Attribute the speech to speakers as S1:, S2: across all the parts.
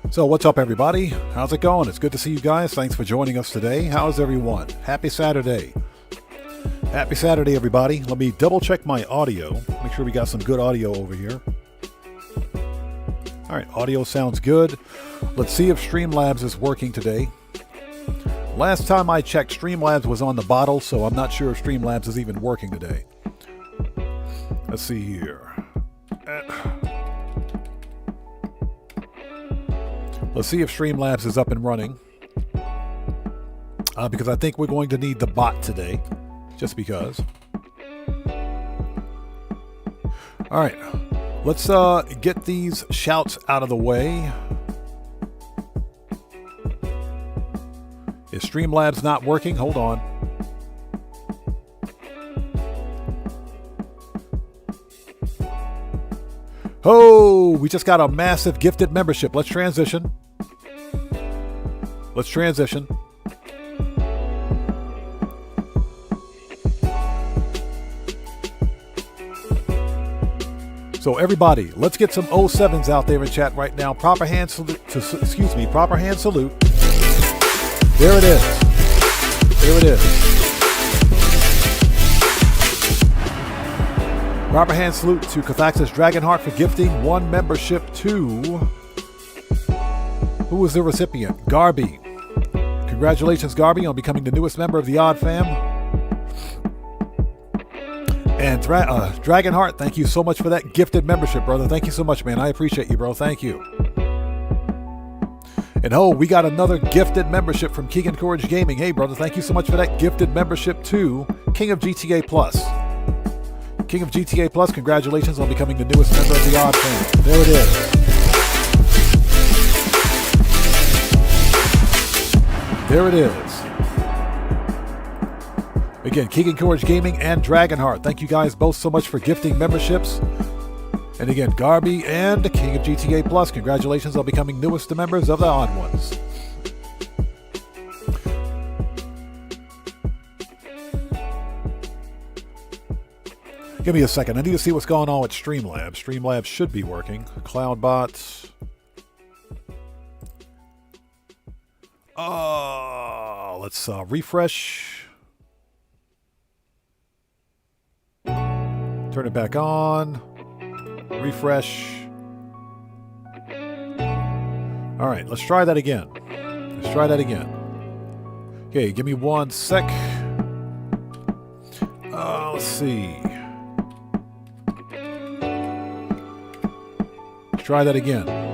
S1: So what's up, everybody? How's it going? It's good to see you guys. Thanks for joining us today. How's everyone? Happy Saturday. Happy Saturday, everybody. Let me double check my audio. Make sure we got some good audio over here. All right, audio sounds good. Let's see if Streamlabs is working today. Last time I checked, Streamlabs was on the bottle, so I'm not sure if Streamlabs is even working today. Let's see here. Let's see if Streamlabs is up and running. Because I think we're going to need the bot today. Just because. All right. Let's get these shouts out of the way. Is Streamlabs not working? Hold on. Oh, we just got a massive gifted membership. Let's transition. Let's transition. So everybody, let's get some 07s out there in chat right now. Proper hand salute. Proper hand salute. There it is. There it is. Proper hand salute to Cathaxis Dragonheart for gifting one membership to... Who was the recipient? Garby. Congratulations, Garby, on becoming the newest member of the Odd Fam. And Dragonheart, thank you so much for that gifted membership, brother. Thank you so much, man. I appreciate you, bro. Thank you. And we got another gifted membership from Keegan Courage Gaming. Hey, brother, thank you so much for that gifted membership to King of GTA Plus. King of GTA Plus, congratulations on becoming the newest member of the Odd Fam. There it is. There it is. Again, Keegan Courage Gaming and Dragonheart. Thank you guys both so much for gifting memberships. And again, Garby and King of GTA Plus, congratulations on becoming newest members of the Odd Ones. Give me a second. I need to see what's going on with Streamlabs. Streamlabs should be working. Cloudbots. Let's refresh. Turn it back on. Refresh. All right, let's try that again. Let's try that again. Okay, give me 1 sec. Let's see. Let's try that again.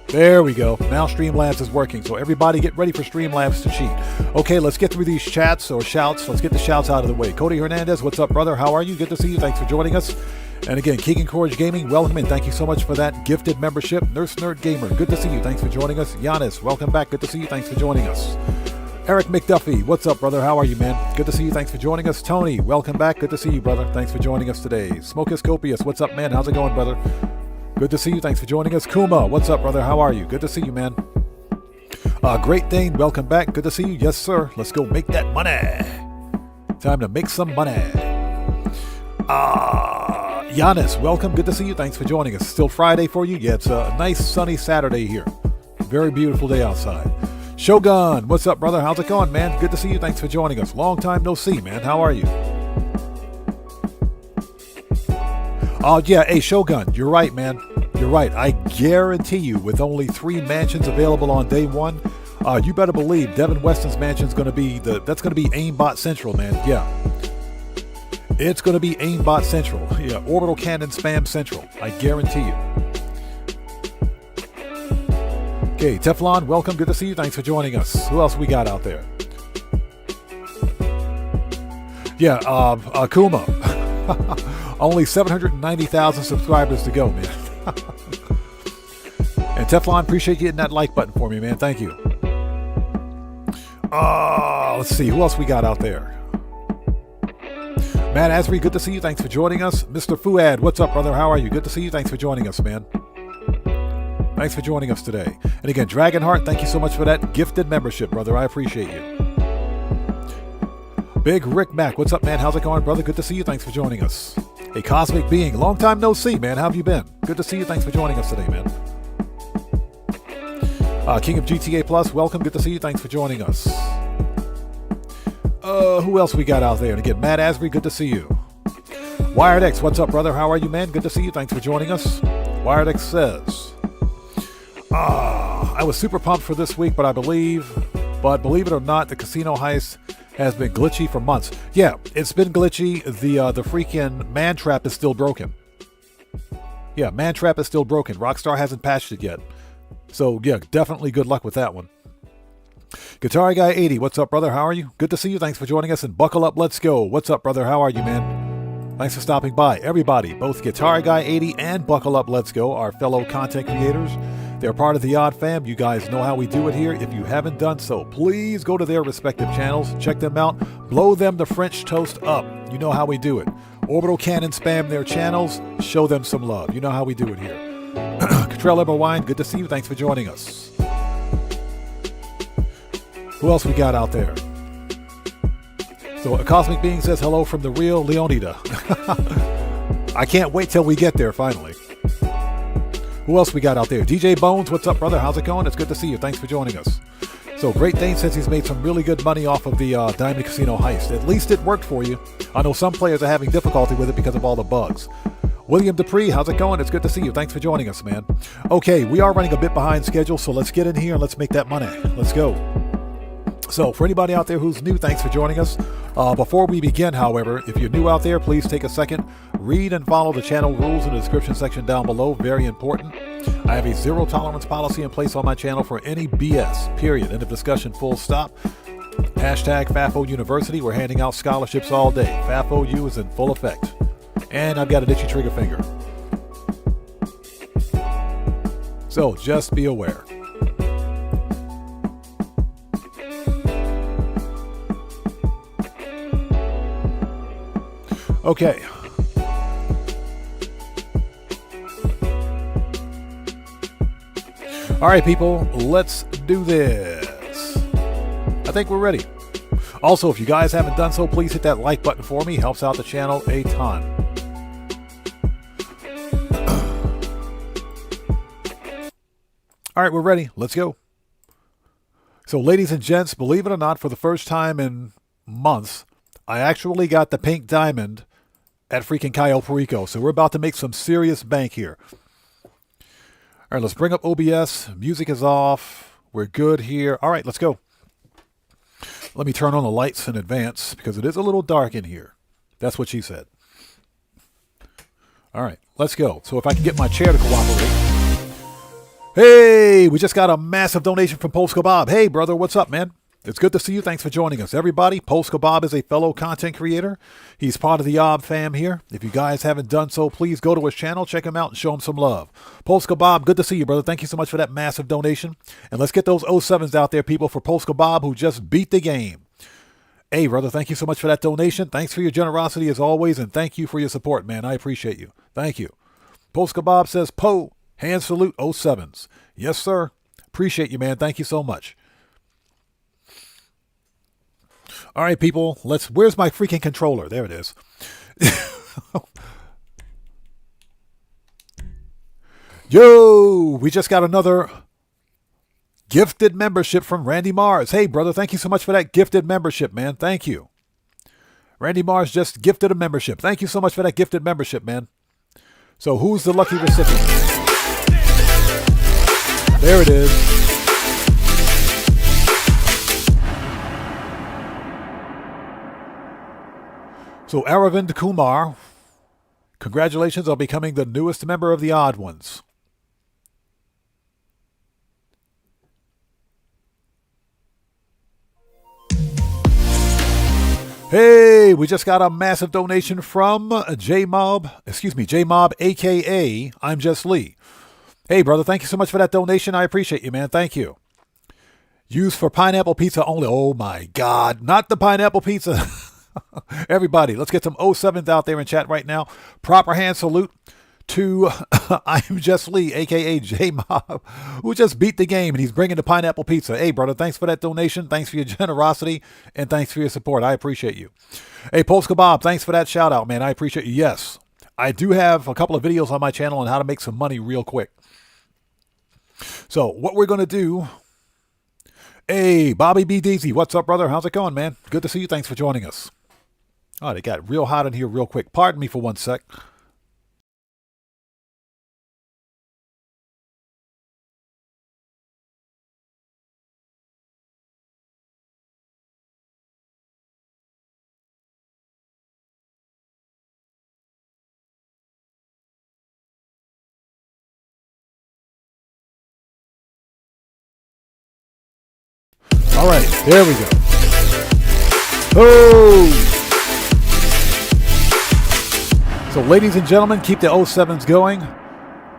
S1: There we go. Now Streamlabs is working. So everybody get ready for Streamlabs to cheat. Okay, let's get through these chats or shouts. Let's get the shouts out of the way. Cody Hernandez, what's up, brother? How are you? Good to see you. Thanks for joining us. And again, Keegan Courage Gaming, welcome and thank you so much for that gifted membership. Nurse Nerd Gamer, good to see you. Thanks for joining us. Giannis, welcome back. Good to see you. Thanks for joining us. Eric McDuffie, what's up, brother? How are you, man? Good to see you. Thanks for joining us. Tony, welcome back. Good to see you, brother. Thanks for joining us today. Smocus Copious, what's up, man? How's it going, brother? Good to see you. Thanks for joining us. Kuma, what's up, brother? How are you? Good to see you, man. Great Dane, welcome back. Good to see you. Yes, sir. Let's go make that money. Time to make some money. Giannis, welcome. Good to see you. Thanks for joining us. Still Friday for you? Yeah, it's a nice sunny Saturday here. Very beautiful day outside. Shogun, what's up, brother? How's it going, man? Good to see you. Thanks for joining us. Long time no see, man. How are you? Yeah, hey, Shogun, you're right, man. You're right. I guarantee you, with only 3 mansions available on day 1, you better believe Devin Weston's mansion's going to be that's going to be aimbot central, man. Yeah. It's going to be aimbot central. Yeah, orbital cannon spam central. I guarantee you. Okay, Teflon, welcome. Good to see you. Thanks for joining us. Who else we got out there? Yeah, Akuma. Only 790,000 subscribers to go, man. And Teflon, appreciate you hitting that like button for me, man. Thank you. Let's see. Who else we got out there? Matt Asbury, good to see you. Thanks for joining us. Mr. Fuad, what's up, brother? How are you? Good to see you. Thanks for joining us, man. Thanks for joining us today. And again, Dragonheart, thank you so much for that gifted membership, brother. I appreciate you. Big Rick Mac, what's up, man? How's it going, brother? Good to see you. Thanks for joining us. A cosmic being. Long time no see, man. How have you been? Good to see you. Thanks for joining us today, man. King of GTA Plus, welcome. Good to see you. Thanks for joining us. Who else we got out there? And again, Matt Asbury, good to see you. Wired X, what's up, brother? How are you, man? Good to see you. Thanks for joining us. Wired X says, I was super pumped for this week, but believe it or not, the casino heist has been glitchy for months. Yeah, it's been glitchy. The freaking man trap is still broken. Yeah, man trap is still broken. Rockstar hasn't patched it yet. So yeah, definitely good luck with that one. Guitar Guy 80, what's up, brother? How are you? Good to see you. Thanks for joining us. And buckle up, let's go. What's up, brother? How are you, man? Thanks for stopping by. Everybody, both Guitar Guy 80 and Buckle Up, Let's Go, our fellow content creators. They're part of the Odd Fam. You guys know how we do it here. If you haven't done so, please go to their respective channels, check them out, blow them the French toast up. You know how we do it. Orbital Cannon spam their channels, show them some love. You know how we do it here. Catrell Eberwine, good to see you. Thanks for joining us. Who else we got out there? So a cosmic being says hello from the real Leonida. I can't wait till we get there finally. Who else we got out there? DJ Bones, what's up, brother? How's it going? It's good to see you. Thanks for joining us. So Great Dane says he's made some really good money off of the Diamond Casino heist. At least it worked for you. I know some players are having difficulty with it because of all the bugs. William Dupree, how's it going? It's good to see you. Thanks for joining us, man. Okay, we are running a bit behind schedule, so let's get in here and let's make that money. Let's go. So for anybody out there who's new, thanks for joining us. Before we begin, however, if you're new out there, please take a second, read and follow the channel rules in the description section down below. Very important. I have a zero tolerance policy in place on my channel for any BS, period. End of discussion, full stop. Hashtag FAFO University. We're handing out scholarships all day. FAFOU is in full effect. And I've got an itchy trigger finger. So just be aware. Okay. All right, people, let's do this. I think we're ready. Also, if you guys haven't done so, please hit that like button for me. Helps out the channel a ton. All right, we're ready. Let's go. So, ladies and gents, believe it or not, for the first time in months, I actually got the pink diamond at freaking Cayo Perico. So we're about to make some serious bank here. All right, let's bring up OBS. Music is off. We're good here. All right, let's go. Let me turn on the lights in advance because it is a little dark in here. That's what she said. All right, let's go. So if I can get my chair to cooperate. Hey, we just got a massive donation from Polska Bob. Hey, brother, what's up, man? It's good to see you. Thanks for joining us. Everybody, Polska Bob is a fellow content creator. He's part of the Yob fam here. If you guys haven't done so, please go to his channel, check him out, and show him some love. Polska Bob, good to see you, brother. Thank you so much for that massive donation. And let's get those 07s out there, people, for Polska Bob, who just beat the game. Hey, brother, thank you so much for that donation. Thanks for your generosity as always, and thank you for your support, man. I appreciate you. Thank you. Polska Bob says, Po, hand salute 07s. Yes, sir. Appreciate you, man. Thank you so much. All right, people, where's my freaking controller? There it is. Yo, we just got another gifted membership from Randy Mars. Hey, brother, thank you so much for that gifted membership, man. Thank you. Randy Mars just gifted a membership. Thank you so much for that gifted membership, man. So who's the lucky recipient? There it is. So Aravind Kumar, congratulations on becoming the newest member of the Odd Ones. Hey, we just got a massive donation from J-Mob, aka I'm Just Lee. Hey, brother, thank you so much for that donation. I appreciate you, man. Thank you. Used for pineapple pizza only. Oh my God, not the pineapple pizza. Everybody, let's get some 07s out there in chat right now. Proper hand salute to I'm Just Lee, aka J-Mob, who just beat the game and he's bringing the pineapple pizza. Hey, brother, thanks for that donation. Thanks for your generosity and thanks for your support. I appreciate you. Hey, Polska Bob, thanks for that shout out, man. I appreciate you. Yes, I do have a couple of videos on my channel on how to make some money real quick. So what we're going to do... Hey, Bobby B. Deasy, what's up, brother? How's it going, man? Good to see you. Thanks for joining us. Oh, they got real hot in here real quick. Pardon me for one sec. All right, there we go. Oh! So, ladies and gentlemen, keep the 07s going.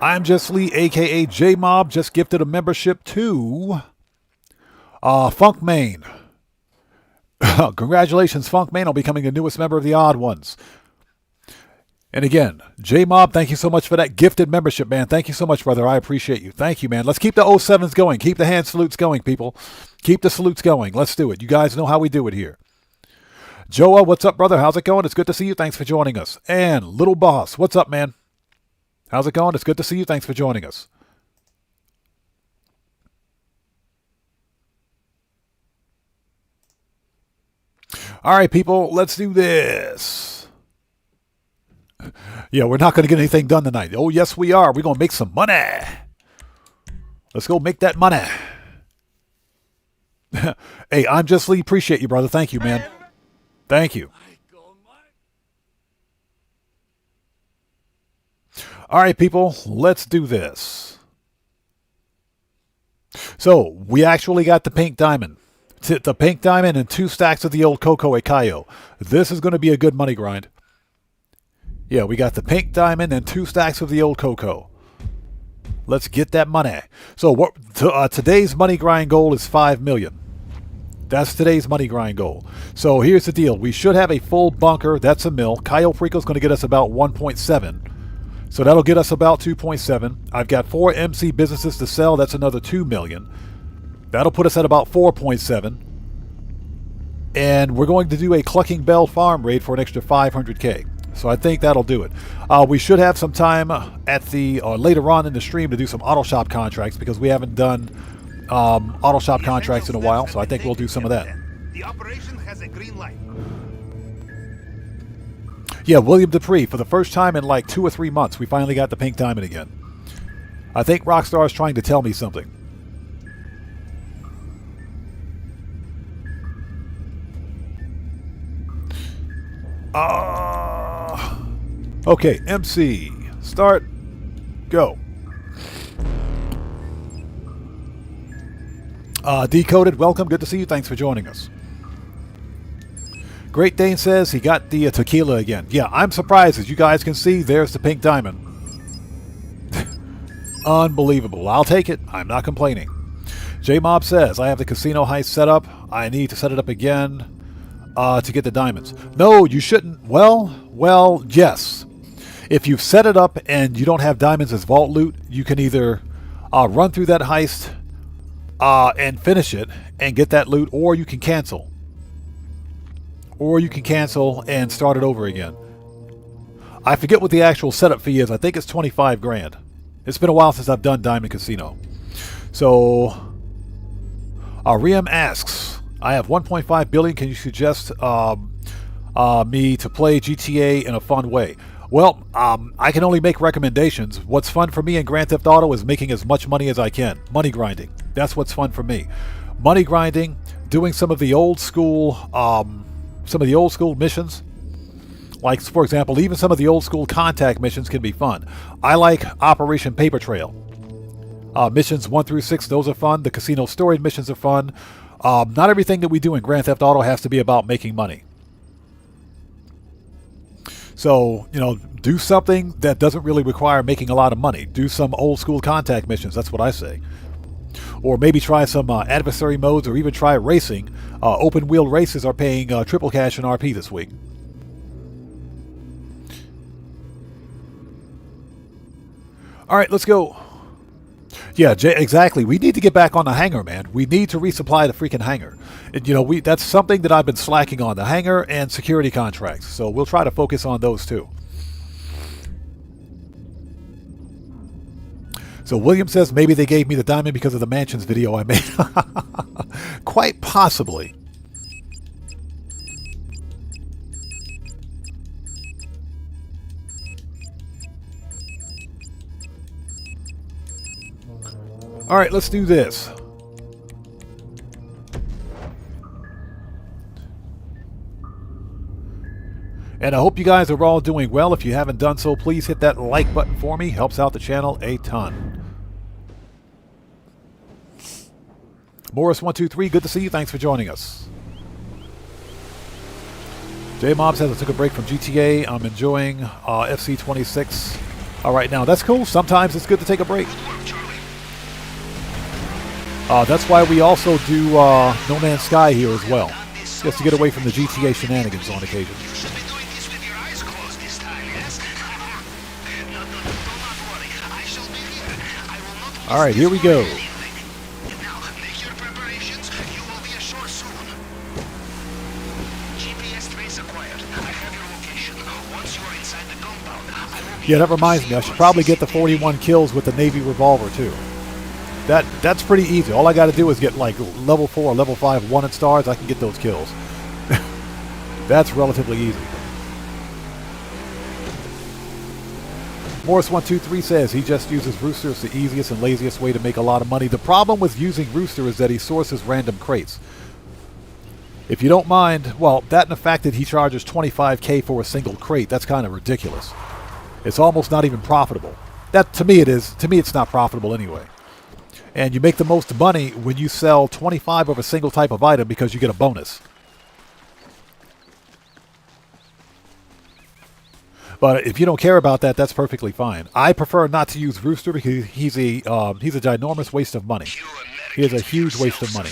S1: I'm Just Lee, a.k.a. J-Mob, just gifted a membership to Funk Main. Congratulations, Funk Main, on becoming the newest member of the Odd Ones. And again, J-Mob, thank you so much for that gifted membership, man. Thank you so much, brother. I appreciate you. Thank you, man. Let's keep the 07s going. Keep the hand salutes going, people. Keep the salutes going. Let's do it. You guys know how we do it here. Joa, what's up, brother? How's it going? It's good to see you. Thanks for joining us. And Little Boss, what's up, man? How's it going? It's good to see you. Thanks for joining us. All right, people, let's do this. Yeah, we're not going to get anything done tonight. Oh, yes, we are. We're going to make some money. Let's go make that money. Hey, I'm Just Lee. Appreciate you, brother. Thank you, man. Thank you. All right, people, let's do this. So, we actually got the pink diamond. The pink diamond and 2 stacks of the old cocoa at Cayo. This is going to be a good money grind. Yeah, we got the pink diamond and 2 stacks of the old cocoa. Let's get that money. So today's money grind goal is 5 million. That's today's money grind goal. So here's the deal. We should have a full bunker. That's a mil. Cayo Perico is going to get us about 1.7. So that'll get us about 2.7. I've got 4 MC businesses to sell. That's another 2 million. That'll put us at about 4.7. And we're going to do a Clucking Bell farm raid for an extra 500K. So I think that'll do it. We should have some time at later on in the stream to do some auto shop contracts because we haven't done auto shop contracts in a while. So I think we'll do some of that.
S2: The operation has a green light.
S1: Yeah, William Dupree, for the first time in like 2 or 3 months, we finally got the pink diamond again. I think Rockstar is trying to tell me something. Okay, MC, start, go. Decoded, welcome, good to see you, thanks for joining us. Great Dane says he got the tequila again. Yeah, I'm surprised, as you guys can see, there's the pink diamond. Unbelievable, I'll take it, I'm not complaining. J-Mob says, I have the casino heist set up, I need to set it up again to get the diamonds. No, you shouldn't. Well, yes. If you've set it up and you don't have diamonds as vault loot, you can either run through that heist and finish it and get that loot, or you can cancel. Or you can cancel and start it over again. I forget what the actual setup fee is. I think it's 25 grand. It's been a while since I've done Diamond Casino. So, Riem asks, I have 1.5 billion. Can you suggest me to play GTA in a fun way? Well, I can only make recommendations. What's fun for me in Grand Theft Auto is making as much money as I can. Money grinding. That's what's fun for me. Money grinding, doing some of the old school missions. Like, for example, even some of the old school contact missions can be fun. I like Operation Paper Trail. Missions 1 through 6, those are fun. The casino storage missions are fun. Not everything that we do in Grand Theft Auto has to be about making money. So, do something that doesn't really require making a lot of money. Do some old school contact missions, that's what I say. Or maybe try some adversary modes, or even try racing. Open wheel races are paying triple cash in RP this week. All right, let's go. Yeah, exactly. We need to get back on the hangar, man. We need to resupply the freaking hangar. And, that's something that I've been slacking on, the hangar and security contracts. So we'll try to focus on those too. So William says maybe they gave me the diamond because of the mansions video I made. Quite possibly. All right, let's do this. And I hope you guys are all doing well. If you haven't done so, please hit that like button for me. Helps out the channel a ton. Morris123, good to see you. Thanks for joining us. J-Mob says I took a break from GTA. I'm enjoying FC26 right now. That's cool. Sometimes it's good to take a break. That's why we also do No Man's Sky here as well. Just to get away from the GTA shenanigans on occasion. Alright, here we go. Yeah, that reminds me. I should probably get the 41 kills with the Navy revolver too. That's pretty easy. All I got to do is get like level 4 or level 5 wanted stars. I can get those kills. That's relatively easy. Morris123 says he just uses Rooster as the easiest and laziest way to make a lot of money. The problem with using Rooster is that he sources random crates. If you don't mind, well, that and the fact that he charges $25K for a single crate, that's kind of ridiculous. It's almost not even profitable. That, to me, it is. To me, it's not profitable anyway. And you make the most money when you sell 25 of a single type of item because you get a bonus. But if you don't care about that, that's perfectly fine. I prefer not to use Rooster because he's a ginormous waste of money. He is a huge waste of money.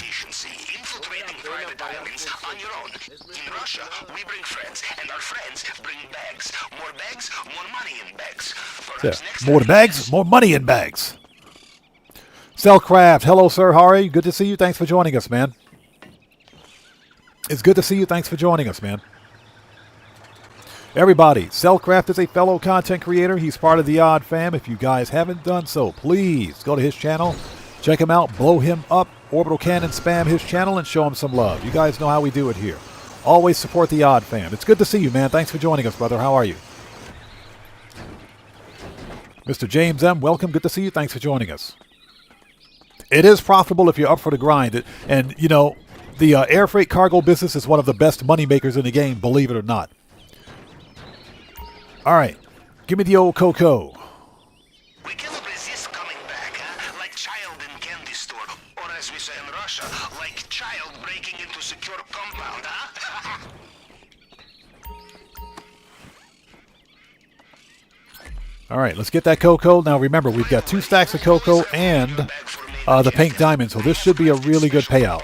S1: Yeah. More bags, more money in bags. Cellcraft, hello sir, how are you? Good to see you. Thanks for joining us, man. It's good to see you. Thanks for joining us, man. Everybody, Cellcraft is a fellow content creator. He's part of the Odd Fam. If you guys haven't done so, please go to his channel, check him out, blow him up, orbital cannon spam his channel, and show him some love. You guys know how we do it here. Always support the Odd Fam. It's good to see you, man. Thanks for joining us, brother. How are you? Mr. James M., welcome. Good to see you. Thanks for joining us. It is profitable if you're up for the grind. And, you know, the air freight cargo business is one of the best money makers in the game, believe it or not. All right. Give me the old Coco.
S2: We cannot resist coming back, huh? Like child in candy store. Or as we say in Russia, like child breaking into secure compound, huh?
S1: All right, let's get that Coco. Now remember, we've got 2 stacks of Coco and the pink diamond, so this should be a really good payout.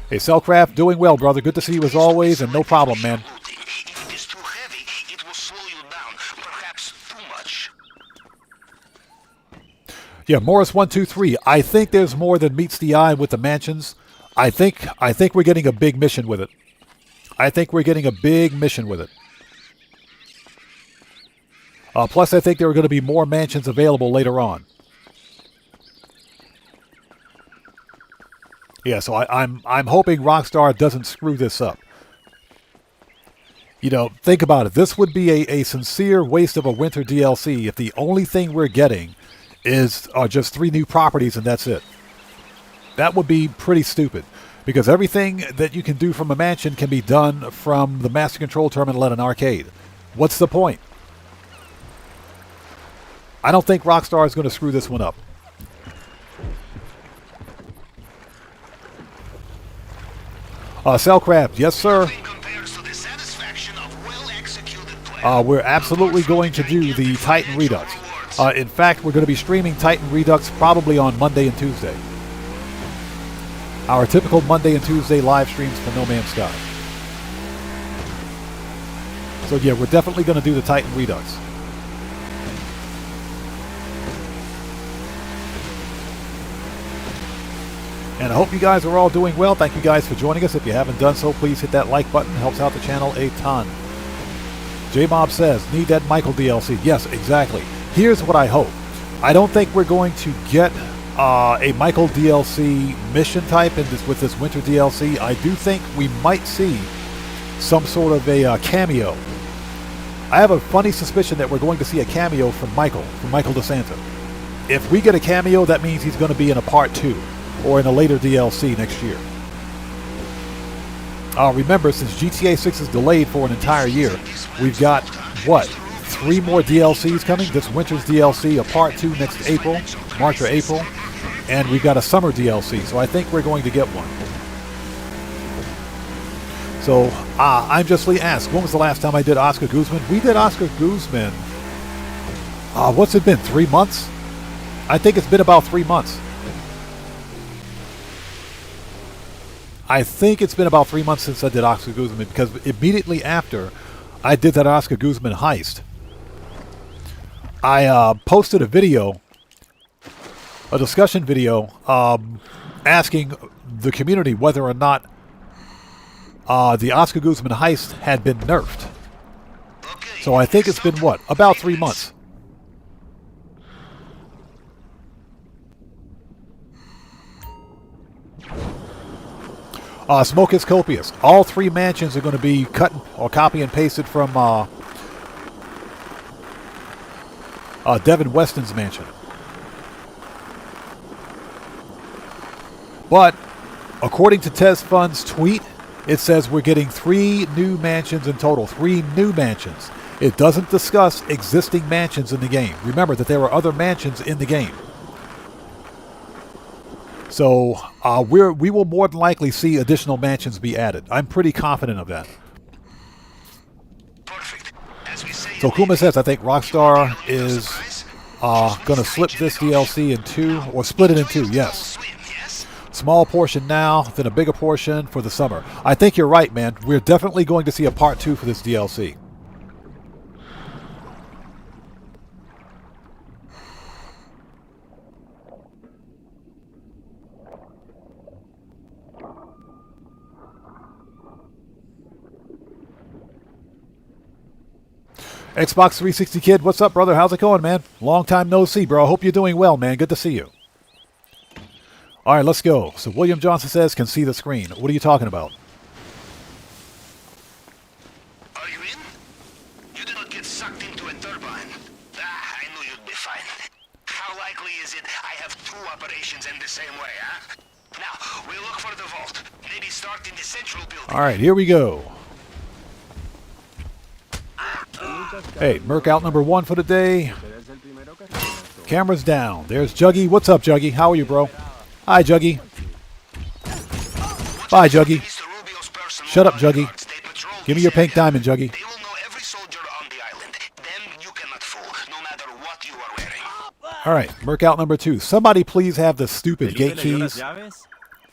S1: Hey, Cellcraft, doing well, brother. Good to see you as always, and no problem, man.
S2: If it is too heavy, it will slow you down. Perhaps too much.
S1: Yeah, Morris123. I think there's more than meets the eye with the mansions. I think we're getting a big mission with it. Plus, I think there are going to be more mansions available later on. Yeah, so I'm hoping Rockstar doesn't screw this up. You know, think about it. This would be a sincere waste of a winter DLC if the only thing we're getting are just 3 new properties and that's it. That would be pretty stupid. Because everything that you can do from a mansion can be done from the Master Control Terminal at an arcade. What's the point? I don't think Rockstar is going to screw this one up. Cellcraft, yes sir. We're absolutely going to do the Titan Redux. In fact, we're going to be streaming Titan Redux probably on Monday and Tuesday. Our typical Monday and Tuesday live streams for No Man's Sky. So yeah, we're definitely going to do the Titan Redux. And I hope you guys are all doing well. Thank you guys for joining us. If you haven't done so, please hit that like button. It helps out the channel a ton. J-Mob says, need that Michael DLC. Yes, exactly. Here's what I hope. I don't think we're going to get a Michael DLC mission type with this winter DLC. I do think we might see some sort of a cameo. I have a funny suspicion that we're going to see a cameo from Michael DeSanta. If we get a cameo, that means he's going to be in a part 2 or in a later DLC next year. Remember, since GTA 6 is delayed for an entire year, we've got, what, 3 more DLCs coming? This winter's DLC, a part 2 next April, March or April, and we've got a summer DLC, so I think we're going to get one. So, I'm Just Lee asked, when was the last time I did Oscar Guzman? We did Oscar Guzman, what's it been, 3 months? I think it's been about 3 months. I think it's been about 3 months since I did Oscar Guzman, because immediately after I did that Oscar Guzman heist, I posted a video, a discussion video, asking the community whether or not the Oscar Guzman heist had been nerfed. So I think it's been, what, about 3 months. Smoke is copious. All 3 mansions are going to be cut or copy and pasted from Devin Weston's mansion. But according to Tez Fund's tweet, it says we're getting 3 new mansions in total. 3 new mansions. It doesn't discuss existing mansions in the game. Remember that there are other mansions in the game. So we will more than likely see additional mansions be added. I'm pretty confident of that. So Kuma says, I think Rockstar is going to slip this DLC in 2, or split it in 2, yes. Small portion now, then a bigger portion for the summer. I think you're right, man. We're definitely going to see a part 2 for this DLC. Xbox 360 Kid, what's up, brother? How's it going, man? Long time no see, bro. I hope you're doing well, man. Good to see you. All right, let's go. So William Johnson says, can see the screen. What are you talking about?
S2: Are you in? You did not get sucked into a turbine. I knew you'd be fine. How likely is it I have 2 operations in the same way, huh? Now, we'll look for the vault. Maybe start in the central building.
S1: All right, here we go. Hey, Merc out number 1 for the day. Camera's down. There's Juggy. What's up, Juggy? How are you, bro? Hi, Juggy. Bye, Juggy. Shut up, Juggy. Give me your pink diamond, Juggy.
S2: They will know every soldier on the island. Them you cannot fool, no matter what you are wearing.
S1: All right, Merc out number 2. Somebody please have the stupid gate keys.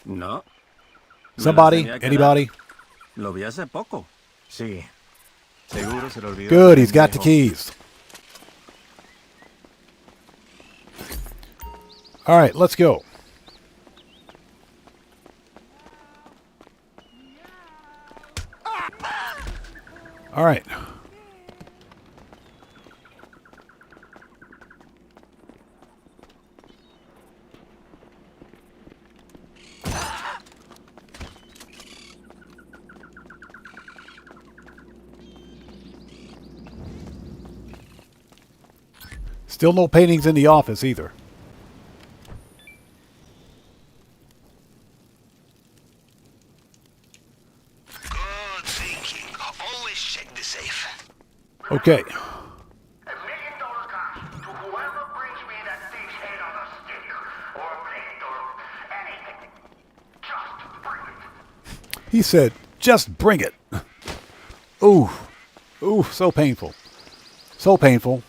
S3: No.
S1: Somebody? Anybody?
S3: Lo vi hace poco. Sí. Seguro se lo olvidó.
S1: Good, he's got the keys. All right, let's go. All right. Still no paintings in the office either.
S2: Good thinking. Always check the safe.
S1: Okay.
S2: $1 million cash to whoever brings me that thing's head on a stick, or a blade, or anything. Just bring it.
S1: He said, just bring it. Ooh. Ooh, so painful. So painful.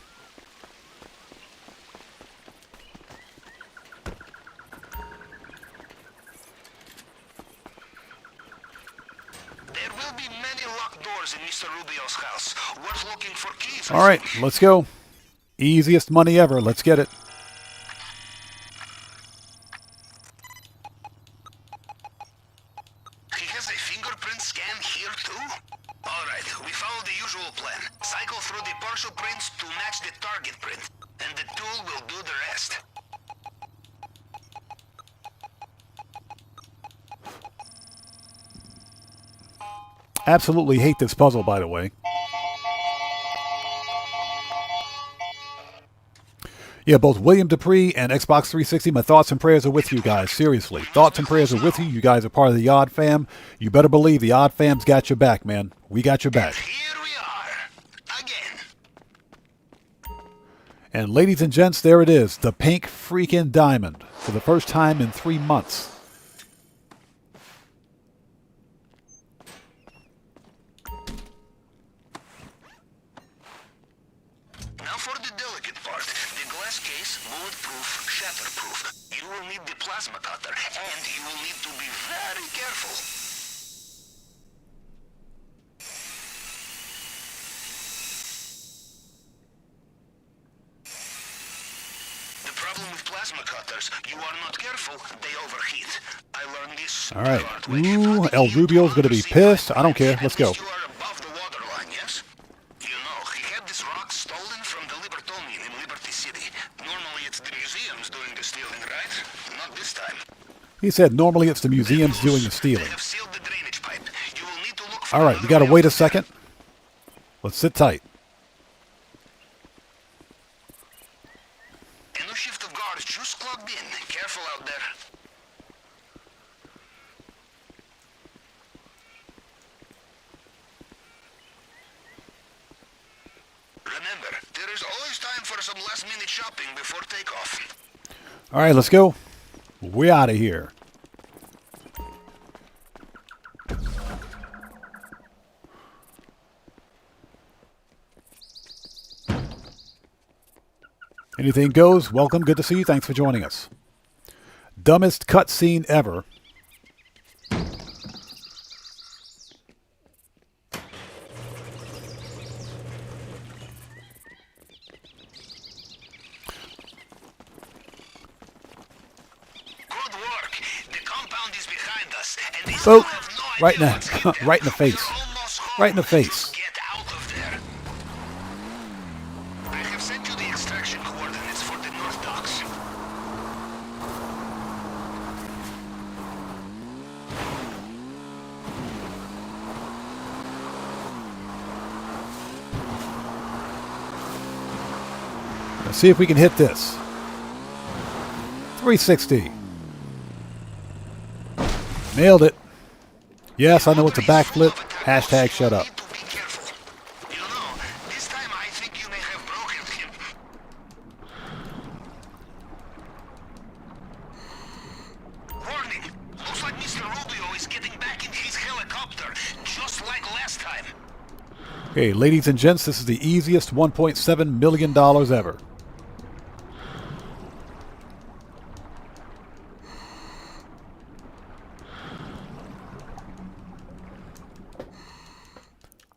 S2: There will be many locked doors in Mr. Rubio's house. Worth looking for keys.
S1: All right, let's go. Easiest money ever. Let's get it.
S2: partial prints to match the target print, and the tool will do the rest.
S1: Absolutely hate this puzzle, by the way. Yeah, both William Dupree and Xbox 360, my thoughts and prayers are with you guys. Seriously. Thoughts and prayers are with you. You guys are part of the Odd Fam. You better believe the Odd Fam's got your back, man. We got your back.
S2: Here we are. Again.
S1: And ladies and gents, there it is. The pink freaking diamond. For the first time in 3 months.
S2: Now for the delicate part. The glass case, bulletproof, shatterproof. You will need the plasma cutter, and you will need to be very careful. The problem with plasma cutters, you are not careful, they overheat. I learned this.
S1: All right. Ooh, El Rubio's going to be pissed. I don't care. Let's go.
S2: You are above the waterline, yes? You know, he had this rock stolen from the Libertonian in Liberty City. Normally it's the museums doing the stealing, right? Not this time.
S1: He said normally it's the museums doing the stealing.
S2: They have sealed the drainage pipe. You will need to look for
S1: All right, we got to wait a second. Let's sit tight.
S2: A new shift of guards just clocked in. Careful out there. Remember, there is always time for some last-minute shopping before takeoff.
S1: All right, let's go. We're out of here. Anything goes. Welcome. Good to see you. Thanks for joining us. Dumbest cutscene ever.
S2: Good work. The compound is behind us, and they
S1: Boop.
S2: still have no
S1: Right in
S2: idea what's
S1: the,
S2: there.
S1: right in the face.
S2: We're almost home.
S1: Right in the face.
S2: Get out of there. I have sent you the extraction coordinates for the North Docks.
S1: Let's see if we can hit this. 360. Nailed it. Yes, I know it's a backflip. Hashtag shut up.
S2: Need to be careful. You know, this time I think you may have broken him. Warning! Looks like Mr. Rubio is getting back in his helicopter, just like last time.
S1: Okay, ladies and gents, this is the easiest $1.7 million ever.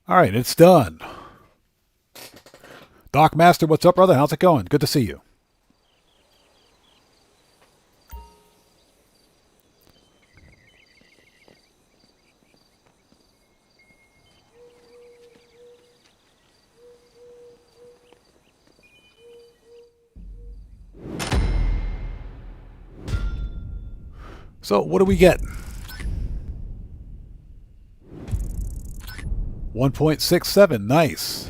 S1: All right, it's done. Doc Master, what's up, brother? How's it going? Good to see you. So, what do we get? 1.67, nice.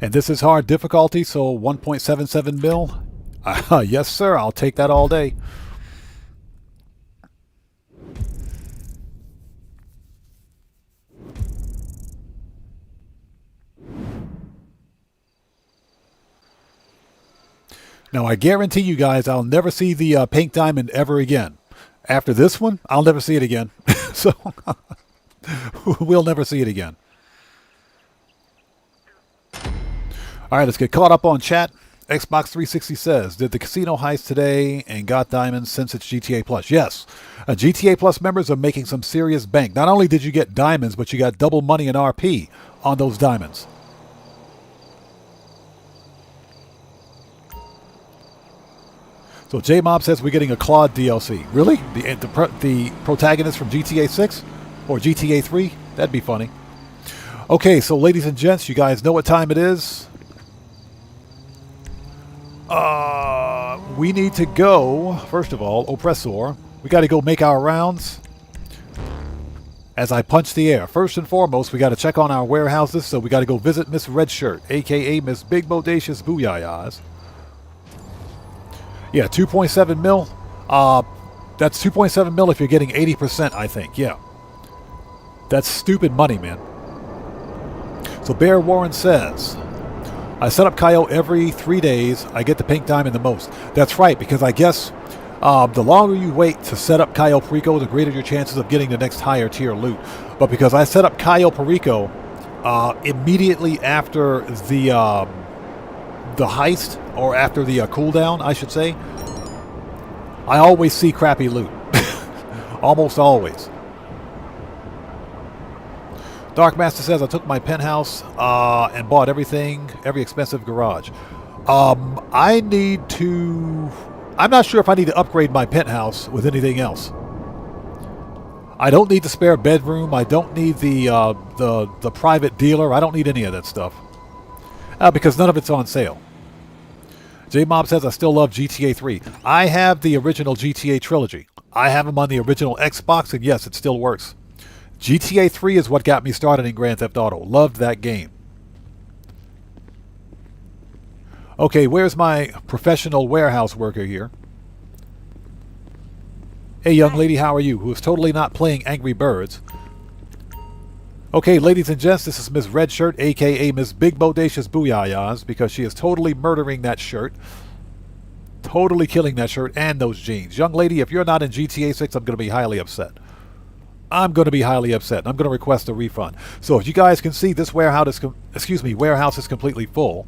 S1: And this is hard difficulty, so 1.77 mil. Yes, sir, I'll take that all day. Now, I guarantee you guys I'll never see the pink diamond ever again. After this one, I'll never see it again. So, we'll never see it again. All right, let's get caught up on chat. Xbox 360 says, did the casino heist today and got diamonds since it's GTA Plus? Yes. GTA Plus members are making some serious bank. Not only did you get diamonds, but you got double money in RP on those diamonds. So J-Mob says we're getting a Claude DLC. Really? The protagonist from GTA 6? Or GTA 3? That'd be funny. Okay, so ladies and gents, you guys know what time it is. We need to go, first of all, Oppressor. We got to go make our rounds. As I punch the air. First and foremost, we got to check on our warehouses, so we got to go visit Miss Redshirt, a.k.a. Miss Big Bodacious Booyayas. Yeah, 2.7 mil. That's 2.7 mil if you're getting 80%, I think. Yeah. That's stupid money, man. So Bear Warren says, I set up Cayo every 3 days. I get the pink diamond the most. That's right, because I guess the longer you wait to set up Cayo Perico, the greater your chances of getting the next higher tier loot. But because I set up Cayo Perico immediately after the heist, or after the cooldown, I should say, I always see crappy loot. Almost always. Dark Master says, I took my penthouse and bought everything, every expensive garage. I need to... I'm not sure if I need to upgrade my penthouse with anything else. I don't need the spare bedroom. I don't need the private dealer. I don't need any of that stuff. Because none of it's on sale. J-Mob says, I still love GTA 3. I have the original GTA trilogy. I have them on the original Xbox, and yes, it still works. GTA 3 is what got me started in Grand Theft Auto. Loved that game. Okay, where's my professional warehouse worker here? Hey, young lady, how are you? Who is totally not playing Angry Birds. Okay, ladies and gents, this is Miss Redshirt, a.k.a. Miss Big Bodacious Booyayas, because she is totally murdering that shirt. Totally killing that shirt and those jeans. Young lady, if you're not in GTA 6, I'm going to be highly upset. I'm going to be highly upset. I'm going to request a refund. So if you guys can see, this warehouse is completely full.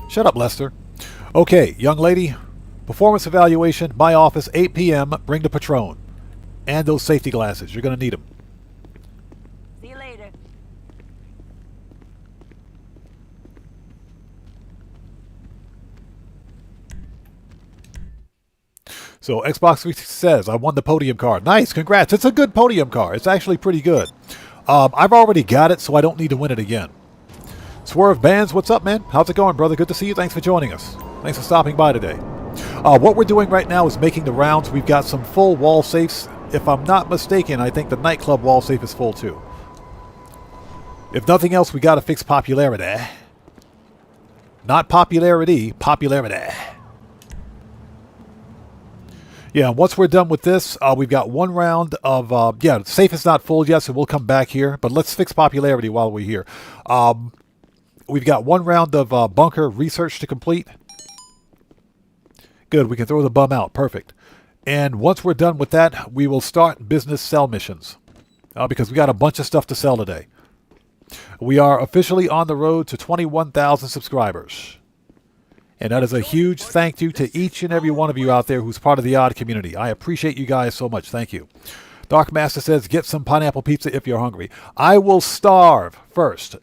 S1: Shut up, Lester. Okay, young lady. Performance evaluation, my office, 8 p.m. Bring the Patron. And those safety glasses. You're going to need them.
S4: See you later.
S1: So Xbox 360 says, I won the podium car. Nice, congrats. It's a good podium car. It's actually pretty good. I've already got it, so I don't need to win it again. Swerve Bands, what's up, man? How's it going, brother? Good to see you. Thanks for joining us. Thanks for stopping by today. What we're doing right now is making the rounds. We've got some full wall safes. If I'm not mistaken, I think the Nightclub wall safe is full too. If nothing else, we got to fix popularity. Not popularity, popularity. Yeah, once we're done with this, we've got one round of... the safe is not full yet, so we'll come back here. But let's fix popularity while we're here. We've got one round of bunker research to complete. Good, we can throw the bum out. Perfect. And once we're done with that, we will start business sell missions. Because we got a bunch of stuff to sell today. We are officially on the road to 21,000 subscribers. And that is a huge thank you to each and every one of you out there who's part of the Odd community. I appreciate you guys so much. Thank you. Dark Master says, get some pineapple pizza if you're hungry. I will starve first.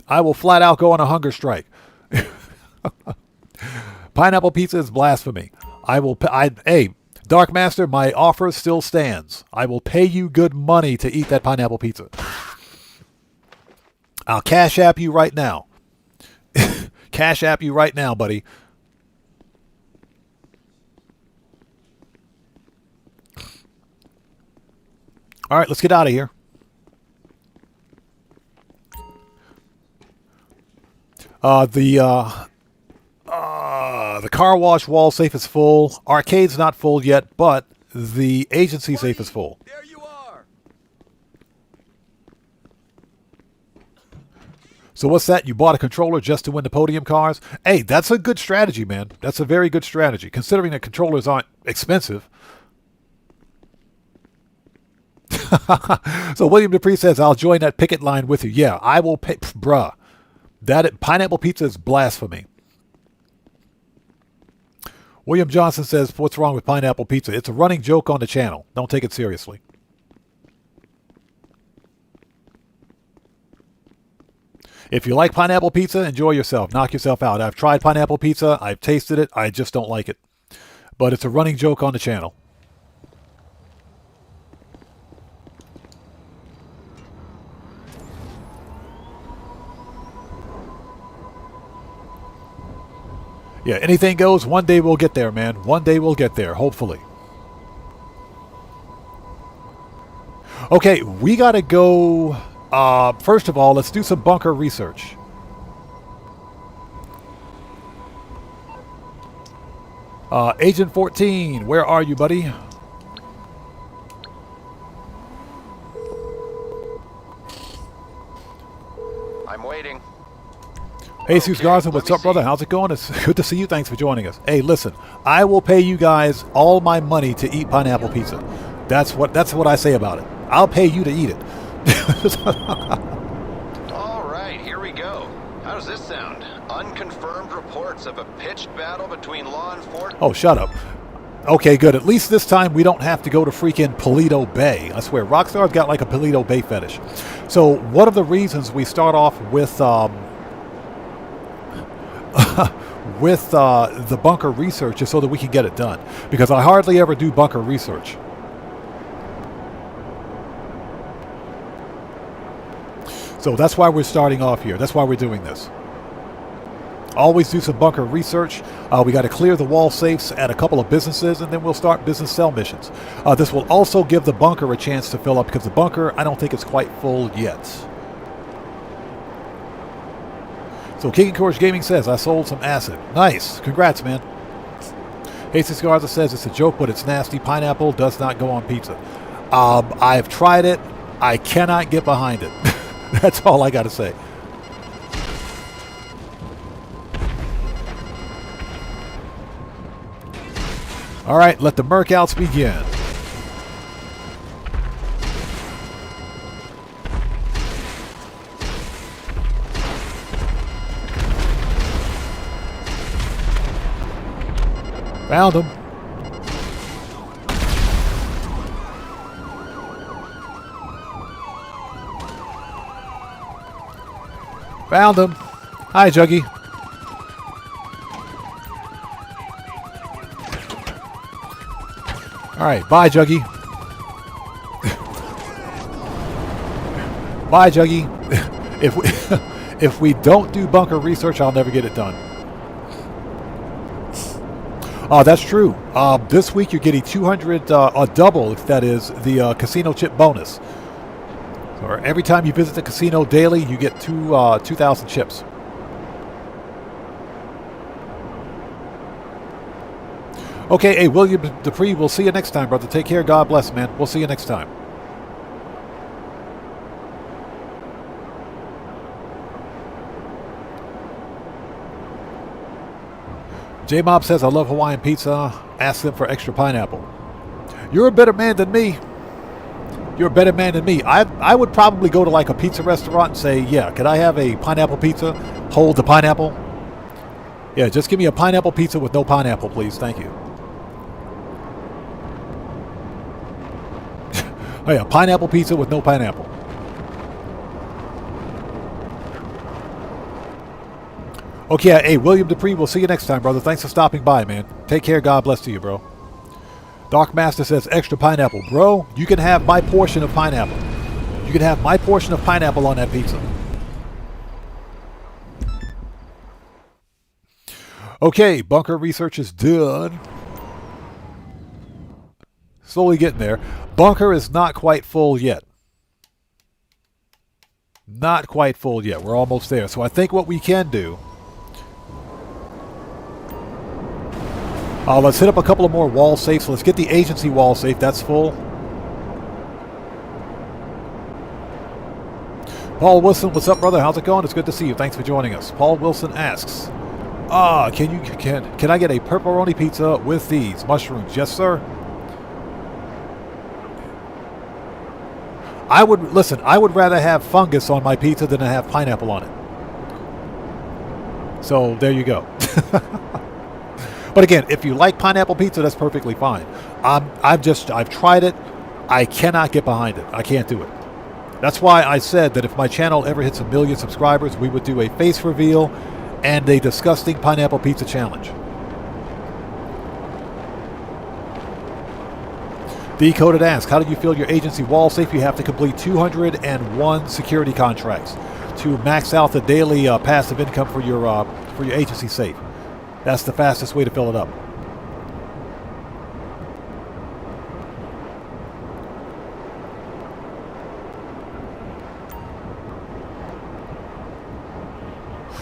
S1: I will flat out go on a hunger strike. Pineapple pizza is blasphemy. Hey, Dark Master, my offer still stands. I will pay you good money to eat that pineapple pizza. I'll cash app you right now. Cash app you right now, buddy. All right, let's get out of here. The car wash wall safe is full. Arcade's not full yet, but the agency safe is full.
S5: There you are.
S1: So what's that? You bought a controller just to win the podium cars? Hey, that's a good strategy, man. That's a very good strategy, considering that controllers aren't expensive. So William Dupree says, I'll join that picket line with you. Yeah, I will pay. Bruh. That pineapple pizza is blasphemy. William Johnson says, what's wrong with pineapple pizza? It's a running joke on the channel. Don't take it seriously. If you like pineapple pizza, enjoy yourself. Knock yourself out. I've tried pineapple pizza. I've tasted it. I just don't like it. But it's a running joke on the channel. Yeah, anything goes. One day we'll get there, man. One day we'll get there, hopefully. Okay, we got to go... first of all, let's do some bunker research. Agent 14, where are you, buddy?
S5: I'm waiting.
S1: Jesus Garza, what's up, brother? How's it going? It's good to see you. Thanks for joining us. Hey, listen, I will pay you guys all my money to eat pineapple pizza. That's what I say about it. I'll pay you to eat it.
S5: All right, here we go. How does this sound? Unconfirmed reports of a pitched battle between law enforcement...
S1: Oh, shut up. Okay, good. At least this time we don't have to go to freaking Paleto Bay. I swear, Rockstar's got like a Paleto Bay fetish. So one of the reasons we start off with the bunker research is so that we can get it done. Because I hardly ever do bunker research. So that's why we're starting off here. That's why we're doing this. Always do some bunker research. We got to clear the wall safes at a couple of businesses, and then we'll start business cell missions. This will also give the bunker a chance to fill up, because the bunker, I don't think it's quite full yet. So King Courage Gaming says, I sold some acid. Nice. Congrats, man. Jesus Garza says, it's a joke, but it's nasty. Pineapple does not go on pizza. I've tried it. I cannot get behind it. That's all I got to say. All right, let the merkouts begin. Found him. Found him. Hi, Juggy. All right, bye, Juggy. Bye, Juggy. If we don't do bunker research, I'll never get it done. Oh, that's true. This week you're getting 200, a double, if that is, the casino chip bonus. So every time you visit the casino daily, you get 2,000 chips. Okay, hey, William Dupree, we'll see you next time, brother. Take care. God bless, man. We'll see you next time. J-Mob says, I love Hawaiian pizza. Ask them for extra pineapple. You're a better man than me. You're a better man than me. I would probably go to like a pizza restaurant and say, yeah, could I have a pineapple pizza? Hold the pineapple. Yeah, just give me a pineapple pizza with no pineapple, please. Thank you. Oh yeah, pineapple pizza with no pineapple. Okay, hey, William Dupree, we'll see you next time, brother. Thanks for stopping by, man. Take care. God bless to you, bro. Dark Master says, extra pineapple. Bro, you can have my portion of pineapple. You can have my portion of pineapple on that pizza. Okay, bunker research is done. Slowly getting there. Bunker is not quite full yet. Not quite full yet. We're almost there. So I think what we can do... let's hit up a couple of more wall safes. Let's get the agency wall safe. That's full. Paul Wilson, what's up, brother? How's it going? It's good to see you. Thanks for joining us. Paul Wilson asks, can I get a pepperoni pizza with these mushrooms? Yes, sir. I would rather have fungus on my pizza than to have pineapple on it. So there you go. But again, if you like pineapple pizza, that's perfectly fine. I've tried it. I cannot get behind it. I can't do it. That's why I said that if my channel ever hits 1 million subscribers, we would do a face reveal and a disgusting pineapple pizza challenge. Decoded asks, how did you fill your agency wall safe? You have to complete 201 security contracts to max out the daily passive income for your agency safe. That's the fastest way to fill it up.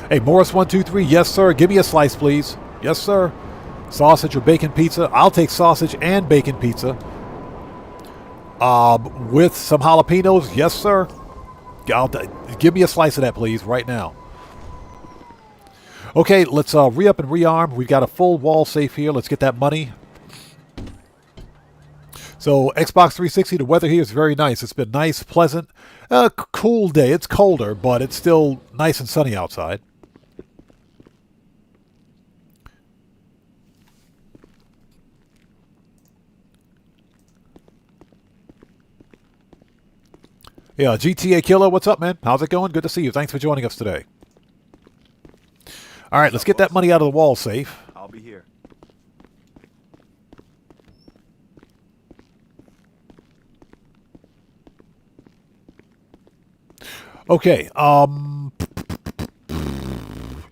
S1: Hey, Morris123, yes sir, give me a slice please. Yes sir. Sausage or bacon pizza? I'll take sausage and bacon pizza. With some jalapenos? Yes sir. Give me a slice of that please, right now. Okay, let's re-up and rearm. We've got a full wall safe here. Let's get that money. So, Xbox 360, the weather here is very nice. It's been nice, pleasant, cool day. It's colder, but it's still nice and sunny outside. Yeah, GTA Killer, what's up, man? How's it going? Good to see you. Thanks for joining us today. All right, let's get that money out of the wall safe.
S3: I'll be here.
S1: Okay,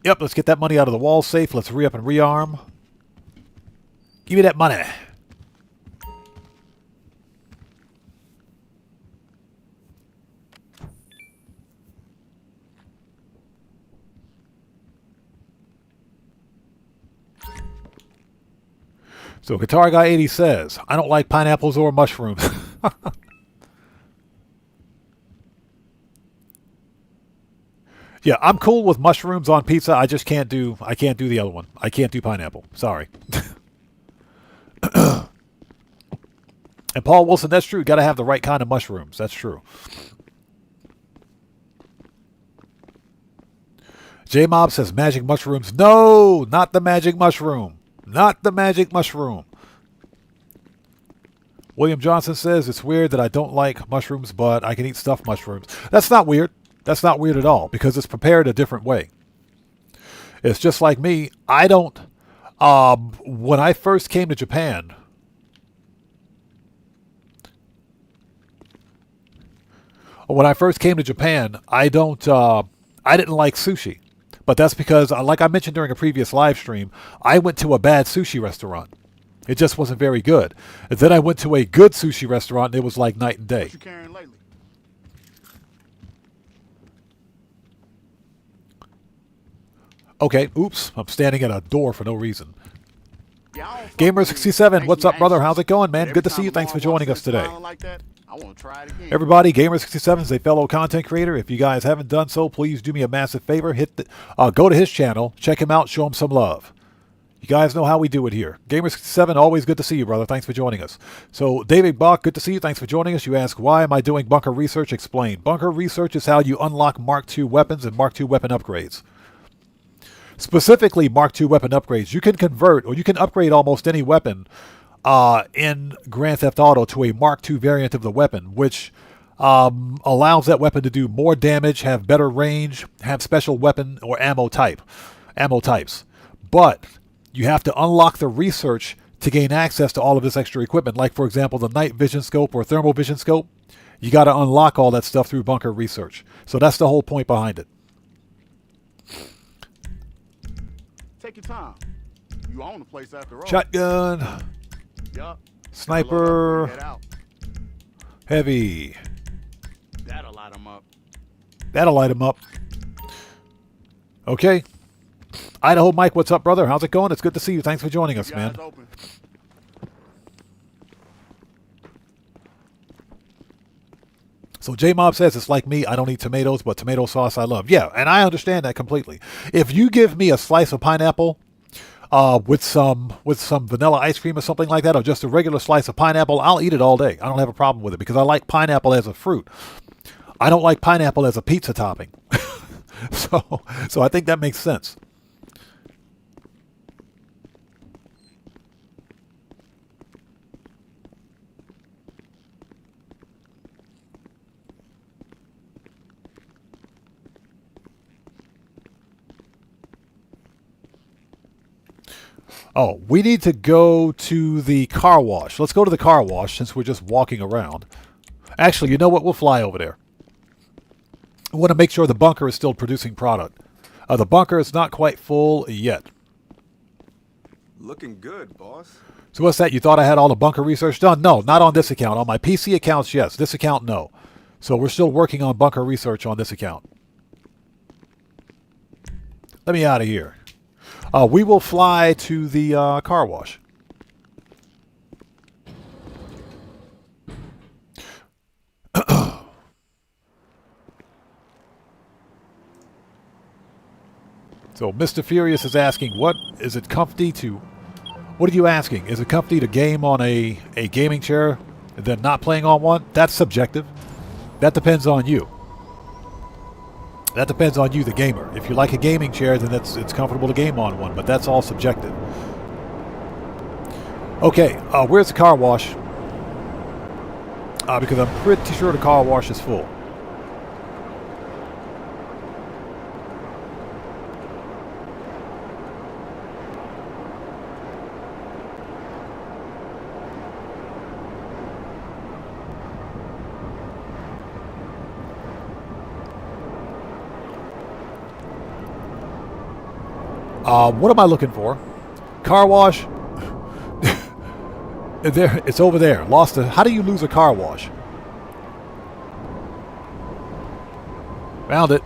S1: yep, let's get that money out of the wall safe. Let's re-up and rearm. Give me that money. So Guitar Guy 80 says, I don't like pineapples or mushrooms. Yeah, I'm cool with mushrooms on pizza. I just can't do the other one. I can't do pineapple. Sorry. And Paul Wilson, that's true. Got to have the right kind of mushrooms. That's true. J-Mob says magic mushrooms. No, not the magic mushroom. Not the magic mushroom. William Johnson says, it's weird that I don't like mushrooms, but I can eat stuffed mushrooms. That's not weird. That's not weird at all, because it's prepared a different way. It's just like me. I don't... when I first came to Japan... I didn't like sushi. But that's because, like I mentioned during a previous live stream, I went to a bad sushi restaurant. It just wasn't very good. And then I went to a good sushi restaurant, and it was like night and day.
S6: What you carrying lately?
S1: Okay, oops. I'm standing at a door for no reason.
S6: Yeah, I don't fuck
S1: Gamer67,
S6: with you.
S1: what's up,
S6: Makes me
S1: brother?
S6: anxious.
S1: How's it going, man?
S6: Every
S1: Good to
S6: time
S1: see you.
S6: a
S1: Thanks for
S6: mom walks
S1: joining
S6: in
S1: us today.
S6: smiling like that, I want to try it again.
S1: Everybody, Gamer67 is a fellow content creator. If you guys haven't done so, please do me a massive favor. Go to his channel, check him out, show him some love. You guys know how we do it here. Gamer67, always good to see you, brother. Thanks for joining us. So, David Bach, good to see you. Thanks for joining us. You ask, why am I doing bunker research? Explain. Bunker research is how you unlock Mark II weapons and Mark II weapon upgrades. Specifically, Mark II weapon upgrades. You can convert, or you can upgrade almost any weapon in Grand Theft Auto to a Mark II variant of the weapon, which allows that weapon to do more damage, have better range, have special weapon or ammo types. But you have to unlock the research to gain access to all of this extra equipment. Like, for example, the night vision scope or thermal vision scope. You got to unlock all that stuff through bunker research. So that's the whole point behind it.
S6: Take your time. You own the place after all.
S1: Shotgun.
S6: Yup.
S1: Sniper.
S6: Get out.
S1: Heavy.
S6: That'll light them up.
S1: That'll light him up. Okay. Idaho Mike, what's up, brother? How's it going? It's good to see you. Thanks for joining us, man.
S6: Open.
S1: So J-Mob says, it's like me. I don't eat tomatoes, but tomato sauce I love. Yeah, and I understand that completely. If you give me a slice of pineapple with some vanilla ice cream or something like that, or just a regular slice of pineapple, I'll eat it all day. I don't have a problem with it because I like pineapple as a fruit. I don't like pineapple as a pizza topping. So I think that makes sense. Oh, we need to go to the car wash. Let's go to the car wash since we're just walking around. Actually, you know what? We'll fly over there. I want to make sure the bunker is still producing product. The bunker is not quite full yet.
S7: Looking good, boss.
S1: So what's that? You thought I had all the bunker research done? No, not on this account. On my PC accounts, yes. This account, no. So we're still working on bunker research on this account. Let me out of here. We will fly to the car wash. So Mr. Furious is asking, what is it comfy to... What are you asking? Is it comfy to game on a gaming chair and then not playing on one? That's subjective. That depends on you. That depends on you, the gamer. If you like a gaming chair, then it's comfortable to game on one, but that's all subjective. Okay, where's the car wash? Because I'm pretty sure the car wash is full. What am I looking for? Car wash? There, it's over there. Lost it. How do you lose a car wash? Found it.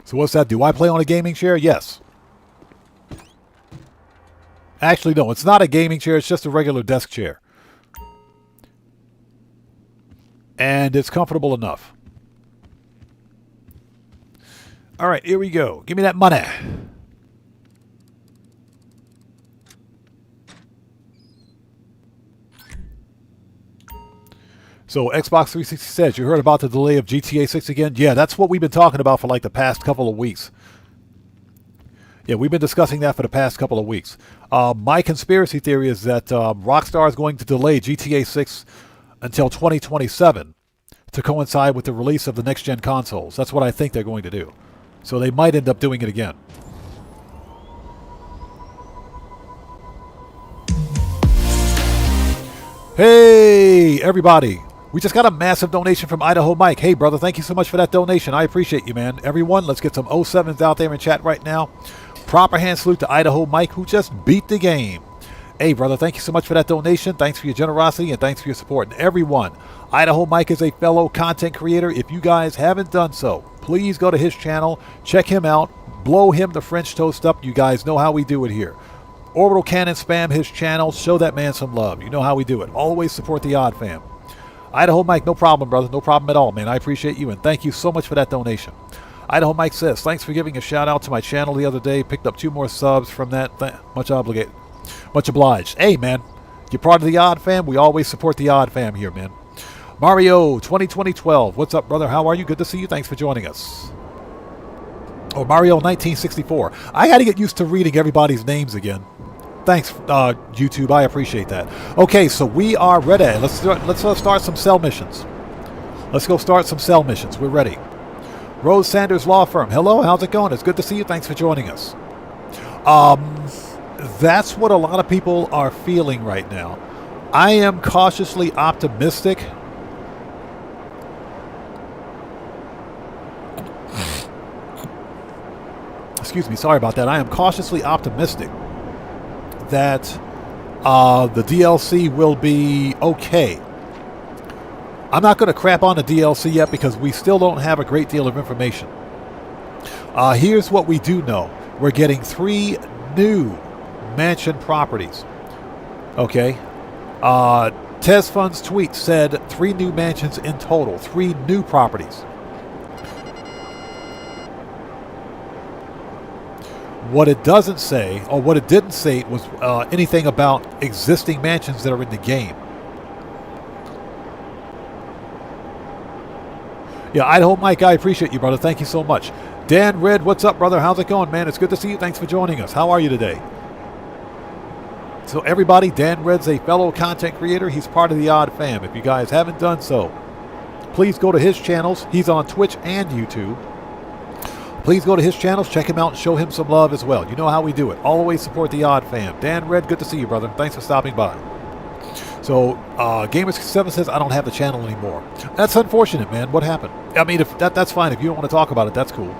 S1: So what's that? Do I play on a gaming chair? Yes. Actually, no. It's not a gaming chair. It's just a regular desk chair. And it's comfortable enough. All right, here we go. Give me that money. So Xbox 360 says, you heard about the delay of GTA 6 again? Yeah, that's what we've been talking about for like the past couple of weeks. Yeah, we've been discussing that for the past couple of weeks. My conspiracy theory is that Rockstar is going to delay GTA 6 until 2027 to coincide with the release of the next-gen consoles. That's what I think they're going to do. So they might end up doing it again. Hey, everybody. We just got a massive donation from Idaho Mike. Hey, brother, thank you so much for that donation. I appreciate you, man. Everyone, let's get some 07s out there in chat right now. Proper hand salute to Idaho Mike, who just beat the game. Hey, brother, thank you so much for that donation. Thanks for your generosity and thanks for your support. And everyone, Idaho Mike is a fellow content creator. If you guys haven't done so, please go to his channel, check him out, blow him the French toast up. You guys know how we do it here. Orbital Cannon spam his channel. Show that man some love. You know how we do it. Always support the Odd Fam. Idaho Mike, no problem, brother. No problem at all, man. I appreciate you, and thank you so much for that donation. Idaho Mike says, thanks for giving a shout-out to my channel the other day. Picked up 2 more subs from that. Much obliged. Hey, man. You're part of the Odd Fam. We always support the Odd Fam here, man. Mario 2012. What's up, brother? How are you? Good to see you. Thanks for joining us. Oh, Mario 1964. I got to get used to reading everybody's names again. Thanks, YouTube. I appreciate that. Okay, so we are ready. Let's start some cell missions. Let's go start some cell missions. We're ready. Rose Sanders Law Firm. Hello, how's it going? It's good to see you. Thanks for joining us. That's what a lot of people are feeling right now. I am cautiously optimistic. Excuse me, sorry about that. I am cautiously optimistic that the DLC will be okay. I'm not going to crap on the DLC yet because we still don't have a great deal of information. Here's what we do know. We're getting 3 new mansion properties. Okay. Tez Fund's tweet said 3 new mansions in total. 3 new properties. What it doesn't say, or what it didn't say, was anything about existing mansions that are in the game. Yeah, Idaho Mike, I appreciate you, brother. Thank you so much. Dan Red, what's up, brother? How's it going, man? It's good to see you. Thanks for joining us. How are you today? So everybody, Dan Red's a fellow content creator. He's part of the Odd Fam. If you guys haven't done so, please go to his channels. He's on Twitch and YouTube. Please go to his channels, check him out, and show him some love as well. You know how we do it. Always support the Odd Fam. Dan Red, good to see you, brother. Thanks for stopping by. So, Gamers7 says, I don't have the channel anymore. That's unfortunate, man. What happened? I mean, if that's fine. If you don't want to talk about it, that's cool.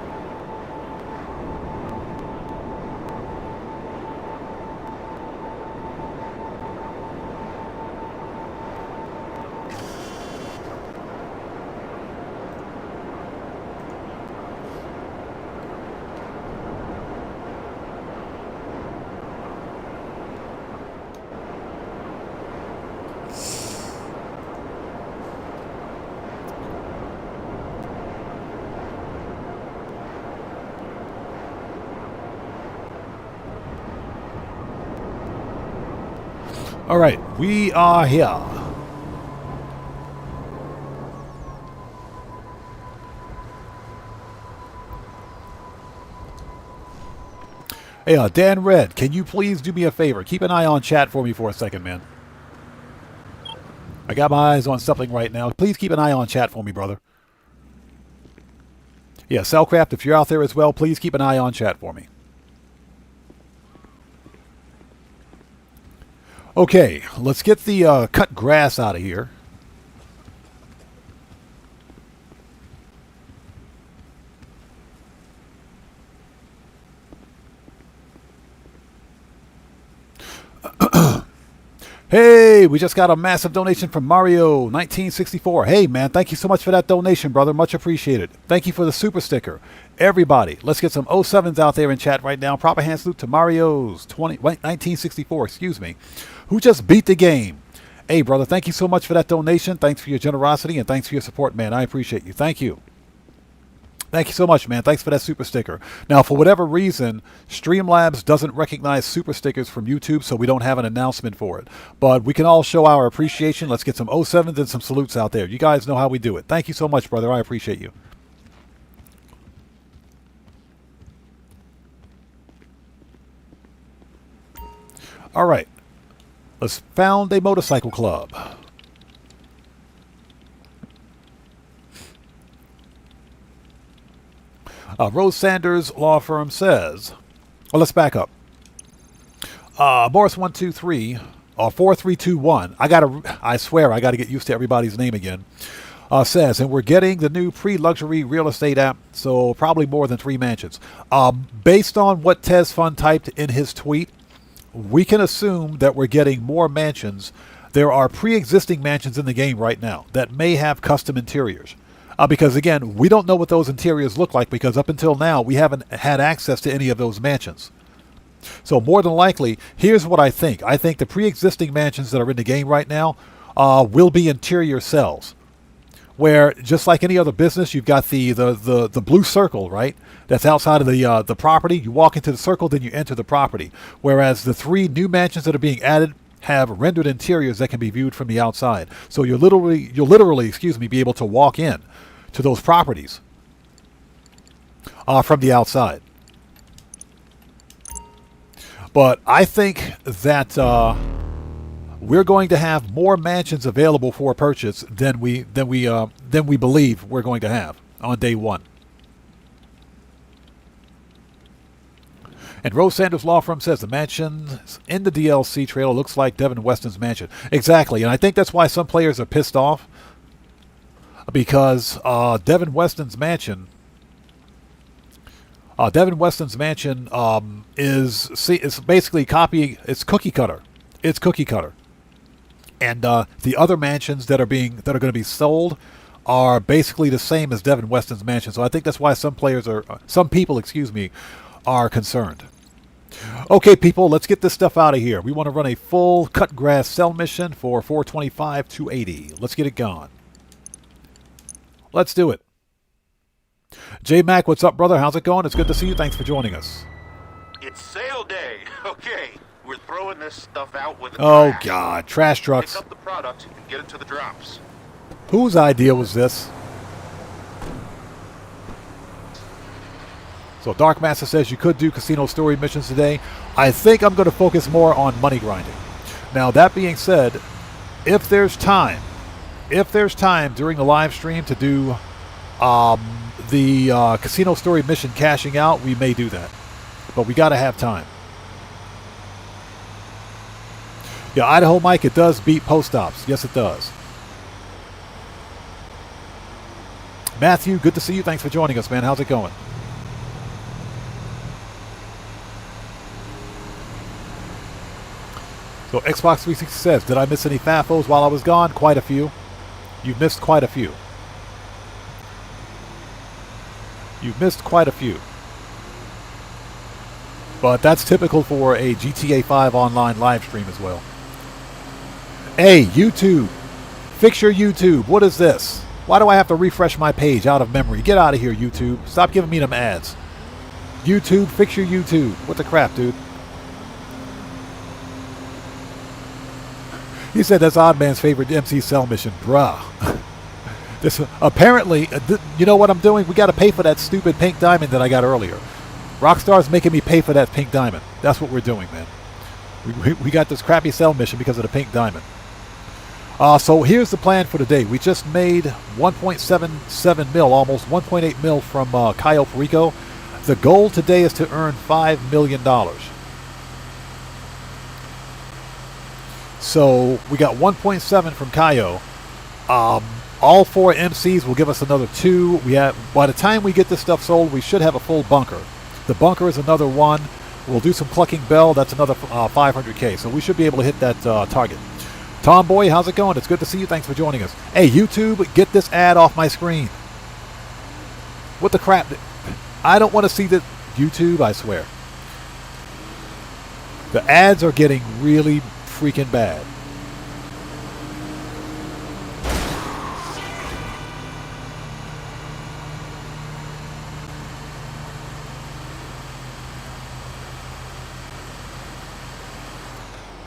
S1: All right, we are here. Hey, Dan Red, can you please do me a favor? Keep an eye on chat for me for a second, man. I got my eyes on something right now. Please keep an eye on chat for me, brother. Yeah, Cellcraft, if you're out there as well, please keep an eye on chat for me. Okay, let's get the cut grass out of here. Hey, we just got a massive donation from Mario 1964. Hey, man, thank you so much for that donation, brother. Much appreciated. Thank you for the super sticker. Everybody, let's get some 07s out there in chat right now. Proper hand salute to Mario's 1964, excuse me, who just beat the game. Hey, brother, thank you so much for that donation. Thanks for your generosity and thanks for your support, man. I appreciate you. Thank you. Thank you so much, man. Thanks for that super sticker. Now, for whatever reason, Streamlabs doesn't recognize super stickers from YouTube, so we don't have an announcement for it. But we can all show our appreciation. Let's get some 07s and some salutes out there. You guys know how we do it. Thank you so much, brother. I appreciate you. All right. Let's found a motorcycle club. Rose Sanders Law Firm says, well, let's back up. Boris123 or 4321. I swear I gotta get used to everybody's name again. Says, and we're getting the new pre-luxury real estate app, so probably more than 3 mansions. Based on what Tez Fun typed in his tweet, we can assume that we're getting more mansions. There are pre-existing mansions in the game right now that may have custom interiors. Because, again, we don't know what those interiors look like because up until now, we haven't had access to any of those mansions. So more than likely, here's what I think. I think the pre-existing mansions that are in the game right now will be interior cells. Where, just like any other business, you've got the blue circle, right? That's outside of the property. You walk into the circle, then you enter the property. Whereas the 3 new mansions that are being added have rendered interiors that can be viewed from the outside. So you'll literally, excuse me, be able to walk in to those properties from the outside. But I think that we're going to have more mansions available for purchase than we believe we're going to have on day 1. And Rose Sanders Law Firm says the mansion in the DLC trailer looks like Devin Weston's mansion. Exactly, and I think that's why some players are pissed off. Because Devin Weston's mansion is basically copying. It's cookie cutter. It's cookie cutter. And the other mansions that are going to be sold are basically the same as Devin Weston's mansion. So I think that's why some people, excuse me, are concerned. Okay, people, let's get this stuff out of here. We want to run a full cut grass sell mission for 425 280. Let's get it gone. Let's do it. J Mac, what's up, brother? How's it going? It's good to see you. Thanks for joining us.
S6: It's sale day. Okay, we're throwing this stuff out with.
S1: Oh God, trash trucks.
S6: Pick up the product and get it to the drops.
S1: Whose idea was this? So Dark Master says you could do casino story missions today. I think I'm going to focus more on money grinding. Now that being said, if there's time during the live stream to do the Casino Story mission cashing out, we may do that. But we got to have time. Yeah, Idaho Mike, it does beat post-ops. Yes, it does. Matthew, good to see you. Thanks for joining us, man. How's it going? So Xbox 360 says, did I miss any FAFOs while I was gone? Quite a few. You've missed quite a few. You've missed quite a few. But that's typical for a GTA 5 online live stream as well. Hey, YouTube. Fix your YouTube. What is this? Why do I have to refresh my page out of memory? Get out of here, YouTube. Stop giving me them ads. YouTube, fix your YouTube. What the crap, dude? He said that's Oddman's favorite MC Cell mission. Bruh. This apparently, you know what I'm doing? We got to pay for that stupid pink diamond that I got earlier. Rockstar's making me pay for that pink diamond. That's what we're doing, man. We got this crappy cell mission because of the pink diamond. So here's the plan for today. We just made 1.77 mil, almost 1.8 mil from Cayo Perico. The goal today is to earn $5 million. So we got 1.7 from Cayo. All 4 MCs will give us another 2. By the time we get this stuff sold, we should have a full bunker. The bunker is another 1. We'll do some Clucking Bell. That's another 500K. So we should be able to hit that target. Tomboy, how's it going? It's good to see you. Thanks for joining us. Hey, YouTube, get this ad off my screen. What the crap? I don't want to see the YouTube, I swear. The ads are getting really freaking bad.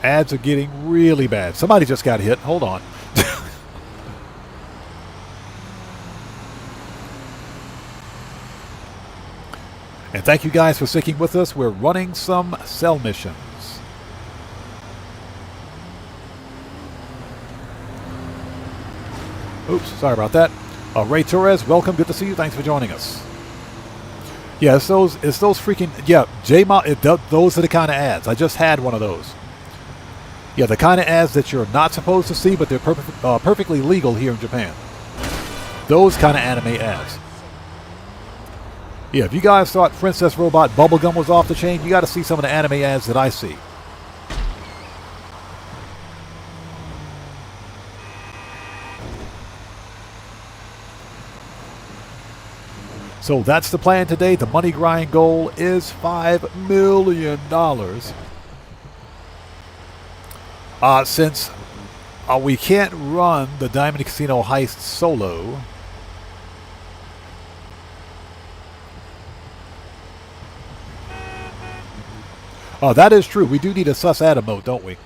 S1: Ads are getting really bad. Somebody just got hit. Hold on. And thank you guys for sticking with us. We're running some cell missions. Oops, sorry about that. Ray Torres, welcome. Good to see you. Thanks for joining us. Yeah, it's those freaking, yeah, those are the kind of ads. I just had one of those. Yeah, the kind of ads that you're not supposed to see, but they're perfectly legal here in Japan. Those kind of anime ads. Yeah, if you guys thought Princess Robot Bubblegum was off the chain, you got to see some of the anime ads that I see. So that's the plan today. The money grind goal is $5 million. Since we can't run the Diamond Casino Heist solo, that is true. We do need a sus ad mode, don't we?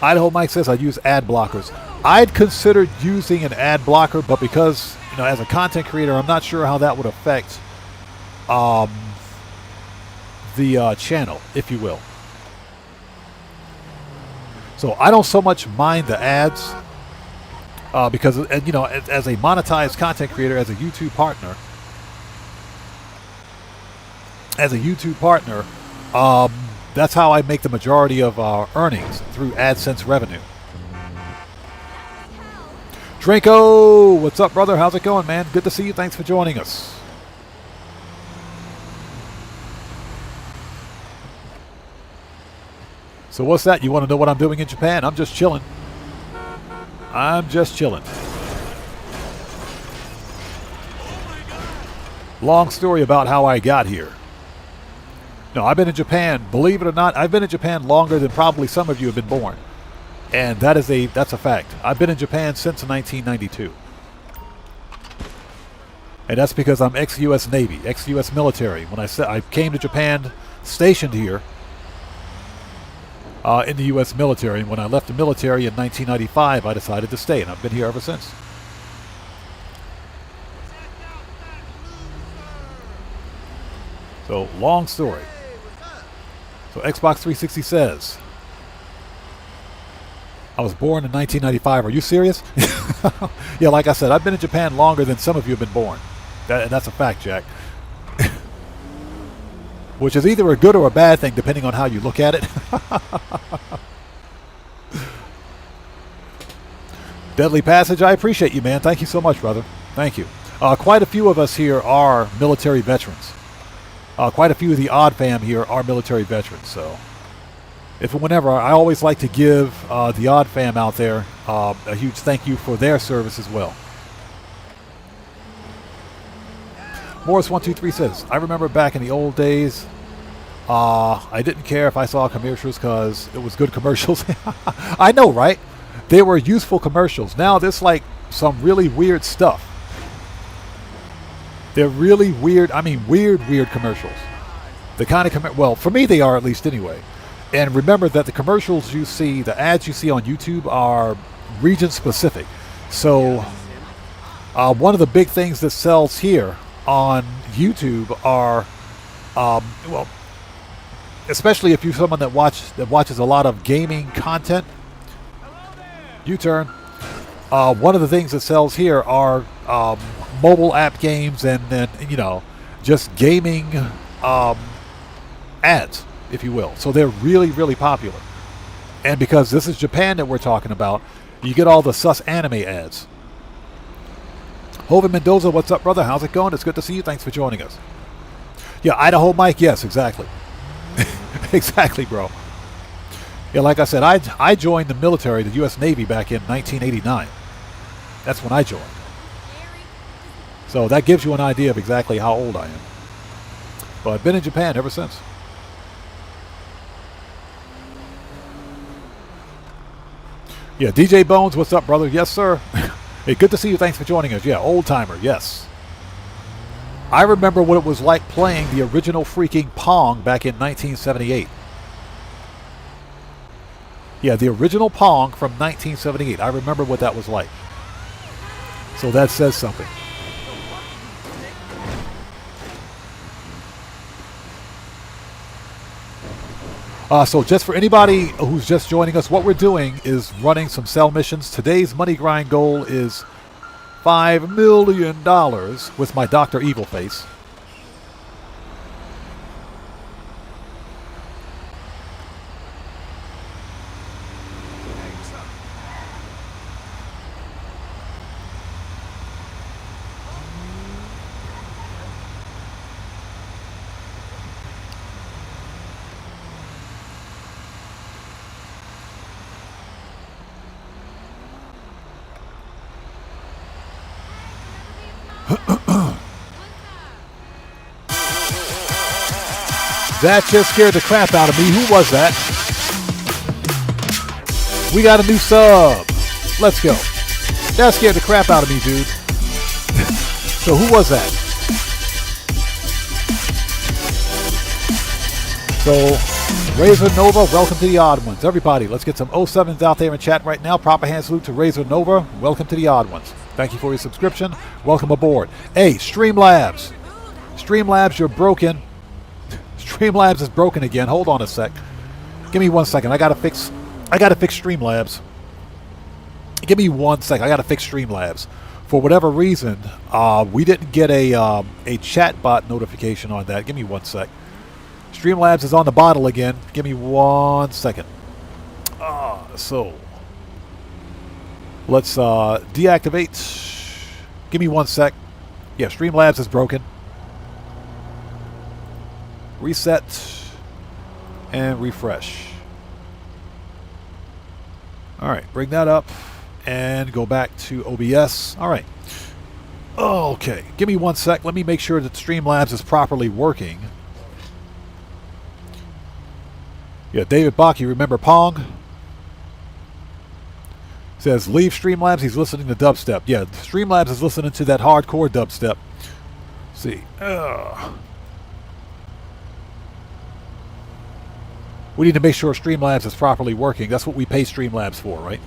S1: Idaho Mike says I use ad blockers. I'd considered using an ad blocker, but because, you know, as a content creator, I'm not sure how that would affect the channel, if you will. So I don't so much mind the ads because, you know, as a monetized content creator, as a YouTube partner, that's how I make the majority of our earnings, through AdSense revenue. Drinko, what's up, brother? How's it going, man? Good to see you. Thanks for joining us. So what's that? You want to know what I'm doing in Japan? I'm just chilling. I'm just chilling. Long story about how I got here. No, I've been in Japan, believe it or not, I've been in Japan longer than probably some of you have been born. And that's a fact. I've been in Japan since 1992. And that's because I'm ex-U.S. Navy, ex-U.S. military. When I came to Japan, stationed here in the U.S. military. And when I left the military in 1995, I decided to stay, and I've been here ever since. So, long story. So Xbox 360 says, I was born in 1995. Are you serious? Yeah, like I said, I've been in Japan longer than some of you have been born. And that's a fact, Jack. Which is either a good or a bad thing, depending on how you look at it. Deadly Passage, I appreciate you, man. Thank you so much, brother. Thank you. Quite a few of us here are military veterans. Quite a few of the Odd Fam here are military veterans, so... Whenever, I always like to give the Odd Fam out there a huge thank you for their service as well. Morris123 says, I remember back in the old days, I didn't care if I saw commercials because it was good commercials. I know, right? They were useful commercials. Now there's like some really weird stuff. They're really weird, I mean weird commercials. The kind of, well, for me they are, at least anyway. And remember that the commercials you see, the ads you see on YouTube are region specific. So one of the big things that sells here on YouTube are, well, especially if you're someone that watches a lot of gaming content. U-turn. One of the things that sells here are mobile app games and you know, just gaming ads, if you will. So they're really popular. And because this is Japan that we're talking about, you get all the sus anime ads. Hoven Mendoza, what's up, brother? How's it going? It's good to see you. Thanks for joining us. Yeah, Idaho Mike, yes, exactly. Exactly, bro. Yeah, like I said, I joined the military, the U.S. Navy, back in 1989. That's when I joined. So that gives you an idea of exactly how old I am. But I've been in Japan ever since. Yeah, DJ Bones, what's up, brother? Yes, sir. Hey, good to see you. Thanks for joining us. Yeah, old timer, yes. I remember what it was like playing the original freaking Pong back in 1978. Yeah, the original Pong from 1978. I remember what that was like. So that says something. So just for anybody who's just joining us, what we're doing is running some cell missions. Today's money grind goal is $5 million with my Dr. Evil face. That just scared the crap out of me. Who was that? We got a new sub. Let's go. That scared the crap out of me, dude. So who was that? So Razor Nova, welcome to the Odd Ones. Everybody, let's get some 07s out there in chat right now. Proper hand salute to Razor Nova. Welcome to the Odd Ones. Thank you for your subscription. Welcome aboard. Hey, Streamlabs. Streamlabs, you're broken. Streamlabs is broken again. Hold on a sec. Give me 1 second. I gotta fix Streamlabs. Give me 1 sec. I gotta fix Streamlabs. For whatever reason, we didn't get a chatbot notification on that. Give me 1 sec. Streamlabs is on the bottle again. Give me 1 second. So let's deactivate. Give me 1 sec. Yeah, Streamlabs is broken. Reset and refresh. Alright, bring that up and go back to OBS. Alright. Okay, give me 1 sec. Let me make sure that Streamlabs is properly working. Yeah, David Bach, you remember Pong? Says, leave Streamlabs, he's listening to dubstep. Yeah, Streamlabs is listening to that hardcore dubstep. Let's see. We need to make sure Streamlabs is properly working. That's what we pay Streamlabs for, right?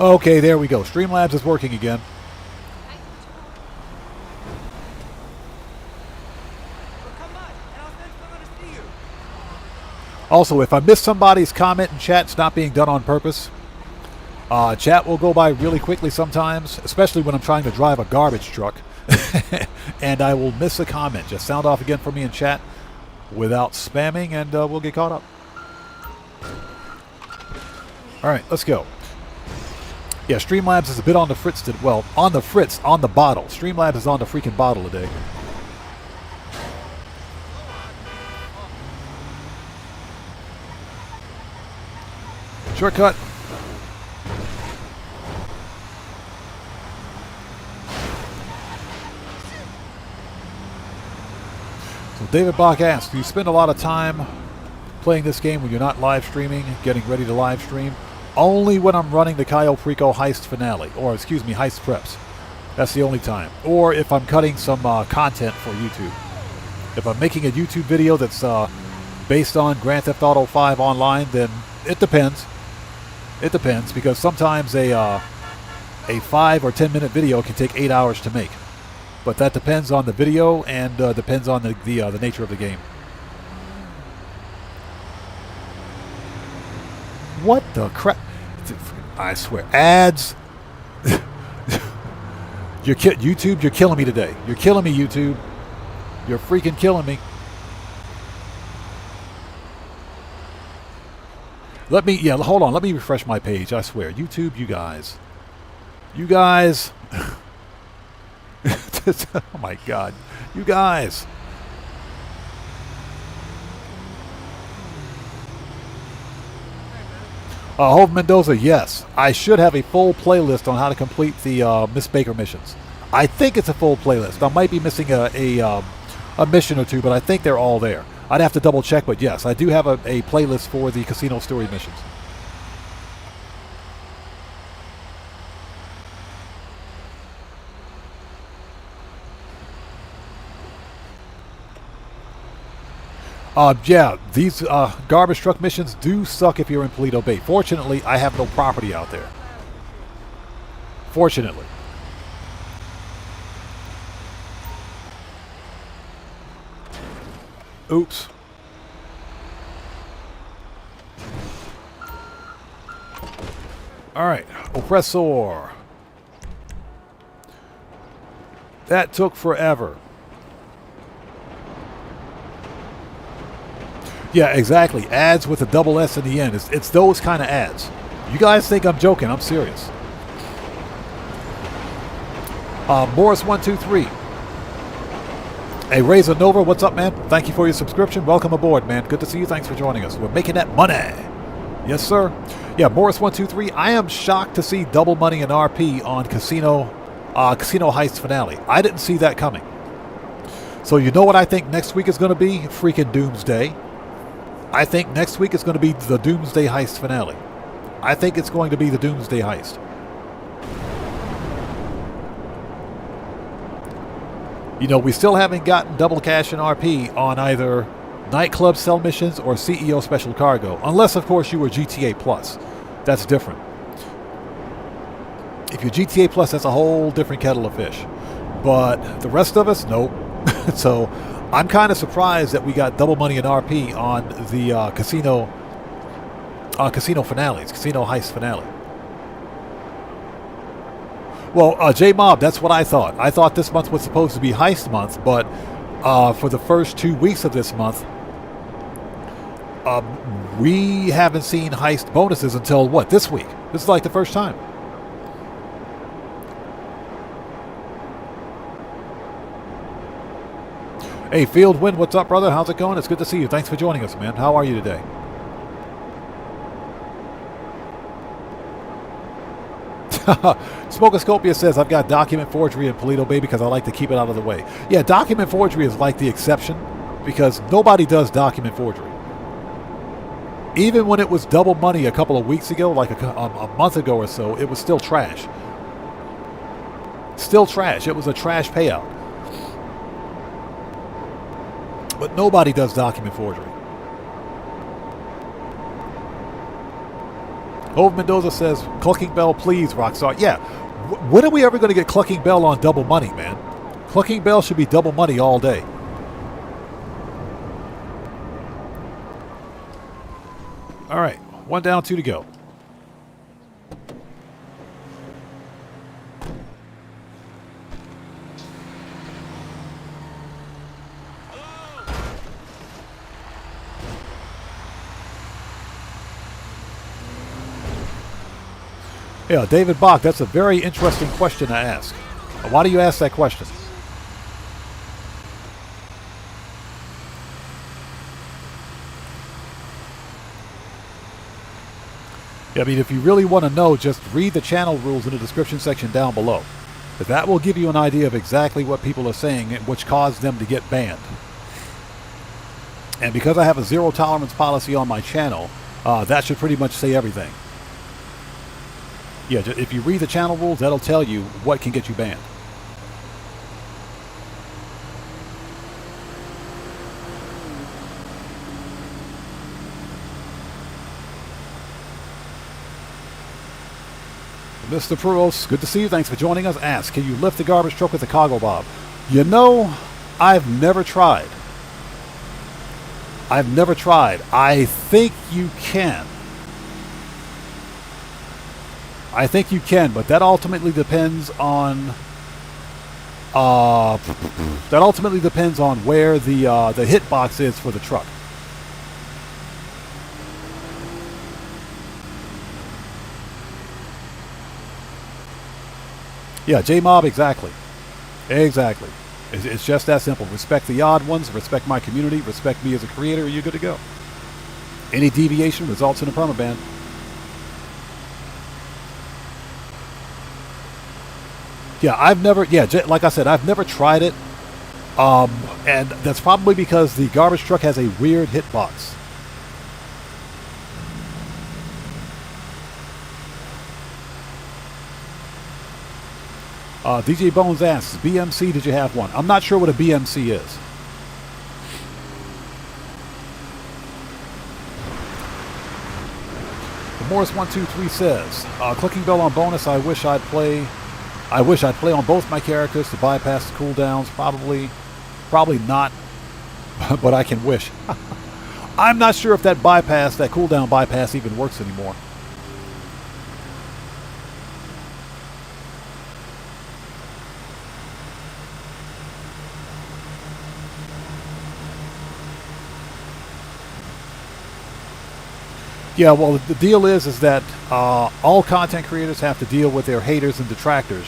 S1: Okay, there we go. Streamlabs is working again. Also, if I miss somebody's comment in chat, it's not being done on purpose. Chat will go by really quickly sometimes, especially when I'm trying to drive a garbage truck. And I will miss a comment. Just sound off again for me in chat without spamming, and we'll get caught up. All right, let's go. Yeah, Streamlabs is a bit on the fritz. Well, on the fritz, on the bottle. Streamlabs is on the freaking bottle today. Shortcut. So David Bach asks, do you spend a lot of time playing this game when you're not live streaming, getting ready to live stream? Only when I'm running the Cayo Perico Heist finale, or excuse me, Heist preps. That's the only time. Or if I'm cutting some content for YouTube. If I'm making a YouTube video that's based on Grand Theft Auto 5 online, then it depends. It depends, because sometimes a 5 or 10 minute video can take 8 hours to make. But that depends on the video and depends on the nature of the game. What the crap? I swear. Ads. YouTube, you're killing me today. You're killing me, YouTube. You're freaking killing me. Hold on. Let me refresh my page. I swear. YouTube, you guys. You guys. Oh my God. You guys. Hove Mendoza, yes. I should have a full playlist on how to complete the Miss Baker missions. I think it's a full playlist. I might be missing a mission or two, but I think they're all there. I'd have to double check, but yes, I do have a playlist for the casino story missions. Yeah, these garbage truck missions do suck if you're in Paleto Bay. Fortunately, I have no property out there. Fortunately. Oops. Alright, Oppressor. That took forever. Yeah, exactly. Ads with a double S in the end. It's those kind of ads. You guys think I'm joking. I'm serious. Morris123. Hey, Razor Nova, what's up, man? Thank you for your subscription. Welcome aboard, man. Good to see you. Thanks for joining us. We're making that money. Yes, sir. Yeah, Morris123. I am shocked to see double money in RP on Casino Heist finale. I didn't see that coming. So you know what I think next week is going to be? Freaking Doomsday. I think next week is going to be the Doomsday Heist finale. I think it's going to be the Doomsday Heist. You know, we still haven't gotten double cash in RP on either Nightclub sell missions or CEO special cargo. Unless, of course, you were GTA Plus. That's different. If you're GTA Plus, that's a whole different kettle of fish. But the rest of us, nope. So I'm kind of surprised that we got double money in RP on the casino finales, casino heist finale. Well, J-Mob, that's what I thought. I thought this month was supposed to be heist month, but for the first 2 weeks of this month, we haven't seen heist bonuses until, what, this week? This is like the first time. Hey, Field Wind, what's up, brother? How's it going? It's good to see you. Thanks for joining us, man. How are you today? Smokoscopia says, I've got document forgery in Paleto Bay because I like to keep it out of the way. Yeah, document forgery is like the exception because nobody does document forgery. Even when it was double money a couple of weeks ago, like a month ago or so, it was still trash. Still trash. It was a trash payout. But nobody does document forgery. Hove Mendoza says, Clucking Bell, please, Rockstar. Yeah, when are we ever going to get Clucking Bell on double money, man? Clucking Bell should be double money all day. One down, two to go. Yeah, David Bach, that's a very interesting question to ask. Why do you ask that question? Yeah, I mean, if you really want to know, just read the channel rules in the description section down below. That will give you an idea of exactly what people are saying and which caused them to get banned. And because I have a zero tolerance policy on my channel, that should pretty much say everything. Yeah, if you read the channel rules, that'll tell you what can get you banned. Mr. Pruos, good to see you. Thanks for joining us. Ask, can you lift the garbage truck with a cargo bob? You know, I've never tried. I've never tried. I think you can. I think you can, but that ultimately depends on where the hitbox is for the truck. Yeah, J-Mob, exactly. Exactly. It's just that simple. Respect the odd ones, respect my community, respect me as a creator, and you're good to go. Any deviation results in a permaban. Yeah, like I said, I've never tried it. And that's probably because the garbage truck has a weird hitbox. DJ Bones asks, BMC, did you have one? I'm not sure what a BMC is. Morris123 says, Clucking Bell on bonus, I wish I'd play on both my characters to bypass the cooldowns. Probably not, but I can wish. I'm not sure if that cooldown bypass even works anymore. Yeah, well, the deal is that all content creators have to deal with their haters and detractors.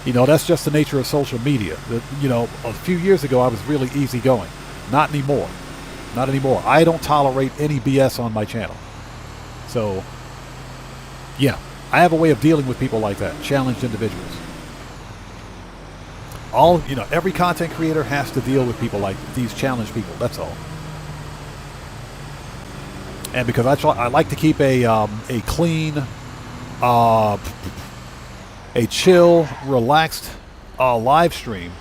S1: You know, that's just the nature of social media. You know, a few years ago, I was really easygoing. Not anymore. Not anymore. I don't tolerate any BS on my channel. So, yeah, I have a way of dealing with people like that, challenged individuals. Every content creator has to deal with people like these challenged people. That's all. And because I like to keep a clean, a chill, relaxed live stream.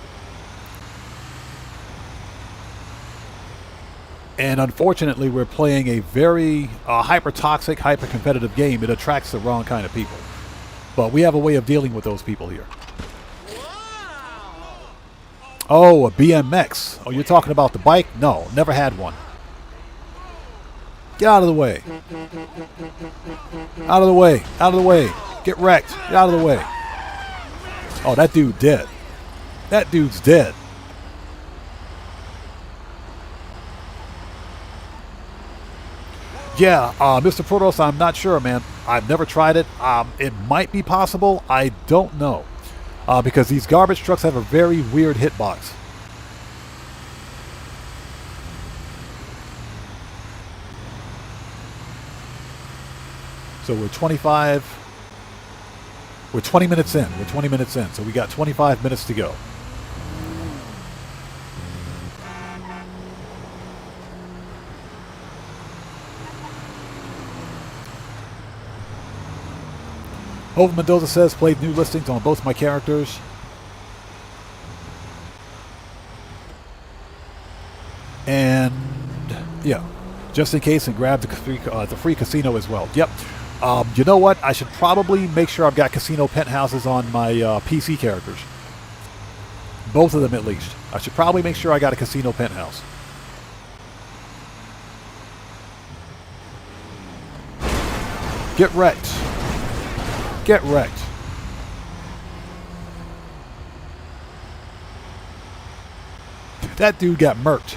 S1: And unfortunately, we're playing a very hyper-toxic, hyper-competitive game. It attracts the wrong kind of people. But we have a way of dealing with those people here. Oh, a BMX. Oh, you're talking about the bike? No, never had one. Get out of the way. Out of the way. Out of the way. Get wrecked. Get out of the way. Oh, that dude dead. That dude's dead. Yeah, Mr. Protos, I'm not sure, man. I've never tried it. It might be possible. I don't know. Because these garbage trucks have a very weird hitbox. So we're 20 minutes in. We're 20 minutes in. So we got 25 minutes to go. Hope Mendoza says, played new listings on both my characters. And yeah, just in case, and grab the free casino as well. Yep. You know what? I should probably make sure I've got casino penthouses on my PC characters. Both of them at least. I should probably make sure I got a casino penthouse. Get wrecked. Get wrecked. That dude got murked.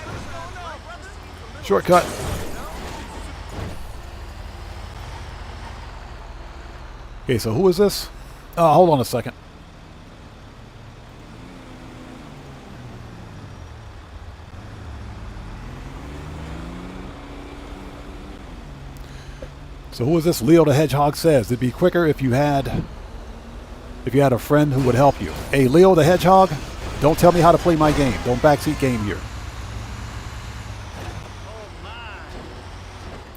S1: Shortcut. Okay, so who is this? Hold on a second. So who is this? Leo the Hedgehog says it'd be quicker if you had a friend who would help you. Hey, Leo the Hedgehog, don't tell me how to play my game. Don't backseat game here.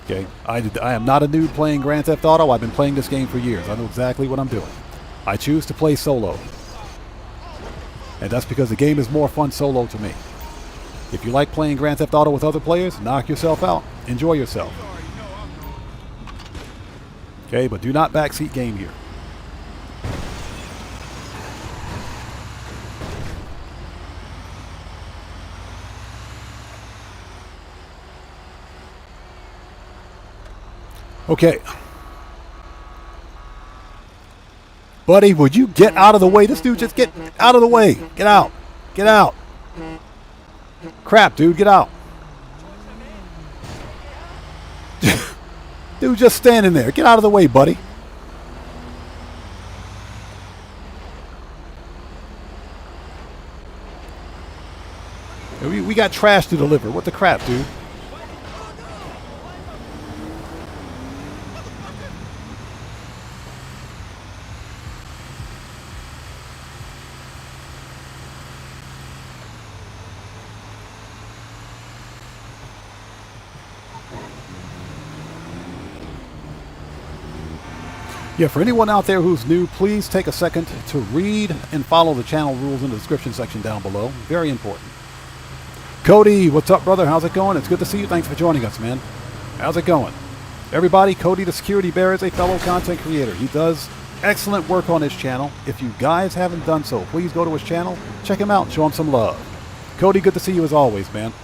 S1: Okay, I am not a noob playing Grand Theft Auto. I've been playing this game for years. I know exactly what I'm doing. I choose to play solo. And that's because the game is more fun solo to me. If you like playing Grand Theft Auto with other players, knock yourself out. Enjoy yourself. Okay, but do not backseat game here. Okay. Buddy, would you get out of the way? This dude just get out of the way. Get out. Get out. Crap, dude, get out. Dude just standing there. Get out of the way, buddy. We got trash to deliver. What the crap, dude? Yeah, for anyone out there who's new, please take a second to read and follow the channel rules in the description section down below. Very important. Cody, what's up, brother? How's it going? It's good to see you. Thanks for joining us, man. How's it going? Everybody, Cody the Security Bear is a fellow content creator. He does excellent work on his channel. If you guys haven't done so, please go to his channel, check him out, show him some love. Cody, good to see you as always, man.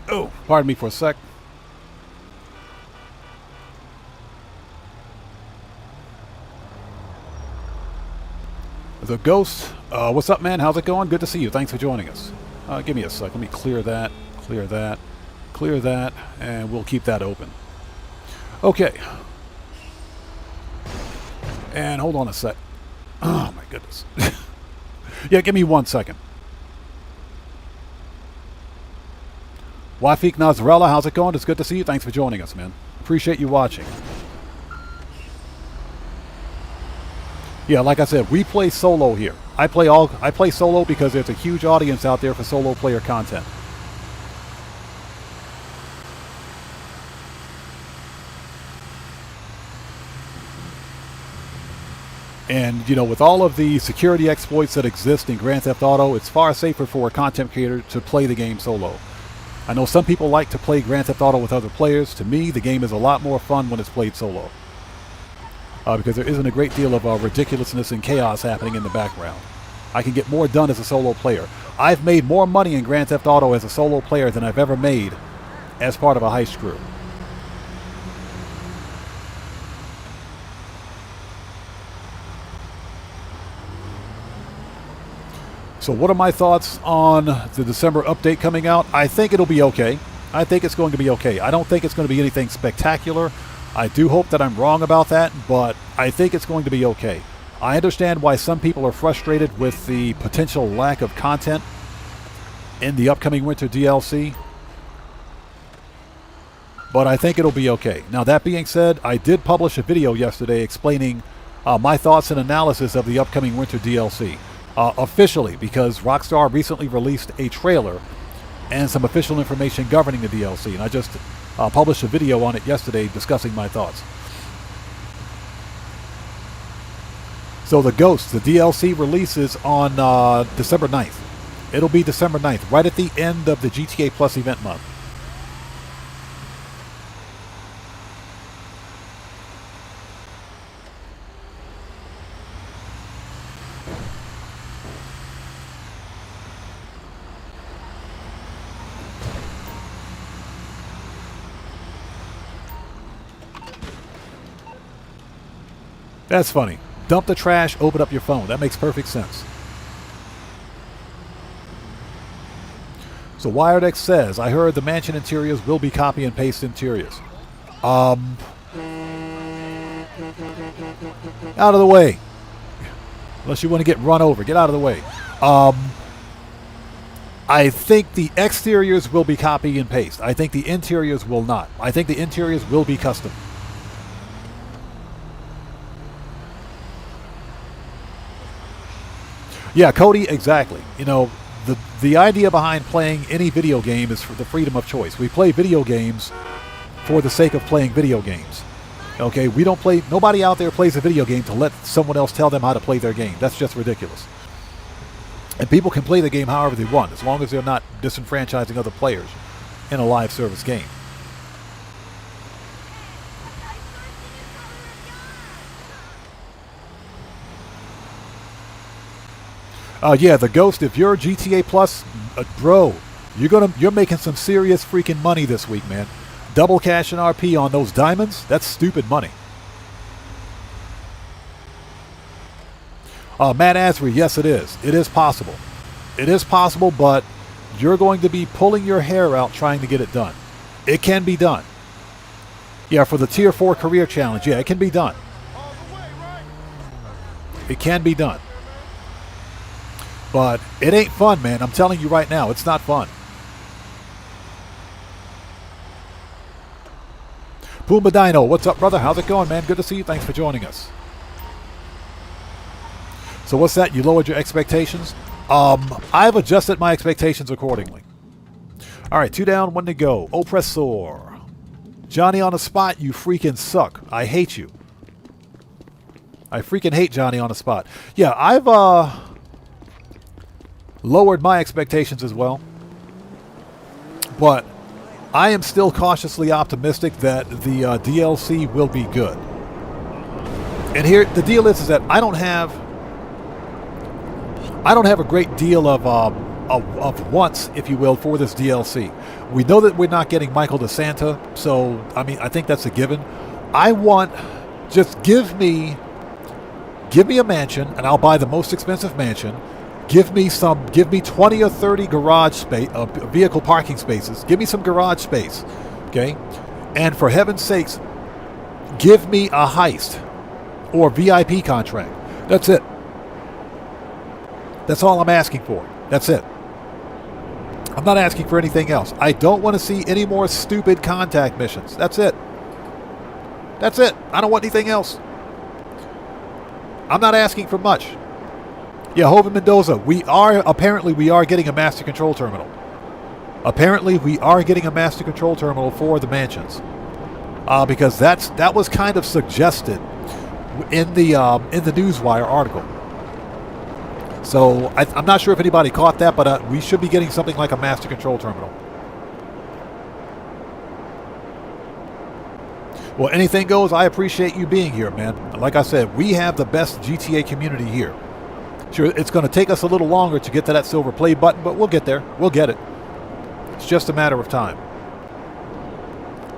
S1: Oh, pardon me for a sec. The Ghost, what's up, man? How's it going? Good to see you. Thanks for joining us. Give me a sec. Let me clear that, clear that, clear that, and we'll keep that open. Okay. And hold on a sec. Oh, my goodness. Yeah, give me 1 second. Wafik Nazarella, how's it going? It's good to see you. Thanks for joining us, man. Appreciate you watching. Yeah, like I said, we play solo here. I play solo because there's a huge audience out there for solo player content. And, you know, with all of the security exploits that exist in Grand Theft Auto, it's far safer for a content creator to play the game solo. I know some people like to play Grand Theft Auto with other players. To me, the game is a lot more fun when it's played solo. Because there isn't a great deal of ridiculousness and chaos happening in the background. I can get more done as a solo player. I've made more money in Grand Theft Auto as a solo player than I've ever made as part of a heist crew. So what are my thoughts on the December update coming out? I think it'll be okay. I think it's going to be okay. I don't think it's going to be anything spectacular. I do hope that I'm wrong about that, but I think it's going to be okay. I understand why some people are frustrated with the potential lack of content in the upcoming winter DLC, but I think it'll be okay. Now, that being said, I did publish a video yesterday explaining my thoughts and analysis of the upcoming winter DLC. Officially, because Rockstar recently released a trailer and some official information governing the DLC, and I just published a video on it yesterday discussing my thoughts. So the Ghost, the DLC releases on December 9th. It'll be December 9th, right at the end of the GTA Plus event month. That's funny. Dump the trash, open up your phone. That makes perfect sense. So WiredX says, I heard the mansion interiors will be copy and paste interiors. Out of the way. Unless you want to get run over. Get out of the way. I think the exteriors will be copy and paste. I think the interiors will not. I think the interiors will be custom. Yeah, Cody, exactly. You know, the idea behind playing any video game is for the freedom of choice. We play video games for the sake of playing video games. Okay, we don't play, nobody out there plays a video game to let someone else tell them how to play their game. That's just ridiculous. And people can play the game however they want, as long as they're not disenfranchising other players in a live service game. Yeah, the Ghost, if you're GTA Plus, bro, you're making some serious freaking money this week, man. Double cash and RP on those diamonds, that's stupid money. Matt Asbury, yes it is. It is possible. It is possible, but you're going to be pulling your hair out trying to get it done. It can be done. Yeah, for the Tier 4 Career Challenge, yeah, it can be done. It can be done. But it ain't fun, man. I'm telling you right now, it's not fun. Puma Dino, what's up, brother? How's it going, man? Good to see you. Thanks for joining us. So what's that? You lowered your expectations? I've adjusted my expectations accordingly. All right, 2 down, 1 to go. Oppressor. Johnny on the spot, you freaking suck. I hate you. I freaking hate Johnny on the spot. Yeah, I've lowered my expectations as well. But I am still cautiously optimistic that the DLC will be good. And here, the deal is that I don't have a great deal of wants, if you will, for this DLC. We know that we're not getting Michael DeSanta, so I mean, I think that's a given. I want, just give me a mansion, and I'll buy the most expensive mansion. Give me 20 or 30 garage space, vehicle parking spaces. Give me some garage space, okay? And for heaven's sakes, give me a heist or VIP contract. That's it. That's all I'm asking for. That's it. I'm not asking for anything else. I don't want to see any more stupid contact missions. That's it. That's it. I don't want anything else. I'm not asking for much. Yeah, Hovind Mendoza, we are getting a master control terminal. Apparently, we are getting a master control terminal for the mansions. Because that was kind of suggested in the Newswire article. So I'm not sure if anybody caught that, but we should be getting something like a master control terminal. Well, anything goes. I appreciate you being here, man. Like I said, we have the best GTA community here. Sure, it's going to take us a little longer to get to that silver play button, but we'll get there. We'll get it. It's just a matter of time.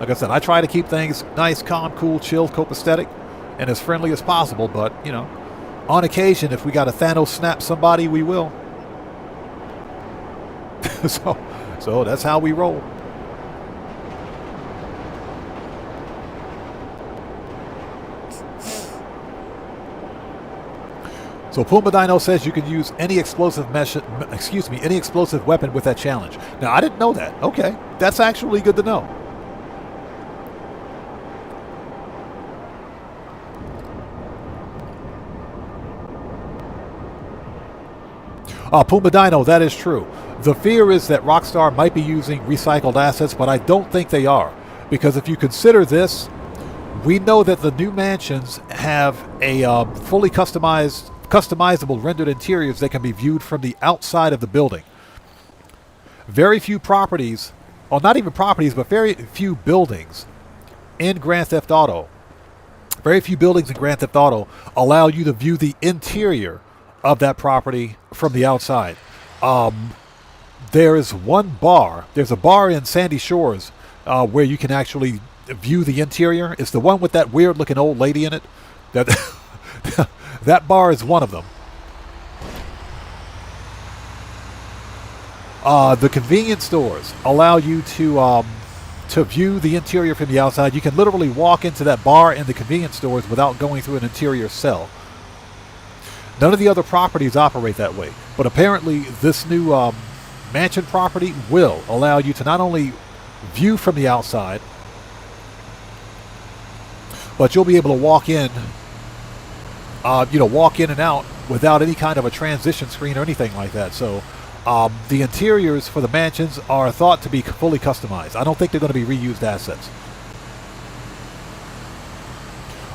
S1: Like I said, I try to keep things nice, calm, cool, chill, copacetic, and as friendly as possible, but, you know, on occasion, if we got to Thanos snap somebody, we will. so that's how we roll. So Puma Dino says you can use any explosive any explosive weapon with that challenge. Now, I didn't know that. Okay, that's actually good to know. Puma Dino, that is true. The fear is that Rockstar might be using recycled assets, but I don't think they are. Because if you consider this, we know that the new mansions have a fully customizable rendered interiors that can be viewed from the outside of the building. Very few properties, or not even properties, but very few buildings in Grand Theft Auto, allow you to view the interior of that property from the outside. There is one bar. There's a bar in Sandy Shores where you can actually view the interior. It's the one with that weird-looking old lady in it. That bar is one of them. The convenience stores allow you to view the interior from the outside. You can literally walk into that bar and the convenience stores without going through an interior cell. None of the other properties operate that way, but apparently this new mansion property will allow you to not only view from the outside, but you'll be able to walk in, walk in and out without any kind of a transition screen or anything like that. So the interiors for the mansions are thought to be fully customized. I don't think they're going to be reused assets.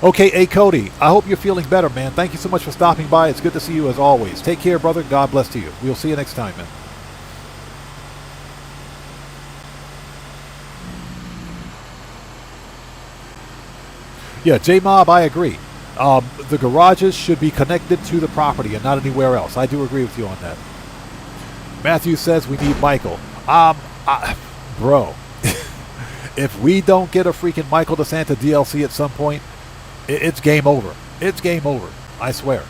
S1: Okay, A. Cody, I hope you're feeling better, man. Thank you so much for stopping by. It's good to see you as always. Take care, brother. God bless to you. We'll see you next time, man. Yeah, J-Mob, I agree. The garages should be connected to the property and not anywhere else. I do agree with you on that. Matthew says we need Michael. Bro, if we don't get a freaking Michael DeSanta DLC at some point, it's game over. It's game over. I swear.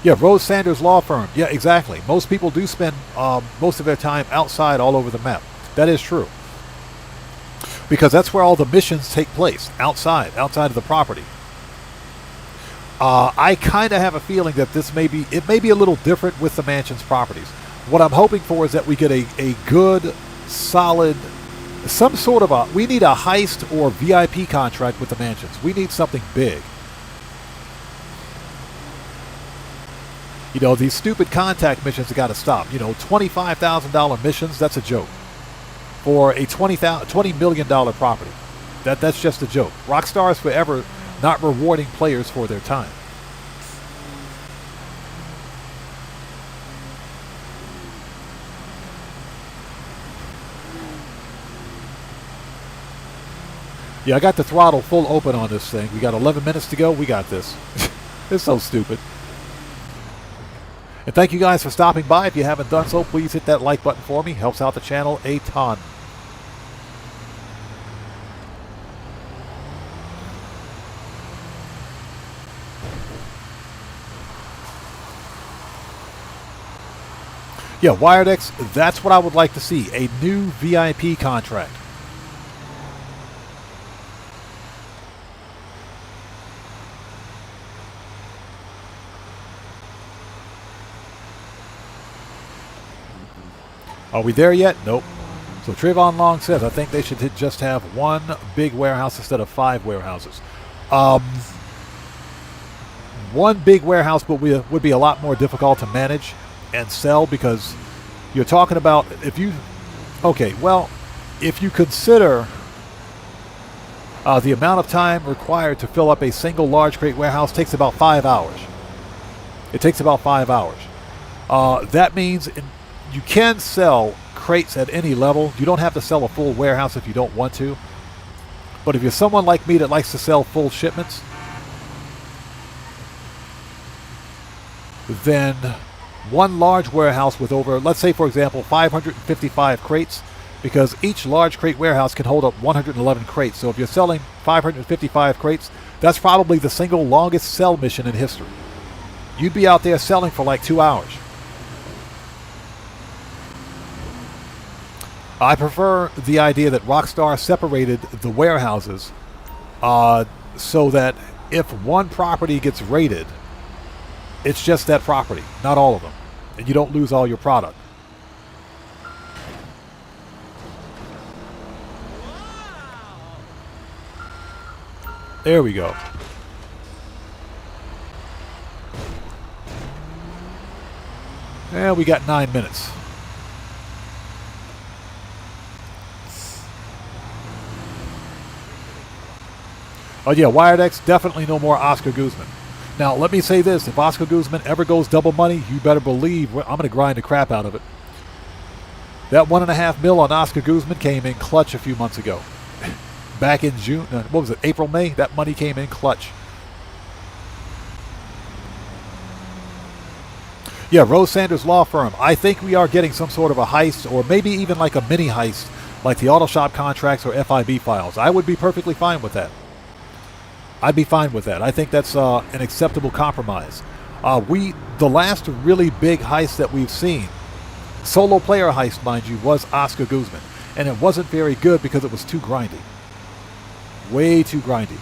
S1: Yeah, Rose Sanders Law Firm. Yeah, exactly. Most people do spend most of their time outside all over the map. That is true. Because that's where all the missions take place. Outside of the property. I kind of have a feeling that it may be a little different with the mansion's properties. What I'm hoping for is that we get a good, solid, we need a heist or VIP contract with the mansions. We need something big. These stupid contact missions have got to stop. $25,000 missions, that's a joke. For a $20 million property. That's just a joke. Rockstar is forever not rewarding players for their time. Yeah, I got the throttle full open on this thing. We got 11 minutes to go. We got this. It's so stupid. And thank you guys for stopping by. If you haven't done so, please hit that like button for me. Helps out the channel a ton. Yeah, WiredX, that's what I would like to see. A new VIP contract. Are we there yet? Nope. So Trayvon Long says, I think they should just have one big warehouse instead of 5 warehouses. One big warehouse would be a lot more difficult to manage and sell, because you're talking about if you consider the amount of time required to fill up a single large crate warehouse takes about 5 hours. It takes about 5 hours. That means you can sell crates at any level. You don't have to sell a full warehouse if you don't want to. But if you're someone like me that likes to sell full shipments, then one large warehouse with over, let's say for example, 555 crates, because each large crate warehouse can hold up 111 crates. So if you're selling 555 crates, that's probably the single longest sell mission in history. You'd be out there selling for like 2 hours. I prefer the idea that Rockstar separated the warehouses so that if one property gets raided, it's just that property, not all of them. And you don't lose all your product. There we go. And we got 9 minutes. Oh yeah, WiredX, definitely no more Oscar Guzman. Now, let me say this. If Oscar Guzman ever goes double money, you better believe I'm going to grind the crap out of it. That $1.5 million on Oscar Guzman came in clutch a few months ago. Back in June, what was it, April, May? That money came in clutch. Yeah, Rose Sanders Law Firm. I think we are getting some sort of a heist, or maybe even like a mini heist, like the auto shop contracts or FIB files. I would be perfectly fine with that. I'd be fine with that. I think that's an acceptable compromise. The last really big heist that we've seen, solo player heist, mind you, was Oscar Guzman. And it wasn't very good because it was too grindy. Way too grindy.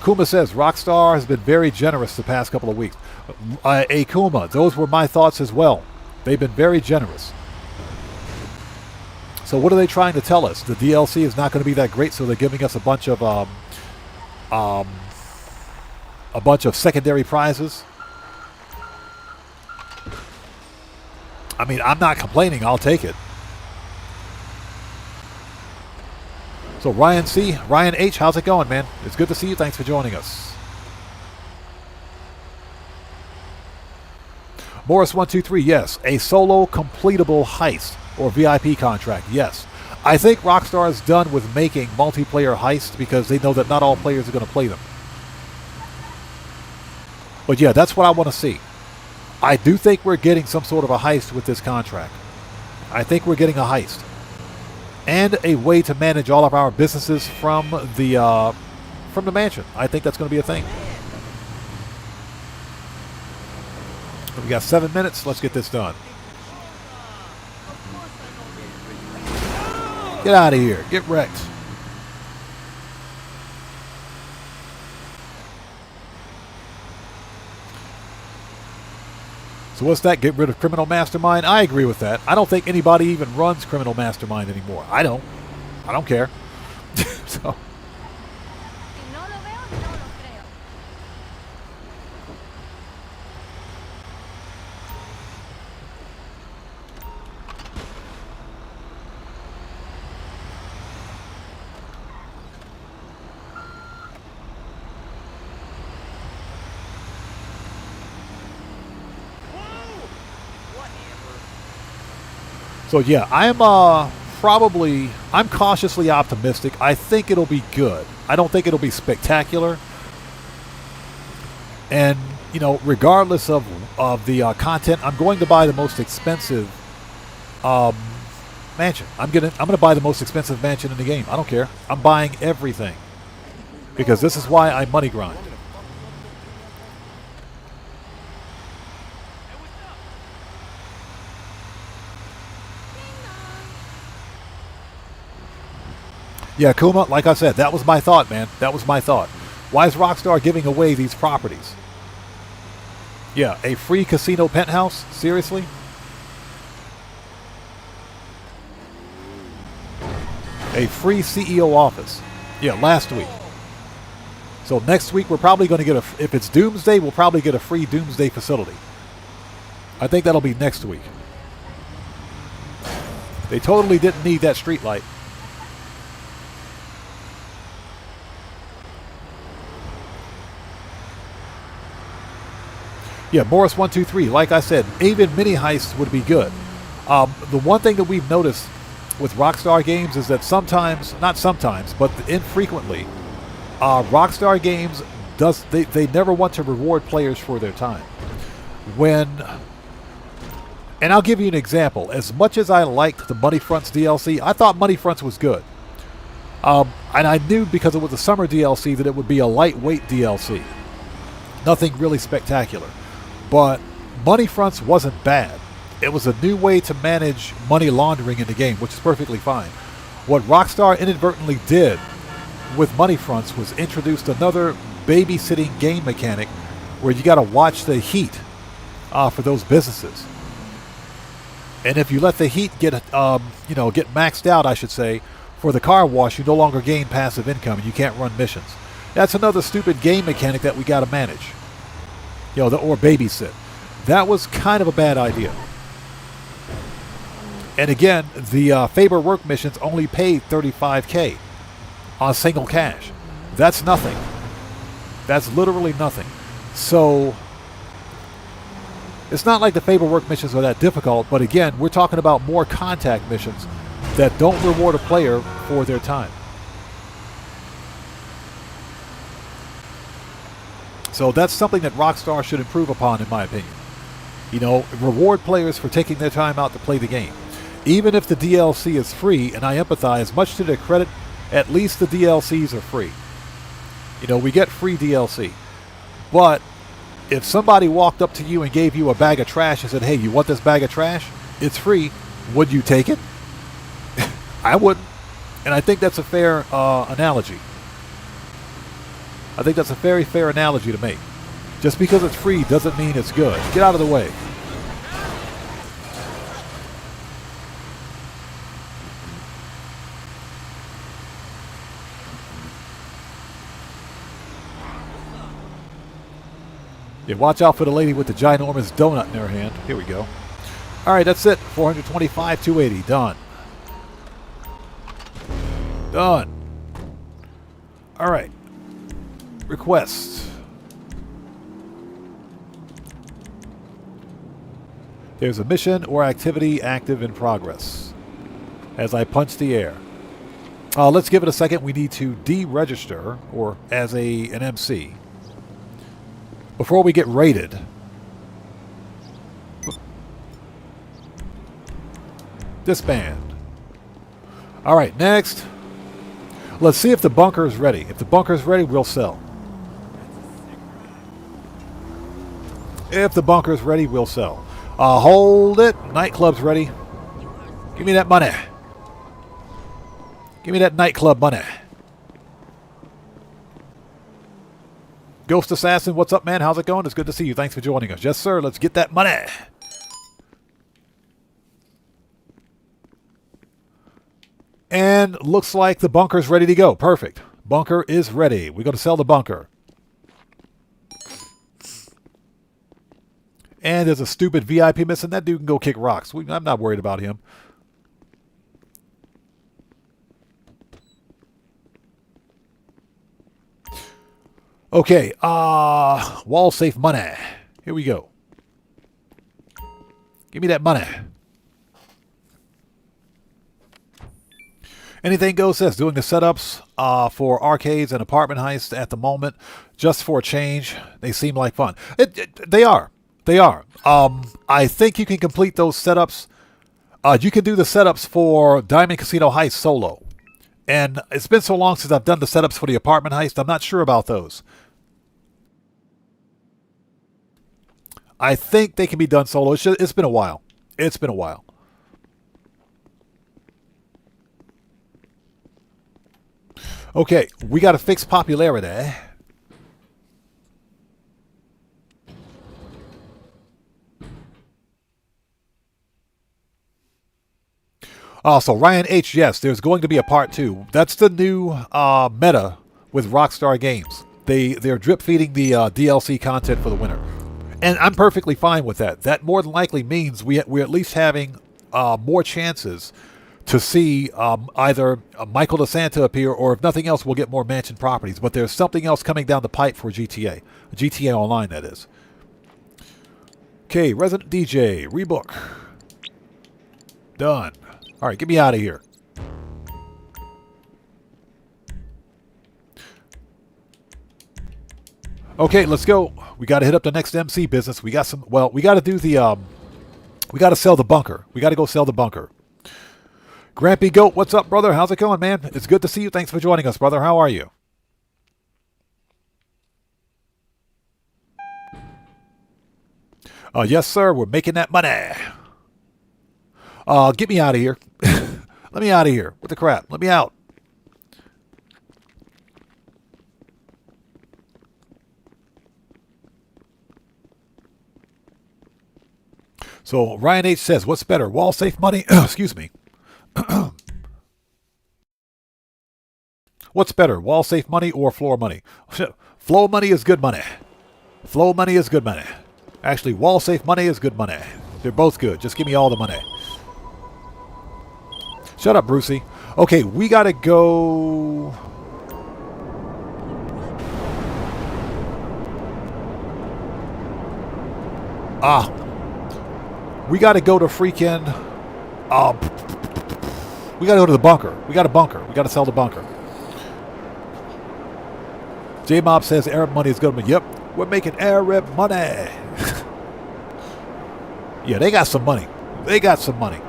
S1: Kuma says, Rockstar has been very generous the past couple of weeks. Kuma, those were my thoughts as well. They've been very generous. So what are they trying to tell us? The DLC is not going to be that great, so they're giving us a bunch of secondary prizes. I mean, I'm not complaining. I'll take it. So Ryan H, how's it going, man? It's good to see you. Thanks for joining us. Morris123, yes. A solo completable heist or VIP contract, yes. I think Rockstar is done with making multiplayer heists because they know that not all players are going to play them. But yeah, that's what I want to see. I do think we're getting some sort of a heist with this contract. I think we're getting a heist. And a way to manage all of our businesses from the mansion. I think that's going to be a thing. We got 7 minutes. Let's get this done. Get out of here. Get wrecked. So what's that? Get rid of Criminal Mastermind? I agree with that. I don't think anybody even runs Criminal Mastermind anymore. I don't care. So. So yeah, I'm cautiously optimistic. I think it'll be good. I don't think it'll be spectacular. And you know, regardless of the content, I'm going to buy the most expensive mansion. I'm gonna buy the most expensive mansion in the game. I don't care. I'm buying everything because this is why I money grind. Yeah, Kuma, like I said, that was my thought, man. That was my thought. Why is Rockstar giving away these properties? Yeah, a free casino penthouse? Seriously? A free CEO office. Yeah, last week. So next week we're probably going to get if it's Doomsday, we'll probably get a free Doomsday facility. I think that'll be next week. They totally didn't need that street light. Yeah, Morris123, like I said, even mini heists would be good. The one thing that we've noticed with Rockstar games is that sometimes, not sometimes, but infrequently, Rockstar games they never want to reward players for their time. And I'll give you an example. As much as I liked the Money Fronts DLC, I thought Money Fronts was good. And I knew because it was a summer DLC that it would be a lightweight DLC. Nothing really spectacular. But Money Fronts wasn't bad. It was a new way to manage money laundering in the game, which is perfectly fine. What Rockstar inadvertently did with Money Fronts was introduced another babysitting game mechanic where you got to watch the heat for those businesses. And if you let the heat get maxed out, I should say, for the car wash, you no longer gain passive income and you can't run missions. That's another stupid game mechanic that we got to manage. Or babysit. That was kind of a bad idea. And again, the Faber work missions only paid $35K on single cash. That's nothing. That's literally nothing. So it's not like the Faber work missions are that difficult, but again, we're talking about more contact missions that don't reward a player for their time. So that's something that Rockstar should improve upon, in my opinion. You know, reward players for taking their time out to play the game. Even if the DLC is free, and I empathize, much to their credit, at least the DLCs are free. You know, we get free DLC. But if somebody walked up to you and gave you a bag of trash and said, hey, you want this bag of trash? It's free. Would you take it? I wouldn't. And I think that's a fair analogy. I think that's a very fair analogy to make. Just because it's free doesn't mean it's good. Get out of the way. Yeah, watch out for the lady with the ginormous donut in her hand. Here we go. All right, that's it. 425, 280. Done. Done. All right. Requests. There's a mission or activity active in progress. As I punch the air. Let's give it a second. We need to deregister, or as an MC. Before we get raided. Disband. All right, next. Let's see if the bunker is ready. If the bunker is ready, we'll sell. If the bunker is ready, we'll sell. Hold it. Nightclub's ready. Give me that money. Give me that nightclub money. Ghost Assassin, what's up, man? How's it going? It's good to see you. Thanks for joining us. Yes, sir. Let's get that money. And looks like the bunker's ready to go. Perfect. Bunker is ready. We're going to sell the bunker. And there's a stupid VIP missing. That dude can go kick rocks. I'm not worried about him. Okay, wall safe money. Here we go. Give me that money. Anything Goes says doing the setups for arcades and apartment heists at the moment, just for a change. They seem like fun. They are. They are. I think you can complete those setups. You can do the setups for Diamond Casino Heist solo. And it's been so long since I've done the setups for the apartment heist, I'm not sure about those. I think they can be done solo. It's been a while. It's been a while. Okay, we got to fix popularity. So Ryan H, yes, there's going to be a part 2. That's the new meta with Rockstar Games. They're drip feeding the DLC content for the winter. And I'm perfectly fine with that. That more than likely means we're at least having more chances to see either Michael DeSanta appear, or if nothing else, we'll get more mansion properties. But there's something else coming down the pipe for GTA. GTA Online, that is. Okay, Resident DJ, rebook. Done. All right, get me out of here. Okay, let's go. We got to hit up the next MC business. We got some, well, we got to do the, we got to sell the bunker. We got to go sell the bunker. Grampy Goat, what's up, brother? How's it going, man? It's good to see you. Thanks for joining us, brother. How are you? Yes, sir. We're making that money. Get me out of here. Let me out of here. What the crap? Let me out. So Ryan H says, what's better, wall safe money? Excuse me. What's better, wall safe money or floor money? Flow money is good money. Flow money is good money. Actually, wall safe money is good money. They're both good. Just give me all the money. Shut up, Brucey. Okay, we gotta go. We gotta go to freaking. We gotta go to the bunker. We got a bunker. We gotta sell the bunker. J-Mob says Arab money is good money. Yep. We're making Arab money. Yeah, they got some money. They got some money.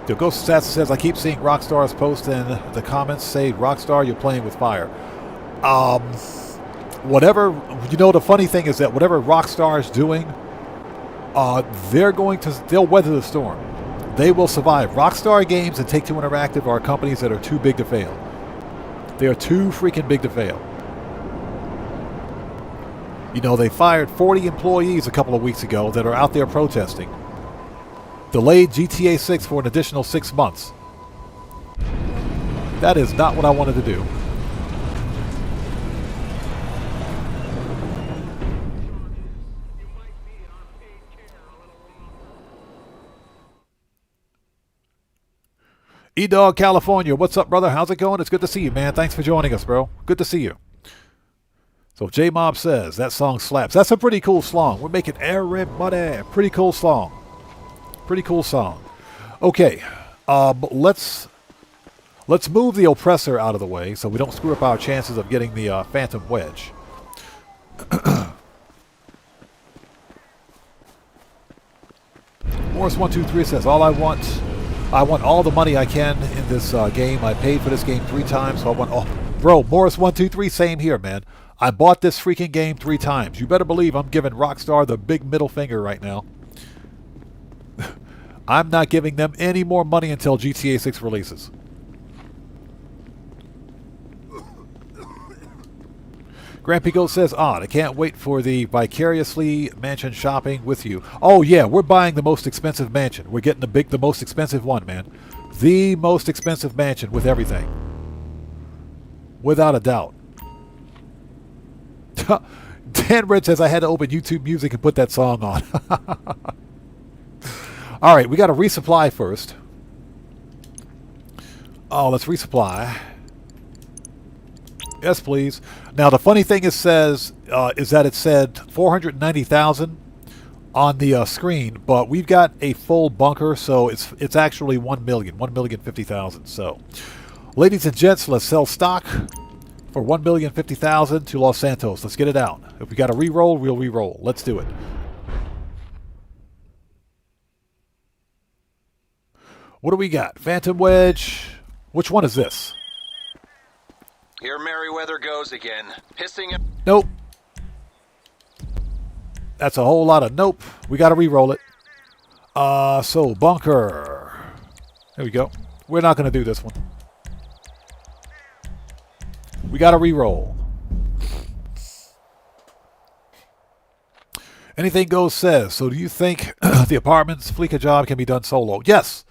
S1: The Ghost Assassin says, I keep seeing Rockstar's post in the comments say, Rockstar, you're playing with fire. Whatever, you know, the funny thing is that whatever Rockstar is doing, they'll weather the storm. They will survive. Rockstar Games and Take-Two Interactive are companies that are too big to fail. They are too freaking big to fail. You know, they fired 40 employees a couple of weeks ago that are out there protesting. Delayed GTA 6 for an additional 6 months. That is not what I wanted to do. E-Dog California, what's up, brother? How's it going? It's good to see you, man. Thanks for joining us, bro. Good to see you. So J-Mob says, that song slaps. That's a pretty cool song. We're making Arab money. Pretty cool song. Pretty cool song. Okay, let's move the oppressor out of the way so we don't screw up our chances of getting the Phantom Wedge. Morris123 says, I want all the money I can in this game. I paid for this game 3 times, so I want all. Bro, Morris123, same here, man. I bought this freaking game 3 times. You better believe I'm giving Rockstar the big middle finger right now. I'm not giving them any more money until GTA 6 releases. Grampy Goat says, I can't wait for the Vicariously Mansion shopping with you. Oh yeah, we're buying the most expensive mansion. We're getting the most expensive one, man. The most expensive mansion with everything. Without a doubt. Dan Red says I had to open YouTube Music and put that song on. All right, we got to resupply first. Oh, let's resupply. Yes, please. Now, the funny thing is that it said 490,000 on the screen, but we've got a full bunker, so it's actually 1 million, 1,050,000. So, ladies and gents, let's sell stock for 1,050,000 to Los Santos. Let's get it out. If we got to re-roll, we'll re-roll. Let's do it. What do we got? Phantom Wedge. Which one is this?
S5: Here Merryweather goes again. Pissing him.
S1: Nope. That's a whole lot of nope. We got to re-roll it. So, bunker. There we go. We're not going to do this one. We got to re-roll. Anything Goes says, so do you think the apartment's Fleeka job can be done solo? Yes.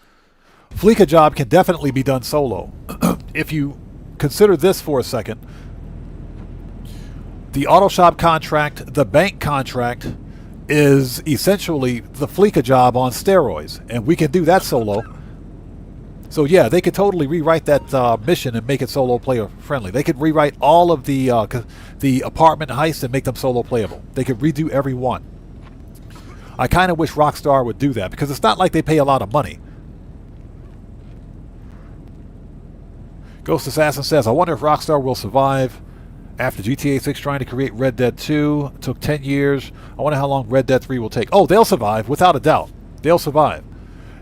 S1: Fleeka job can definitely be done solo. If you consider this for a second, the auto shop contract, the bank contract, is essentially the Fleeka job on steroids, and we can do that solo. So yeah, they could totally rewrite that mission and make it solo player friendly. They could rewrite all of the apartment heists and make them solo playable. They could redo every one. I kind of wish Rockstar would do that, because it's not like they pay a lot of money. Ghost Assassin says, I wonder if Rockstar will survive after GTA 6 trying to create Red Dead 2. It took 10 years. I wonder how long Red Dead 3 will take. Oh, they'll survive, without a doubt. They'll survive.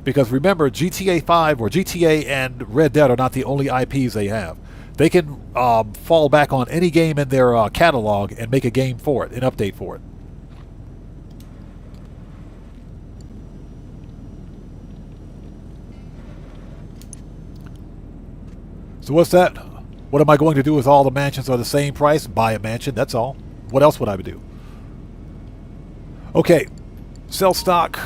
S1: Because remember, GTA 5 or GTA and Red Dead are not the only IPs they have. They can fall back on any game in their catalog and make a game for it, an update for it. So what's that? What am I going to do with all the mansions are the same price? Buy a mansion, that's all. What else would I do? Okay, sell stock.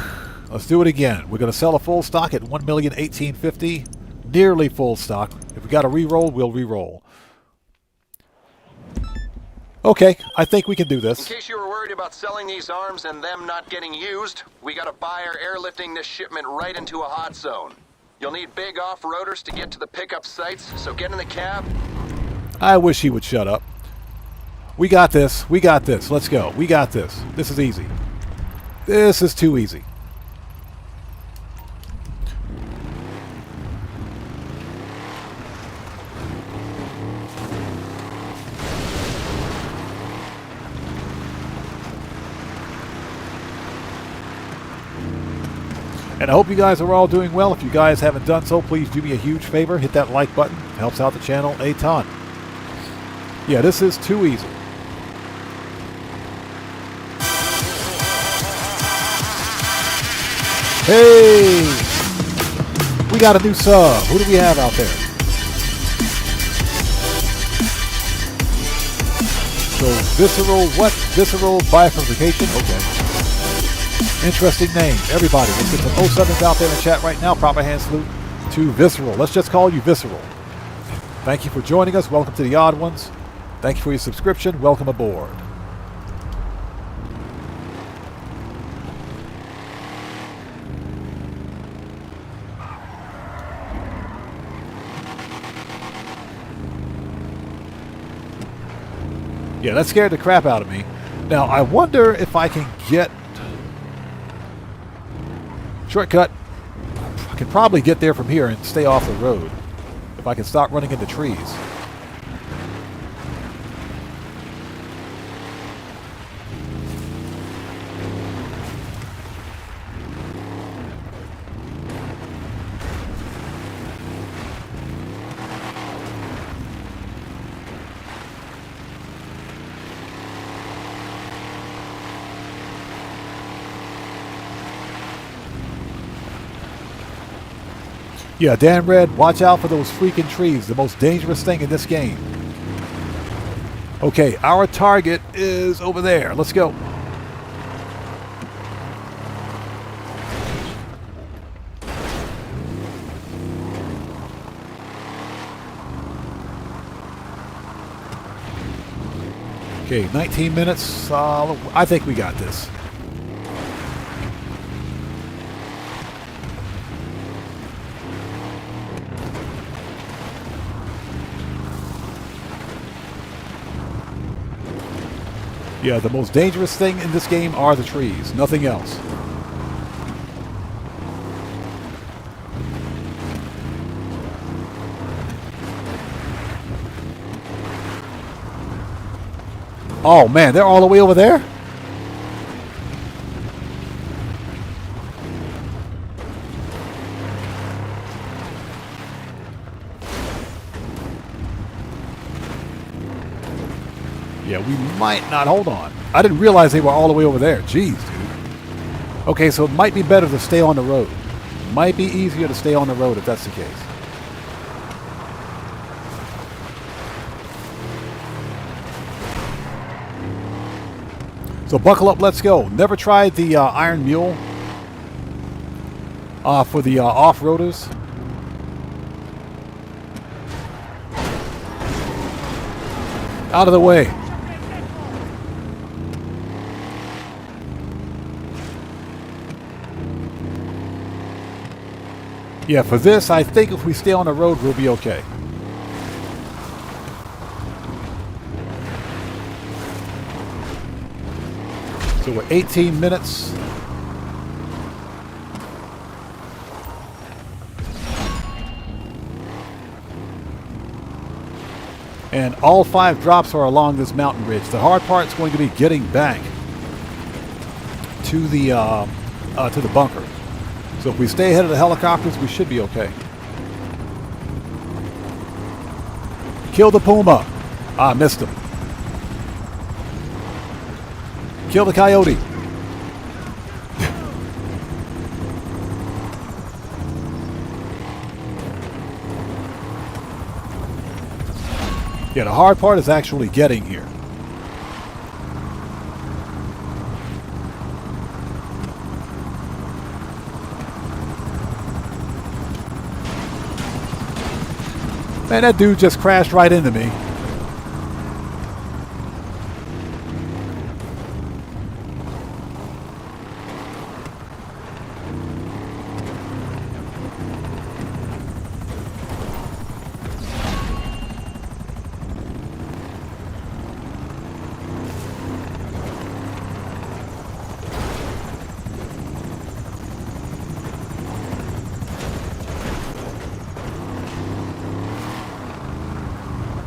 S1: Let's do it again. We're going to sell a full stock at 1,018,50. Nearly full stock. If we got to re-roll, we'll re-roll. Okay, I think we can do this.
S5: In case you were worried about selling these arms and them not getting used, we got a buyer airlifting this shipment right into a hot zone. You'll need big off-roaders to get to the pickup sites, so get in the cab.
S1: I wish he would shut up. We got this. We got this. Let's go. We got this. This is easy. This is too easy. And I hope you guys are all doing well. If you guys haven't done so, please do me a huge favor. Hit that like button. It helps out the channel a ton. Yeah, this is too easy. Hey! We got a new sub. Who do we have out there? So, visceral, what? Visceral bifurcation? Okay. Interesting name. Everybody, let's get some 07s out there in the chat right now. Proper hand salute to Visceral. Let's just call you Visceral. Thank you for joining us. Welcome to the Odd Ones. Thank you for your subscription. Welcome aboard. Yeah, that scared the crap out of me. Now, I wonder if I can get... Shortcut. I can probably get there from here and stay off the road. If I can stop running into trees. Yeah, Dan Red, watch out for those freaking trees. The most dangerous thing in this game. Okay, our target is over there. Let's go. Okay, 19 minutes. I think we got this. Yeah, the most dangerous thing in this game are the trees, nothing else. Oh man, they're all the way over there? Yeah, we might not. Hold on. I didn't realize they were all the way over there. Jeez, dude. Okay, so it might be better to stay on the road. Might be easier to stay on the road if that's the case. So buckle up, let's go. Never tried the Iron Mule for the off-roaders. Out of the way. Yeah, for this, I think if we stay on the road, we'll be okay. So we're 18 minutes. And all 5 drops are along this mountain ridge. The hard part is going to be getting back to the bunker. So if we stay ahead of the helicopters, we should be okay. Kill the puma. Ah, missed him. Kill the coyote. Yeah, the hard part is actually getting here. Man, that dude just crashed right into me.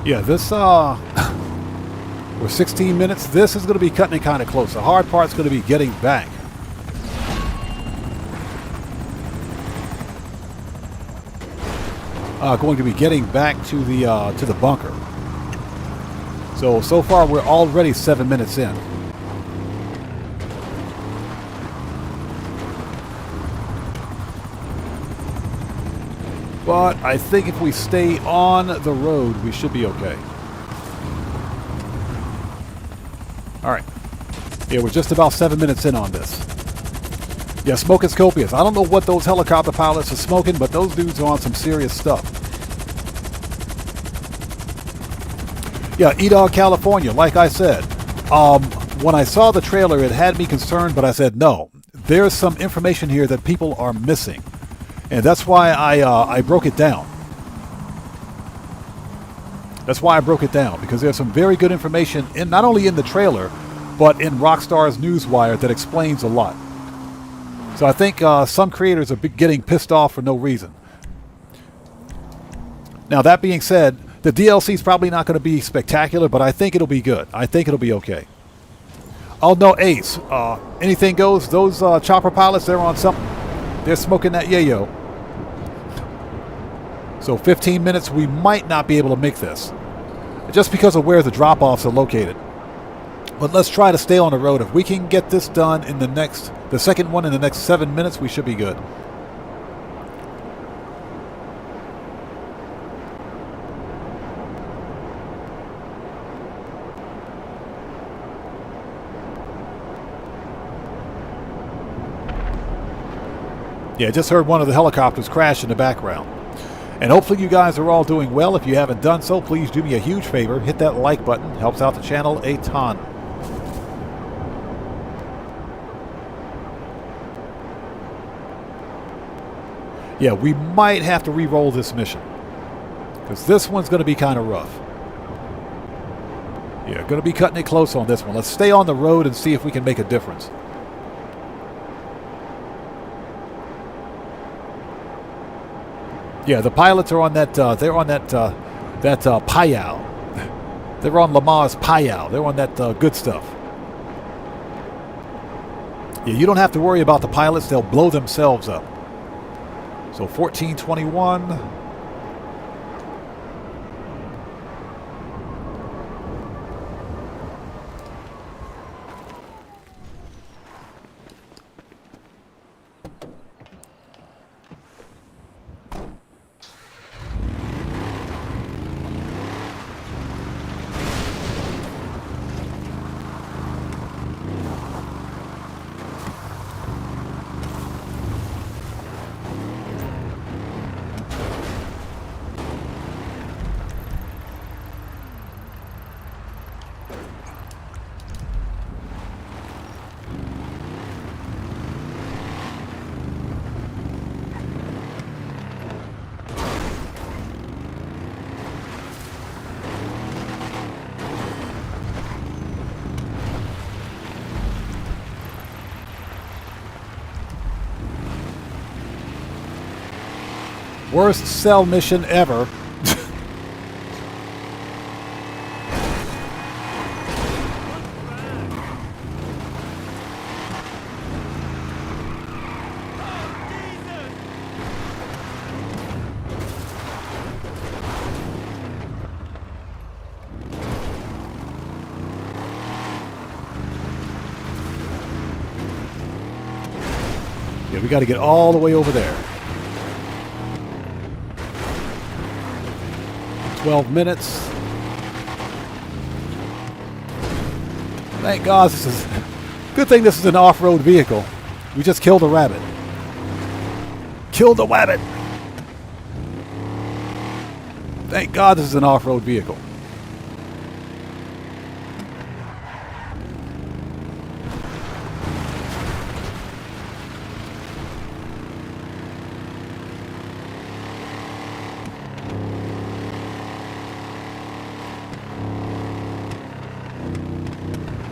S1: Yeah, this, we're 16 minutes. This is going to be cutting it kind of close. The hard part's going to be getting back. going to be getting back to the bunker. So far we're already 7 minutes in. But I think if we stay on the road, we should be okay. Alright. Yeah, we're just about 7 minutes in on this. Yeah, smoke is copious. I don't know what those helicopter pilots are smoking, but those dudes are on some serious stuff. Yeah, E-Dog, California, like I said. When I saw the trailer, it had me concerned, but I said, no. There's some information here that people are missing. And that's why I broke it down. That's why I broke it down, because there's some very good information, in not only in the trailer, but in Rockstar's Newswire that explains a lot. So I think some creators are getting pissed off for no reason. Now, that being said, the DLC is probably not going to be spectacular, but I think it'll be good. I think it'll be okay. Oh, no, Ace. Anything goes. Those chopper pilots, they're on something. They're smoking that yayo. So 15 minutes, we might not be able to make this. Just because of where the drop-offs are located. But let's try to stay on the road. If we can get this done in the second one in the next 7 minutes, we should be good. Yeah, I just heard one of the helicopters crash in the background. And hopefully you guys are all doing well. If you haven't done so, please do me a huge favor. Hit that like button. Helps out the channel a ton. Yeah, we might have to re-roll this mission. Because this one's going to be kind of rough. Yeah, going to be cutting it close on this one. Let's stay on the road and see if we can make a difference. Yeah, the pilots are on that, they're on that Payao. They're on Lamar's Payao. They're on that good stuff. Yeah, you don't have to worry about the pilots. They'll blow themselves up. So 1421. Worst cell mission ever. Yeah, we got to get all the way over there. 12 minutes. Thank God this is... Good thing this is an off-road vehicle. We just killed a rabbit. Killed a rabbit! Thank God this is an off-road vehicle.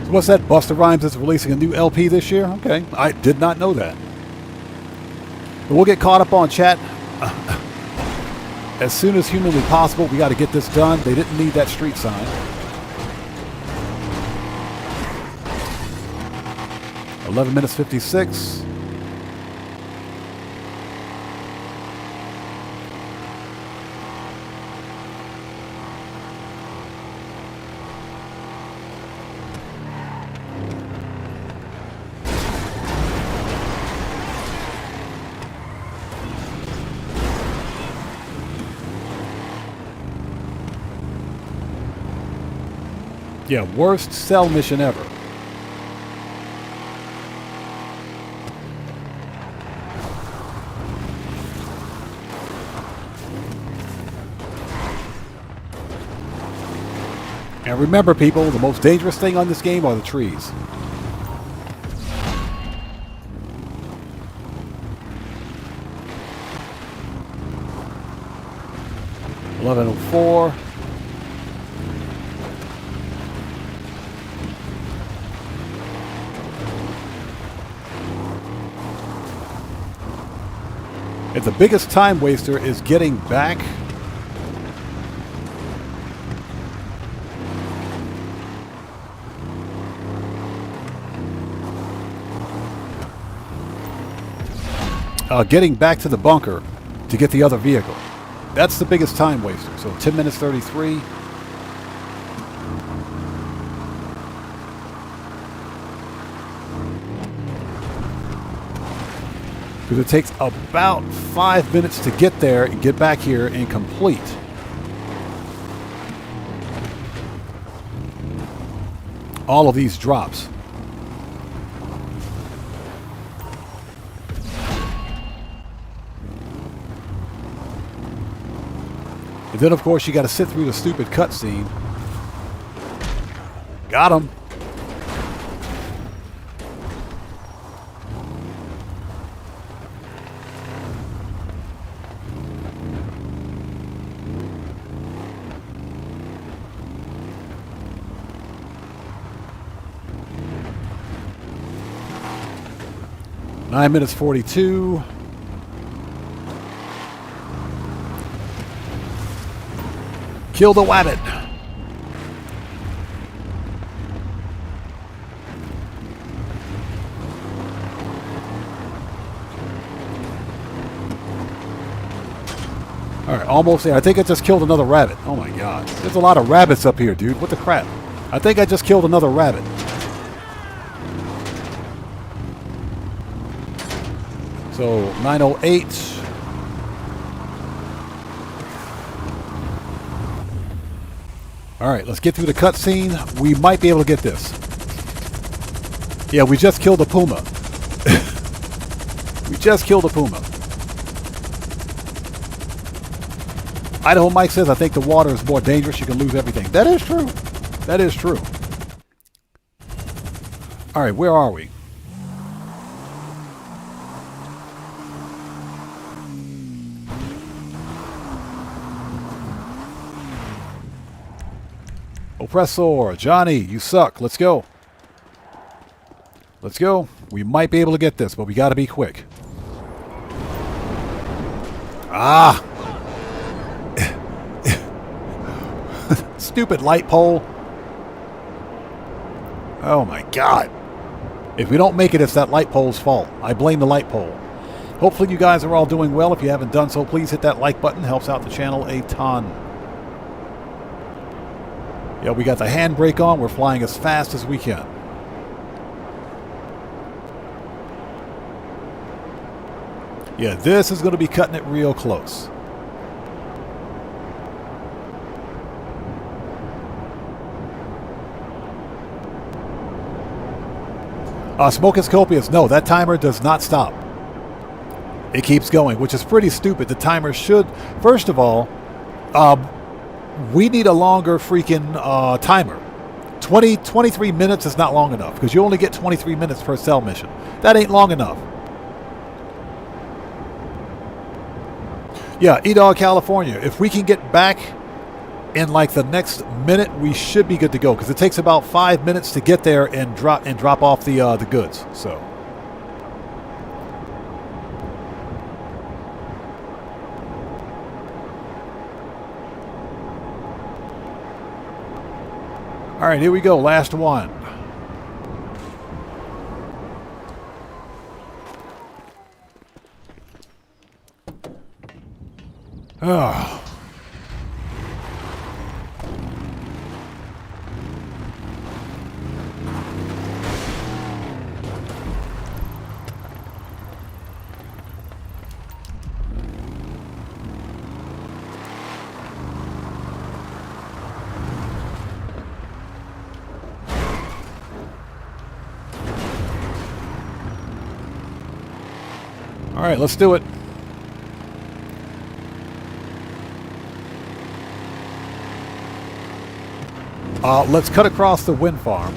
S1: What's that? Busta Rhymes is releasing a new LP this year? Okay, I did not know that. But we'll get caught up on chat as soon as humanly possible. We got to get this done. They didn't need that street sign. (11 minutes 56). Yeah, worst cell mission ever. And remember, people, the most dangerous thing on this game are the trees. $11.04. And the biggest time waster is getting back. Getting back to the bunker to get the other vehicle. That's the biggest time waster. So 10 minutes 33. Because it takes about 5 minutes to get there and get back here and complete. All of these drops. And then, of course, you got to sit through the stupid cutscene. Got him. Nine minutes 42. Kill the wabbit. Alright, almost there. I think I just killed another rabbit. Oh my god. There's a lot of rabbits up here, dude. What the crap? I think I just killed another rabbit. So, 908. Alright, let's get through the cutscene. We might be able to get this. Yeah, we just killed a puma. We just killed a puma. Idaho Mike says, I think the water is more dangerous. You can lose everything. That is true. That is true. Alright, where are we? Oppressor, Johnny, you suck. Let's go. Let's go. We might be able to get this, but we got to be quick. Ah! Stupid light pole. Oh my god. If we don't make it, it's that light pole's fault. I blame the light pole. Hopefully you guys are all doing well. If you haven't done so, please hit that like button. Helps out the channel a ton. Yeah, we got the handbrake on. We're flying as fast as we can. Yeah, this is going to be cutting it real close. Smoke is copious. No, that timer does not stop. It keeps going, which is pretty stupid. The timer should, first of all, we need a longer freaking timer. 23 minutes is not long enough because you only get 23 minutes per cell mission. That ain't long enough. Yeah, E-Dog California. If we can get back in like the next minute, we should be good to go because it takes about 5 minutes to get there and drop off the goods. So. All right, here we go. Last one. Oh. All right, let's do it. Let's cut across the wind farm.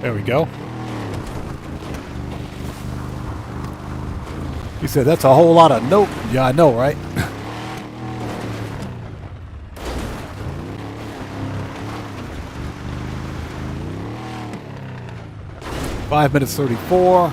S1: There we go. He said that's a whole lot of nope. Yeah, I know, right? Five minutes 34.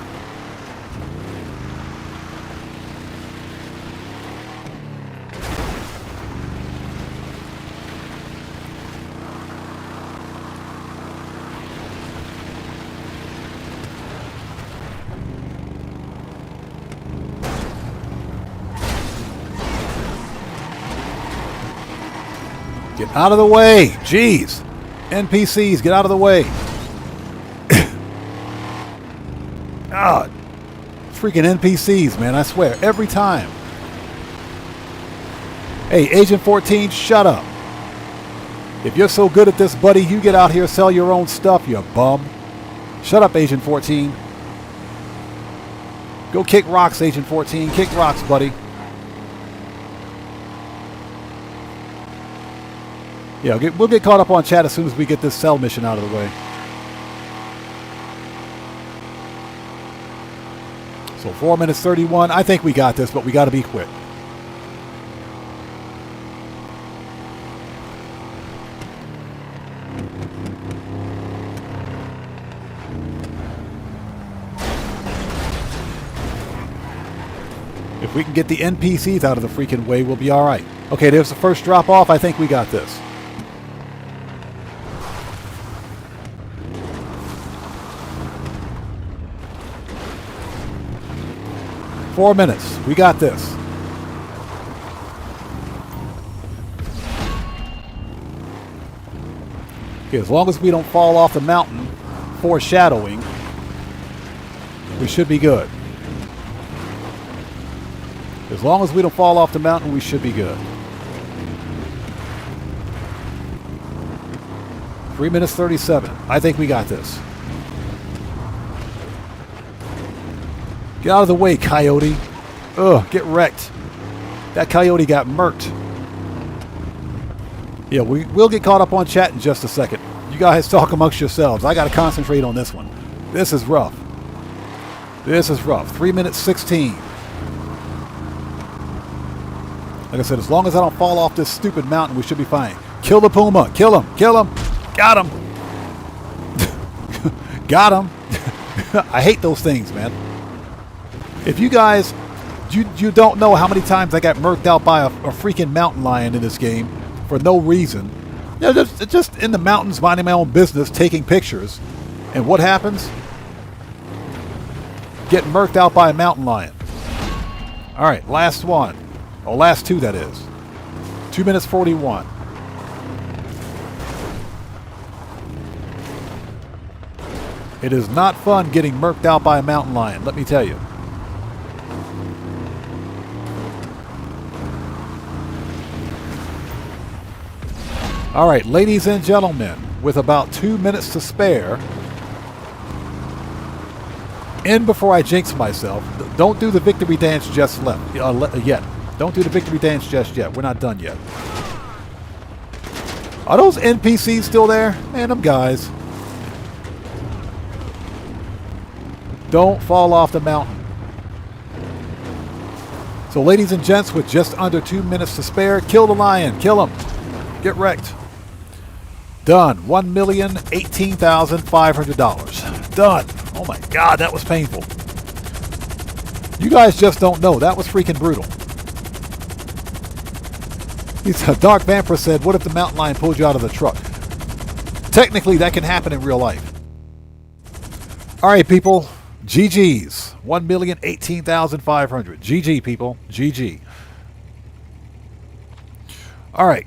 S1: Get out of the way. Jeez. NPCs, get out of the way. God. Freaking NPCs, man. I swear. Every time. Hey, Agent 14, shut up. If you're so good at this, buddy, you get out here, sell your own stuff, you bum. Shut up, Agent 14. Go kick rocks, Agent 14. Kick rocks, buddy. Yeah, we'll get caught up on chat as soon as we get this cell mission out of the way. So 4 minutes 31. I think we got this, but we got to be quick. If we can get the NPCs out of the freaking way, we'll be all right. Okay, there's the first drop off. I think we got this. Four minutes. We got this. Okay, as long as we don't fall off the mountain, foreshadowing, we should be good. As long as we don't fall off the mountain, we should be good. 3 minutes 37. I think we got this. Get out of the way, coyote. Ugh, get wrecked. That coyote got murked. Yeah, we'll get caught up on chat in just a second. You guys talk amongst yourselves. I got to concentrate on this one. This is rough. This is rough. 3 minutes 16. Like I said, as long as I don't fall off this stupid mountain, we should be fine. Kill the puma. Kill him. Kill him. Got him. Got him. I hate those things, man. If you guys, you don't know how many times I got murked out by a freaking mountain lion in this game for no reason. You know, just in the mountains, minding my own business, taking pictures. And what happens? Get murked out by a mountain lion. All right, last one. Oh, last two, that is. 2 minutes 41. It is not fun getting murked out by a mountain lion, let me tell you. All right, ladies and gentlemen, with about 2 minutes to spare, in before I jinx myself, don't do the victory dance just yet. Don't do the victory dance just yet. We're not done yet. Are those NPCs still there? Man, them guys. Don't fall off the mountain. So, ladies and gents, with just under 2 minutes to spare, kill the lion. Kill him. Get wrecked. Done. $1,018,500. Done. Oh my God, that was painful. You guys just don't know. That was freaking brutal. Dark Vampire said, what if the mountain lion pulled you out of the truck? Technically, that can happen in real life. All right, people. GG's. $1,018,500. GG, people. GG. All right.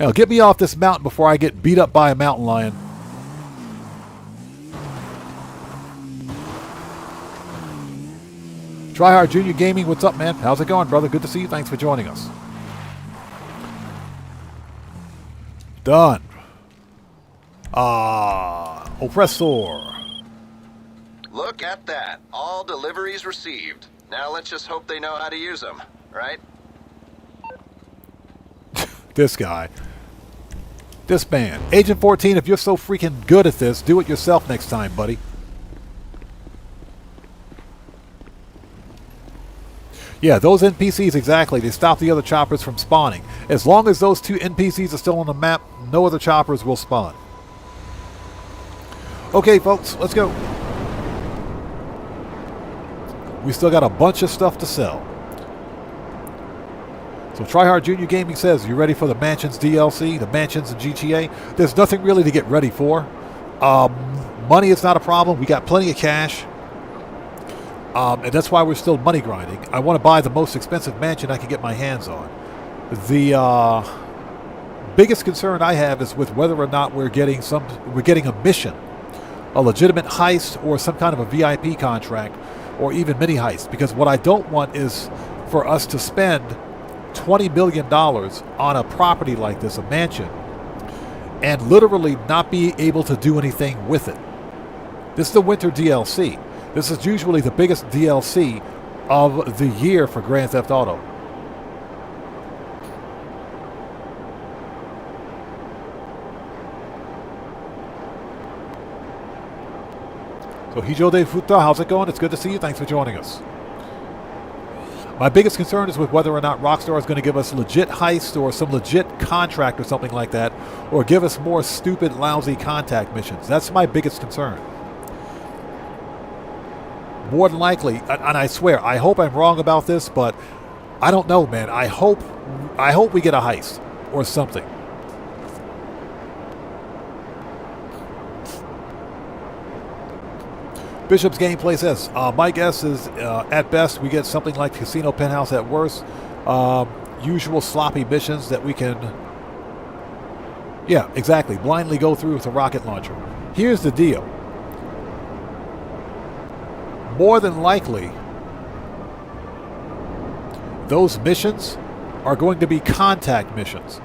S1: Now, get me off this mountain before I get beat up by a mountain lion. Tryhard Junior Gaming, what's up, man? How's it going, brother? Good to see you. Thanks for joining us. Done. Oppressor.
S5: Look at that. All deliveries received. Now let's just hope they know how to use them, right?
S1: This guy. This man. Agent 14, if you're so freaking good at this, do it yourself next time, buddy. Yeah, those NPCs, exactly. They stop the other choppers from spawning. As long as those two NPCs are still on the map, no other choppers will spawn. Okay, folks, let's go. We still got a bunch of stuff to sell. So Tryhard Junior Gaming says, you ready for the Mansions DLC, the Mansions in GTA? There's nothing really to get ready for. Money is not a problem. We got plenty of cash. And that's why we're still money grinding. I want to buy the most expensive mansion I can get my hands on. The biggest concern I have is with whether or not we're getting a mission, a legitimate heist, or some kind of a VIP contract, or even mini heist. Because what I don't want is for us to spend $20 million on a property like this, a mansion, and literally not be able to do anything with it. This is the winter DLC. This is usually the biggest DLC of the year for Grand Theft Auto. So Hijo de Futa, how's it going? It's good to see you. Thanks for joining us. My biggest concern is with whether or not Rockstar is going to give us legit heist or some legit contract or something like that, or give us more stupid, lousy contact missions. That's my biggest concern. More than likely, and I swear, I hope I'm wrong about this, but I don't know, man. I hope we get a heist or something. Bishop's Gameplay says, my guess is at best we get something like Casino Penthouse, at worst. Usual sloppy missions that we can, yeah, exactly, blindly go through with a rocket launcher. Here's the deal. More than likely, those missions are going to be contact missions.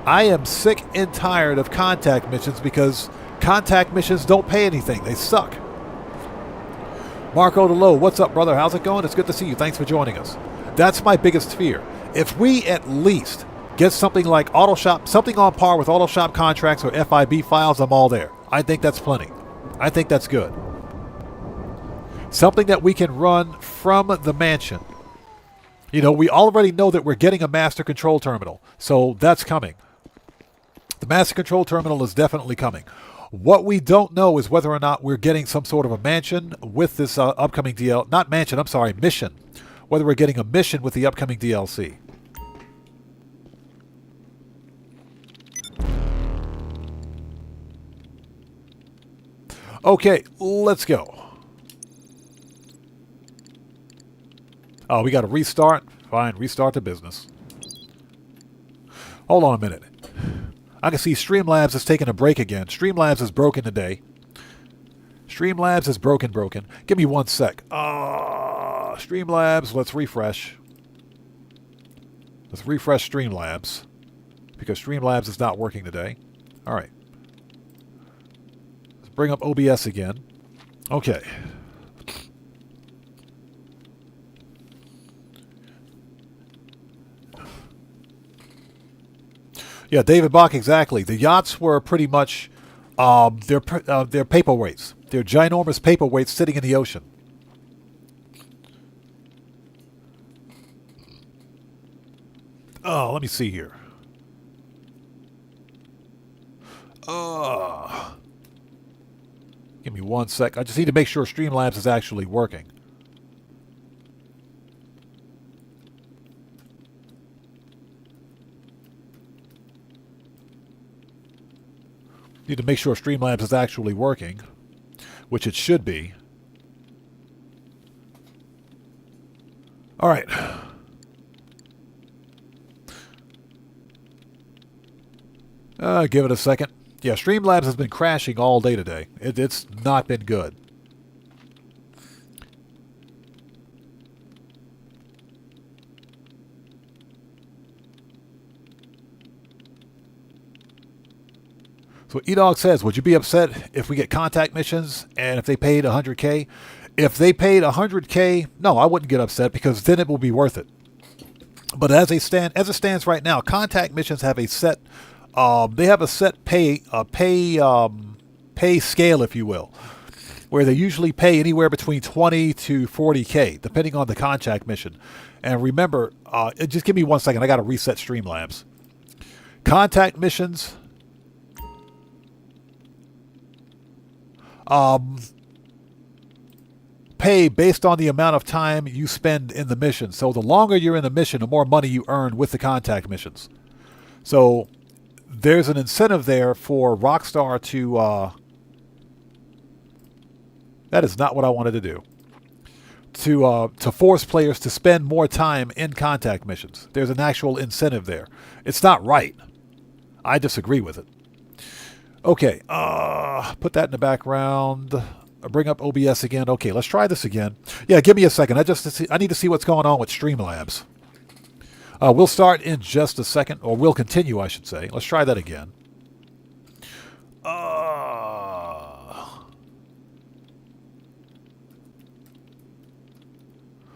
S1: I am sick and tired of contact missions because contact missions don't pay anything. They suck. Marco DeLow, what's up, brother? How's it going? It's good to see you. Thanks for joining us. That's my biggest fear. If we at least get something like Auto Shop, something on par with Auto Shop contracts or FIB files, I'm all there. I think that's plenty. I think that's good. Something that we can run from the mansion. You know, we already know that we're getting a master control terminal, so that's coming. The master control terminal is definitely coming. What we don't know is whether or not we're getting some sort of a mansion with this upcoming mission. Whether we're getting a mission with the upcoming DLC. Okay, let's go. Oh, we got to restart? Fine, restart the business. Hold on a minute. I can see Streamlabs is taking a break again. Streamlabs is broken today. Streamlabs is broken. Give me 1 sec. Streamlabs, let's refresh. Let's refresh Streamlabs. Because Streamlabs is not working today. Alright. Let's bring up OBS again. Okay. Yeah, David Bach, exactly. The yachts were pretty much they're paperweights. They're ginormous paperweights sitting in the ocean. Oh, let me see here. Give me 1 sec. I just need to make sure Streamlabs is actually working. Need to make sure Streamlabs is actually working, which it should be. All right. Give it a second. Yeah, Streamlabs has been crashing all day today. It's not been good. So E-Dog says, would you be upset if we get contact missions and if they paid 100K? If they paid 100K, no, I wouldn't get upset because then it will be worth it. But as it stands right now, contact missions have a set, they have a set pay scale, if you will, where they usually pay anywhere between 20 to 40K, depending on the contact mission. And remember, just give me 1 second. I got to reset Streamlabs. Contact missions. Pay based on the amount of time you spend in the mission. So the longer you're in the mission, the more money you earn with the contact missions. So there's an incentive there for Rockstar to... that is not what I wanted to do. To force players to spend more time in contact missions. There's an actual incentive there. It's not right. I disagree with it. Okay, put that in the background. Bring up OBS again. Okay, let's try this again. Yeah, give me a second. I need to see what's going on with Streamlabs. We'll start in just a second, or we'll continue, I should say. Let's try that again.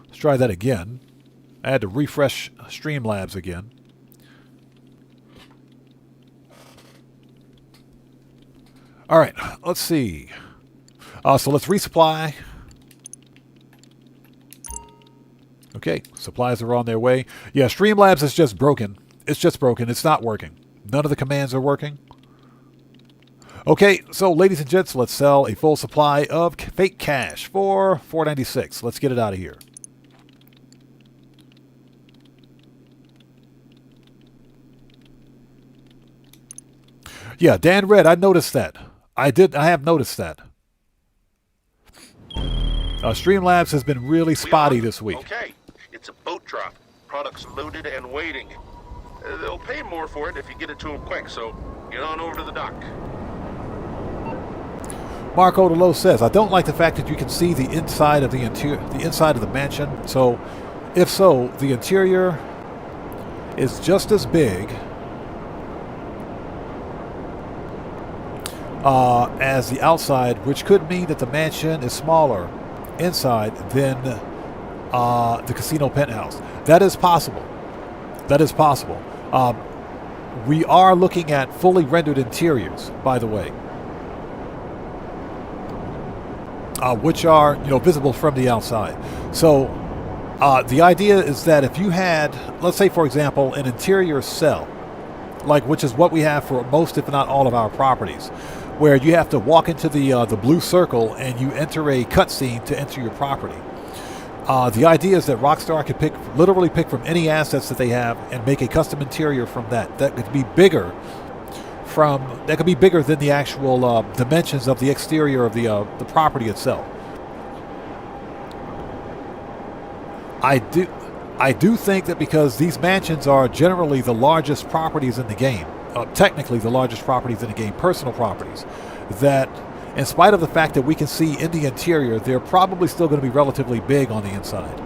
S1: Let's try that again. I had to refresh Streamlabs again. All right, let's see. So let's resupply. Okay, supplies are on their way. Yeah, Streamlabs is just broken. It's just broken. It's not working. None of the commands are working. Okay, so ladies and gents, let's sell a full supply of fake cash for $4.96. Let's get it out of here. Yeah, Dan Red, I noticed that. I have noticed that. Streamlabs has been really spotty this week.
S6: Okay, it's a boat drop. Products loaded and waiting. They'll pay more for it if you get it to them quick, so get on over to the dock.
S1: Marco DeLo says, I don't like the fact that you can see the inside of the inside of the mansion. So, if so, the interior is just as big as the outside, which could mean that the mansion is smaller inside than the casino penthouse. That is possible. That is possible. We are looking at fully rendered interiors, by the way, which are visible from the outside. So the idea is that if you had, let's say for example, an interior cell, which is what we have for most, if not all, of our properties, where you have to walk into the blue circle and you enter a cutscene to enter your property. The idea is that Rockstar could literally pick from any assets that they have and make a custom interior from that. That could be bigger than the actual dimensions of the exterior of the property itself. I do think that because these mansions are generally the largest properties in the game, technically the largest properties in the game, personal properties, that in spite of the fact that we can see in the interior, they're probably still going to be relatively big on the inside.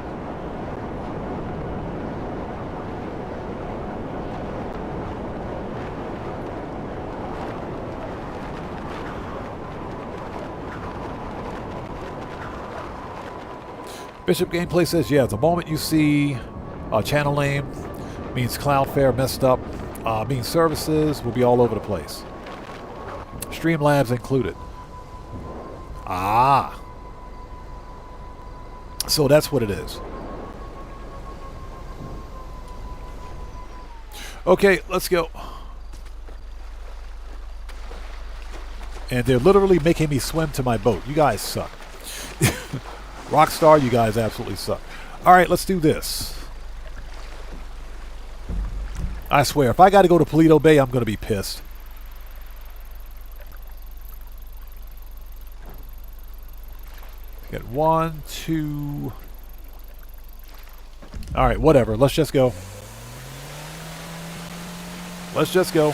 S1: Bishop Gameplay says, yeah, the moment you see channel name means Cloudflare messed up, means services will be all over the place. Streamlabs included. Ah. So that's what it is. Okay, let's go. And they're literally making me swim to my boat. You guys suck. Rockstar, you guys absolutely suck. All right, let's do this. I swear, if I got to go to Paleto Bay, I'm going to be pissed. Get 1, 2. All right, whatever. Let's just go. Let's just go.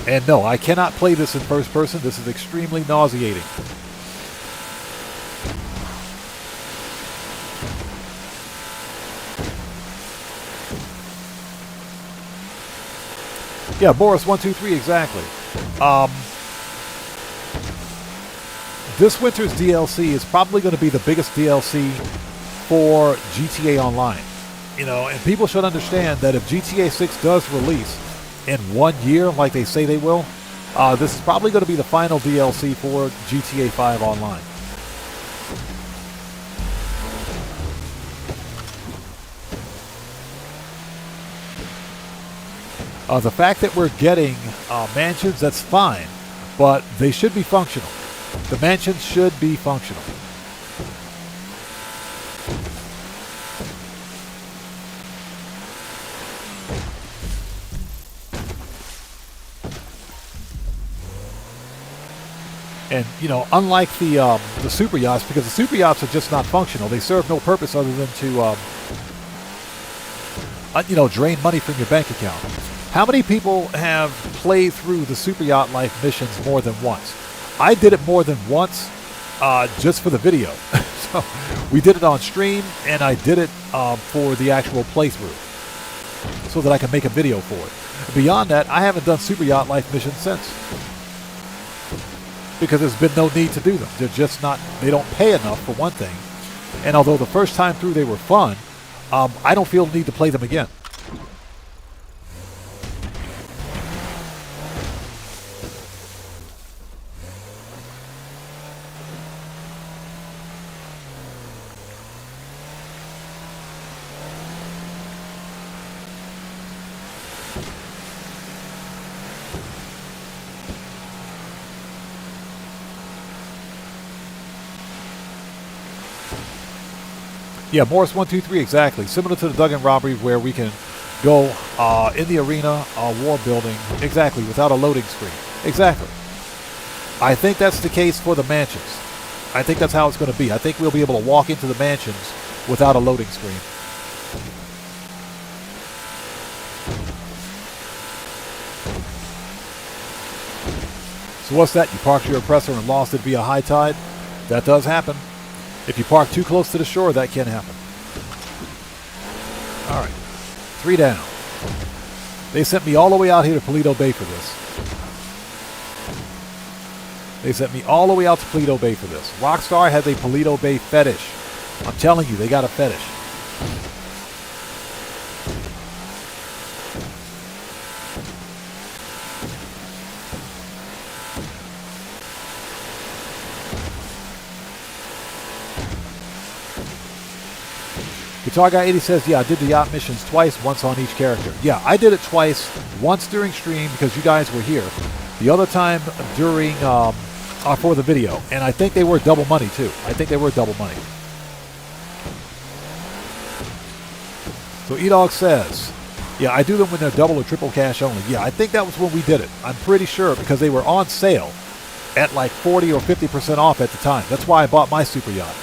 S1: And no, I cannot play this in first person. This is extremely nauseating. Yeah, Boris123, exactly. This winter's DLC is probably going to be the biggest DLC for GTA Online. You know, and people should understand that if GTA 6 does release in 1 year, like they say they will, this is probably going to be the final DLC for GTA 5 Online. The fact that we're getting mansions, that's fine, but they should be functional. The mansions should be functional. And, you know, unlike the super yachts, because the super yachts are just not functional. They serve no purpose other than to, you know, drain money from your bank account. How many people have played through the Super Yacht Life missions more than once? I did it more than once just for the video. So we did it on stream, and I did it for the actual playthrough so that I can make a video for it. Beyond that, I haven't done Super Yacht Life missions since, because there's been no need to do them. They're just not, they don't pay enough for one thing. And although the first time through they were fun, I don't feel the need to play them again. Yeah, Morris123, exactly. Similar to the Duggan robbery, where we can go in the arena, war building, exactly, without a loading screen. Exactly. I think that's the case for the mansions. I think that's how it's going to be. I think we'll be able to walk into the mansions without a loading screen. So what's that? You parked your oppressor and lost it via high tide? That does happen. If you park too close to the shore, that can happen. All right. 3 down. They sent me all the way out here to Paleto Bay for this. They sent me all the way out to Paleto Bay for this. Rockstar has a Paleto Bay fetish. I'm telling you, they got a fetish. Guitar Guy 80 says, yeah, I did the yacht missions twice, once on each character. Yeah, I did it twice, once during stream because you guys were here. The other time during, for the video. And I think they were double money too. I think they were double money. So E-Dog says, yeah, I do them when they're double or triple cash only. Yeah, I think that was when we did it. I'm pretty sure because they were on sale at like 40 or 50% off at the time. That's why I bought my super yacht.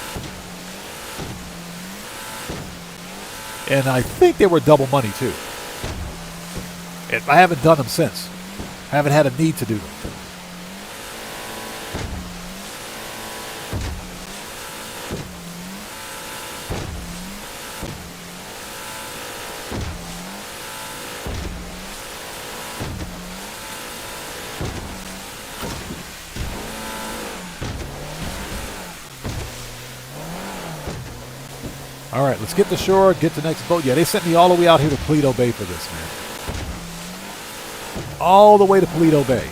S1: And I think they were double money too. And I haven't done them since. I haven't had a need to do them. All right, let's get to shore, get to the next boat. Yeah, they sent me all the way out here to Paleto Bay for this, man. All the way to Paleto Bay.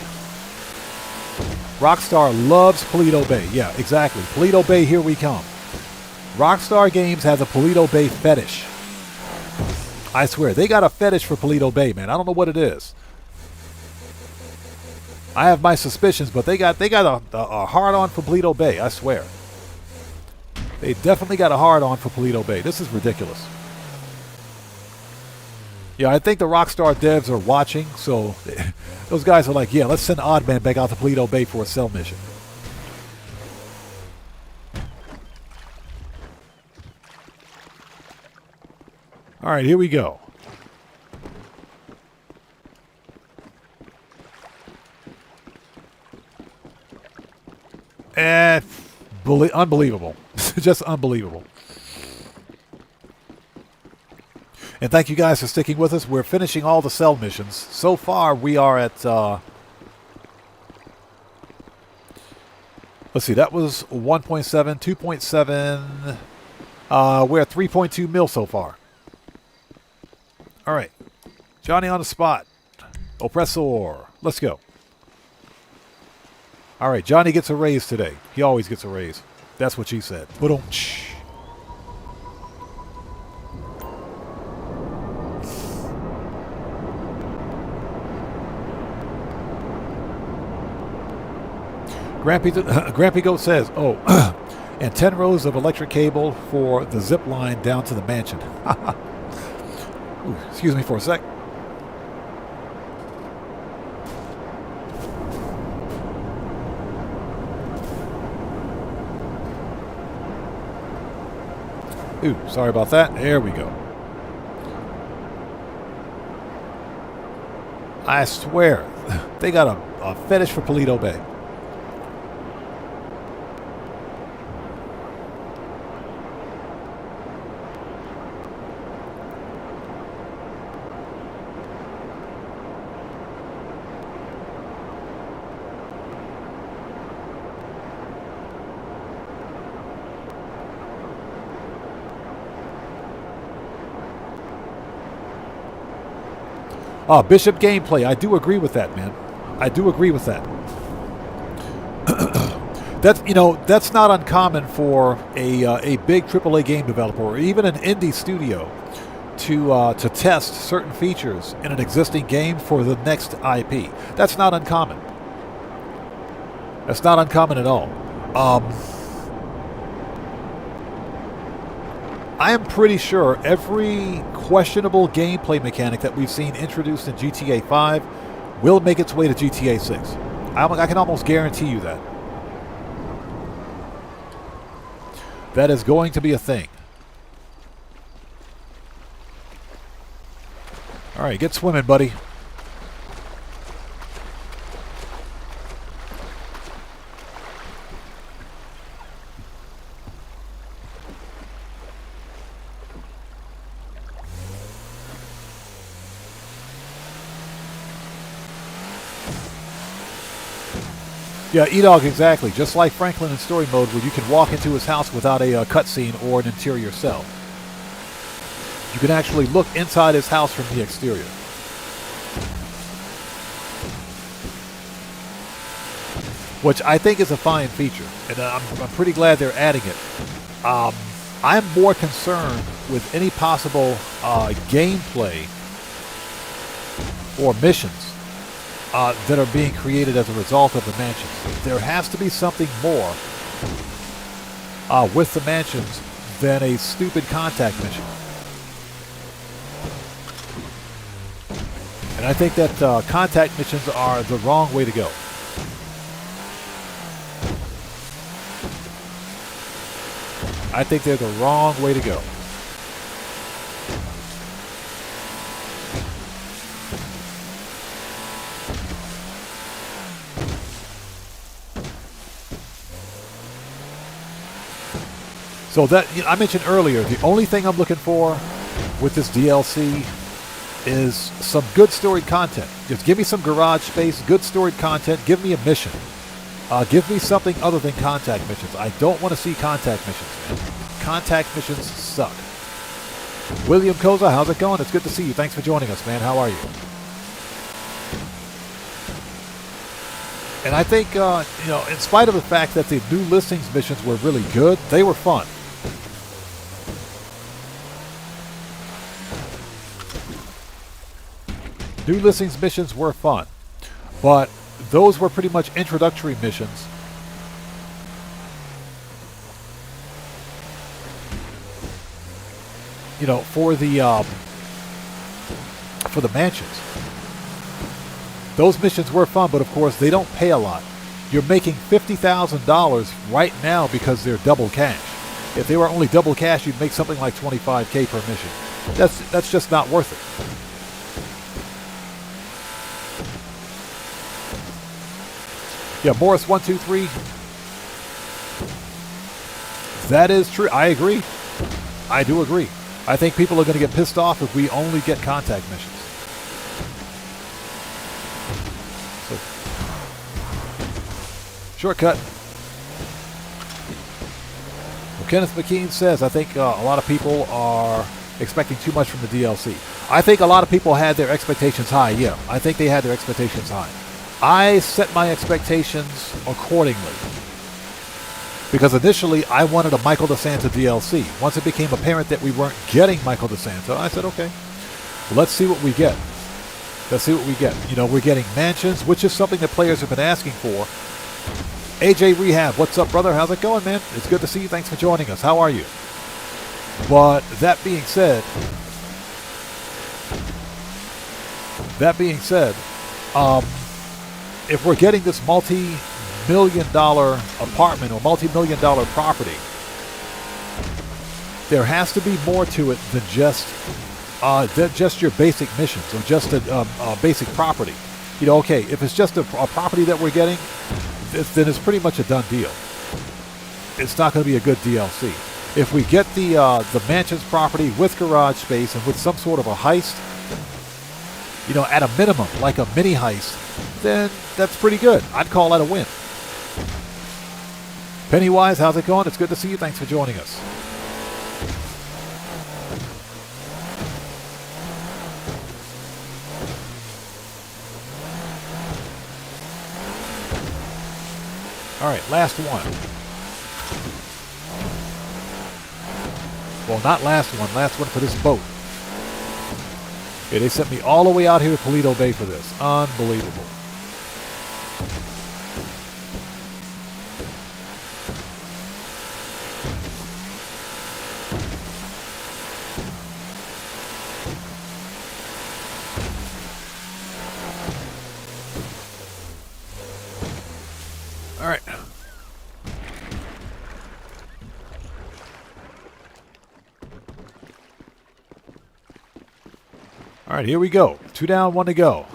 S1: Rockstar loves Paleto Bay. Yeah, exactly. Paleto Bay, here we come. Rockstar Games has a Paleto Bay fetish. I swear, they got a fetish for Paleto Bay, man. I don't know what it is. I have my suspicions, but they got a hard-on for Paleto Bay, I swear. They definitely got a hard-on for Paleto Bay. This is ridiculous. Yeah, I think the Rockstar devs are watching, so those guys are like, yeah, let's send Oddman back out to Paleto Bay for a cell mission. All right, here we go. Unbelievable. Just unbelievable. And thank you guys for sticking with us. We're finishing all the cell missions. So far, we are at... let's see, that was 1.7, 2.7. We're at 3.2 mil so far. All right. Johnny on the spot. Oppressor. Let's go. All right, Johnny gets a raise today. He always gets a raise. That's what she said. Ba-dum-tsh. Grampy Goat says, oh, and 10 rows of electric cable for the zip line down to the mansion. Ooh, excuse me for a sec. Ooh, sorry about that. There we go. I swear, they got a fetish for Paleto Bay. Bishop gameplay. I do agree with that, man. I do agree with that. That's not uncommon for a big AAA game developer or even an indie studio to test certain features in an existing game for the next IP. That's not uncommon. That's not uncommon at all. I am pretty sure every questionable gameplay mechanic that we've seen introduced in GTA 5 will make its way to GTA 6. I can almost guarantee you that. That is going to be a thing. All right, get swimming, buddy. Yeah, E-Dog, exactly. Just like Franklin in story mode, where you can walk into his house without a cutscene or an interior cell. You can actually look inside his house from the exterior. Which I think is a fine feature, and I'm pretty glad they're adding it. I'm more concerned with any possible gameplay or missions that are being created as a result of the mansions. There has to be something more with the mansions than a stupid contact mission. And I think that contact missions are the wrong way to go. I think they're the wrong way to go. So that, I mentioned earlier, the only thing I'm looking for with this DLC is some good storied content. Just give me some garage space, good storied content, give me a mission. Give me something other than contact missions. I don't want to see contact missions, man. Contact missions suck. William Koza, how's it going? It's good to see you. Thanks for joining us, man. How are you? And I think, in spite of the fact that the new listings missions were really good, they were fun. New listings missions were fun, but those were pretty much introductory missions. For the mansions. Those missions were fun, but of course they don't pay a lot. You're making $50,000 right now because they're double cash. If they were only double cash, you'd make something like $25K per mission. That's just not worth it. Yeah, Morris123. That is true. I agree. I do agree. I think people are going to get pissed off if we only get contact missions. So, shortcut. Well, Kenneth McKean says, I think a lot of people are expecting too much from the DLC. I think a lot of people had their expectations high. Yeah, I think they had their expectations high. I set my expectations accordingly. Because initially, I wanted a Michael DeSanta DLC. Once it became apparent that we weren't getting Michael DeSanta, I said, okay, well, let's see what we get. Let's see what we get. You know, we're getting mansions, which is something that players have been asking for. AJ Rehab, what's up, brother? How's it going, man? It's good to see you. Thanks for joining us. How are you? But that being said, if we're getting this multi-million-dollar apartment or multi-million-dollar property, there has to be more to it than just your basic missions or just a basic property. You know, okay, if it's just a property that we're getting, then it's pretty much a done deal. It's not going to be a good DLC. If we get the mansions property with garage space and with some sort of a heist, you know, at a minimum, like a mini heist, then that's pretty good. I'd call that a win. Pennywise, how's it going? It's good to see you. Thanks for joining us. All right, last one. Well, not last one. Last one for this boat. Yeah, they sent me all the way out here to Paleto Bay for this. Unbelievable. All right. All right, here we go. 2 down, 1 to go.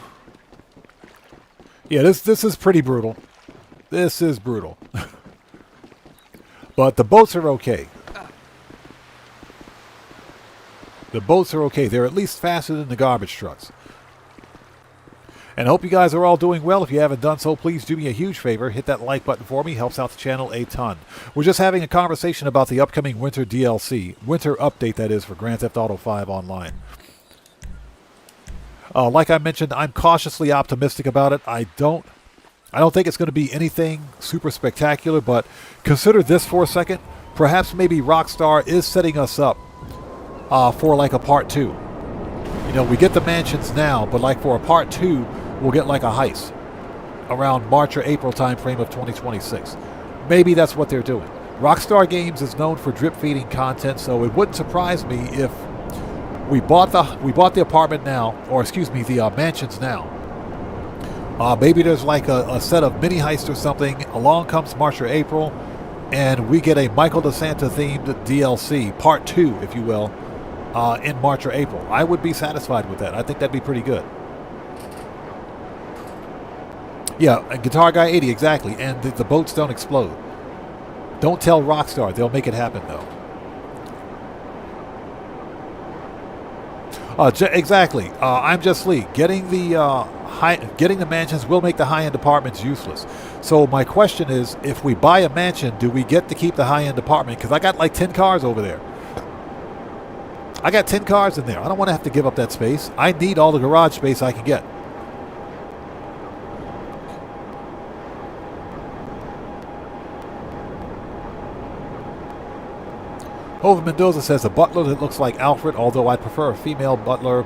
S1: Yeah, this is pretty brutal. This is brutal. But the boats are okay. The boats are okay. They're at least faster than the garbage trucks. And I hope you guys are all doing well. If you haven't done so, please do me a huge favor. Hit that like button for me. Helps out the channel a ton. We're just having a conversation about the upcoming winter DLC. Winter update, that is, for Grand Theft Auto 5 Online. Like I mentioned, I'm cautiously optimistic about it. I don't think it's going to be anything super spectacular, but consider this for a second. Perhaps maybe Rockstar is setting us up for like a part 2. You know, we get the mansions now, but like for a part 2, we'll get like a heist around March or April timeframe of 2026. Maybe that's what they're doing. Rockstar Games is known for drip feeding content, so it wouldn't surprise me if we bought the apartment now, or excuse me, the mansions now. Maybe there's like a set of mini heists or something. Along comes March or April, and we get a Michael DeSanta themed DLC, part 2, if you will, in March or April. I would be satisfied with that. I think that'd be pretty good. Yeah, Guitar Guy 80, exactly. And the boats don't explode. Don't tell Rockstar. They'll make it happen, though. Exactly. I'm just Lee. Getting the mansions will make the high-end apartments useless. So my question is, if we buy a mansion, do we get to keep the high-end apartment? Because I got like 10 cars over there. I got 10 cars in there. I don't want to have to give up that space. I need all the garage space I can get. Hova Mendoza says a butler that looks like Alfred, although I'd prefer a female butler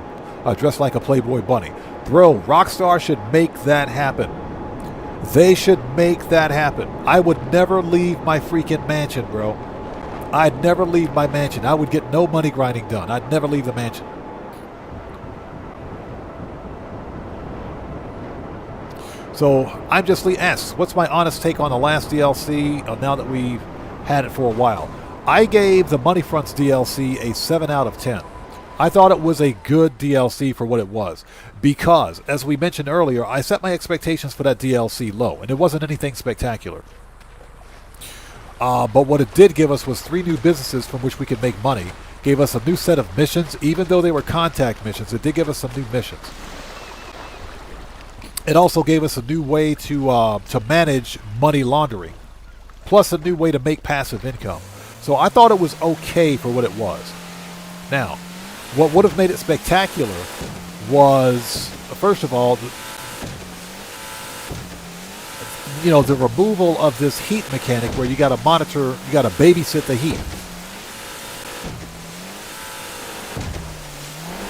S1: dressed like a Playboy bunny. Bro, Rockstar should make that happen. They should make that happen. I would never leave my freaking mansion, bro. I'd never leave my mansion. I would get no money grinding done. I'd never leave the mansion. So, I'm just Lee asks, what's my honest take on the last DLC now that we've had it for a while? I gave the Money Fronts DLC a 7 out of 10. I thought it was a good DLC for what it was. Because, as we mentioned earlier, I set my expectations for that DLC low, and it wasn't anything spectacular. But what it did give us was 3 new businesses from which we could make money. Gave us a new set of missions, even though they were contact missions. It did give us some new missions. It also gave us a new way to manage money laundering, plus a new way to make passive income. So I thought it was okay for what it was. Now, what would have made it spectacular was, first of all, the removal of this heat mechanic where you got to monitor, you got to babysit the heat.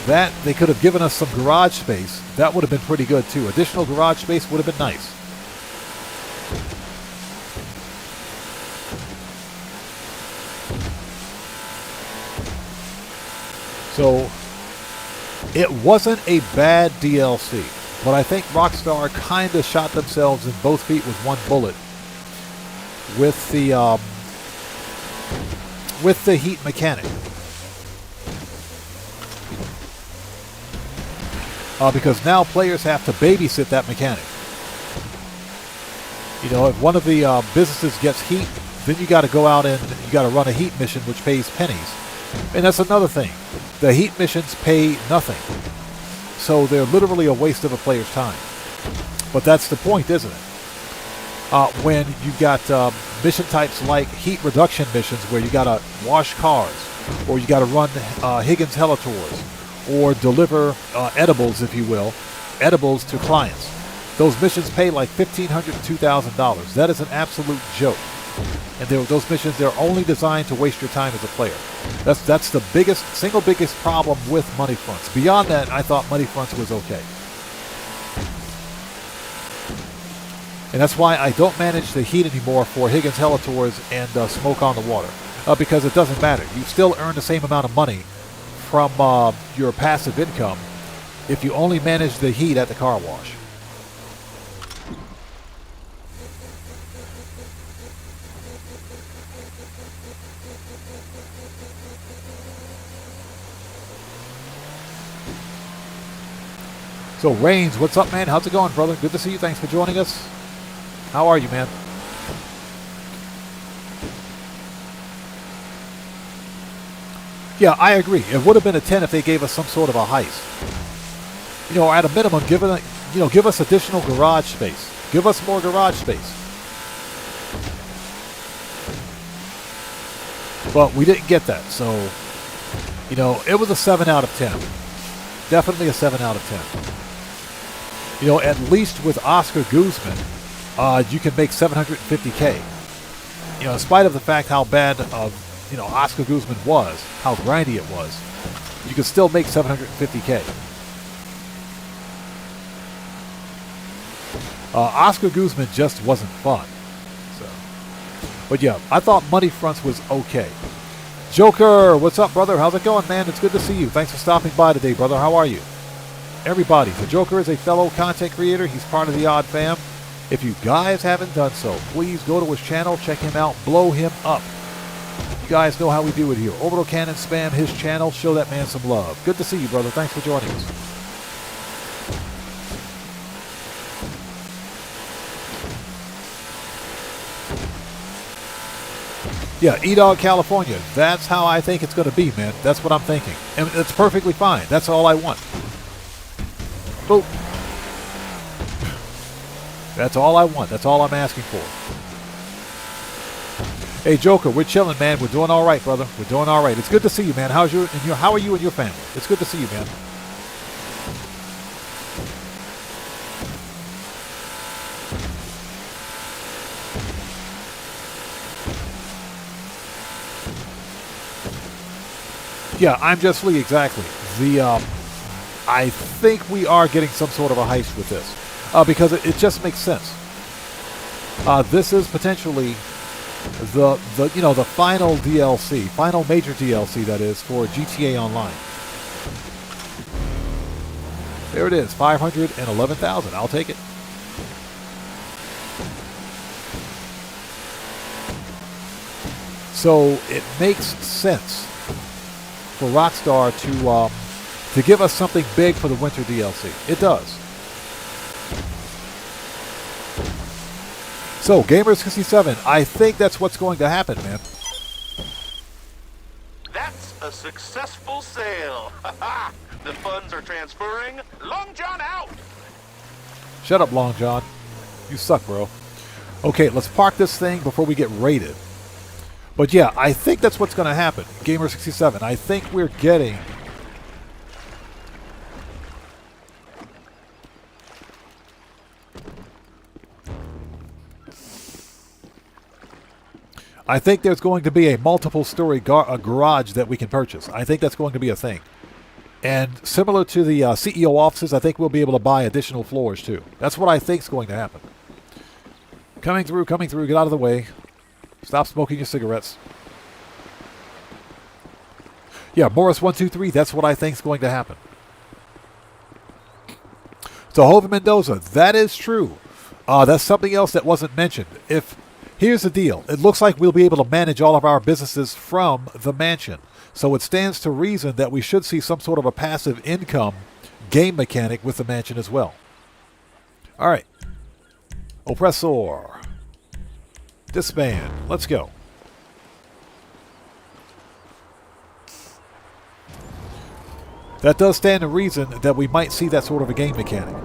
S1: That, they could have given us some garage space. That would have been pretty good too. Additional garage space would have been nice. So, it wasn't a bad DLC, but I think Rockstar kind of shot themselves in both feet with one bullet with the heat mechanic. Because now players have to babysit that mechanic. If one of the businesses gets heat, then you got to go out and you got to run a heat mission which pays pennies. And that's another thing. The heat missions pay nothing. So they're literally a waste of a player's time. But that's the point, isn't it? When you've got mission types like heat reduction missions where you got to wash cars, or you got to run Higgins Helitours, or deliver edibles, if you will, edibles to clients. Those missions pay like $1,500 to $2,000. That is an absolute joke. And those missions, they're only designed to waste your time as a player. That's the single biggest problem with Money Fronts. Beyond that, I thought Money Fronts was okay. And that's why I don't manage the heat anymore for Higgins Helitours and Smoke on the Water. Because it doesn't matter. You still earn the same amount of money from your passive income if you only manage the heat at the car wash. So, Reigns, what's up, man? How's it going, brother? Good to see you. Thanks for joining us. How are you, man? Yeah, I agree. It would have been a 10 if they gave us some sort of a heist. Or at a minimum, give us additional garage space. Give us more garage space. But we didn't get that, so, it was a 7 out of 10. Definitely a 7 out of 10. At least with Oscar Guzman, you can make $750K. In spite of the fact how bad Oscar Guzman was, how grindy it was, you could still make $750K. Oscar Guzman just wasn't fun. So, but yeah, I thought Money Fronts was okay. Joker, what's up, brother? How's it going, man? It's good to see you. Thanks for stopping by today, brother. How are you? Everybody, the Joker is a fellow content creator. He's part of the Odd Fam. If you guys haven't done so, please go to his channel, check him out, blow him up. You guys know how we do it here. Orbital Cannon spam his channel, show that man some love. Good to see you, brother. Thanks for joining us. Yeah, E-Dog California. That's how I think it's going to be, man. That's what I'm thinking. And it's perfectly fine. That's all I want. Boop. That's all I want. That's all I'm asking for. Hey, Joker, we're chilling, man. We're doing all right, brother. We're doing all right. It's good to see you, man. How are you and your family? It's good to see you, man. Yeah, I'm Just Lee, exactly. I think we are getting some sort of a heist with this. Because it just makes sense. This is potentially the final DLC, final major DLC that is for GTA Online. There it is, 511,000. I'll take it. So it makes sense for Rockstar to give us something big for the winter DLC. It does. So, Gamer67, I think that's what's going to happen, man.
S6: That's a successful sale. The funds are transferring. Long John out.
S1: Shut up, Long John. You suck, bro. Okay, let's park this thing before we get raided. But yeah, I think that's what's going to happen. Gamer67, I think we're getting... I think there's going to be a multiple-story garage that we can purchase. I think that's going to be a thing. And similar to the CEO offices, I think we'll be able to buy additional floors, too. That's what I think is going to happen. Coming through, get out of the way. Stop smoking your cigarettes. Yeah, Morris123, that's what I think is going to happen. So, Hova Mendoza, that is true. That's something else that wasn't mentioned. Here's the deal. It looks like we'll be able to manage all of our businesses from the mansion. So it stands to reason that we should see some sort of a passive income game mechanic with the mansion as well. All right. Oppressor. Disband. Let's go. That does stand to reason that we might see that sort of a game mechanic.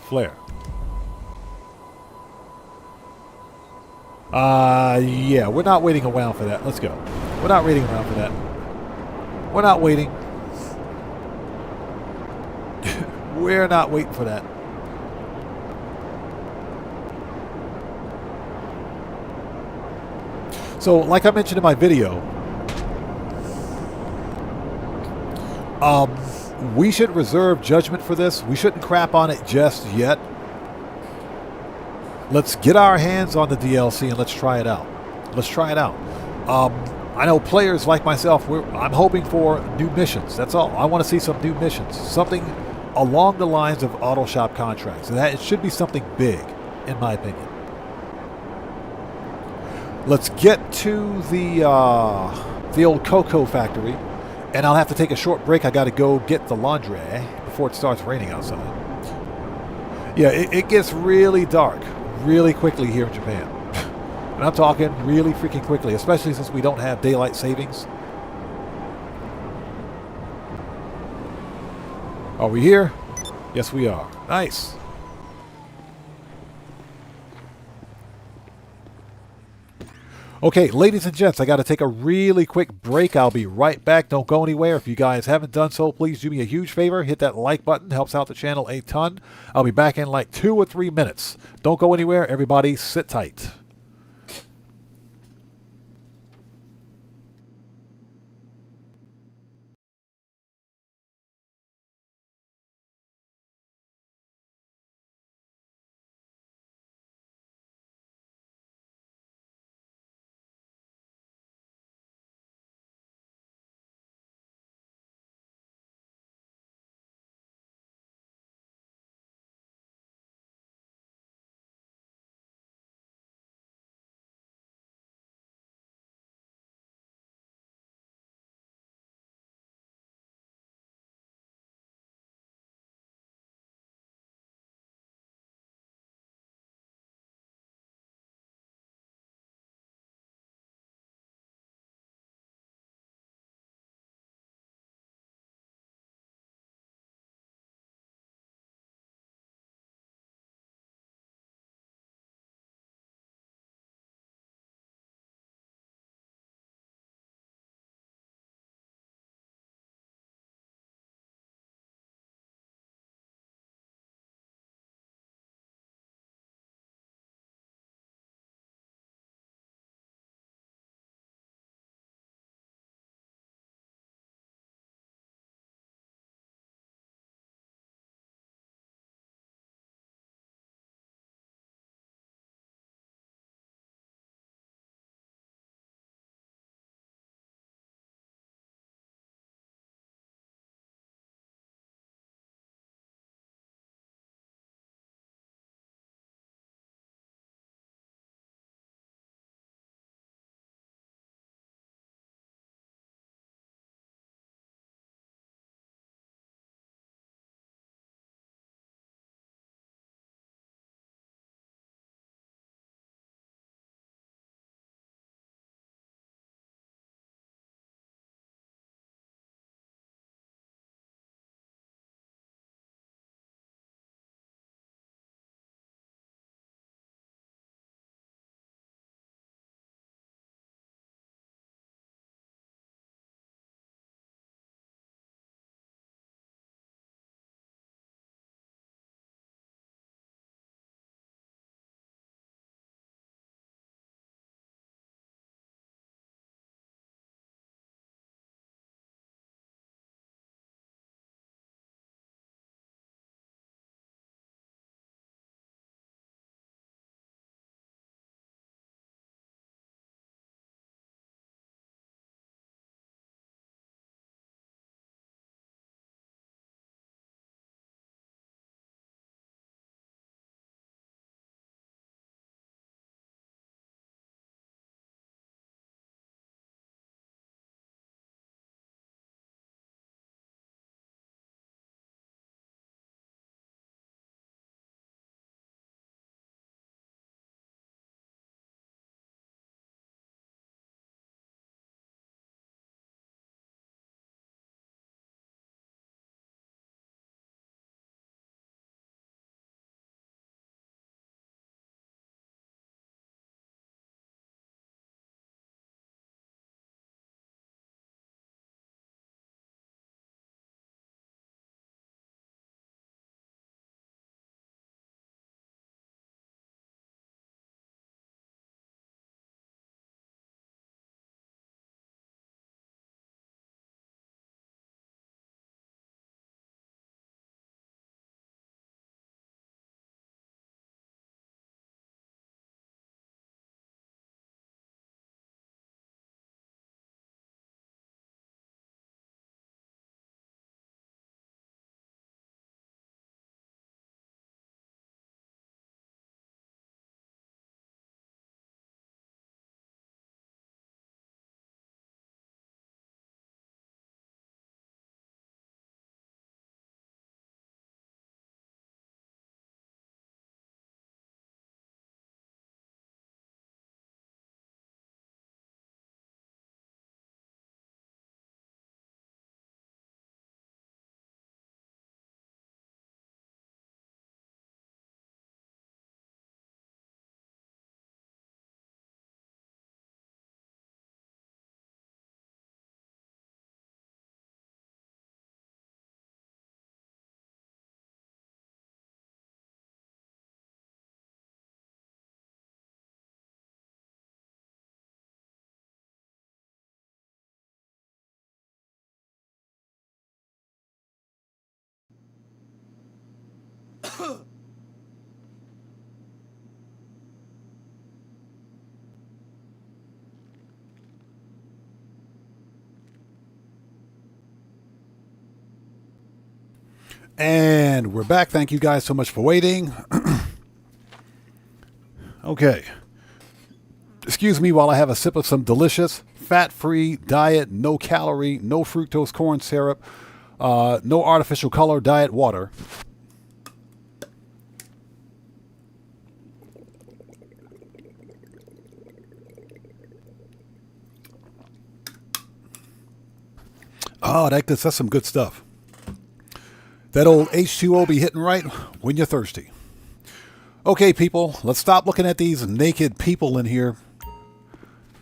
S1: Flare. Yeah, we're not waiting around for that. Let's go. We're not waiting around for that. We're not waiting. We're not waiting for that. So, like I mentioned in my video, we should reserve judgment for this. We shouldn't crap on it just yet. Let's get our hands on the DLC and let's try it out. Let's try it out. I know players like myself, I'm hoping for new missions. That's all. I want to see some new missions. Something along the lines of auto shop contracts. And that it should be something big, in my opinion. Let's get to the old cocoa factory. And I'll have to take a short break. I got to go get the laundry before it starts raining outside. Yeah, it gets really dark really quickly here in Japan. And I'm talking really freaking quickly, especially since we don't have daylight savings. Are we here? Yes, we are. Nice. Okay, ladies and gents, I got to take a really quick break. I'll be right back. Don't go anywhere. If you guys haven't done so, please do me a huge favor. Hit that like button. Helps out the channel a ton. I'll be back in like 2 or 3 minutes. Don't go anywhere. Everybody sit tight. And we're back. Thank you guys so much for waiting. Okay. Excuse me while I have a sip of some delicious, fat-free diet, no calorie, no fructose corn syrup, no artificial color diet water. Oh, that's some good stuff. That old H2O be hitting right when you're thirsty. Okay, people, let's stop looking at these naked people in here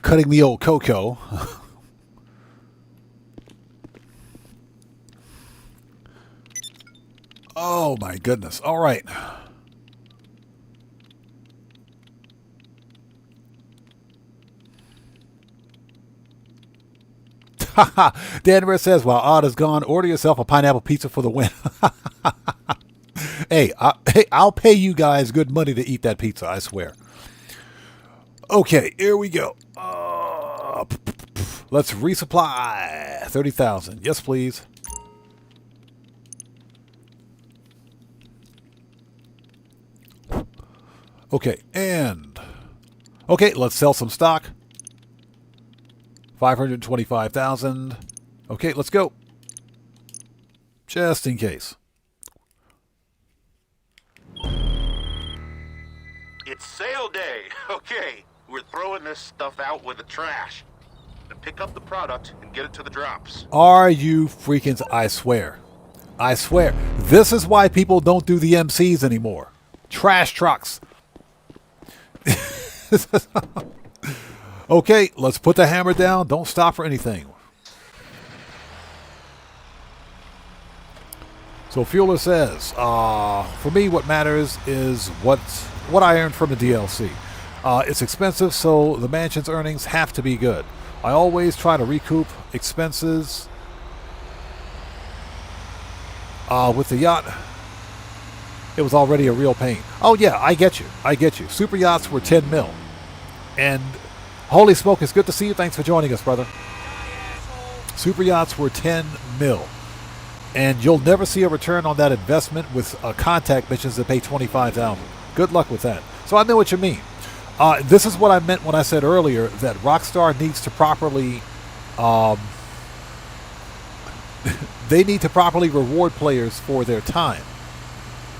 S1: cutting the old cocoa. Oh, my goodness. All right. Danvers says, while Odd is gone, order yourself a pineapple pizza for the win. Hey, I'll pay you guys good money to eat that pizza, I swear. Okay, here we go. Let's resupply. 30,000. Yes, please. Okay, and... Okay, let's sell some stock. 525,000. Okay, let's go. Just in case.
S6: It's sale day. Okay, we're throwing this stuff out with the trash. To pick up the product and get it to the drops.
S1: Are you freaking... I swear. I swear. This is why people don't do the MCs anymore. Trash trucks. Okay, let's put the hammer down. Don't stop for anything. So Fueler says, for me, what matters is what I earned from the DLC. It's expensive, so the mansion's earnings have to be good. I always try to recoup expenses with the yacht. It was already a real pain. Oh, yeah, I get you. I get you. Super yachts were 10 mil. And holy smoke, it's good to see you. Thanks for joining us, brother. Super yachts were 10 mil. And you'll never see a return on that investment with contact missions that pay 25,000. Good luck with that. So I know what you mean. This is what I meant when I said earlier that Rockstar needs to properly... they need to properly reward players for their time.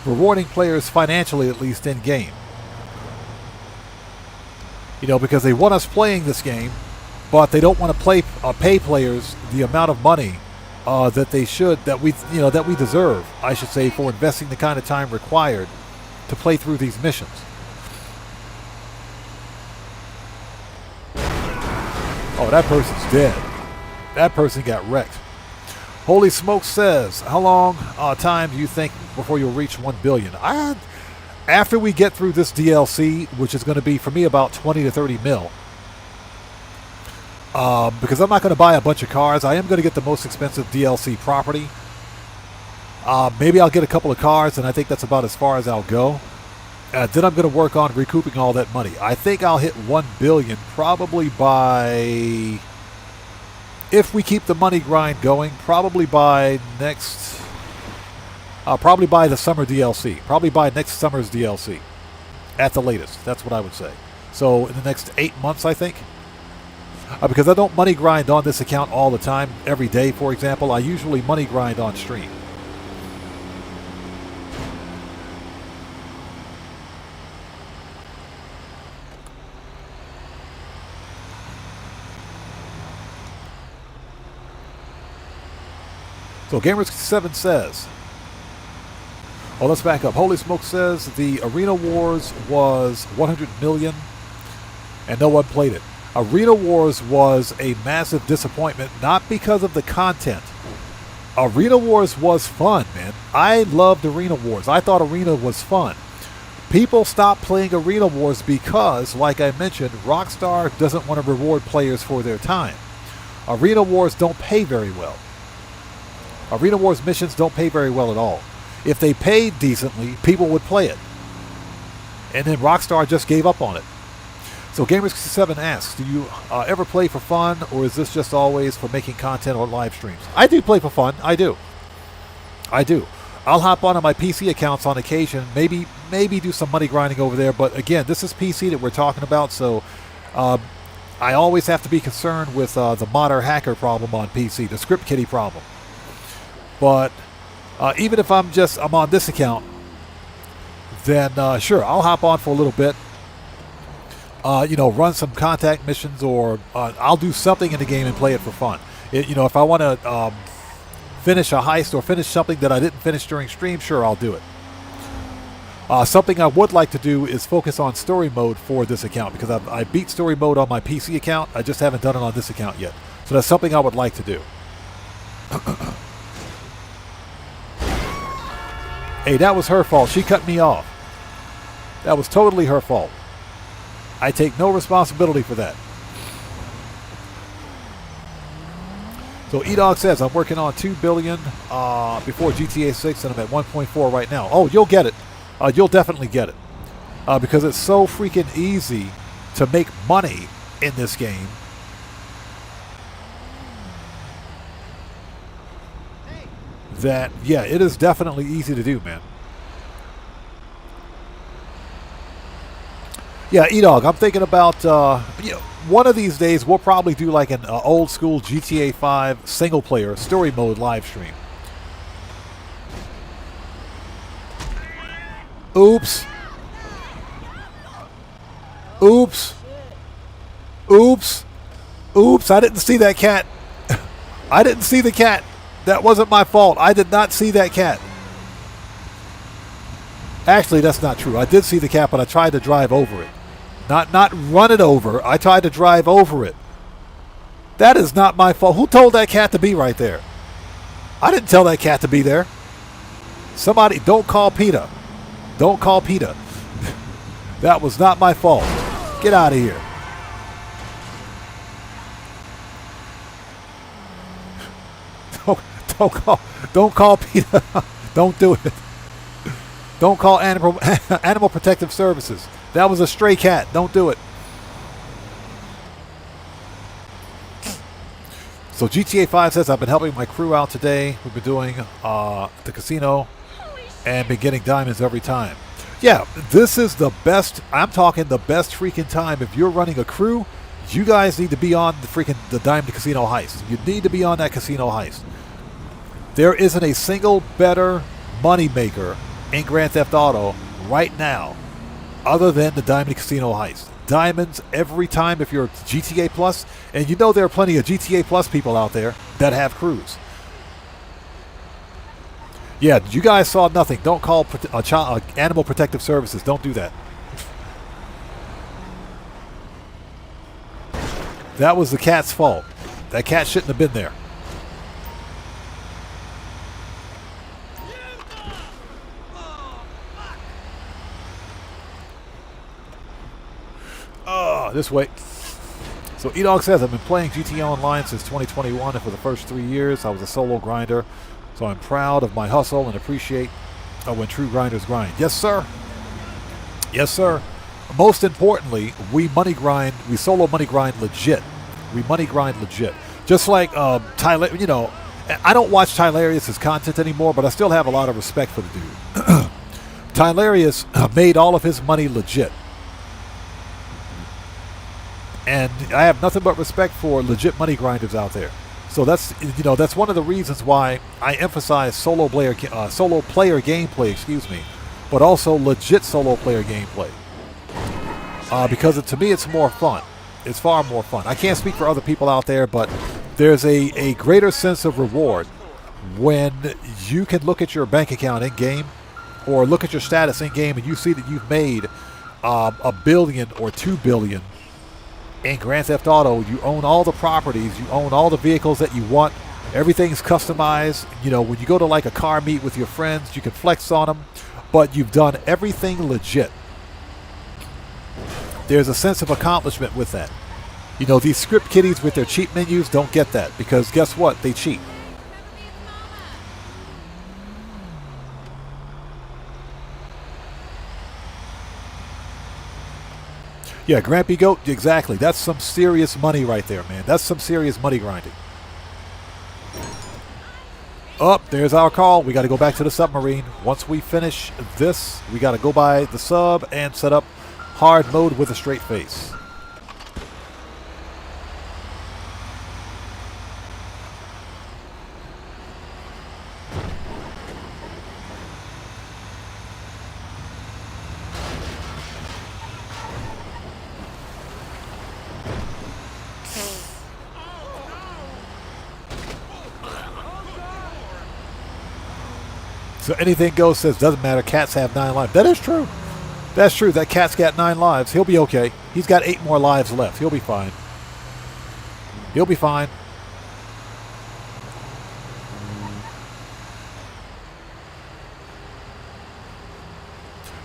S1: Rewarding players financially, at least in-game. You know, because they want us playing this game, but they don't want to pay players the amount of money that we deserve, I should say, for investing the kind of time required to play through these missions. Oh, that person's dead. That person got wrecked. Holy Smoke says, how long time do you think before you'll reach 1 billion? After we get through this DLC, which is going to be, for me, about 20 to 30 mil. Because I'm not going to buy a bunch of cars. I am going to get the most expensive DLC property. Maybe I'll get a couple of cars, and I think that's about as far as I'll go. Then I'm going to work on recouping all that money. I think I'll hit 1 billion probably by... If we keep the money grind going, probably by next... probably by the summer DLC. Probably by next summer's DLC. At the latest. That's what I would say. So in the next 8 months, I think. Because I don't money grind on this account all the time. Every day, for example. I usually money grind on stream. So Gamers7 says... Oh, let's back up. Holy Smoke says the Arena Wars was 100 million and no one played it. Arena Wars was a massive disappointment, not because of the content. Arena Wars was fun, man. I loved Arena Wars. I thought Arena was fun. People stopped playing Arena Wars because, like I mentioned, Rockstar doesn't want to reward players for their time. Arena Wars don't pay very well. Arena Wars missions don't pay very well at all. if they paid decently, people would play it. And then Rockstar just gave up on it. So Gamer67 asks, do you ever play for fun, or is this just always for making content or live streams? I do play for fun. I do. I'll hop on my PC accounts on occasion, maybe do some money grinding over there, but again, this is PC that we're talking about, so I always have to be concerned with the modder hacker problem on PC, the script kiddie problem. But even if I'm on this account, then sure, I'll hop on for a little bit, run some contact missions, or I'll do something in the game and play it for fun. If I want to finish a heist or finish something that I didn't finish during stream, sure, I'll do it. Something I would like to do is focus on story mode for this account, because I beat story mode on my PC account. I just haven't done it on this account yet. So that's something I would like to do. Hey, that was her fault. She cut me off. That was totally her fault. I take no responsibility for that. So E-Dog says, I'm working on 2 billion before GTA 6, and I'm at 1.4 right now. Oh, you'll get it. You'll definitely get it. Because it's so freaking easy to make money in this game. That, yeah, it is definitely easy to do, man. Yeah, E-Dog, I'm thinking about, one of these days we'll probably do like an old school GTA 5 single player story mode live stream. Oops. Oops. Oops. Oops, I didn't see that cat. I didn't see the cat. That wasn't my fault. I did not see that cat. Actually, that's not true. I did see the cat, but I tried to drive over it. Not run it over. I tried to drive over it. That is not my fault. Who told that cat to be right there? I didn't tell that cat to be there. Somebody, don't call PETA. Don't call PETA. That was not my fault. Get out of here. Don't call PETA. Don't do it. Don't call Animal Protective Services. That was a stray cat. Don't do it. So GTA 5 says, I've been helping my crew out today. We've been doing the casino and been getting diamonds every time. Yeah, this is the best. I'm talking the best freaking time. If you're running a crew, you guys need to be on the Diamond Casino Heist. You need to be on that casino heist. There isn't a single better money maker in Grand Theft Auto right now other than the Diamond Casino Heist. Diamonds every time if you're GTA Plus, and you know there are plenty of GTA Plus people out there that have crews. Yeah, you guys saw nothing. Don't call Animal Protective Services. Don't do that. That was the cat's fault. That cat shouldn't have been there. This way. So E-Dog says, I've been playing GTA Online since 2021, and for the first 3 years I was a solo grinder. So I'm proud of my hustle and appreciate when true grinders grind. Yes, sir. Yes, sir. Most importantly, we solo money grind legit. We money grind legit. Just like Tyler, I don't watch Tylarius' content anymore, but I still have a lot of respect for the dude. Tylarius made all of his money legit. And I have nothing but respect for legit money grinders out there. So that's one of the reasons why I emphasize solo player gameplay, but also legit solo player gameplay. Because to me it's more fun. It's far more fun. I can't speak for other people out there, but there's a greater sense of reward when you can look at your bank account in game, or look at your status in game, and you see that you've made $1 billion or $2 billion. In Grand Theft Auto, you own all the properties, you own all the vehicles that you want, everything's customized. When you go to like a car meet with your friends, you can flex on them, but you've done everything legit. There's a sense of accomplishment with that. These script kiddies with their cheat menus don't get that, because guess what? They cheat. Yeah, Grampy Goat, exactly. That's some serious money right there, man. That's some serious money grinding. Oh, there's our call. We got to go back to the submarine. Once we finish this, we got to go by the sub and set up hard mode with a straight face. So anything goes says doesn't matter. Cats have 9 lives. That is true. That's true. That cat's got 9 lives. He'll be okay. He's got 8 more lives left. He'll be fine. He'll be fine.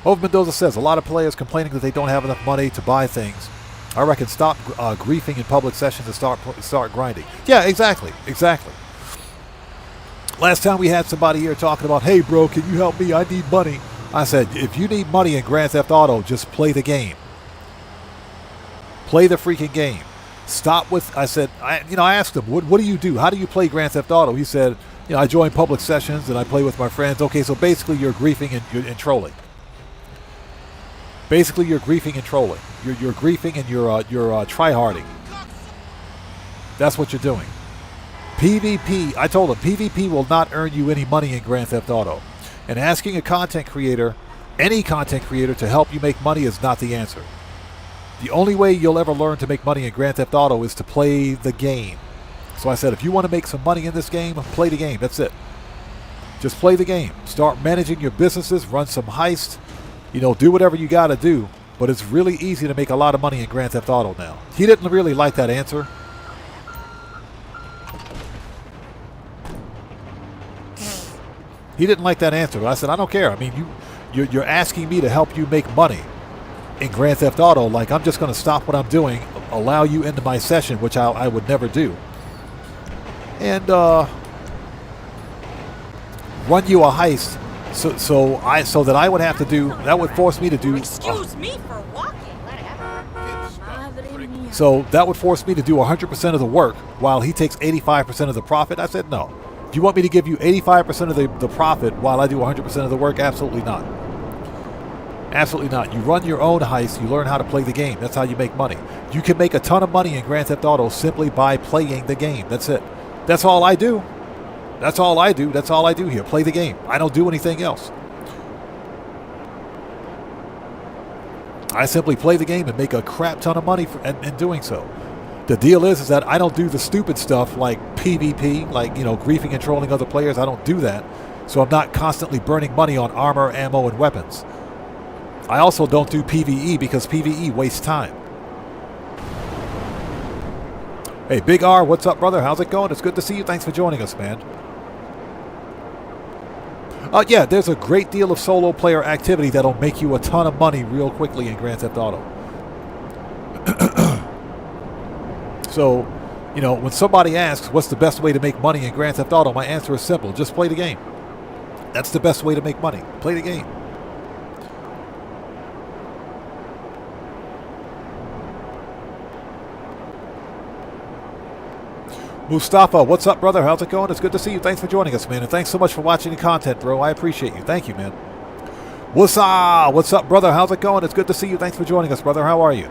S1: Over Mendoza says a lot of players complaining that they don't have enough money to buy things. I reckon stop griefing in public sessions and start grinding. Yeah, exactly. Exactly. Last time we had somebody here talking about, hey, bro, can you help me? I need money. I said, if you need money in Grand Theft Auto, just play the game. Play the freaking game. Stop with, I said, I asked him, what do you do? How do you play Grand Theft Auto? He said, I join public sessions and I play with my friends. Okay, so basically you're griefing and trolling. Basically you're griefing and trolling. You're griefing and you're try-harding. That's what you're doing. PvP, I told him, PvP will not earn you any money in Grand Theft Auto. And asking a content creator, any content creator, to help you make money is not the answer. The only way you'll ever learn to make money in Grand Theft Auto is to play the game. So I said, if you want to make some money in this game, play the game. That's it. Just play the game. Start managing your businesses, run some heist, do whatever you got to do. But it's really easy to make a lot of money in Grand Theft Auto now. He didn't really like that answer. He didn't like that answer. But I said, I don't care. I mean, you're asking me to help you make money in Grand Theft Auto. Like, I'm just going to stop what I'm doing, allow you into my session, which I would never do, and run you a heist. So that I would have to do, that would force me to do.
S4: Excuse me for walking. Whatever.
S1: So that would force me to do 100% of the work while he takes 85% of the profit. I said, no. If you want me to give you 85% of the profit while I do 100% of the work, absolutely not. Absolutely not. You run your own heist. You learn how to play the game. That's how you make money. You can make a ton of money in Grand Theft Auto simply by playing the game. That's it. That's all I do. That's all I do. That's all I do here. Play the game. I don't do anything else. I simply play the game and make a crap ton of money in doing so. The deal is that I don't do the stupid stuff like PvP, like, griefing and trolling other players. I don't do that. So I'm not constantly burning money on armor, ammo, and weapons. I also don't do PvE because PvE wastes time. Hey, Big R, what's up, brother? How's it going? It's good to see you. Thanks for joining us, man. Yeah, there's a great deal of solo player activity that'll make you a ton of money real quickly in Grand Theft Auto. So, when somebody asks what's the best way to make money in Grand Theft Auto, my answer is simple. Just play the game. That's the best way to make money. Play the game. Mustafa, what's up, brother? How's it going? It's good to see you. Thanks for joining us, man. And thanks so much for watching the content, bro. I appreciate you. Thank you, man. What's up, brother? How's it going? It's good to see you. Thanks for joining us, brother. How are you?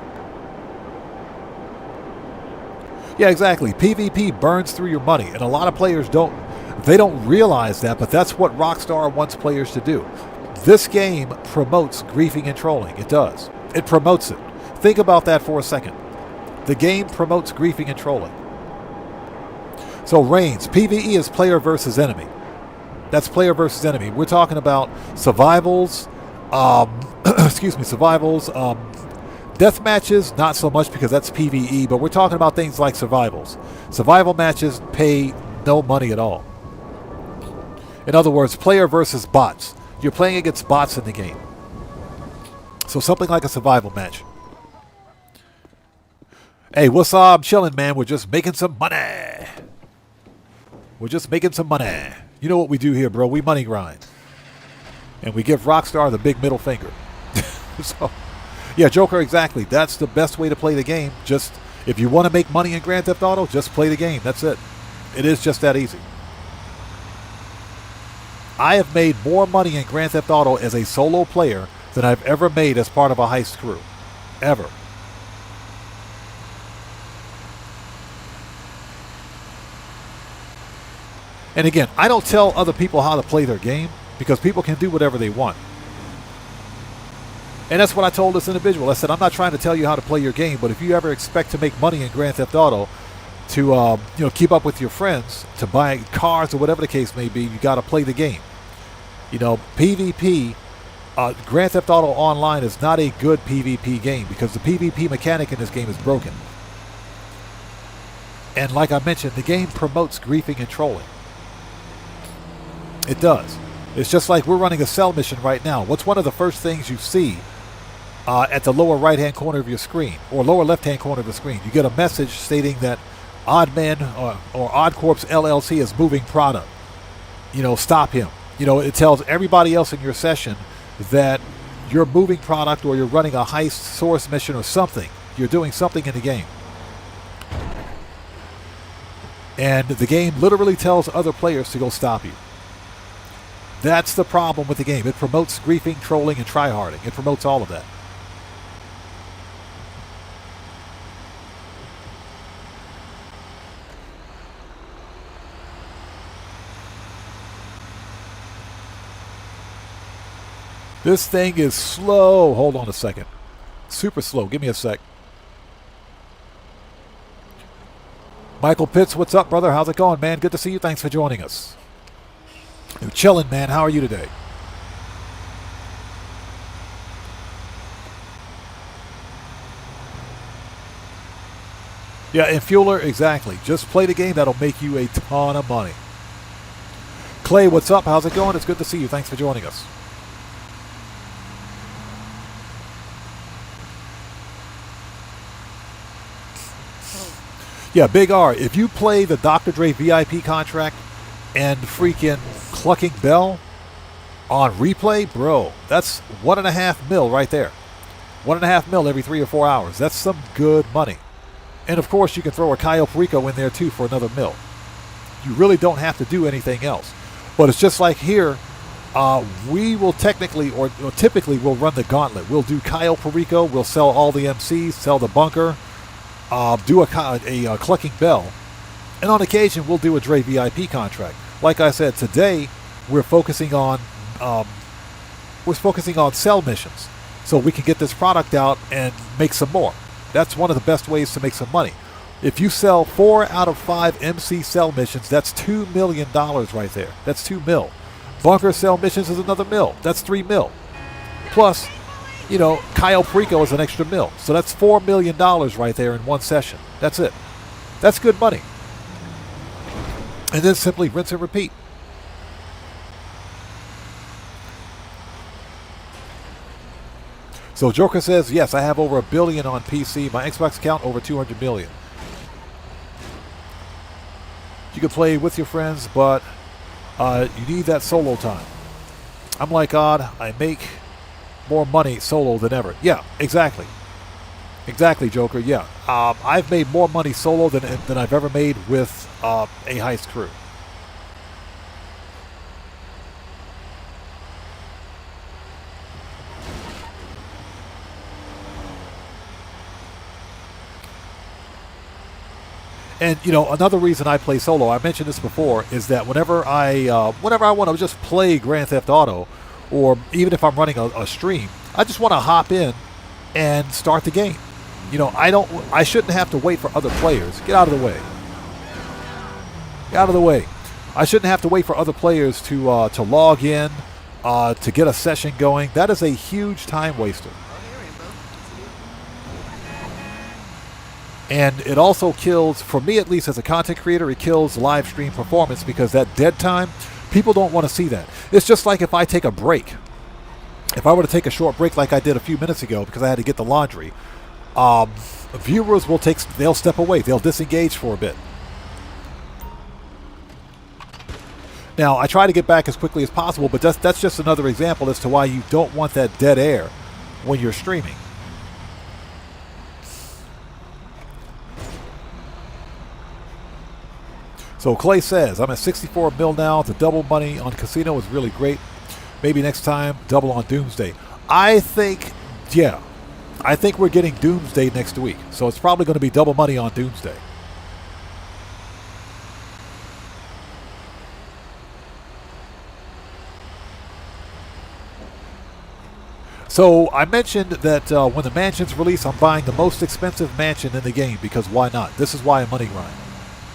S1: Yeah, exactly. PvP burns through your money, and a lot of players don't realize that, but that's what Rockstar wants players to do. This game promotes griefing and trolling. It does. It promotes it. Think about that for a second. The game promotes griefing and trolling. So Reigns, PvE is player versus enemy. That's player versus enemy. We're talking about survivals, death matches, not so much because that's PvE, but we're talking about things like survivals. Survival matches pay no money at all. In other words, player versus bots. You're playing against bots in the game. So something like a survival match. Hey, what's up? I'm chilling, man. We're just making some money. We're just making some money. You know what we do here, bro. We money grind. And we give Rockstar the big middle finger. Yeah, Joker, exactly. That's the best way to play the game. Just, if you want to make money in Grand Theft Auto, just play the game. That's it. It is just that easy. I have made more money in Grand Theft Auto as a solo player than I've ever made as part of a heist crew. Ever. And again, I don't tell other people how to play their game because people can do whatever they want. And that's what I told this individual. I said, I'm not trying to tell you how to play your game, but if you ever expect to make money in Grand Theft Auto, to keep up with your friends, to buy cars or whatever the case may be, you got to play the game. PvP, Grand Theft Auto Online is not a good PvP game because the PvP mechanic in this game is broken. And like I mentioned, the game promotes griefing and trolling. It does. It's just like we're running a cell mission right now. What's one of the first things you see at the lower right-hand corner of your screen, or lower left-hand corner of the screen? You get a message stating that Oddman or Odd Corps LLC is moving product. Stop him. It tells everybody else in your session that you're moving product or you're running a heist source mission or something. You're doing something in the game. And the game literally tells other players to go stop you. That's the problem with the game. It promotes griefing, trolling, and tryharding. It promotes all of that. This thing is slow. Hold on a second. Super slow. Give me a sec. Michael Pitts, what's up, brother? How's it going, man? Good to see you. Thanks for joining us. You're chilling, man. How are you today? Yeah, and Fueler, exactly. Just play the game. That'll make you a ton of money. Clay, what's up? How's it going? It's good to see you. Thanks for joining us. Yeah, Big R, if you play the Dr. Dre VIP contract and freaking Clucking Bell on replay, bro, that's $1.5 million right there. $1.5 million every 3 or 4 hours. That's some good money. And of course, you can throw a Cayo Perico in there too for another $1 million. You really don't have to do anything else. But it's just like here, we will technically or typically we'll run the gauntlet. We'll do Cayo Perico, we'll sell all the MCs, sell the bunker, do a Clucking Bell, and on occasion we'll do a Dre VIP contract. Like I said, today we're focusing on sell missions, so we can get this product out and make some more. That's one of the best ways to make some money. If you sell 4 out of 5 MC sell missions, that's $2 million right there. That's $2 million. Bunker sell missions is another $1 million. That's $3 million. Plus, Cayo Perico is an extra $1 million. So that's $4 million right there in one session. That's it. That's good money. And then simply rinse and repeat. So Joker says, yes, I have over $1 billion on PC. My Xbox account over 200 million. You can play with your friends, but you need that solo time. I'm like Odd. I make more money solo than ever. Yeah, exactly. Exactly, Joker. Yeah. I've made more money solo than I've ever made with a heist crew. And another reason I play solo, I mentioned this before, is that whenever I want to just play Grand Theft Auto, or even if I'm running a stream, I just want to hop in and start the game. I shouldn't have to wait for other players. Get out of the way. Get out of the way. I shouldn't have to wait for other players to log in, to get a session going. That is a huge time waster. And it also kills, for me at least as a content creator, it kills live stream performance because that dead time, people don't want to see that. It's just like if I take a break. If I were to take a short break like I did a few minutes ago because I had to get the laundry, viewers they'll step away. They'll disengage for a bit. Now, I try to get back as quickly as possible, but that's just another example as to why you don't want that dead air when you're streaming. So Clay says, I'm at 64 mil now. The double money on casino is really great. Maybe next time, double on Doomsday. I think, yeah. I think we're getting Doomsday next week. So it's probably going to be double money on Doomsday. So I mentioned that when the mansion's released, I'm buying the most expensive mansion in the game because why not? This is why I money grind.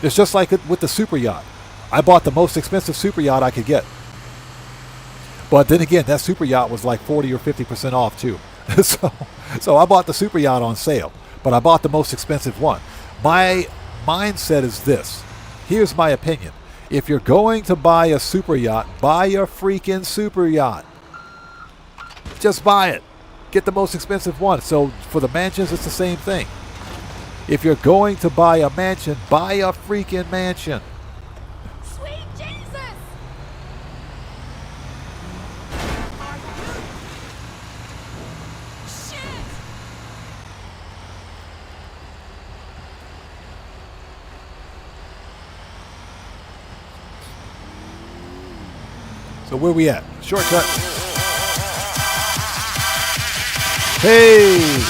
S1: It's just like with the super yacht. I bought the most expensive super yacht I could get. But then again, that super yacht was like 40 or 50% off too. So I bought the super yacht on sale, but I bought the most expensive one. My mindset is this. Here's my opinion. If you're going to buy a super yacht, buy a freaking super yacht. Just buy it. Get the most expensive one. So for the mansions, it's the same thing. If you're going to buy a mansion, buy a freaking mansion.
S4: Sweet Jesus! Shit!
S1: So where we at? Shortcut. Hey!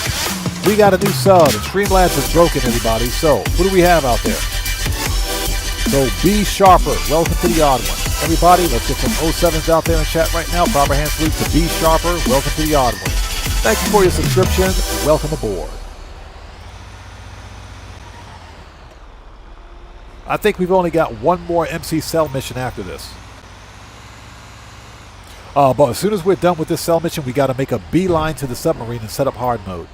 S1: We got a new sub, and Streamlabs is broken, everybody. So, what do we have out there? So, Be Sharper, welcome to the Odd One. Everybody, let's get some 07s out there in chat right now. Proper hand salute to Be Sharper, welcome to the Odd One. Thank you for your subscription. Welcome aboard. I think we've only got one more MC Cell mission after this. But as soon as we're done with this cell mission, we got to make a beeline to the submarine and set up hard mode.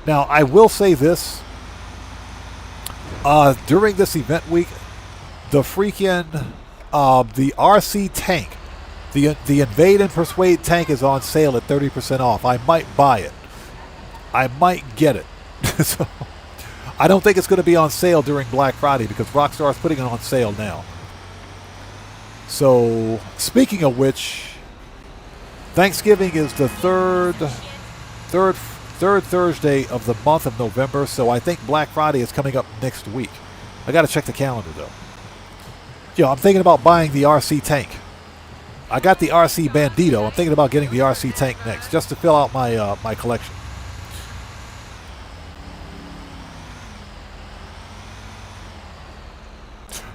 S1: Now, I will say this. During this event week, the freaking, the RC tank, the Invade and Persuade tank is on sale at 30% off. I might buy it. I might get it. So, I don't think it's going to be on sale during Black Friday because Rockstar is putting it on sale now. So, speaking of which, Thanksgiving is the third Thursday of the month of November, so I think Black Friday is coming up next week. I got to check the calendar, though. Yeah, I'm thinking about buying the RC tank. I got the RC Bandito. I'm thinking about getting the RC tank next, just to fill out my my collection.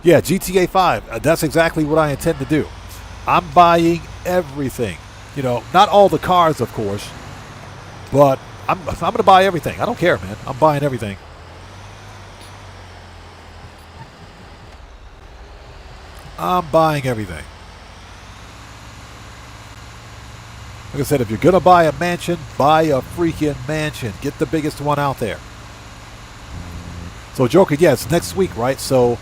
S1: Yeah, GTA 5. That's exactly what I intend to do. I'm buying everything. You know, not all the cars, of course, but I'm going to buy everything. I don't care, man. I'm buying everything. I'm buying everything. Like I said, if you're going to buy a mansion, buy a freaking mansion. Get the biggest one out there. So, Joker, yeah, it's next week, right? So,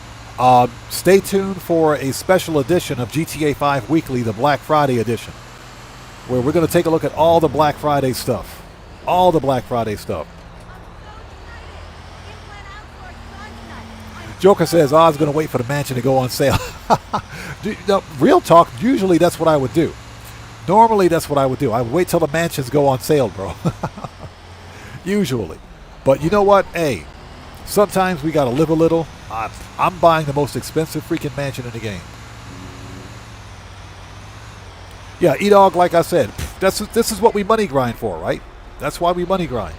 S1: stay tuned for a special edition of GTA 5 Weekly, the Black Friday edition, where we're going to take a look at all the Black Friday stuff. All the Black Friday stuff. Joker says, Oz going to wait for the mansion to go on sale. No, real talk, usually that's what I would do. Normally that's what I would do. I would wait till the mansions go on sale, bro. Usually. But you know what? Hey, sometimes we got to live a little. I'm buying the most expensive freaking mansion in the game. Yeah, E-Dog, like I said, this is what we money grind for, right? That's why we money grind.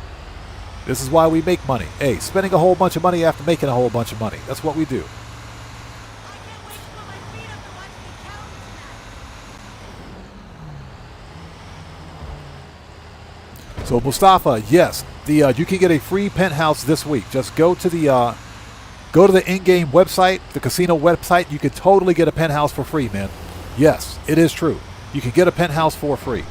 S1: This is why we make money. Hey, spending a whole bunch of money after making a whole bunch of money. That's what we do. So Mustafa, yes, you can get a free penthouse this week. Just go to the in-game website, the casino website. You can totally get a penthouse for free, man. Yes, it is true. You can get a penthouse for free.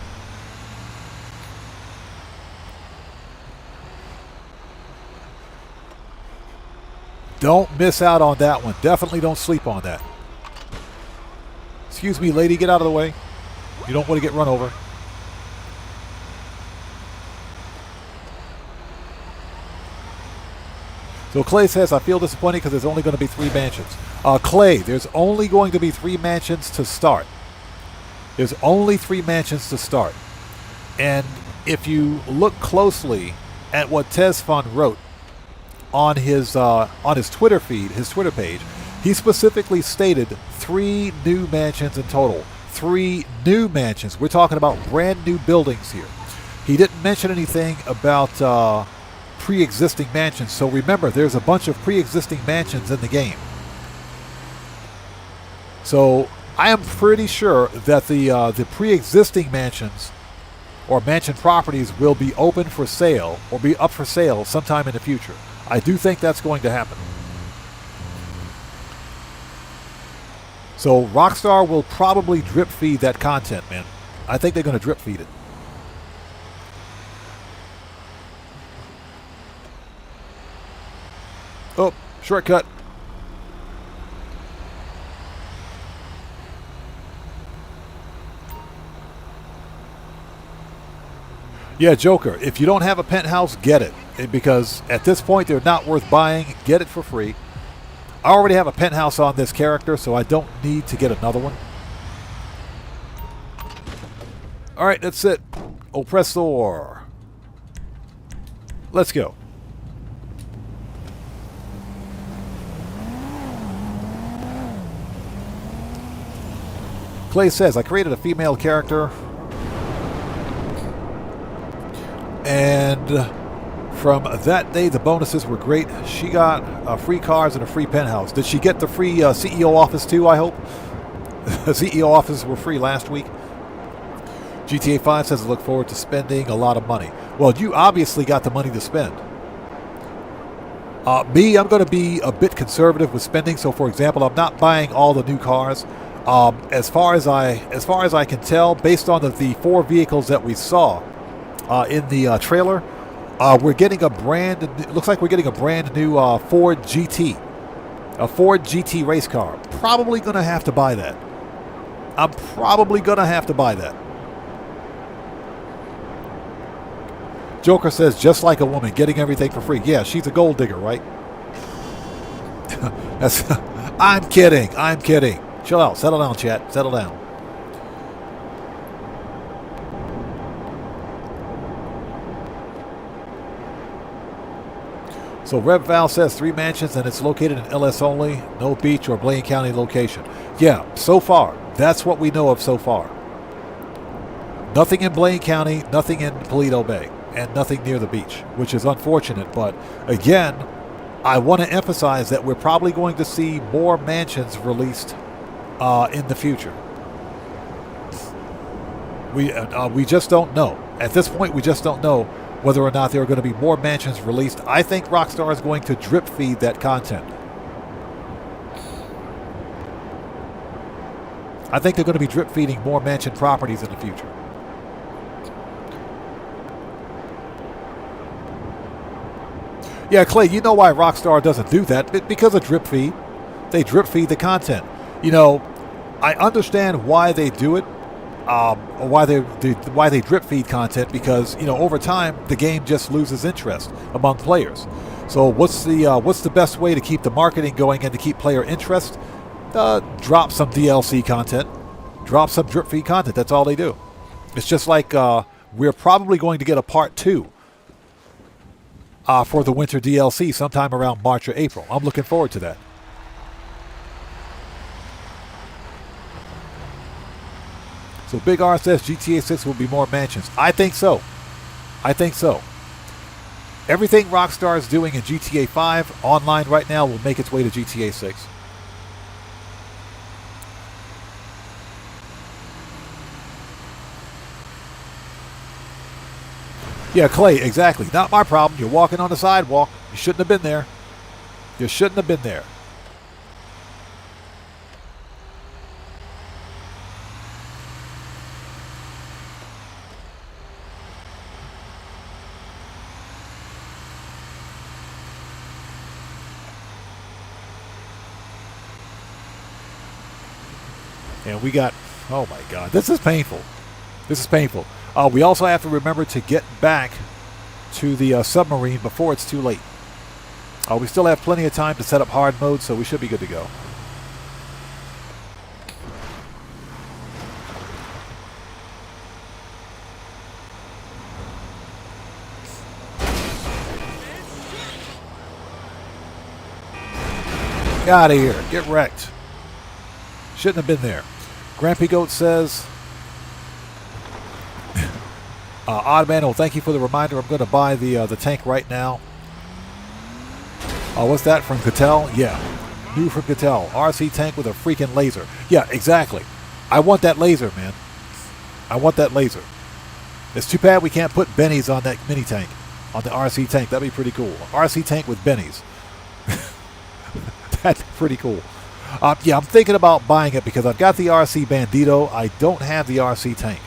S1: Don't miss out on that one. Definitely don't sleep on that. Excuse me, lady, get out of the way. You don't want to get run over. So Clay says, I feel disappointed because there's only going to be 3 mansions. Clay, there's only going to be 3 mansions to start. There's only 3 mansions to start. And if you look closely at what Tesfun wrote, on his Twitter feed, his Twitter page, he specifically stated 3 new mansions in total. 3 new mansions. We're talking about brand new buildings here. He didn't mention anything about pre-existing mansions. So remember, there's a bunch of pre-existing mansions in the game. So I am pretty sure that the pre-existing mansions or mansion properties will be open for sale or be up for sale sometime in the future. I do think that's going to happen. So Rockstar will probably drip feed that content, man. I think they're going to drip feed it. Oh, shortcut. Yeah, Joker, if you don't have a penthouse, get it. Because at this point, they're not worth buying. Get it for free. I already have a penthouse on this character, so I don't need to get another one. Alright, that's it. Oppressor. Let's go. Clay says, I created a female character. And from that day, the bonuses were great. She got free cars and a free penthouse. Did she get the free CEO office too, I hope? The CEO offices were free last week. GTA 5 says, I look forward to spending a lot of money. Well, you obviously got the money to spend. Me, I'm going to be a bit conservative with spending. So, for example, I'm not buying all the new cars. As far as I can tell, based on the 4 vehicles that we saw in the trailer, we're getting a brand. It looks like we're getting a brand new Ford GT, a Ford GT race car. Probably going to have to buy that. I'm probably going to have to buy that. Joker says, just like a woman, getting everything for free. Yeah, she's a gold digger, right? I'm kidding. I'm kidding. Chill out. Settle down, chat. Settle down. So Rev Val says 3 mansions and it's located in LS only. No beach or Blaine County location. Yeah, so far. That's what we know of so far. Nothing in Blaine County, nothing in Paleto Bay, and nothing near the beach, which is unfortunate. But again, I want to emphasize that we're probably going to see more mansions released in the future. We just don't know. At this point, we just don't know whether or not there are going to be more mansions released. I think Rockstar is going to drip feed that content. I think they're going to be drip feeding more mansion properties in the future. Yeah, Clay, you know why Rockstar doesn't do that? Because of drip feed. They drip feed the content. You know, I understand why they do it, why they drip feed content, because, you know, over time the game just loses interest among players. So what's the best way to keep the marketing going and to keep player interest? Drop some DLC content, drop some drip feed content. That's all they do. It's just like we're probably going to get a part 2 for the winter DLC sometime around March or April. I'm looking forward to that. So Big R says GTA 6 will be more mansions. I think so. I think so. Everything Rockstar is doing in GTA 5 online right now will make its way to GTA 6. Yeah, Clay, exactly. Not my problem. You're walking on the sidewalk. You shouldn't have been there. You shouldn't have been there. And we got, oh my God, this is painful. This is painful. We also have to remember to get back to the submarine before it's too late. We still have plenty of time to set up hard mode, so we should be good to go. Get out of here. Get wrecked. Shouldn't have been there. Grampy Goat says, Oddman, oh, thank you for the reminder. I'm going to buy the tank right now. What's that from Cattell? Yeah. New from Cattell. RC tank with a freaking laser. Yeah, exactly. I want that laser, man. I want that laser. It's too bad we can't put bennies on that mini tank. On the RC tank. That'd be pretty cool. RC tank with bennies. That'd be pretty cool. Yeah, I'm thinking about buying it because I've got the RC Bandito. I don't have the RC tank.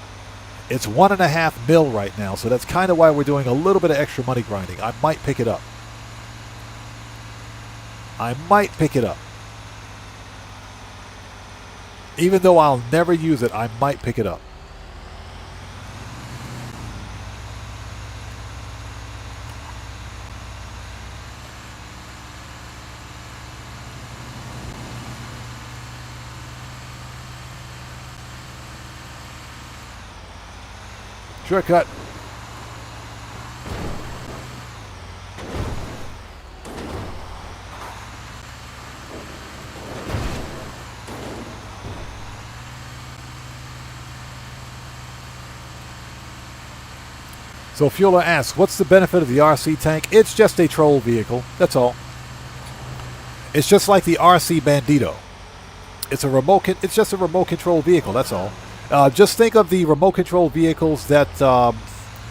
S1: It's $1.5 mil right now, so that's kind of why we're doing a little bit of extra money grinding. I might pick it up. I might pick it up. Even though I'll never use it, I might pick it up. Shortcut. So Fueler asks, what's the benefit of the RC tank? It's just a troll vehicle. That's all. It's just like the RC Bandito. It's just a remote control vehicle. That's all. Just think of the remote control vehicles that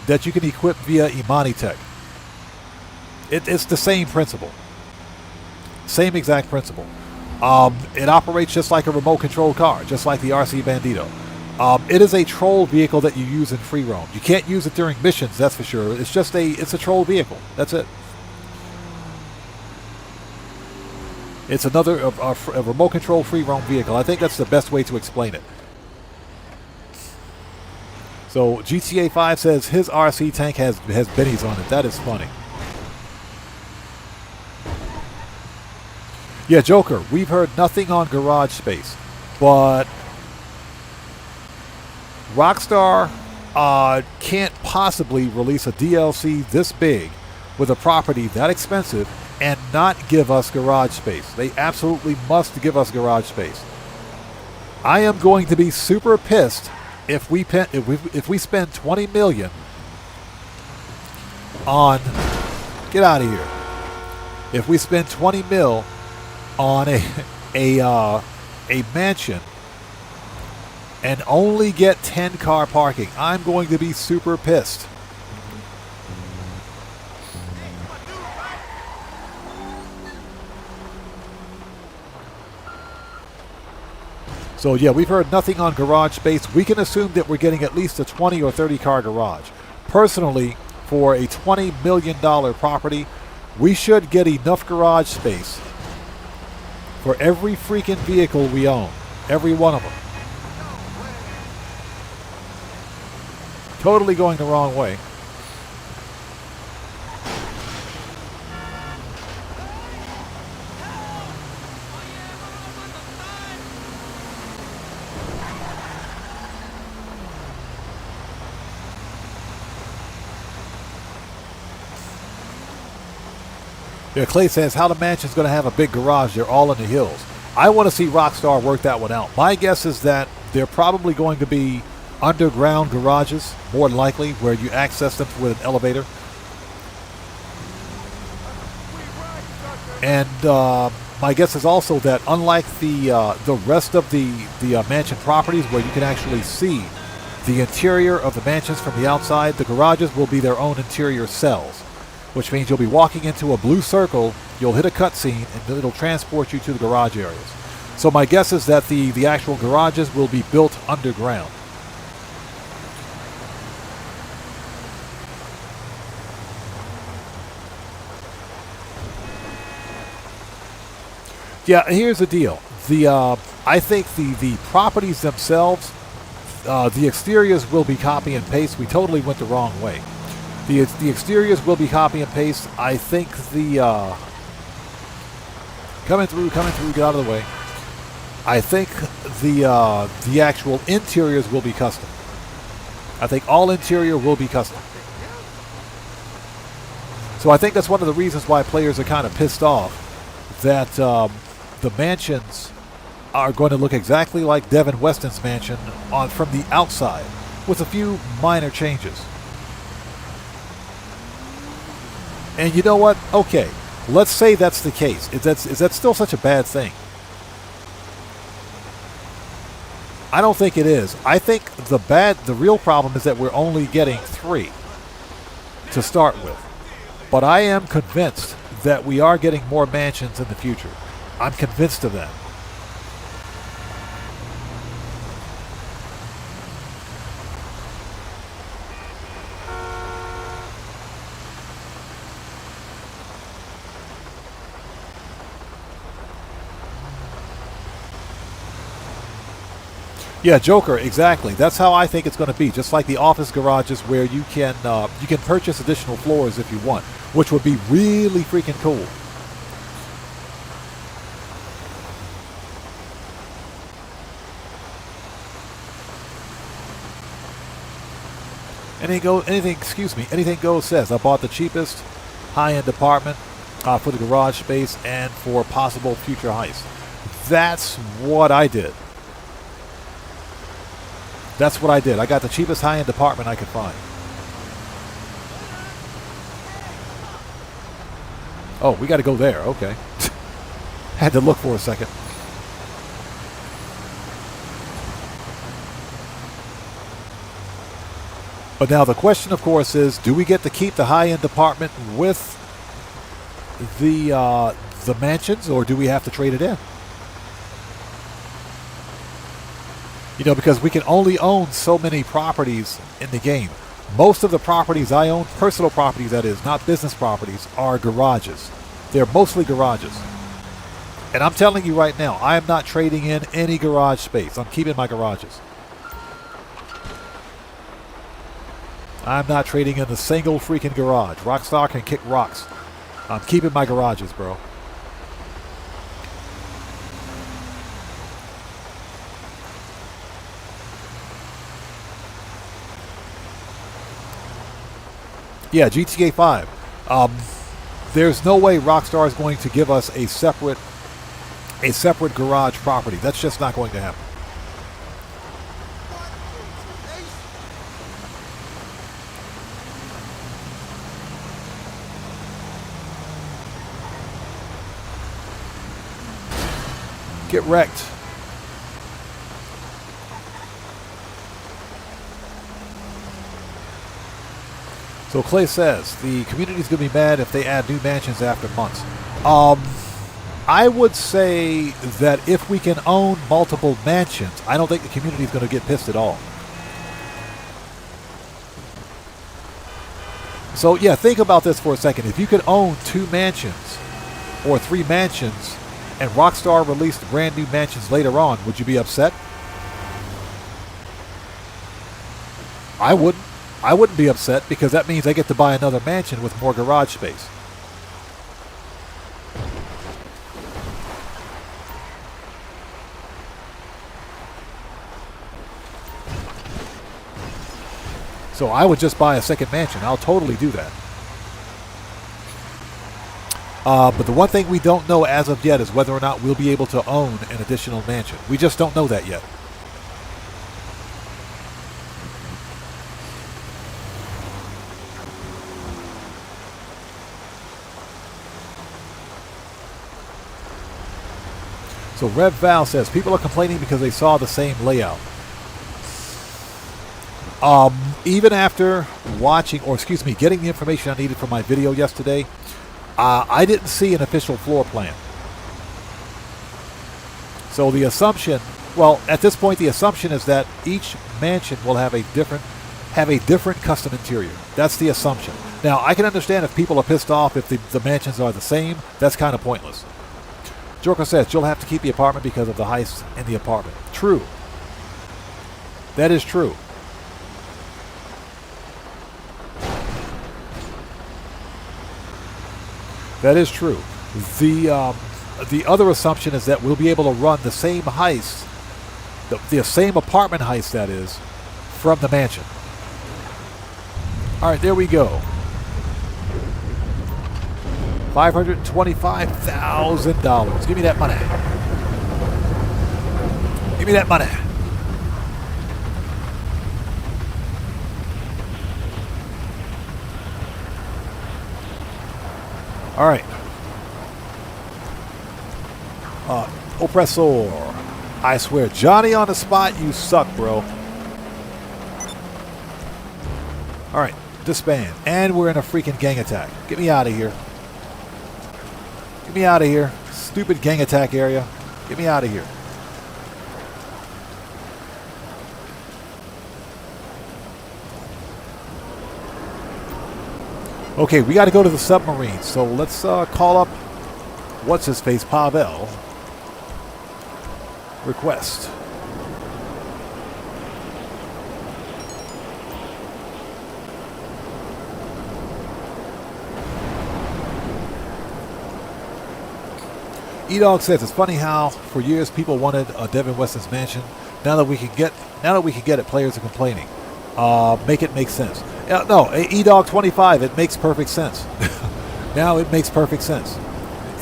S1: that you can equip via Imani Tech. It's the same principle. Same exact principle. It operates just like a remote control car, just like the RC Bandito. It is a troll vehicle that you use in free roam. You can't use it during missions, that's for sure. It's a troll vehicle. That's it. It's another a remote control free roam vehicle. I think that's the best way to explain it. So GTA 5 says his RC tank has bennies on it. That is funny. Yeah, Joker, we've heard nothing on Garage Space, but Rockstar can't possibly release a DLC this big with a property that expensive and not give us Garage Space. They absolutely must give us Garage Space. I am going to be super pissed if we spend 20 million on, get out of here. If we spend 20 mil on a mansion and only get 10 car parking, I'm going to be super pissed. So yeah, we've heard nothing on Garage Space. We can assume that we're getting at least a 20 or 30 car garage. Personally, for a $20 million property, we should get enough garage space for every freaking vehicle we own. Every one of them. Totally going the wrong way. Yeah, Clay says, how the mansion's going to have a big garage. They're all in the hills. I want to see Rockstar work that one out. My guess is that they're probably going to be underground garages, more than likely, where you access them with an elevator. And my guess is also that unlike the rest of the mansion properties where you can actually see the interior of the mansions from the outside, the garages will be their own interior cells, which means you'll be walking into a blue circle, you'll hit a cutscene, and it'll transport you to the garage areas. So my guess is that the actual garages will be built underground. Yeah, here's the deal. I think the properties themselves, the exteriors will be copy and paste. We totally went the wrong way. The exteriors will be copy and paste. I think coming through, get out of the way. I think the actual interiors will be custom. I think all interior will be custom. So I think that's one of the reasons why players are kind of pissed off that the mansions are going to look exactly like Devin Weston's mansion from the outside, with a few minor changes. And you know what? Okay, let's say that's the case. Is that still such a bad thing? I don't think it is. I think the real problem is that we're only getting 3 to start with. But I am convinced that we are getting more mansions in the future. I'm convinced of that. Yeah, Joker, exactly. That's how I think it's going to be. Just like the office garages where you can purchase additional floors if you want, which would be really freaking cool. Anything goes says, I bought the cheapest high-end apartment for the garage space and for possible future heist. That's what I did. That's what I did. I got the cheapest high-end apartment I could find. Oh, we got to go there. Okay. Had to look for a second. But now the question, of course, is, do we get to keep the high-end apartment with the mansions, or do we have to trade it in? You know, because we can only own so many properties in the game. Most of the properties I own, personal properties that is, not business properties, are garages. They're mostly garages. And I'm telling you right now, I am not trading in any garage space. I'm keeping my garages. I'm not trading in a single freaking garage. Rockstar can kick rocks. I'm keeping my garages, bro. Yeah, GTA 5. There's no way Rockstar is going to give us a separate garage property. That's just not going to happen. Get wrecked. So Clay says, the community's going to be mad if they add new mansions after months. I would say that if we can own multiple mansions, I don't think the community's going to get pissed at all. So yeah, think about this for a second. If you could own 2 mansions or 3 mansions and Rockstar released brand new mansions later on, would you be upset? I wouldn't. I wouldn't be upset because that means I get to buy another mansion with more garage space. So I would just buy a second mansion. I'll totally do that. But the one thing we don't know as of yet is whether or not we'll be able to own an additional mansion. We just don't know that yet. So Rev Val says, people are complaining because they saw the same layout. Even after watching, or excuse me, getting the information I needed for my video yesterday, I didn't see an official floor plan. So the assumption, well, at this point, the assumption is that each mansion will have a different custom interior. That's the assumption. Now, I can understand if people are pissed off if the mansions are the same. That's kind of pointless. Joker says, you'll have to keep the apartment because of the heist in the apartment. True. That is true. That is true. The other assumption is that we'll be able to run the same heist, the same apartment heist, that is, from the mansion. All right, there we go. $525,000. Give me that money. Give me that money. All right. Oppressor. I swear, Johnny on the spot, you suck, bro. All right, disband. And we're in a freaking gang attack. Get me out of here. Get me out of here. Stupid gang attack area. Get me out of here. Okay, we got to go to the submarine. So let's call up what's-his-face, Pavel. Request. E-Dog says it's funny how for years people wanted a Devin Weston's mansion. Now that we can get it, players are complaining. Make it make sense. No, E-Dog 25. It makes perfect sense. Now it makes perfect sense.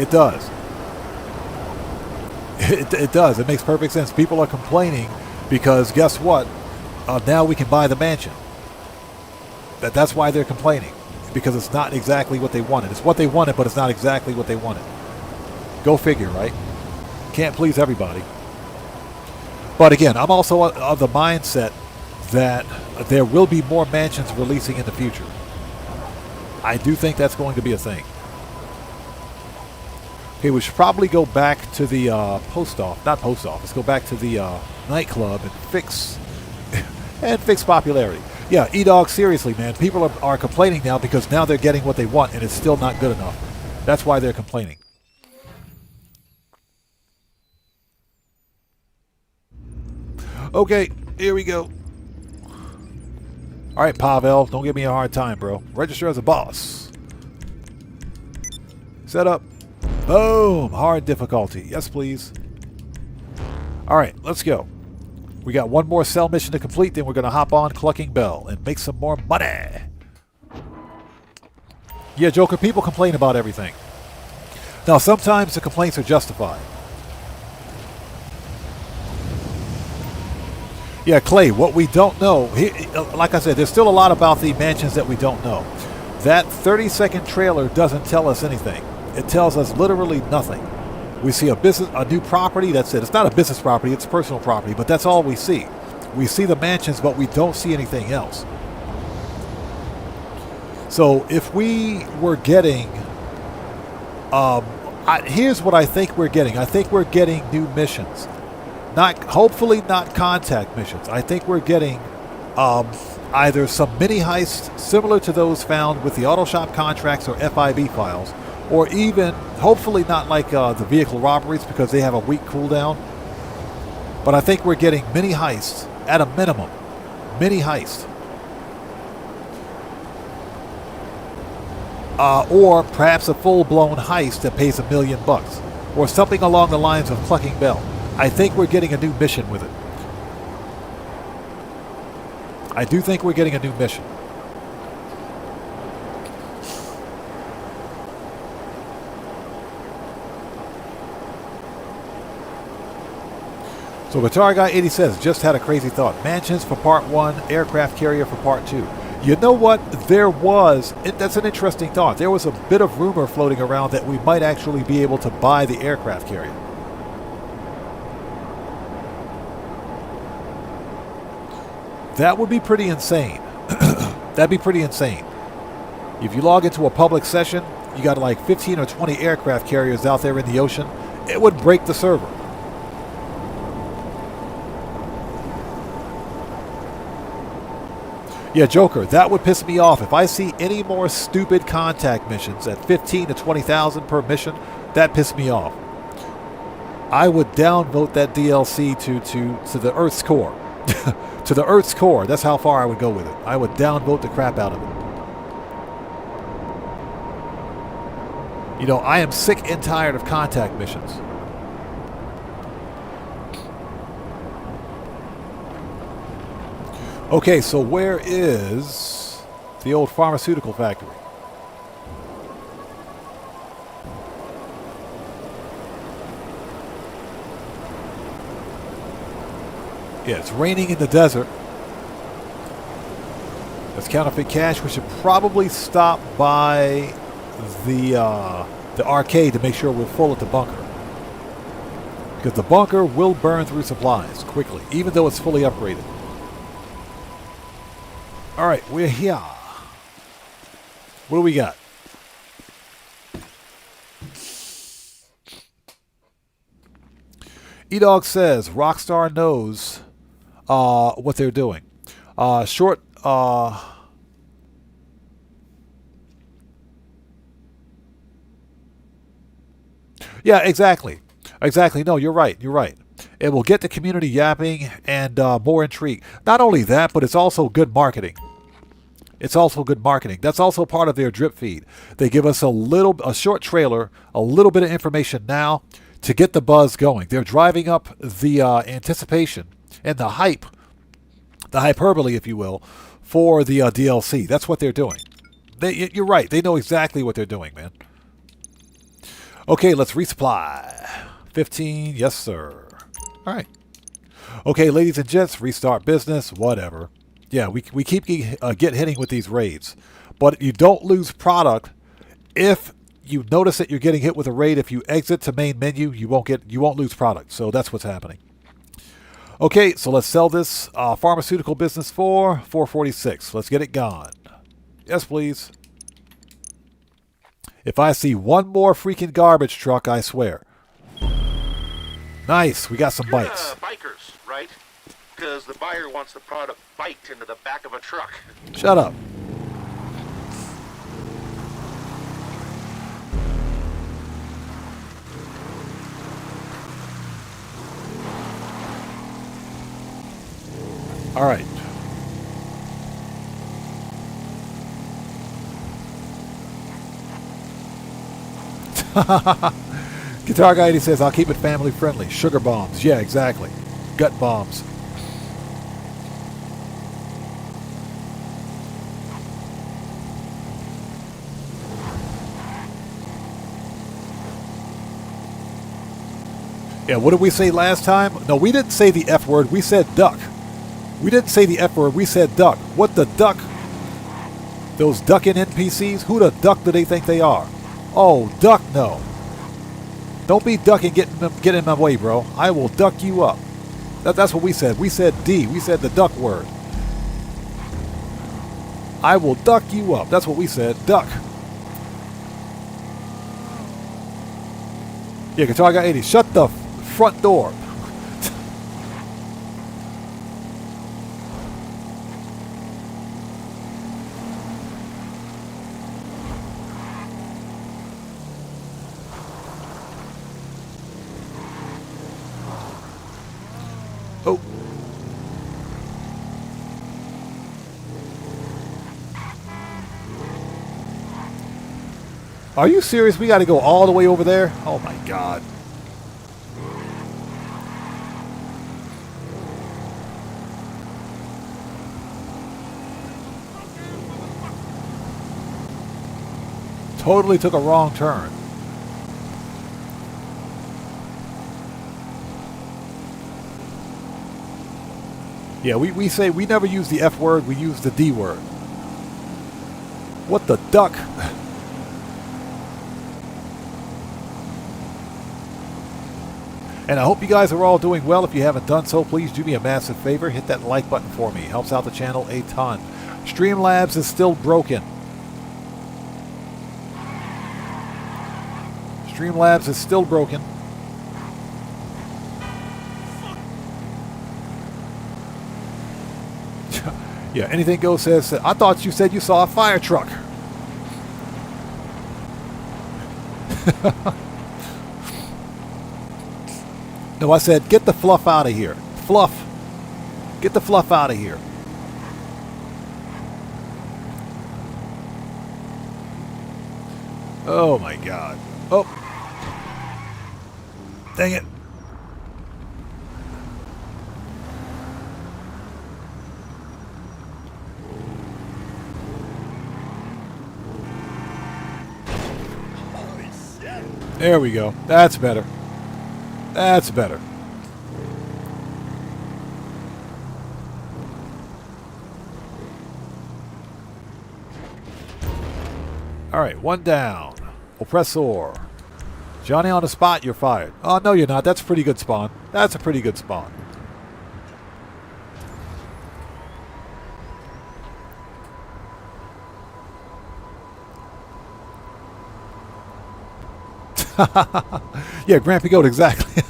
S1: It does. It does. It makes perfect sense. People are complaining because guess what? Now we can buy the mansion. That's why they're complaining, because it's not exactly what they wanted. It's what they wanted, but it's not exactly what they wanted. Go figure, right? Can't please everybody. But again, I'm also of the mindset that there will be more mansions releasing in the future. I do think that's going to be a thing. Okay, we should probably go back to the post office. Go back to the nightclub and fix popularity. Yeah, E-Dog, seriously, man. People are complaining now because now they're getting what they want, and it's still not good enough. That's why they're complaining. Okay, here we go. All right, Pavel, don't give me a hard time, bro. Register as a boss. Set up. Boom! Hard difficulty. Yes, please. All right, let's go. We got one more cell mission to complete, then we're going to hop on Clucking Bell and make some more money. Yeah, Joker, people complain about everything. Now, sometimes the complaints are justified. Yeah, Clay, what we don't know, like I said, there's still a lot about the mansions that we don't know. That 30-second trailer doesn't tell us anything. It tells us literally nothing. We see a new property, that's it. It's not a business property, it's personal property, but that's all we see. We see the mansions, but we don't see anything else. So if we were getting, here's what I think we're getting. I think we're getting new missions. Hopefully not contact missions. I think we're getting either some mini heists similar to those found with the auto shop contracts or FIB files, or even, hopefully not like the vehicle robberies because they have a weak cooldown. But I think we're getting mini heists at a minimum. Mini heist. Or perhaps a full-blown heist that pays $1 million. Or something along the lines of Clucking Bell. I think we're getting a new mission with it. I do think we're getting a new mission. So Guitar Guy 80 says, just had a crazy thought. Mansions for part 1, aircraft carrier for part 2. You know what? That's an interesting thought. There was a bit of rumor floating around that we might actually be able to buy the aircraft carrier. That would be pretty insane. That'd be pretty insane. If you log into a public session, you got like 15 or 20 aircraft carriers out there in the ocean, it would break the server. Yeah, Joker, that would piss me off. If I see any more stupid contact missions at 15 to 20,000 per mission, that pisses me off. I would downvote that DLC to the Earth's core. To the Earth's core. That's how far I would go with it. I would downvote the crap out of it. You know, I am sick and tired of contact missions. Okay, so where is the old pharmaceutical factory? Yeah, it's raining in the desert. That's counterfeit cash. We should probably stop by the arcade to make sure we're full at the bunker. Because the bunker will burn through supplies quickly, even though it's fully upgraded. Alright, we're here. What do we got? E-Dog says Rockstar knows what they're doing. Yeah, exactly. Exactly. No, you're right. You're right. It will get the community yapping and more intrigue. Not only that, but it's also good marketing. It's also good marketing. That's also part of their drip feed. They give us a short trailer, a little bit of information now to get the buzz going. They're driving up the anticipation and the hype, the hyperbole, if you will, for the DLC. That's what they're doing. You're right. They know exactly what they're doing, man. Okay, let's resupply. 15, yes, sir. All right. Okay, ladies and gents, restart business, whatever. Yeah, we keep hitting with these raids. But you don't lose product if you notice that you're getting hit with a raid. If you exit to main menu, you won't lose product. So that's what's happening. Okay, so let's sell this pharmaceutical business for $446. Let's get it gone. Yes, please. If I see one more freaking garbage truck, I swear. Nice, we got some bites.
S6: Bikers, right? Because the buyer wants the product biked into the back of a truck.
S1: Shut up. All right. Guitar Guy 80 says, I'll keep it family friendly. Sugar bombs. Yeah, exactly. Gut bombs. Yeah, what did we say last time? No, we didn't say the F word. We said duck. We didn't say the F word. We said duck. What the duck? Those ducking NPCs? Who the duck do they think they are? Oh, duck no. Don't be ducking, get in my way, bro. I will duck you up. That's what we said. We said D. We said the duck word. I will duck you up. That's what we said. Duck. Yeah, Guitar Guy 80. Shut the front door. Oh. Are you serious? We got to go all the way over there? Oh my God. Totally took a wrong turn. Yeah, we say we never use the F word, we use the D word. What the duck? And I hope you guys are all doing well. If you haven't done so, please do me a massive favor. Hit that like button for me. Helps out the channel a ton. Streamlabs is still broken. Streamlabs is still broken. Yeah, anything goes says, I thought you said you saw a fire truck. No, I said, get the fluff out of here. Fluff. Get the fluff out of here. Oh my God. Oh. Dang it. There we go. That's better. That's better. All right, one down. Oppressor. Johnny on the spot, you're fired. Oh, no, you're not. That's a pretty good spawn. That's a pretty good spawn. Yeah, Grampy Goat, exactly.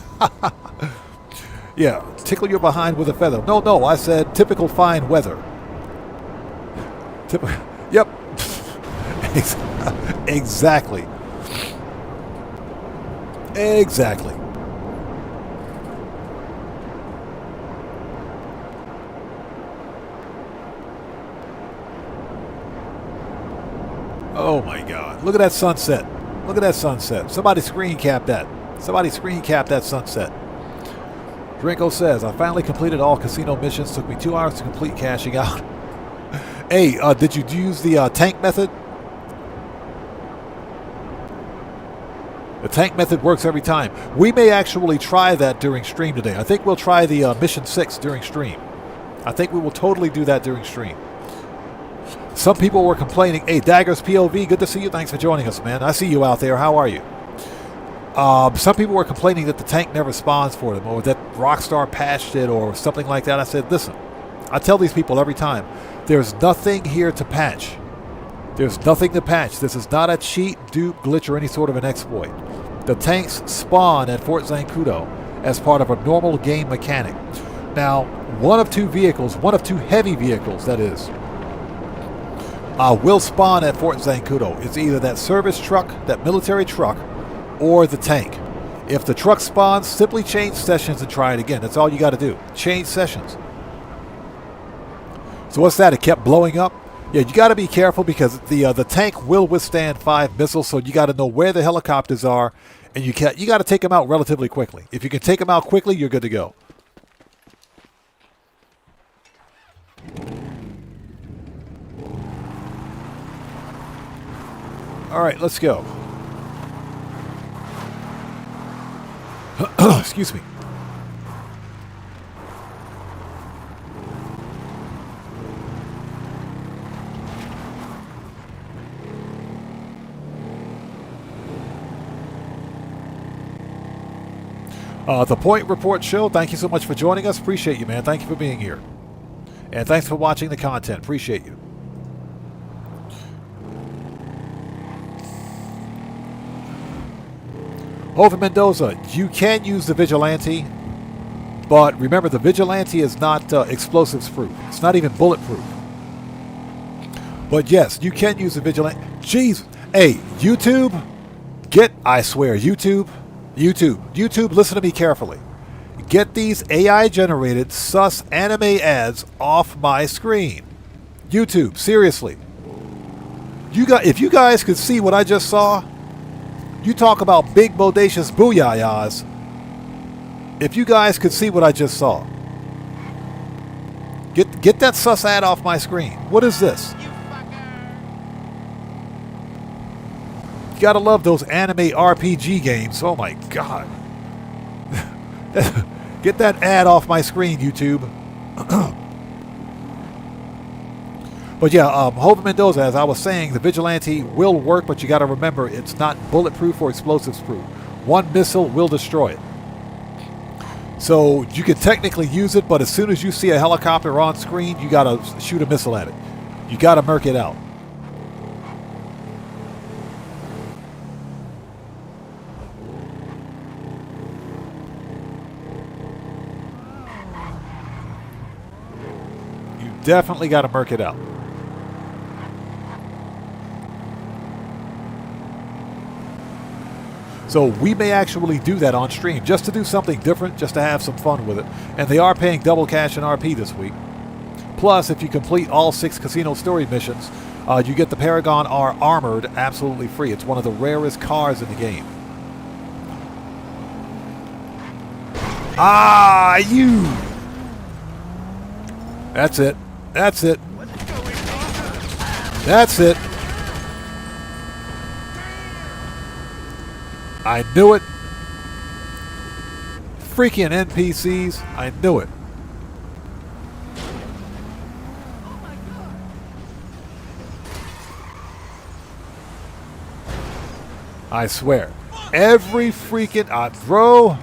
S1: Yeah, tickle your behind with a feather. No, no, I said typical fine weather. Yep. Exactly. Exactly. Oh my God. Look at that sunset. Look at that sunset. Somebody screen cap that. Somebody screen cap that sunset. Drinko says, I finally completed all casino missions. Took me 2 hours to complete cashing out. Hey, did you use the tank method? The tank method works every time. We may actually try that during stream today. I think we'll try the Mission 6 during stream. I think we will totally do that during stream. Some people were complaining. Hey, Daggers POV, good to see you. Thanks for joining us, man. I see you out there. How are you? Some people were complaining that the tank never spawns for them, or that Rockstar patched it, or something like that. I said, listen, I tell these people every time, there's nothing here to patch. There's nothing to patch. This is not a cheat, dupe, glitch, or any sort of an exploit. The tanks spawn at Fort Zancudo as part of a normal game mechanic. Now, one of two vehicles, one of two heavy vehicles, that is, will spawn at Fort Zancudo. It's either that service truck, that military truck, or the tank. If the truck spawns, simply change sessions and try it again. That's all you got to do. Change sessions. So what's that? It kept blowing up? Yeah, you got to be careful because the tank will withstand 5 missiles, so you got to know where the helicopters are, and you got to take them out relatively quickly. If you can take them out quickly, you're good to go. All right, let's go. Excuse me. The Point Report Show, thank you so much for joining us. Appreciate you, man. Thank you for being here. And thanks for watching the content. Appreciate you. Over Mendoza, you can use the Vigilante, but remember the Vigilante is not explosives proof. It's not even bulletproof. But yes, you can use the Vigilante. Jeez. Hey, YouTube, I swear, YouTube, listen to me carefully. Get these AI-generated sus anime ads off my screen. YouTube, seriously. If you guys could see what I just saw, you talk about big bodacious booyahs. If you guys could see what I just saw. Get that sus ad off my screen. What is this? You gotta love those anime RPG games. Oh my God. Get that ad off my screen, YouTube. But yeah, Hova Mendoza, as I was saying, the Vigilante will work, but you got to remember it's not bulletproof or explosives proof. One missile will destroy it. So you can technically use it, but as soon as you see a helicopter on screen, you got to shoot a missile at it. You got to murk it out. You definitely got to murk it out. So we may actually do that on stream, just to do something different, just to have some fun with it. And they are paying double cash in RP this week. Plus, if you complete all 6 casino story missions, you get the Paragon R Armored absolutely free. It's one of the rarest cars in the game. Ah, you! That's it. That's it. That's it. I knew it. Freaking NPCs. I knew it. I swear. Every freaking... bro,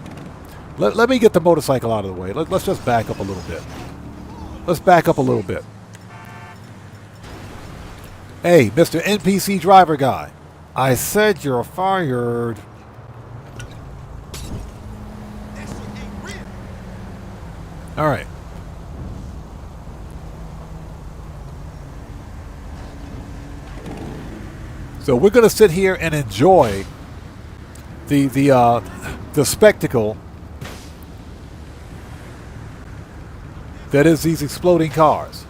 S1: let me get the motorcycle out of the way. Let's just back up a little bit. Let's back up a little bit. Hey, Mr. NPC driver guy. I said you're fired. All right. So we're going to sit here and enjoy the spectacle that is these exploding cars.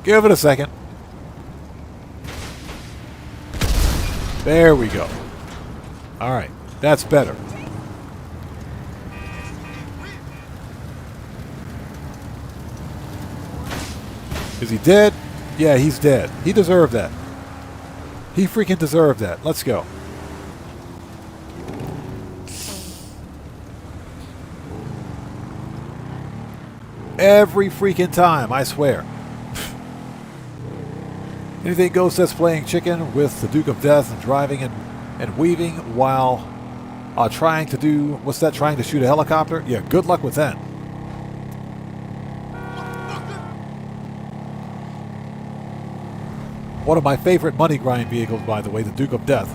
S1: Give it a second. There we go. All right, that's better. Is he dead? Yeah, he's dead. He deserved that. He freaking deserved that. Let's go. Every freaking time, I swear. Anything goes that's playing chicken with the Duke of Death and driving and weaving while trying to do... What's that? Trying to shoot a helicopter? Yeah, good luck with that. One of my favorite money grind vehicles, by the way, the Duke of Death.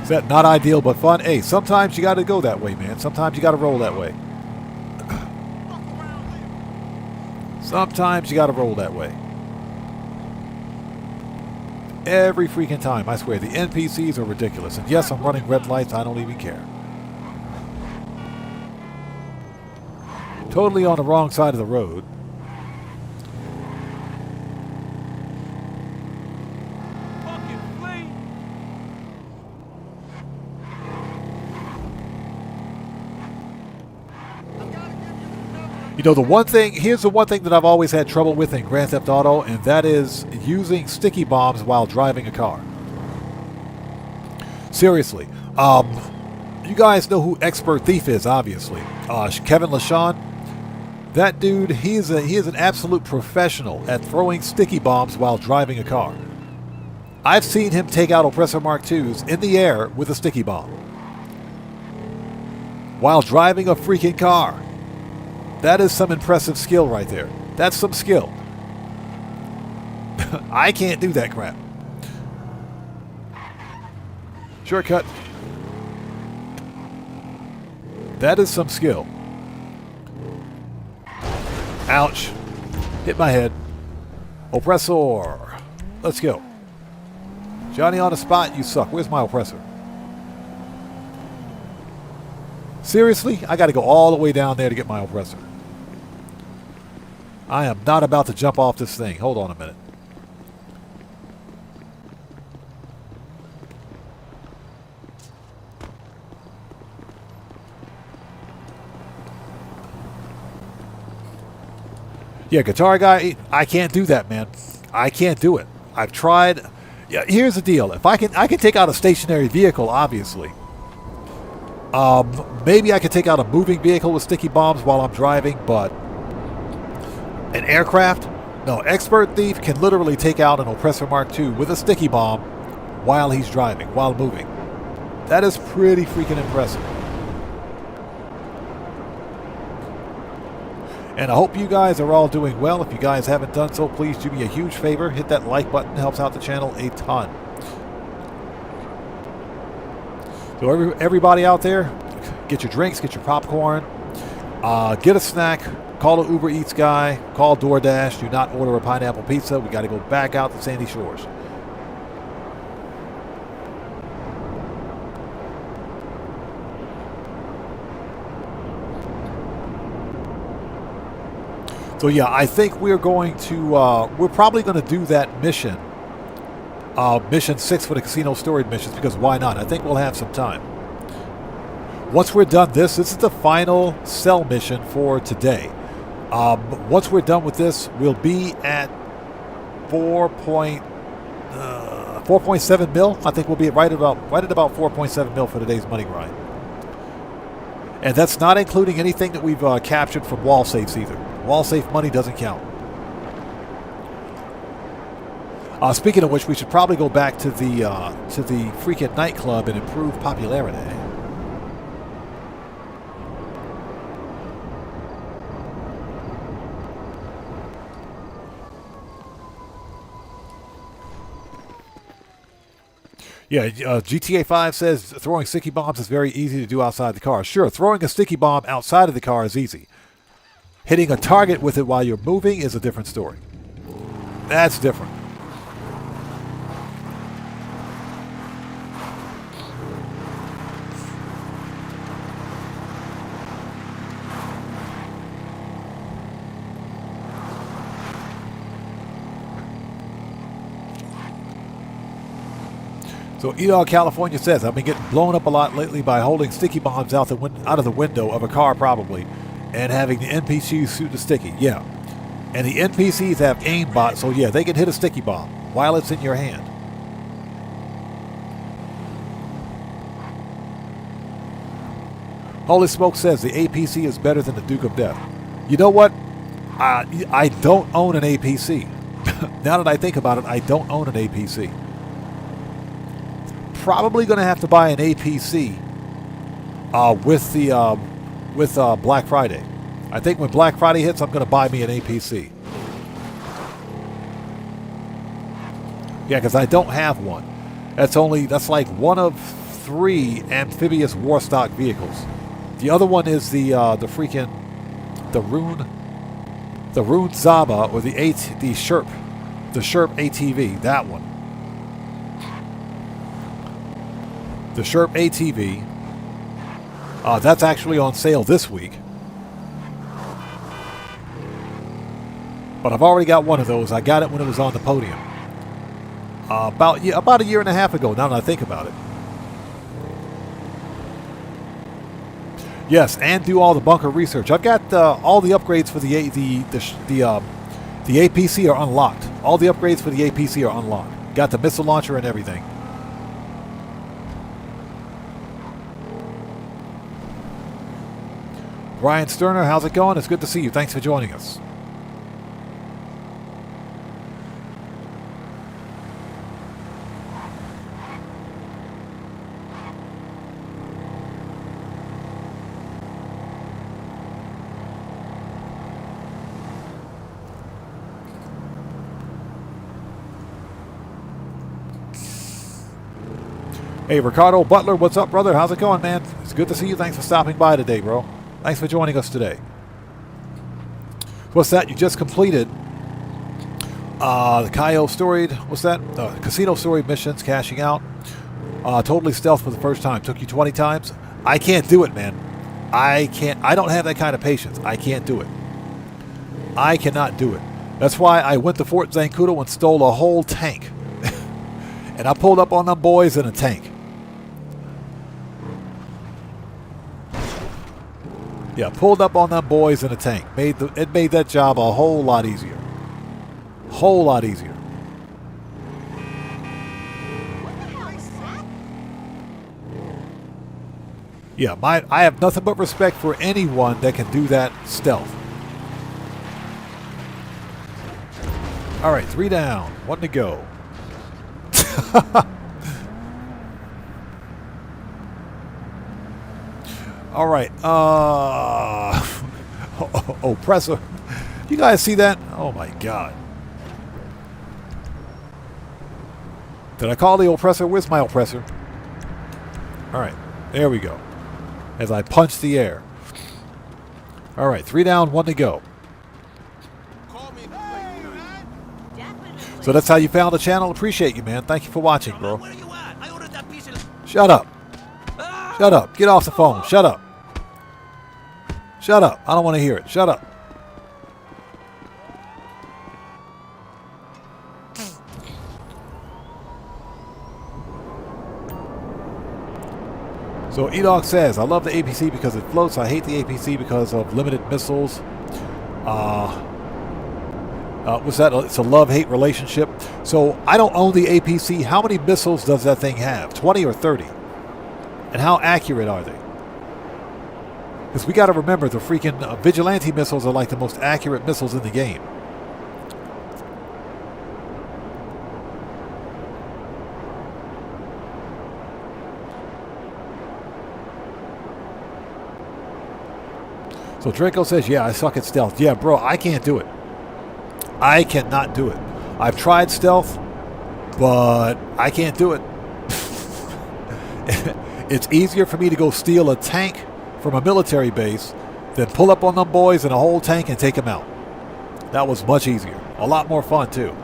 S1: Is that not ideal but fun? Hey, sometimes you got to go that way, man. Sometimes you got to roll that way. Sometimes you got to roll that way. Every freaking time, I swear. The NPCs are ridiculous. And yes, I'm running red lights. I don't even care. Totally on the wrong side of the road. You know, the one thing, here's the one thing that I've always had trouble with in Grand Theft Auto, and that is using sticky bombs while driving a car. Seriously. You guys know who Expert Thief is, obviously. Kevin LaShawn. That dude, he is an absolute professional at throwing sticky bombs while driving a car. I've seen him take out Oppressor Mark IIs in the air with a sticky bomb while driving a freaking car. That is some impressive skill right there. That's some skill. I can't do that crap. Shortcut. That is some skill. Ouch. Hit my head. Oppressor. Let's go. Johnny on the spot, you suck. Where's my oppressor? Seriously? I got to go all the way down there to get my oppressor. I am not about to jump off this thing. Hold on a minute. Yeah, guitar guy, I can't do that, man. I can't do it. I've tried. Yeah, here's the deal. If I can take out a stationary vehicle, obviously. Maybe I could take out a moving vehicle with sticky bombs while I'm driving, but an aircraft? No, Expert Thief can literally take out an Oppressor Mark II with a sticky bomb while he's driving, while moving. That is pretty freaking impressive. And I hope you guys are all doing well. If you guys haven't done so, please do me a huge favor. Hit that like button. It helps out the channel a ton. So everybody out there, get your drinks, get your popcorn, get a snack, call an Uber Eats guy, call DoorDash. Do not order a pineapple pizza. We got to go back out to Sandy Shores. So yeah, I think we're going to, we're probably going to do that mission, mission 6 for the casino storage missions, because why not? I think we'll have some time. Once we're done this is the final cell mission for today. Once we're done with this, we'll be at 4.7 mil. I think we'll be right at about 4.7 mil for today's money grind. And that's not including anything that we've captured from wall safes either. Wall safe money doesn't count. Speaking of which, we should probably go back to the freaking nightclub and improve popularity. Yeah, GTA 5 says throwing sticky bombs is very easy to do outside the car. Sure, throwing a sticky bomb outside of the car is easy. Hitting a target with it while you're moving is a different story. That's different. So Edog, California says, I've been getting blown up a lot lately by holding sticky bombs out of the window of a car probably, and having the NPCs shoot the sticky. Yeah. And the NPCs have aimbot, so yeah, they can hit a sticky bomb while it's in your hand. Holy Smoke says the APC is better than the Duke of Death. You know what? I don't own an APC. Now that I think about it, I don't own an APC. Probably going to have to buy an APC with Black Friday. I think when Black Friday hits, I'm going to buy me an APC. Yeah, because I don't have one. That's like one of 3 amphibious war stock vehicles. The other one is the Rune Zaba, or the Sherp ATV. That one. The Sherp ATV. That's actually on sale this week. But I've already got one of those. I got it when it was on the podium. About a year and a half ago, now that I think about it. Yes, and do all the bunker research. I've got all the upgrades for the APC are unlocked. All the upgrades for the APC are unlocked. Got the missile launcher and everything. Ryan Sterner, how's it going? It's good to see you. Thanks for joining us. Hey, Ricardo Butler, what's up, brother? How's it going, man? It's good to see you. Thanks for stopping by today, bro. Thanks for joining us today. What's that? You just completed the Cayo storied, what's that? Casino storied missions, cashing out. Totally stealth for the first time. Took you 20 times. I can't do it, man. I don't have that kind of patience. I can't do it. I cannot do it. That's why I went to Fort Zancudo and stole a whole tank. And I pulled up on them boys in a tank. Yeah, pulled up on them boys in a tank. It made that job a whole lot easier. Whole lot easier. Yeah, I have nothing but respect for anyone that can do that stealth. All right, 3 down, 1 to go. All right. Oppressor. You guys see that? Oh my God. Did I call the oppressor? Where's my oppressor? All right. There we go. As I punch the air. All right. 3 down, 1 to go. So that's how you found the channel. Appreciate you, man. Thank you for watching, bro. Shut up. Shut up. Get off the phone. Shut up. Shut up. I don't want to hear it. Shut up. So Edog says, I love the APC because it floats. I hate the APC because of limited missiles. What's that? It's a love-hate relationship. So I don't own the APC. How many missiles does that thing have? 20 or 30? And how accurate are they? Because we got to remember, the freaking vigilante missiles are like the most accurate missiles in the game. So Draco says, yeah, I suck at stealth. Yeah, bro, I can't do it. I cannot do it. I've tried stealth, but I can't do it. It's easier for me to go steal a tank from a military base than pull up on them boys in a whole tank and take them out. That was much easier. A lot more fun, too.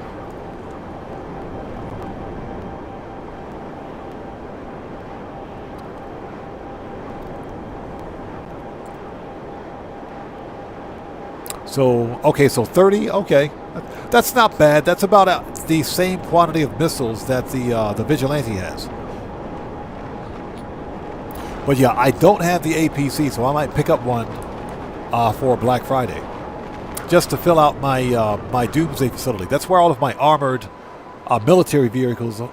S1: So, okay, so 30, okay. That's not bad. That's about the same quantity of missiles that the Vigilante has. But yeah, I don't have the APC, so I might pick up one for Black Friday. Just to fill out my my Doomsday facility. That's where all of my armored military vehicles are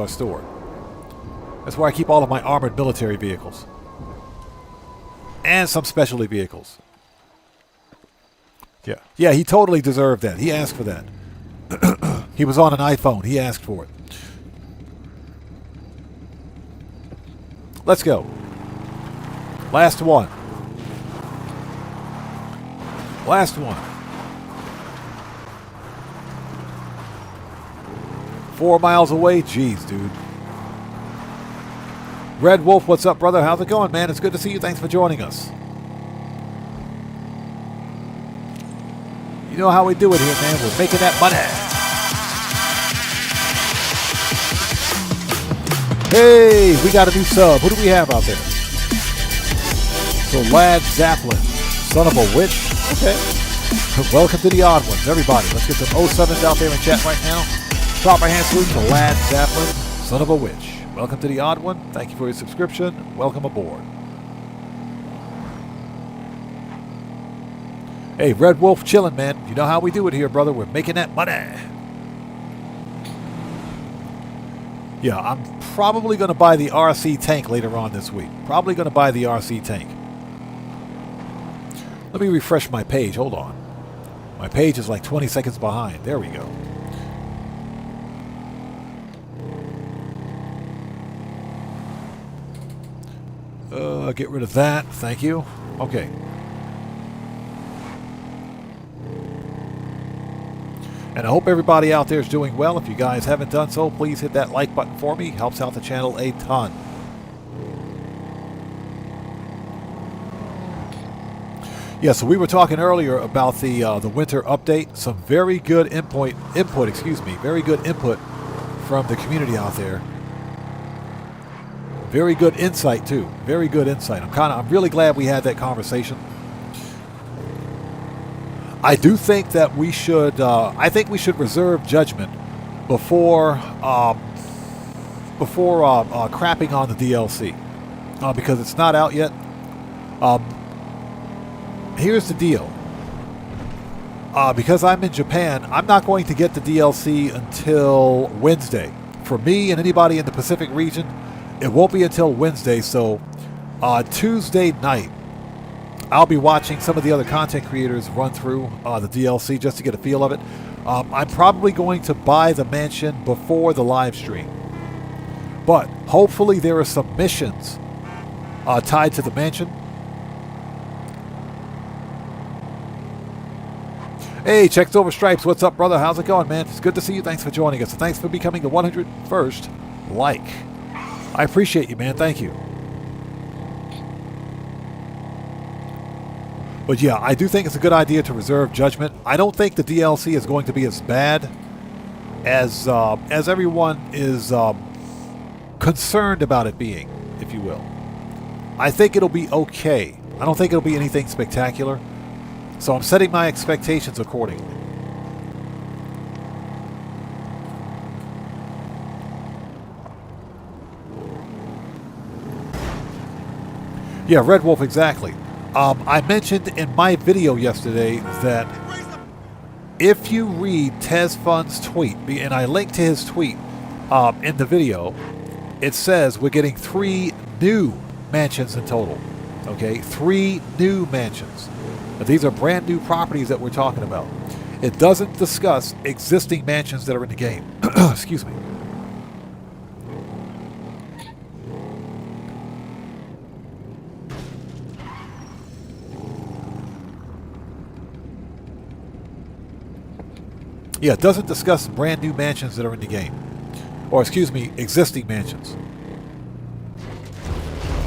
S1: stored. That's where I keep all of my armored military vehicles. And some specialty vehicles. Yeah. Yeah, he totally deserved that. He asked for that. He was on an iPhone. He asked for it. Let's go. Last one. Last one. 4 miles away? Jeez, dude. Red Wolf, what's up, brother? How's it going, man? It's good to see you. Thanks for joining us. You know how we do it here, man. We're making that money. Hey, we got a new sub. Who do we have out there? So, Lad Zaplin, son of a witch. Okay. Welcome to the odd ones, everybody. Let's get some 07s out there in chat right now. Drop our hand salute to Lad Zaplin, son of a witch. Welcome to the odd one. Thank you for your subscription. Welcome aboard. Hey, Red Wolf chilling, man. You know how we do it here, brother. We're making that money. Yeah, I'm probably going to buy the RC tank later on this week. Probably going to buy the RC tank. Let me refresh my page. Hold on. My page is like 20 seconds behind. There we go. Get rid of that. Thank you. Okay. And I hope everybody out there is doing well. If you guys haven't done so, please hit that like button for me. Helps out the channel a ton. Yeah, so we were talking earlier about the winter update. Some very good very good input from the community out there. Very good insight too. Very good insight. I'm really glad we had that conversation. I do think that we should. I think we should reserve judgment before crapping on the DLC because it's not out yet. Here's the deal. Because I'm in Japan, I'm not going to get the DLC until Wednesday. For me and anybody in the Pacific region, it won't be until Wednesday. So Tuesday night, I'll be watching some of the other content creators run through the DLC just to get a feel of it. I'm probably going to buy the mansion before the live stream. But hopefully there are some missions tied to the mansion. Hey, Checks Over Stripes, what's up, brother? How's it going, man? It's good to see you. Thanks for joining us. And thanks for becoming the 101st like. I appreciate you, man. Thank you. But yeah, I do think it's a good idea to reserve judgment. I don't think the DLC is going to be as bad as everyone is concerned about it being, if you will. I think it'll be okay. I don't think it'll be anything spectacular. So I'm setting my expectations accordingly. Yeah, Red Wolf, exactly. I mentioned in my video yesterday that if you read TezFun's tweet, and I linked to his tweet in the video, it says we're getting 3 new mansions in total. Okay, 3 new mansions. Now, these are brand new properties that we're talking about. It doesn't discuss existing mansions that are in the game. Excuse me. Yeah, it doesn't discuss brand new mansions that are in the game. Or, excuse me, existing mansions.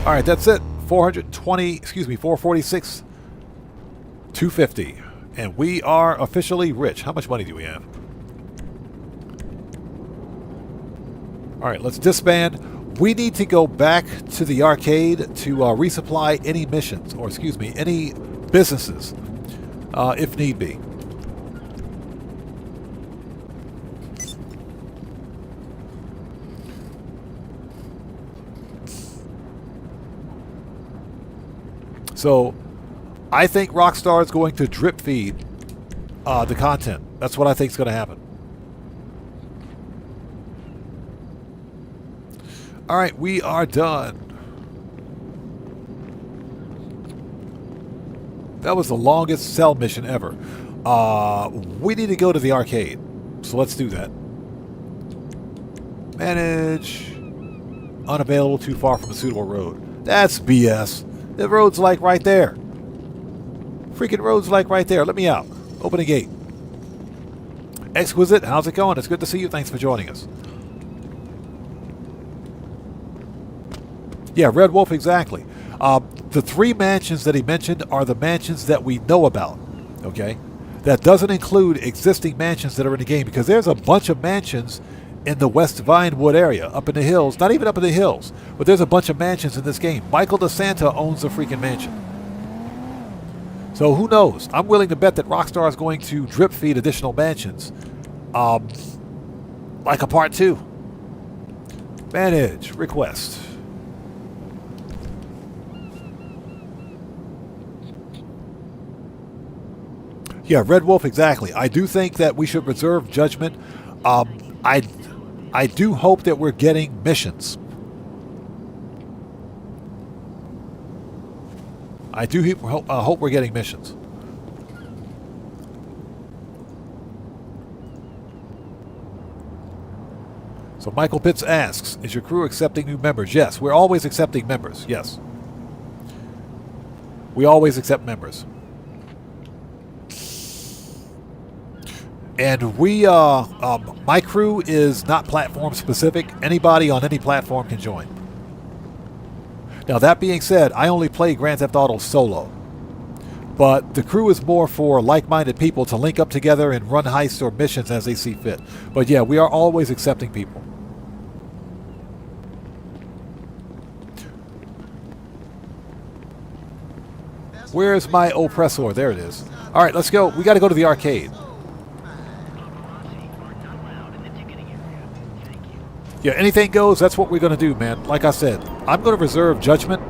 S1: Alright, that's it. 446, 250. And we are officially rich. How much money do we have? Alright, let's disband. We need to go back to the arcade to resupply any missions, or excuse me, any businesses, if need be. So, I think Rockstar is going to drip feed the content. That's what I think is going to happen. Alright, we are done. That was the longest cell mission ever. We need to go to the arcade. So let's do that. Manage. Unavailable, too far from a suitable road. That's BS. The road's like right there. Freaking road's like right there. Let me out. Open a gate. Exquisite, how's it going? It's good to see you. Thanks for joining us. Yeah, Red Wolf, exactly. The 3 mansions that he mentioned are the mansions that we know about. Okay? That doesn't include existing mansions that are in the game, because there's a bunch of mansions in the West Vinewood area, up in the hills. Not even up in the hills, but there's a bunch of mansions in this game. Michael DeSanta owns a freaking mansion. So who knows? I'm willing to bet that Rockstar is going to drip feed additional mansions. Like a part 2. Manage. Request. Yeah, Red Wolf, exactly. I do think that we should reserve judgment. I do hope that we're getting missions. I do hope we're getting missions. So Michael Pitts asks, is your crew accepting new members? Yes, we're always accepting members. Yes. We always accept members. And we, my crew is not platform specific. Anybody on any platform can join. Now, that being said, I only play Grand Theft Auto solo. But the crew is more for like-minded people to link up together and run heists or missions as they see fit. But yeah, we are always accepting people. Where is my oppressor? There it is. All right, let's go. We got to go to the arcade. Yeah, anything goes. That's what we're going to do, man. Like I said, I'm going to reserve judgment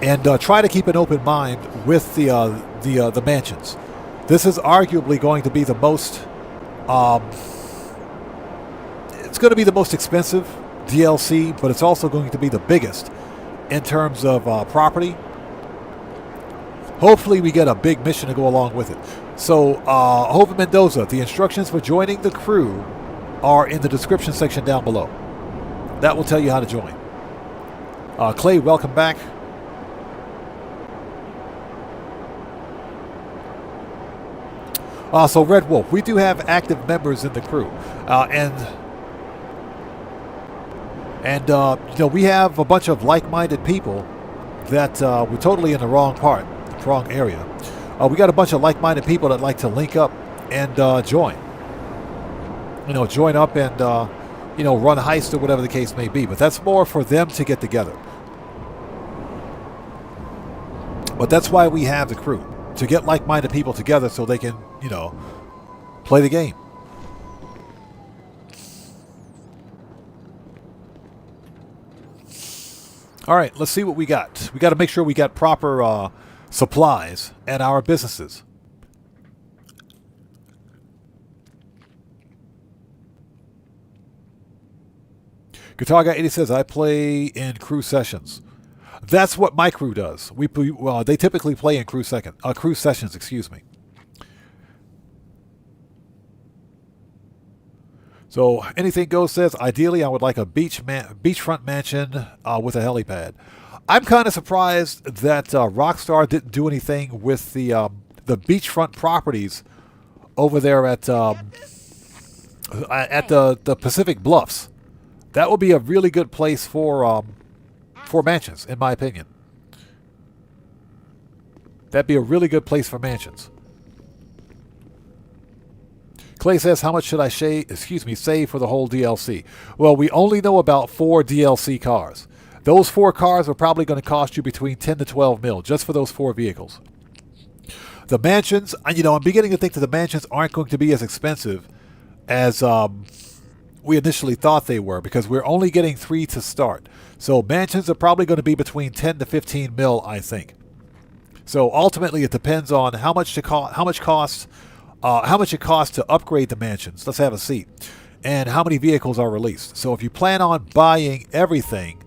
S1: and try to keep an open mind with the mansions. This is arguably going to be the most. It's going to be the most expensive DLC, but it's also going to be the biggest in terms of property. Hopefully, we get a big mission to go along with it. So, Jose Mendoza, the instructions for joining the crew are in the description section down below. That will tell you how to join. Clay, welcome back. So, Red Wolf, we do have active members in the crew. And you know, we have a bunch of like-minded people that we're totally in the wrong area. We got a bunch of like-minded people that like to link up and join. You know, join up and, you know, run heists or whatever the case may be. But that's more for them to get together. But that's why we have the crew. To get like-minded people together so they can, you know, play the game. All right, let's see what we got. We got to make sure we got proper supplies at our businesses. Guitar Guy 80 says, I play in crew sessions. That's what my crew does. They typically play in crew sessions, excuse me. So Anything Goes says, ideally I would like a beachfront mansion with a helipad. I'm kind of surprised that Rockstar didn't do anything with the beachfront properties over there at the Pacific Bluffs. That would be a really good place for mansions, in my opinion. That'd be a really good place for mansions. Clay says, how much should I save for the whole DLC? Well, we only know about 4 DLC cars. Those 4 cars are probably going to cost you between 10 to 12 mil just for those 4 vehicles. The mansions, I'm beginning to think that the mansions aren't going to be as expensive as we initially thought they were, because we're only getting 3 to start. So mansions are probably going to be between 10 to 15 mil, I think. So ultimately, it depends on how much it costs to upgrade the mansions. Let's have a seat. And how many vehicles are released. So if you plan on buying everything,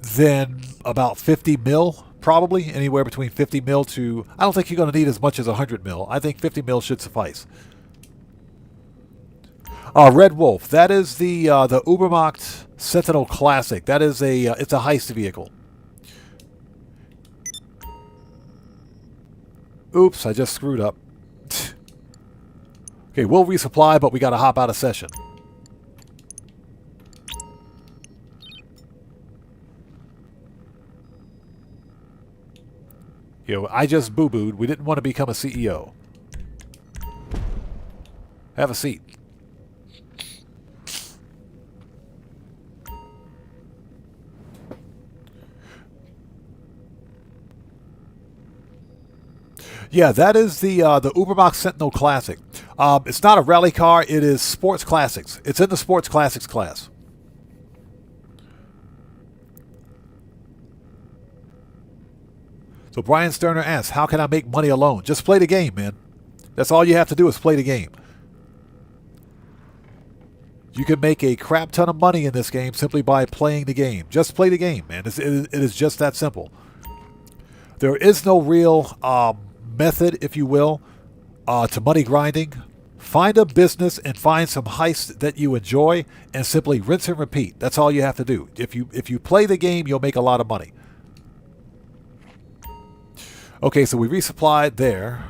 S1: then about 50 mil, probably anywhere between 50 mil to, I don't think you're going to need as much as 100 mil. I think 50 mil should suffice. Red Wolf, that is the Ubermacht Sentinel Classic. That is it's a heist vehicle. Oops, I just screwed up. Okay, we'll resupply, but we got to hop out of session. I just boo-booed. We didn't want to become a CEO. Have a seat. Yeah, that is the Ubermacht Sentinel Classic. It's not a rally car. It is Sports Classics. It's in the Sports Classics class. So Brian Sterner asks, how can I make money alone? Just play the game, man. That's all you have to do is play the game. You can make a crap ton of money in this game simply by playing the game. Just play the game, man. It is just that simple. There is no real method, if you will, to money grinding. Find a business and find some heists that you enjoy and simply rinse and repeat. That's all you have to do. If you play the game, you'll make a lot of money. Okay, so we resupplied there.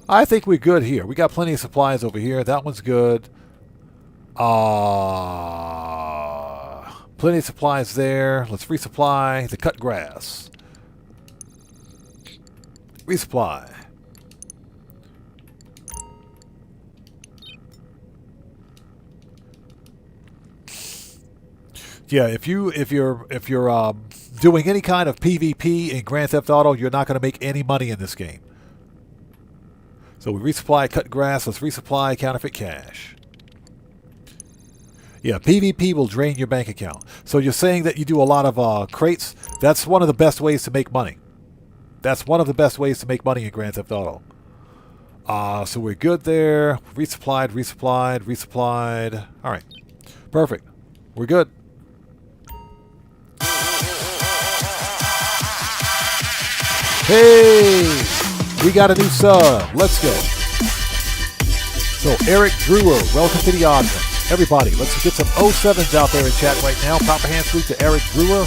S1: I think we're good here. We got plenty of supplies over here. That one's good. Plenty of supplies there. Let's resupply the cut grass. Resupply. Yeah, if you're doing any kind of PvP in Grand Theft Auto, you're not going to make any money in this game. So we resupply cut grass. Let's resupply counterfeit cash. Yeah, PvP will drain your bank account. So you're saying that you do a lot of crates. That's one of the best ways to make money. That's one of the best ways to make money in Grand Theft Auto. So we're good there. Resupplied. All right. Perfect. We're good. Hey! We got a new sub. Let's go. So Eric Brewer, welcome to the Odd One. Everybody, let's get some 07s out there in chat right now. Proper hand salute to Eric Brewer.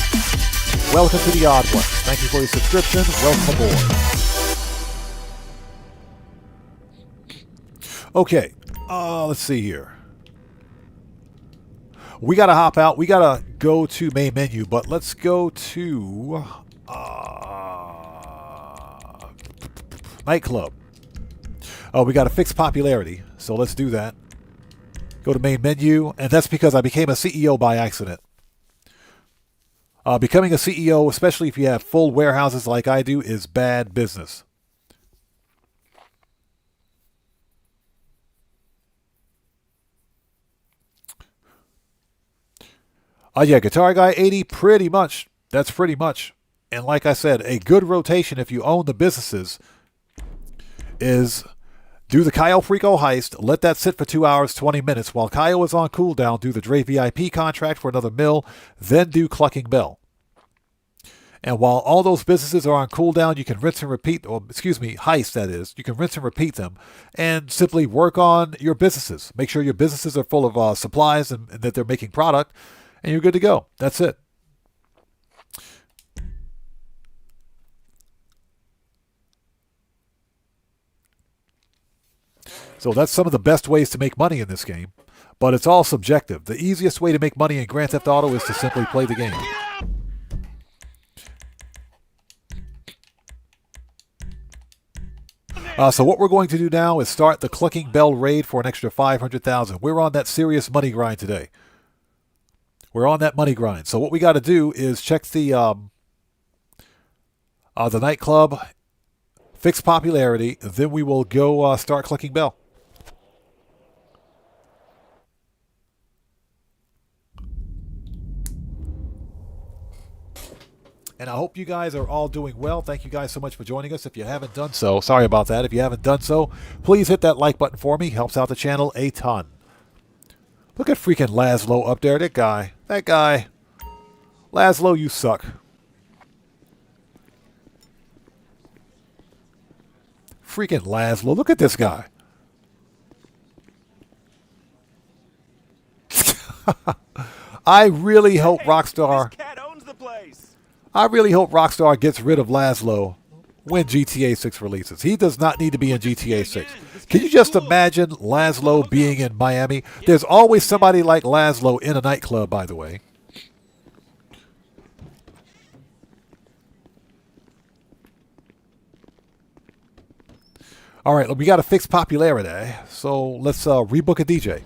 S1: Welcome to the Odd One. Thank you for your subscription. Welcome aboard. Okay, let's see here. We got to hop out. We got to go to main menu, but let's go to Nightclub. Oh, we got to fix popularity, so let's do that. Go to main menu, and that's because I became a CEO by accident. Becoming a CEO, especially if you have full warehouses like I do, is bad business. Yeah, Guitar Guy 80, pretty much. That's pretty much. And like I said, a good rotation if you own the businesses is Do the Cayo Perico heist, let that sit for 2 hours, 20 minutes. While Cayo is on cooldown, do the Dre VIP contract for another mil, then do Clucking Bell. And while all those businesses are on cooldown, you can rinse and repeat, or excuse me, heist that is, you can rinse and repeat them and simply work on your businesses. Make sure your businesses are full of supplies and that they're making product, and you're good to go. That's it. So that's some of the best ways to make money in this game, but it's all subjective. The easiest way to make money in Grand Theft Auto is to simply play the game. So what we're going to do now is start the Clucking Bell raid for an extra 500,000. We're on that serious money grind today. We're on that money grind. So what we got to do is check the Nightclub, fix popularity, then we will go start Clucking Bell. And I hope you guys are all doing well. Thank you guys so much for joining us. If you haven't done so, sorry about that. If you haven't done so, please hit that like button for me. Helps out the channel a ton. Look at freaking Laszlo up there. That guy. Laszlo, you suck. Freaking Laszlo. Look at this guy. I really hope Rockstar... I really hope Rockstar gets rid of Laszlo when GTA 6 releases. He does not need to be in GTA 6. Can you just imagine Laszlo being in Miami? There's always somebody like Laszlo in a nightclub, by the way. All right, we got to fix popularity. So let's rebook a DJ.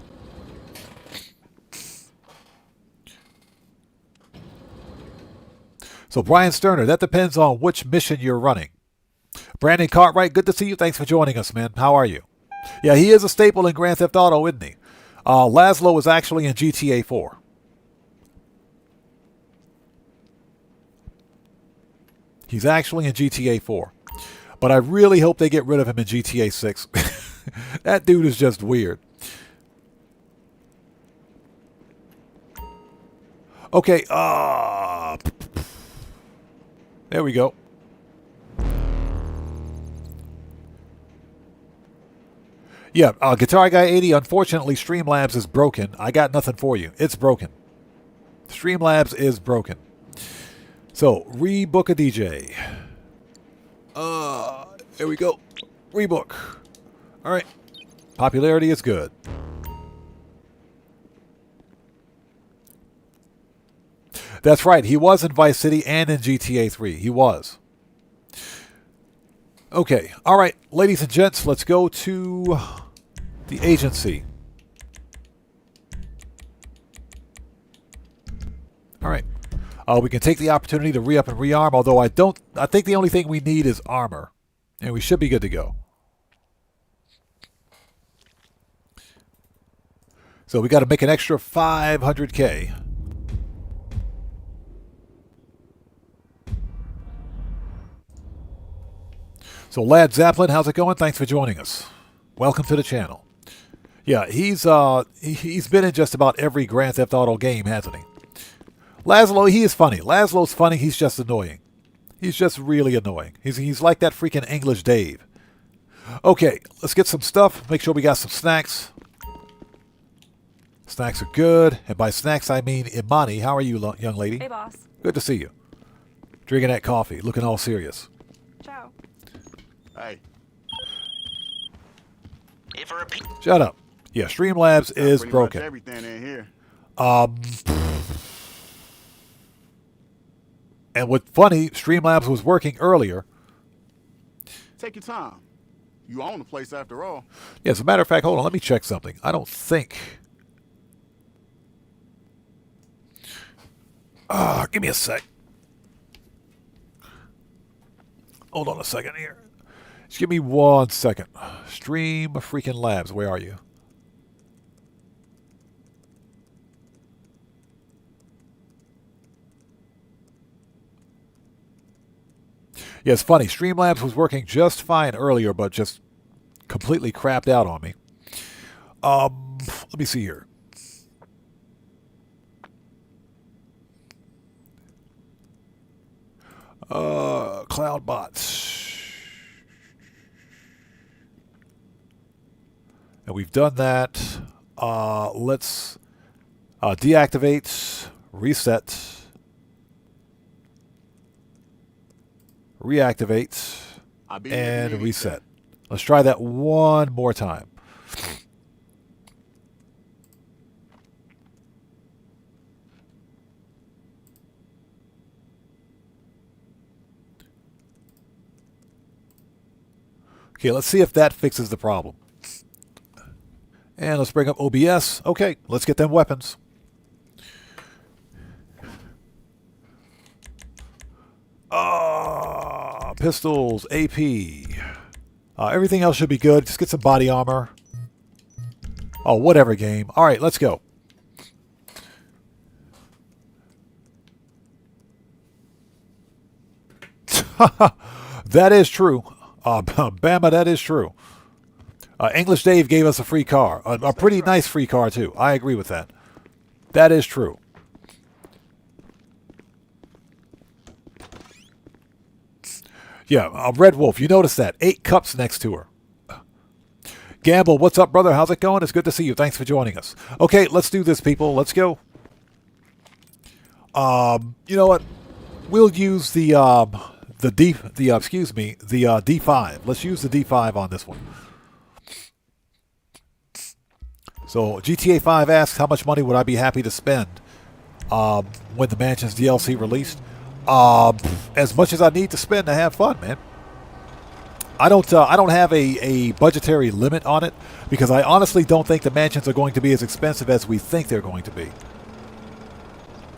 S1: So Brian Sterner, that depends on which mission you're running. Brandon Cartwright, good to see you. Thanks for joining us, man. How are you? Yeah, he is a staple in Grand Theft Auto, isn't he? Laszlo is actually in GTA 4. He's actually in GTA 4. But I really hope they get rid of him in GTA 6. That dude is just weird. Okay, there we go. Yeah, Guitar Guy 80, unfortunately Streamlabs is broken. I got nothing for you. It's broken. Streamlabs is broken. So, rebook a DJ. There we go. Rebook. All right. Popularity is good. That's right. He was in Vice City and in GTA 3. He was. Okay. All right. Ladies and gents, let's go to the agency. All right. We can take the opportunity to re-up and rearm, although I think the only thing we need is armor. And we should be good to go. So we got to make an extra 500K. So Lad Zeppelin, how's it going? Thanks for joining us. Welcome to the channel. Yeah, he's been in just about every Grand Theft Auto game, hasn't he? Laszlo, he is funny. Laszlo's funny, he's just annoying. He's just really annoying. He's like that freaking English Dave. Okay, let's get some stuff. Make sure we got some snacks. Snacks are good. And by snacks, I mean Imani. How are you, young lady?
S4: Hey, boss.
S1: Good to see you. Drinking that coffee, looking all serious.
S4: Ciao.
S6: Hey.
S2: If a repeat.
S1: Shut up. Yeah, Streamlabs is broken.
S6: Everything in here.
S1: And what's funny, Streamlabs was working earlier.
S6: Take your time. You own the place after all.
S1: Yeah, as a matter of fact, hold on, let me check something. I don't think... give me a sec. Hold on a second here. Just give me 1 second. Stream freaking Labs, where are you? Yeah, it's funny. Streamlabs was working just fine earlier, but just completely crapped out on me. Let me see here. Cloud bots. And we've done that. Let's deactivate, reset, reactivate, and reset. Let's try that one more time. Okay, let's see if that fixes the problem. And let's bring up OBS. Okay, let's get them weapons. Pistols, AP. Everything else should be good. Just get some body armor. Oh, whatever game. All right, let's go. That is true. Bama, that is true. English Dave gave us a free car. A pretty nice free car, too. I agree with that. That is true. Yeah, Red Wolf, you noticed that. 8 cups next to her. Gamble, what's up, brother? How's it going? It's good to see you. Thanks for joining us. Okay, let's do this, people. Let's go. You know what? We'll use the D5. Let's use the D5 on this one. So GTA 5 asks, how much money would I be happy to spend when the Mansions DLC released? As much as I need to spend to have fun, man. I don't have a budgetary limit on it because I honestly don't think the Mansions are going to be as expensive as we think they're going to be.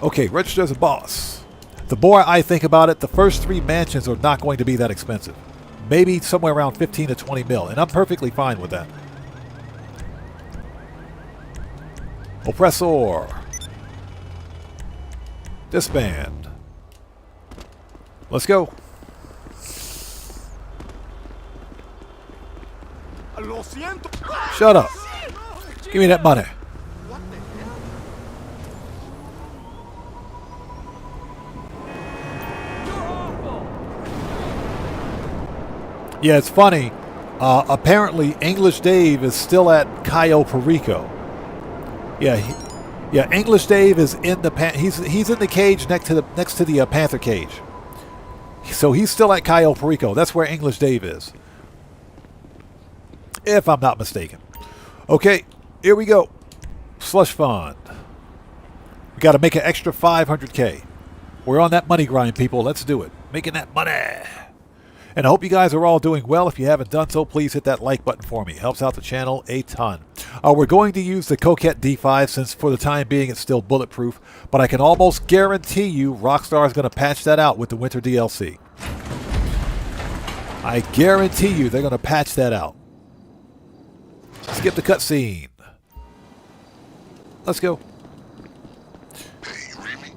S1: Okay, register as a boss. The more I think about it, the first 3 Mansions are not going to be that expensive. Maybe somewhere around 15 to 20 mil, and I'm perfectly fine with that. Oppressor. Disband. Let's go. Shut up. Give me that money. Yeah, it's funny. Apparently, English Dave is still at Cayo Perico. Yeah, English Dave is in the he's in the cage next to the Panther cage. So he's still at Cayo Perico. That's where English Dave is, if I'm not mistaken. Okay, here we go. Slush fund. We got to make an extra 500K. We're on that money grind, people. Let's do it. Making that money. And I hope you guys are all doing well. If you haven't done so, please hit that like button for me. It helps out the channel a ton. We're going to use the Coquette D5 since for the time being it's still bulletproof. But I can almost guarantee you Rockstar is going to patch that out with the Winter DLC. I guarantee you they're going to patch that out. Skip the cutscene. Let's go.
S7: Hey, you read me?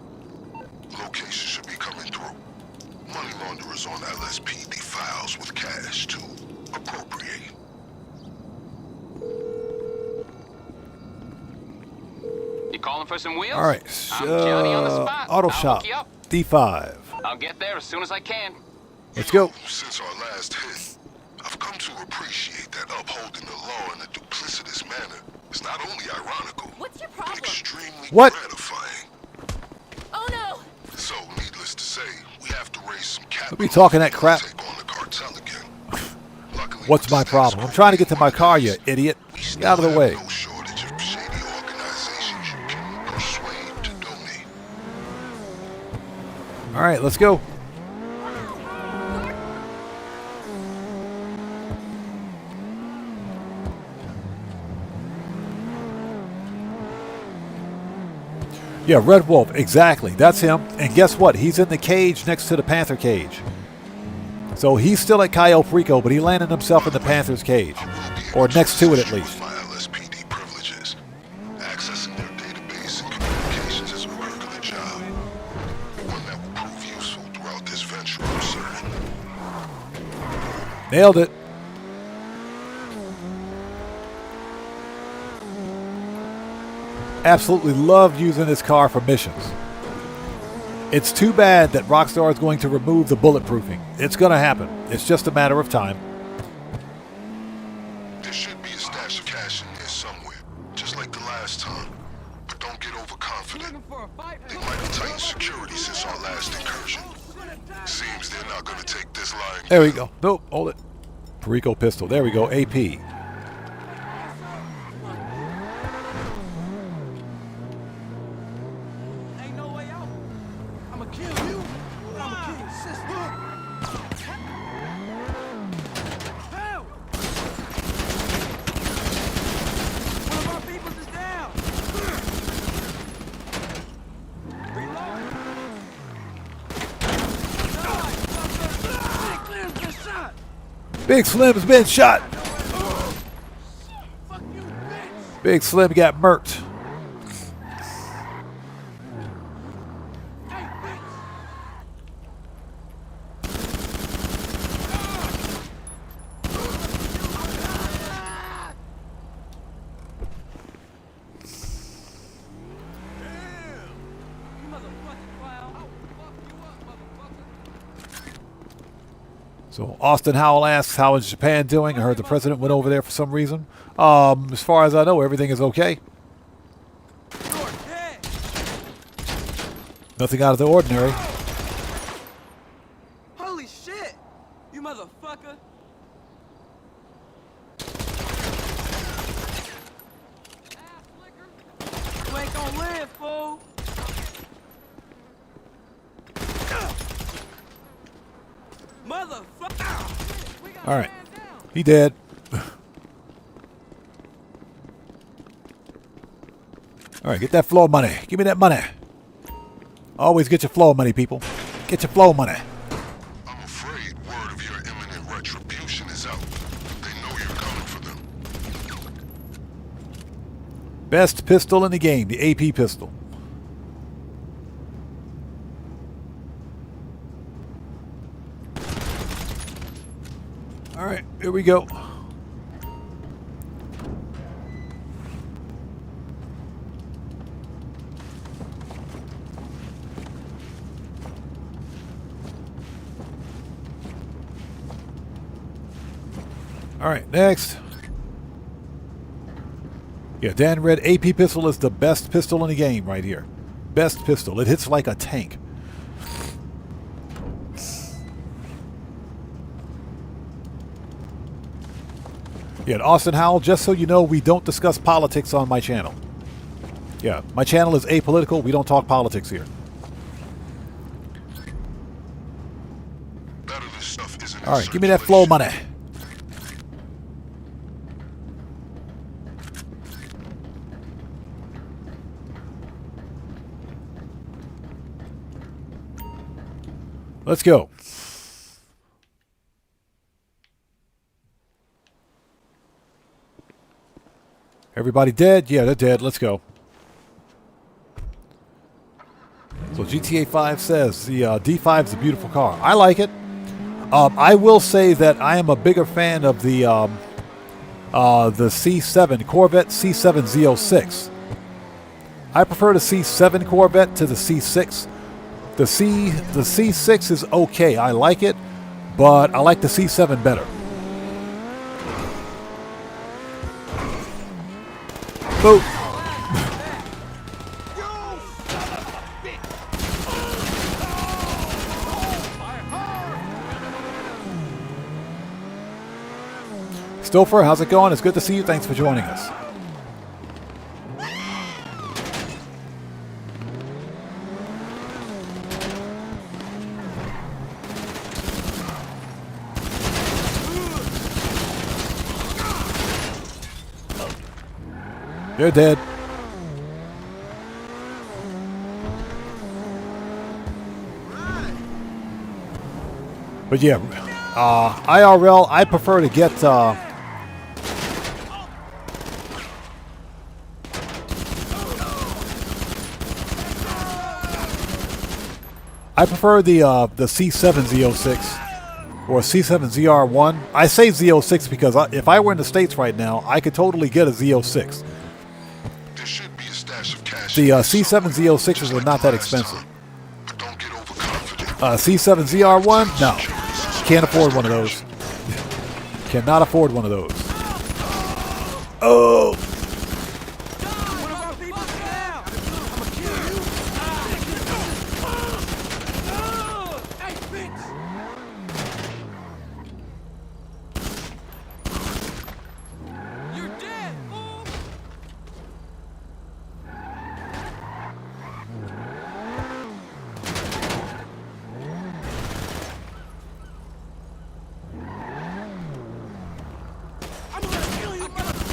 S7: Location should be coming through. Money launderers on LSPD files with cash to appropriate.
S8: You calling for some wheels?
S1: All right.
S8: I'm Johnny on the spot.
S1: Auto
S8: I'll
S1: shop.
S8: hook you up.
S1: D5.
S8: I'll get there as soon as I can.
S1: Let's go.
S7: Since our last hit, I've come to appreciate that upholding the law in a duplicitous manner is not only ironical,
S4: What's your
S7: but
S4: problem?
S7: extremely
S1: What?
S7: gratifying.
S4: Oh no!
S7: So, needless to say, we have to raise some capital.
S1: Don't be talking that crap.
S7: to take on the cartel again. Luckily,
S1: What's
S7: with
S1: my
S7: the
S1: problem?
S7: status
S1: I'm trying to get to my
S7: quo
S1: car,
S7: in
S1: you
S7: place,
S1: idiot.
S7: we
S1: Get
S7: still
S1: out of the
S7: have
S1: way.
S7: no shortage of shady organizations you can persuade to donate.
S1: All right, let's go. Yeah, Red Wolf, exactly. That's him. And guess what? He's in the cage next to the Panther cage. So he's still at Cayo Perico, but he landed himself in the Panther's cage. Or next to it, at least.
S7: My LSPD privileges. Accessing their database and communications is a regular job. One that will prove useful throughout this venture, I'm certain.
S1: Nailed it. absolutely loved using this car for missions. It's too bad that Rockstar is going to remove the bulletproofing. It's going to happen. It's just a matter of time.
S7: There should be a stash of cash in there somewhere, just like the last time. But don't get overconfident. They might have tightened security since our last incursion. Seems they're not going to take this line.
S1: There we go. Nope, hold it. Perico pistol. There we go. AP. Big Slim's been shot. Big Slim got murked. So Austin Howell asks, how is Japan doing? I heard the president went over there for some reason. As far as I know, everything is okay. Nothing out of the ordinary.
S9: Holy shit! You motherfucker! You ain't gonna live, fool! Motherfucker!
S1: All right, he dead. All right, get that flow money. Give me that money. Always get your flow money, people. Get your flow money.
S7: I'm afraid word of your imminent retribution is out. They know you're coming for them.
S1: Best pistol in the game, the AP pistol. All right, here we go. All right, next. Yeah, Dan read AP pistol is the best pistol in the game right here. Best pistol. It hits like a tank. Yeah, and Austin Howell, just so you know, we don't discuss politics on my channel. Yeah, my channel is apolitical. We don't talk politics here.
S7: None of this stuff isn't
S1: All right, give me that flow money. Let's go. Everybody dead? Yeah, they're dead. Let's go. So GTA 5 says the D5 is a beautiful car. I like it. I will say that I am a bigger fan of the C7 Corvette C7 Z06. I prefer the C7 Corvette to the C6. The C6 is okay. I like it, but I like the C7 better. Boom. Stouffer, how's it going? It's good to see you. Thanks for joining us. They're dead. But yeah, IRL, I prefer to get I prefer the C7 Z06 or C7 ZR1. I say Z06 because if I were in the States right now, I could totally get a Z06.
S7: There should be a stash of
S1: The C7Z06s are not that expensive.
S7: But don't get overconfident.
S1: C7ZR1? No. Can't afford one of those. Cannot afford one of those. Oh!
S9: One of our people down. I'ma kill you. Hey, bitch. You're dead, fool. I'm gonna kill you, motherfucker.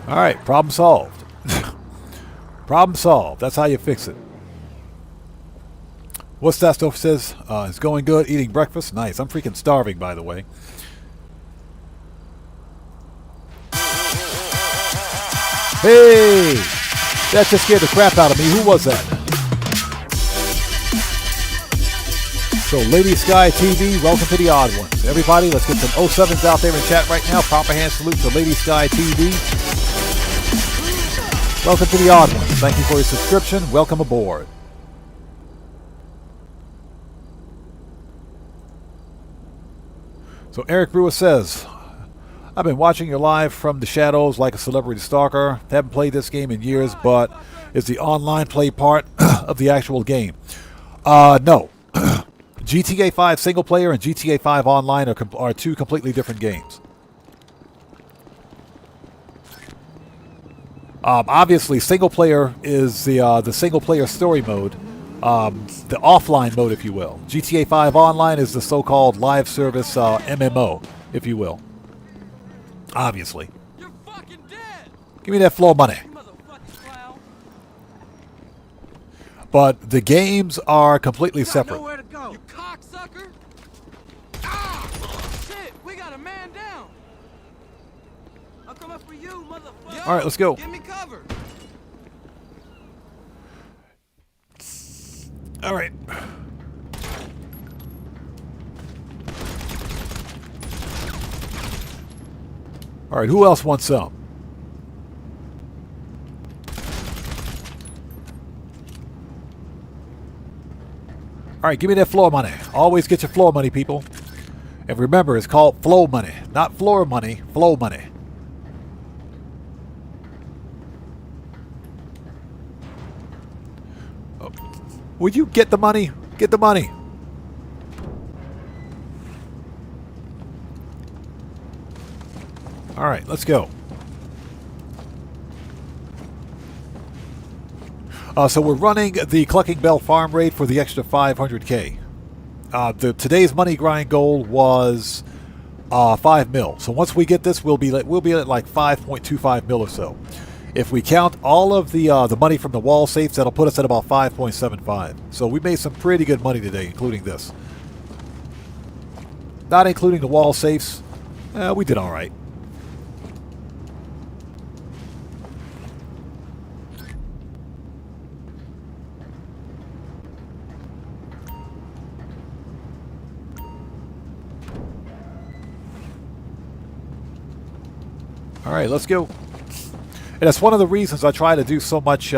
S1: All right, problem solved. Problem solved. That's how you fix it. What's that stuff says? It's going good. Eating breakfast. Nice. I'm freaking starving, by the way. Hey! That just scared the crap out of me. Who was that? So, Lady Sky TV, welcome to the Odd Ones. Everybody, let's get some 07s out there in chat right now. Proper hand salute to Lady Sky TV. Welcome to the Odd Ones. Thank you for your subscription. Welcome aboard. So Eric Brewer says, I've been watching your live from the shadows like a celebrity stalker. Haven't played this game in years, but is the online play part of the actual game? No. GTA 5 single player and GTA 5 online are two completely different games. Obviously, single player is the single player story mode, the offline mode, if you will. GTA 5 online is the so-called live service MMO, if you will. Obviously.
S9: You're fucking dead.
S1: Give me that floor money.
S9: You motherfucking clown.
S1: But the games are completely separate.
S9: Nowhere to go. You cocksucker. Ah! Shit, we got a man down. I'll come up for you, motherfucker.
S1: All right, let's go.
S9: Give me cover.
S1: All right. All right, who else wants some? All right, give me that floor money. Always get your floor money, people. And remember, it's called flow money, not floor money, flow money. Oh. Would you get the money? Get the money. All right, let's go. So we're running the Clucking Bell farm raid for the extra 500k. Today's money grind goal was 5 mil. So once we get this, we'll be at like 5.25 mil or so. If we count all of the money from the wall safes, that'll put us at about 5.75. So we made some pretty good money today, including this. Not including the wall safes, we did all right. All right, let's go. And that's one of the reasons I try to do so much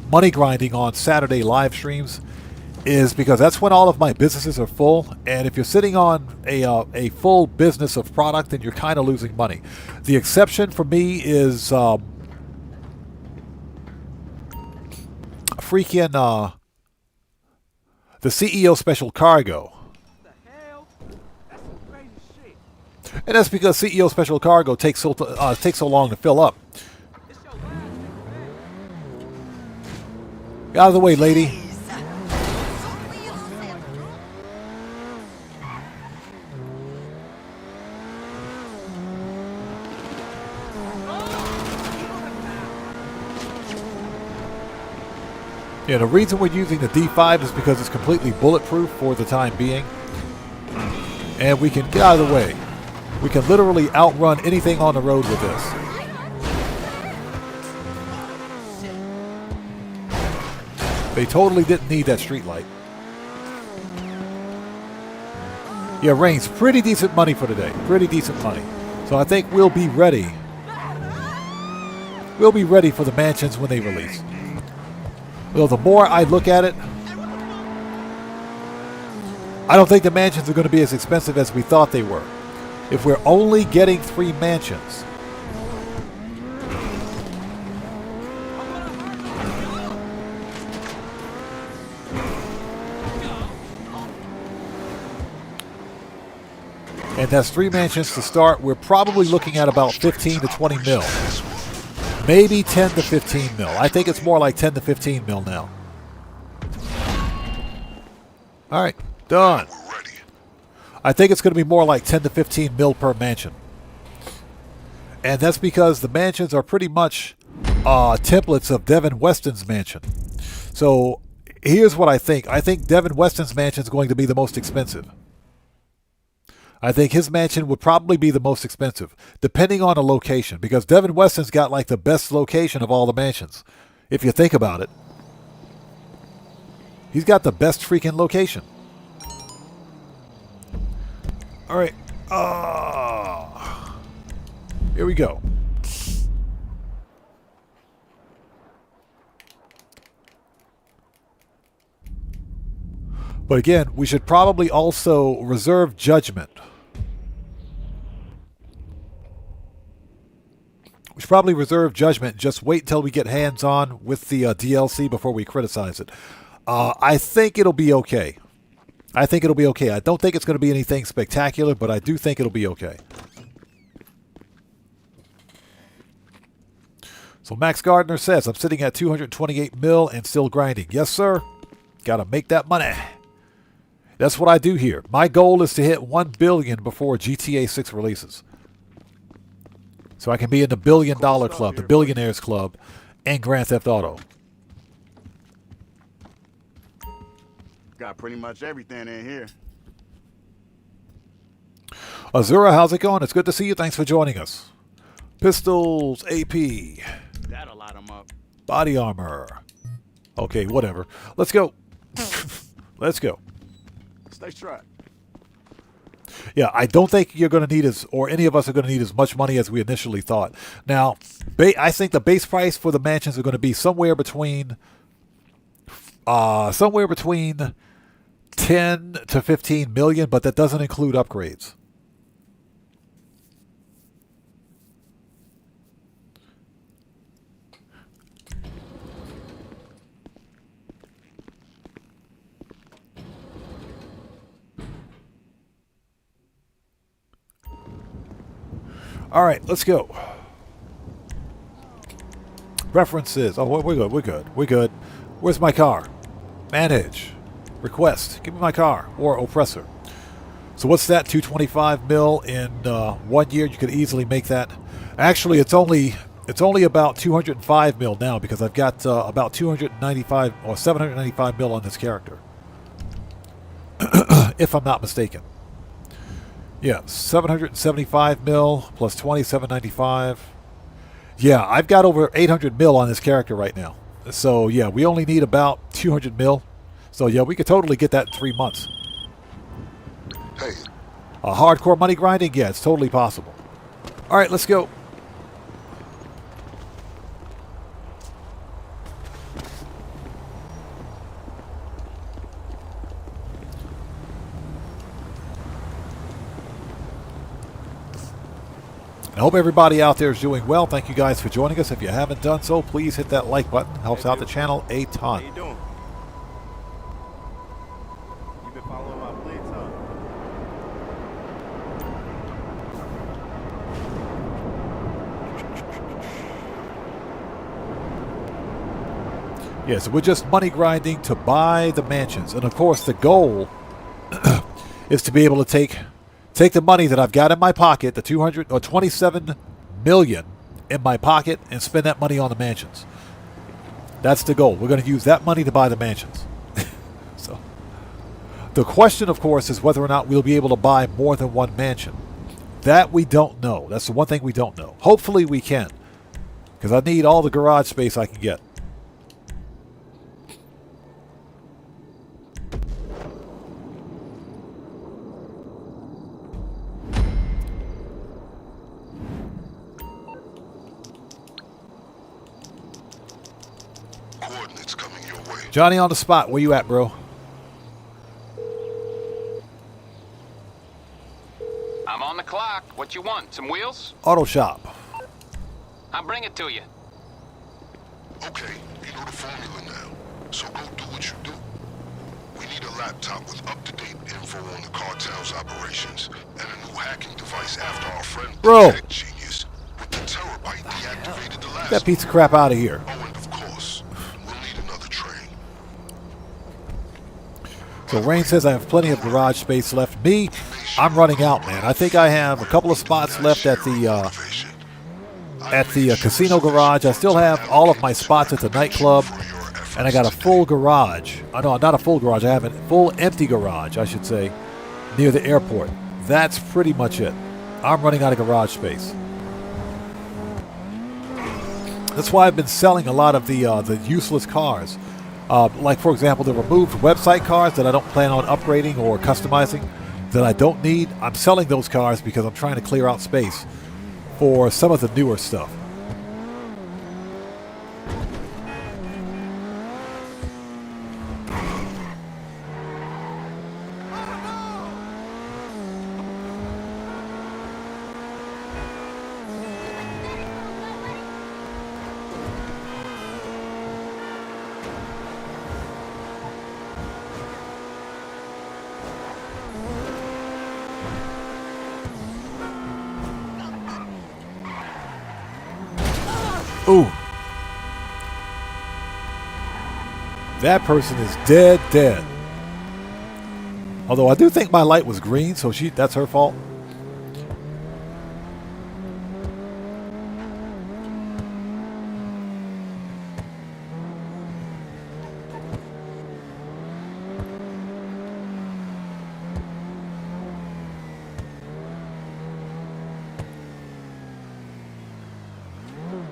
S1: money grinding on Saturday live streams, is because that's when all of my businesses are full. And if you're sitting on a full business of product, then you're kind of losing money. The exception for me is freaking the CEO Special Cargo. And that's because CEO Special Cargo takes so long to fill up. Get out of the way, lady. Yeah, the reason we're using the D5 is because it's completely bulletproof for the time being. And we can get out of the way. We can literally outrun anything on the road with this. They totally didn't need that street light. Yeah, Reigns, pretty decent money for today. Pretty decent money. So I think we'll be ready. We'll be ready for the mansions when they release. Well, the more I look at it, I don't think the mansions are going to be as expensive as we thought they were. If we're only getting 3 mansions, and that's 3 mansions to start, we're probably looking at about 15 to 20 mil. Maybe 10 to 15 mil. I think it's more like 10 to 15 mil now. All right, done. I think it's going to be more like 10 to 15 mil per mansion. And that's because the mansions are pretty much templates of Devin Weston's mansion. So here's what I think. I think Devin Weston's mansion is going to be the most expensive. I think his mansion would probably be the most expensive, depending on the location, because Devin Weston's got like the best location of all the mansions, if you think about it. He's got the best freaking location. All right. Here we go. But again, we should probably also reserve judgment. We should probably reserve judgment. Just wait until we get hands-on with the DLC before we criticize it. I think it'll be okay. I think it'll be okay. I don't think it's going to be anything spectacular, but I do think it'll be okay. So Max Gardner says, I'm sitting at 228 mil and still grinding. Yes, sir. Got to make that money. That's what I do here. My goal is to hit 1 billion before GTA 6 releases. So I can be in the $1 billion club, the Billionaires Club, and Grand Theft Auto.
S10: Got pretty much everything in here.
S1: Azura, how's it going? It's good to see you. Thanks for joining us. Pistols, AP.
S10: That'll light them up.
S1: Body armor. Okay, whatever. Let's go. Let's go.
S10: Stay strapped.
S1: Yeah, I don't think you're going to need or any of us are going to need as much money as we initially thought. Now, I think the base price for the mansions are going to be somewhere between 10 to 15 million, but that doesn't include upgrades. All right, let's go. References. Oh, we're good. We're good. We're good. Where's my car? Manage. Request. Give me my car. Or oppressor. So what's that? 225 mil in 1 year. You could easily make that. Actually, it's only about 205 mil now because I've got about 295 or 795 mil on this character, if I'm not mistaken. Yeah, 775 mil plus 795. Yeah, I've got over 800 mil on this character right now. So yeah, we only need about 200 mil. So yeah, we could totally get that in 3 months.
S7: Hey.
S1: Hardcore money grinding? Yeah, it's totally possible. All right, let's go. I hope everybody out there is doing well. Thank you guys for joining us. If you haven't done so, please hit that like button. Helps out the channel a ton.
S10: How you doing? You been following my blades, huh?
S1: Yeah, so we're just money grinding to buy the mansions. And of course, the goal is to be able to take the money that I've got in my pocket, the 27 million in my pocket, and spend that money on the mansions. That's the goal. We're going to use that money to buy the mansions. So the question, of course, is whether or not we'll be able to buy more than one mansion. That we don't know. That's the one thing we don't know. Hopefully we can, because I need all the garage space I can get. Johnny on the spot. Where you at, bro?
S8: I'm on the clock. What you want? Some wheels?
S1: Auto shop.
S8: I'll bring it to you.
S7: Okay, you know the formula now. So go do what you do. We need a laptop with up-to-date info on the cartel's operations and a new hacking device after our friend
S1: Bro.
S7: Tech Genius with the terabyte deactivated the last
S1: Get that piece of crap out of here.
S7: Oh, and of course, we'll need another train.
S1: So Rain says I have plenty of garage space left. Me, I'm running out, man. I think I have a couple of spots left at the casino garage. I still have all of my spots at the nightclub, and I got a full garage. No, not a full garage. I have a full empty garage, I should say, near the airport. That's pretty much it. I'm running out of garage space. That's why I've been selling a lot of the useless cars. Like, for example, the removed website cars that I don't plan on upgrading or customizing, that I don't need. I'm selling those cars because I'm trying to clear out space for some of the newer stuff. Ooh. That person is dead. Although I do think my light was green, so that's her fault.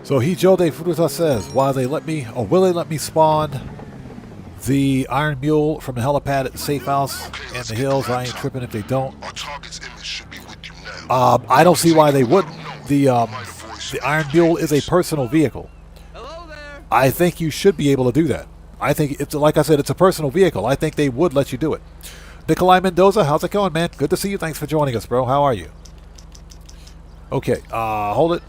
S1: So Hijo de Fruta says, will they let me spawn the Iron Mule from the helipad at the safe house and the hills? I ain't tripping if they don't. I don't see why they wouldn't. The Iron Mule is a personal vehicle. I think you should be able to do that. I think it's, like I said, it's a personal vehicle. I think they would let you do it. Nikolai Mendoza, how's it going, man? Good to see you. Thanks for joining us, bro. How are you? Okay, hold it.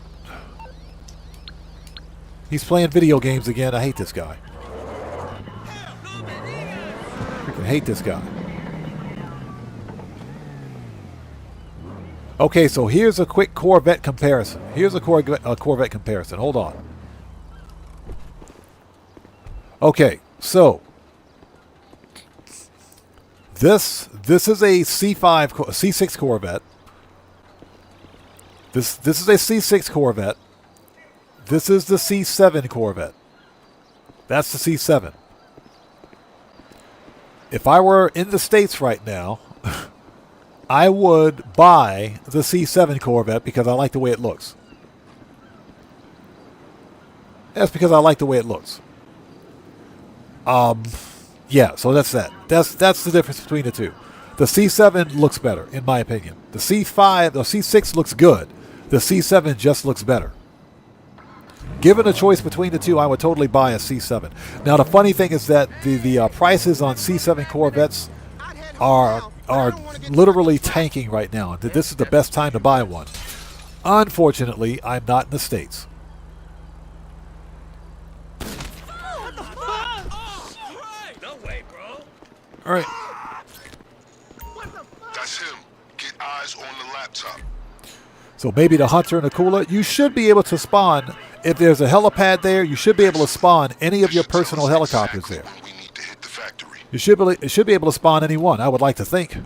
S1: He's playing video games again. I hate this guy. Freaking hate this guy. Okay, so here's a quick Corvette comparison. Here's a Corvette comparison. Hold on. Okay, so this is a C6 Corvette. This is a C6 Corvette. This is the C7 Corvette. That's the C7. If I were in the States right now, I would buy the C7 Corvette because I like the way it looks. That's because I like the way it looks. Yeah, so that's that. That's the difference between the two. The C7 looks better, in my opinion. The C6 looks good. The C7 just looks better. Given a choice between the two, I would totally buy a C7. Now, the funny thing is that the prices on C7 Corvettes are literally tanking right now. This is the best time to buy one. Unfortunately, I'm not in the States. All right.
S7: That's him. Get eyes on the laptop.
S1: So maybe the Hunter and the Cooler. You should be able to spawn, if there's a helipad there, you should be able to spawn any of your personal helicopters there. You should be able to spawn any one, I would like to think.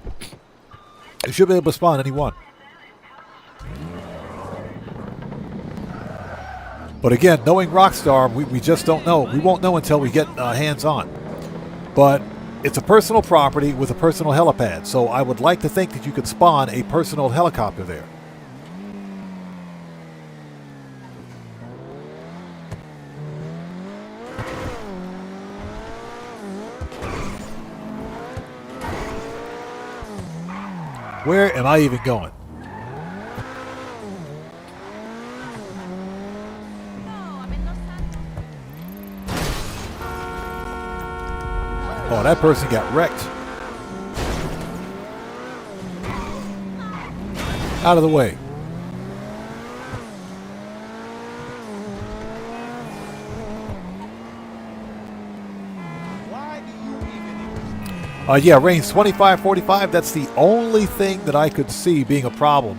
S1: You should be able to spawn any one. But again, knowing Rockstar, we just don't know. We won't know until we get hands-on. But it's a personal property with a personal helipad, so I would like to think that you could spawn a personal helicopter there. Where am I even going? Oh, that person got wrecked. Out of the way. Yeah, range 25-45. That's the only thing that I could see being a problem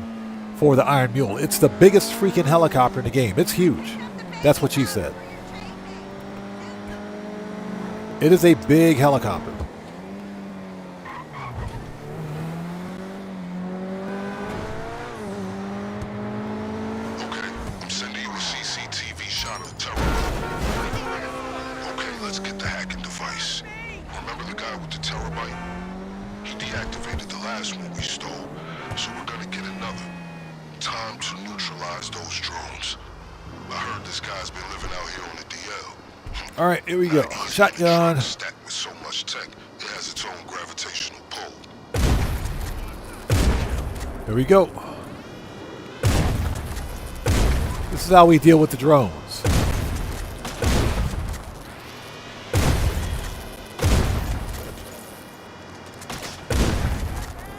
S1: for the Iron Mule. It's the biggest freaking helicopter in the game. It's huge. That's what she said. It is a big helicopter.
S7: Okay, I'm sending you a CCTV shot of the terror. Okay, let's get the hacking device. Remember the guy with the terabyte? He deactivated the last one we stole, so we're gonna get another. Time to neutralize those drones. I heard this guy's been living out here on the DL.
S1: All right, here we go. Shotgun.
S7: Stacked with so much tech, it has its own gravitational pull.
S1: There we go. This is how we deal with the drones.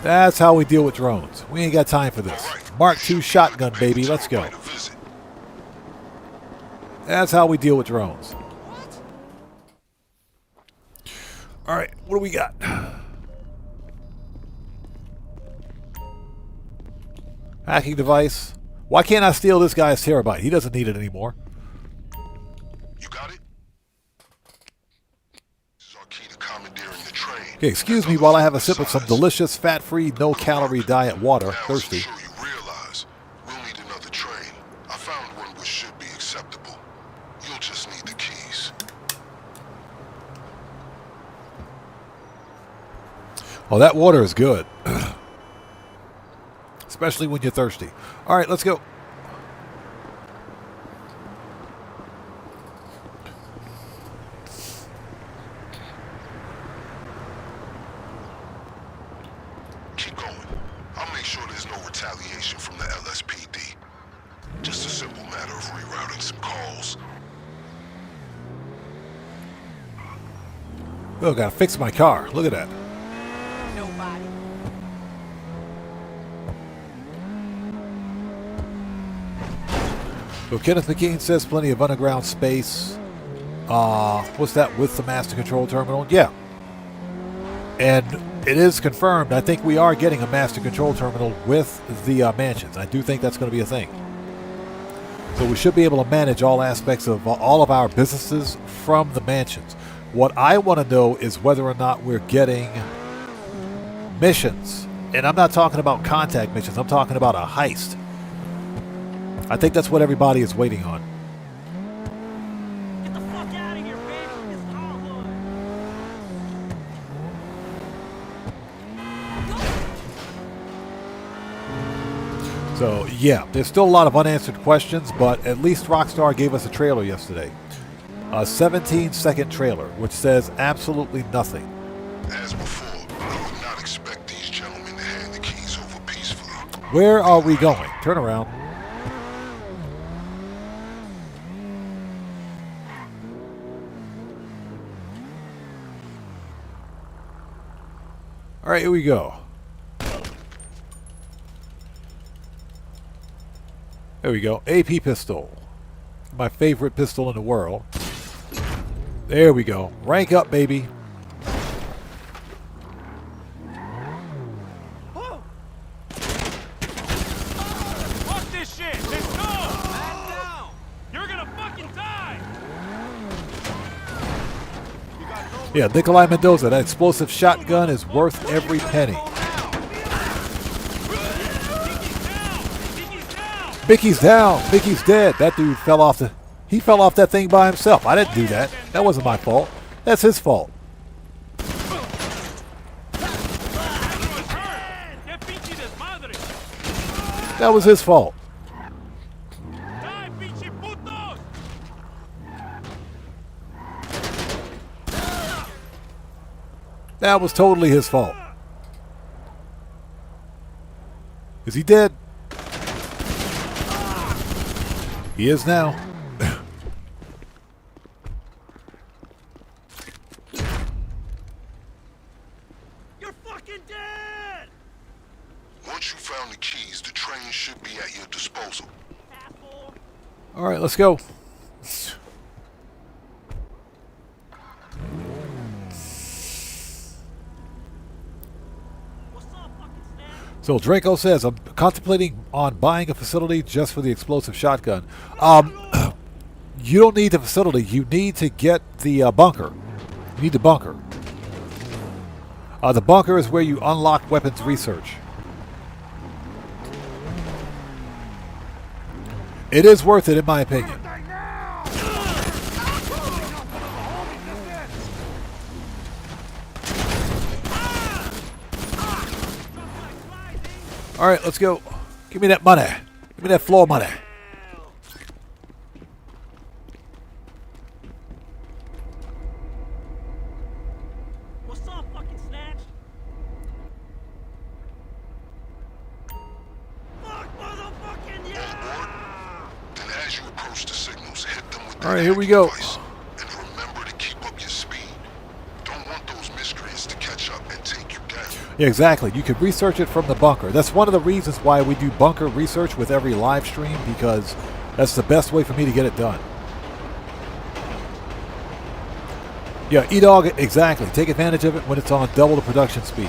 S1: That's how we deal with drones. We ain't got time for this. Mark II shotgun, baby. Let's go. That's how we deal with drones. All right, what do we got? Hacking device. Why can't I steal this guy's terabyte? He doesn't need it anymore.
S7: You got it? This is our key to commandeering the train.
S1: Okay, excuse me while I have a sip of some delicious, fat-free, no-calorie diet water.
S7: Now,
S1: Thirsty.
S7: I'm sure you realize we'll need another train. I found one which should be acceptable. You'll just need the keys.
S1: Oh, that water is good. Especially when you're thirsty. All right, let's go.
S7: Keep going. I'll make sure there's no retaliation from the LSPD. Just a simple matter of rerouting some calls.
S1: Oh, gotta fix my car. Look at that.
S4: Nobody.
S1: So Kenneth McKean says plenty of underground space. What's that with the master control terminal? Yeah. And it is confirmed. I think we are getting a master control terminal with the mansions. I do think that's going to be a thing. So we should be able to manage all aspects of all of our businesses from the mansions. What I want to know is whether or not we're getting missions. And I'm not talking about contact missions. I'm talking about a heist. I think that's what everybody is waiting on.
S9: Get the fuck out of here, baby. It's Hollywood.
S1: So, yeah, there's still a lot of unanswered questions, but at least Rockstar gave us a trailer yesterday. A 17-second trailer, which says absolutely nothing.
S7: As before, I would not expect these gentlemen to hand the keys over peacefully.
S1: Where are we going? Turn around. All right, here we go. There we go. AP pistol. My favorite pistol in the world. There we go. Rank up, baby.
S9: Whoa. Fuck this shit. Let's go. Man down. You're gonna fucking die.
S1: Yeah, Nikolai Mendoza. That explosive shotgun is worth every penny. Mickey's down. Mickey's dead. That dude fell off the... He fell off that thing by himself. I didn't do that. That wasn't my fault. That's his fault. That was his fault. That was totally his fault. Is he dead? He is now.
S7: Once you found the keys, the train should be at your disposal.
S1: All right, let's go. So Draco says, I'm contemplating on buying a facility just for the explosive shotgun. You don't need the facility. You need to get the bunker. You need the bunker. The bunker is where you unlock weapons research. It is worth it, in my opinion. All right, let's go. Give me that money. Give me that floor money.
S9: What's up, fucking snatch? Fuck, motherfucking yeah!
S7: Then as you approach the signals, hit them with
S1: All right, here we go.
S7: And remember to keep up your speed. Don't want those miscreants to catch up and take you down.
S1: Yeah, exactly. You could research it from the bunker. That's one of the reasons why we do bunker research with every live stream, because that's the best way for me to get it done. Yeah, E-Dog, exactly. Take advantage of it when it's on double the production speed.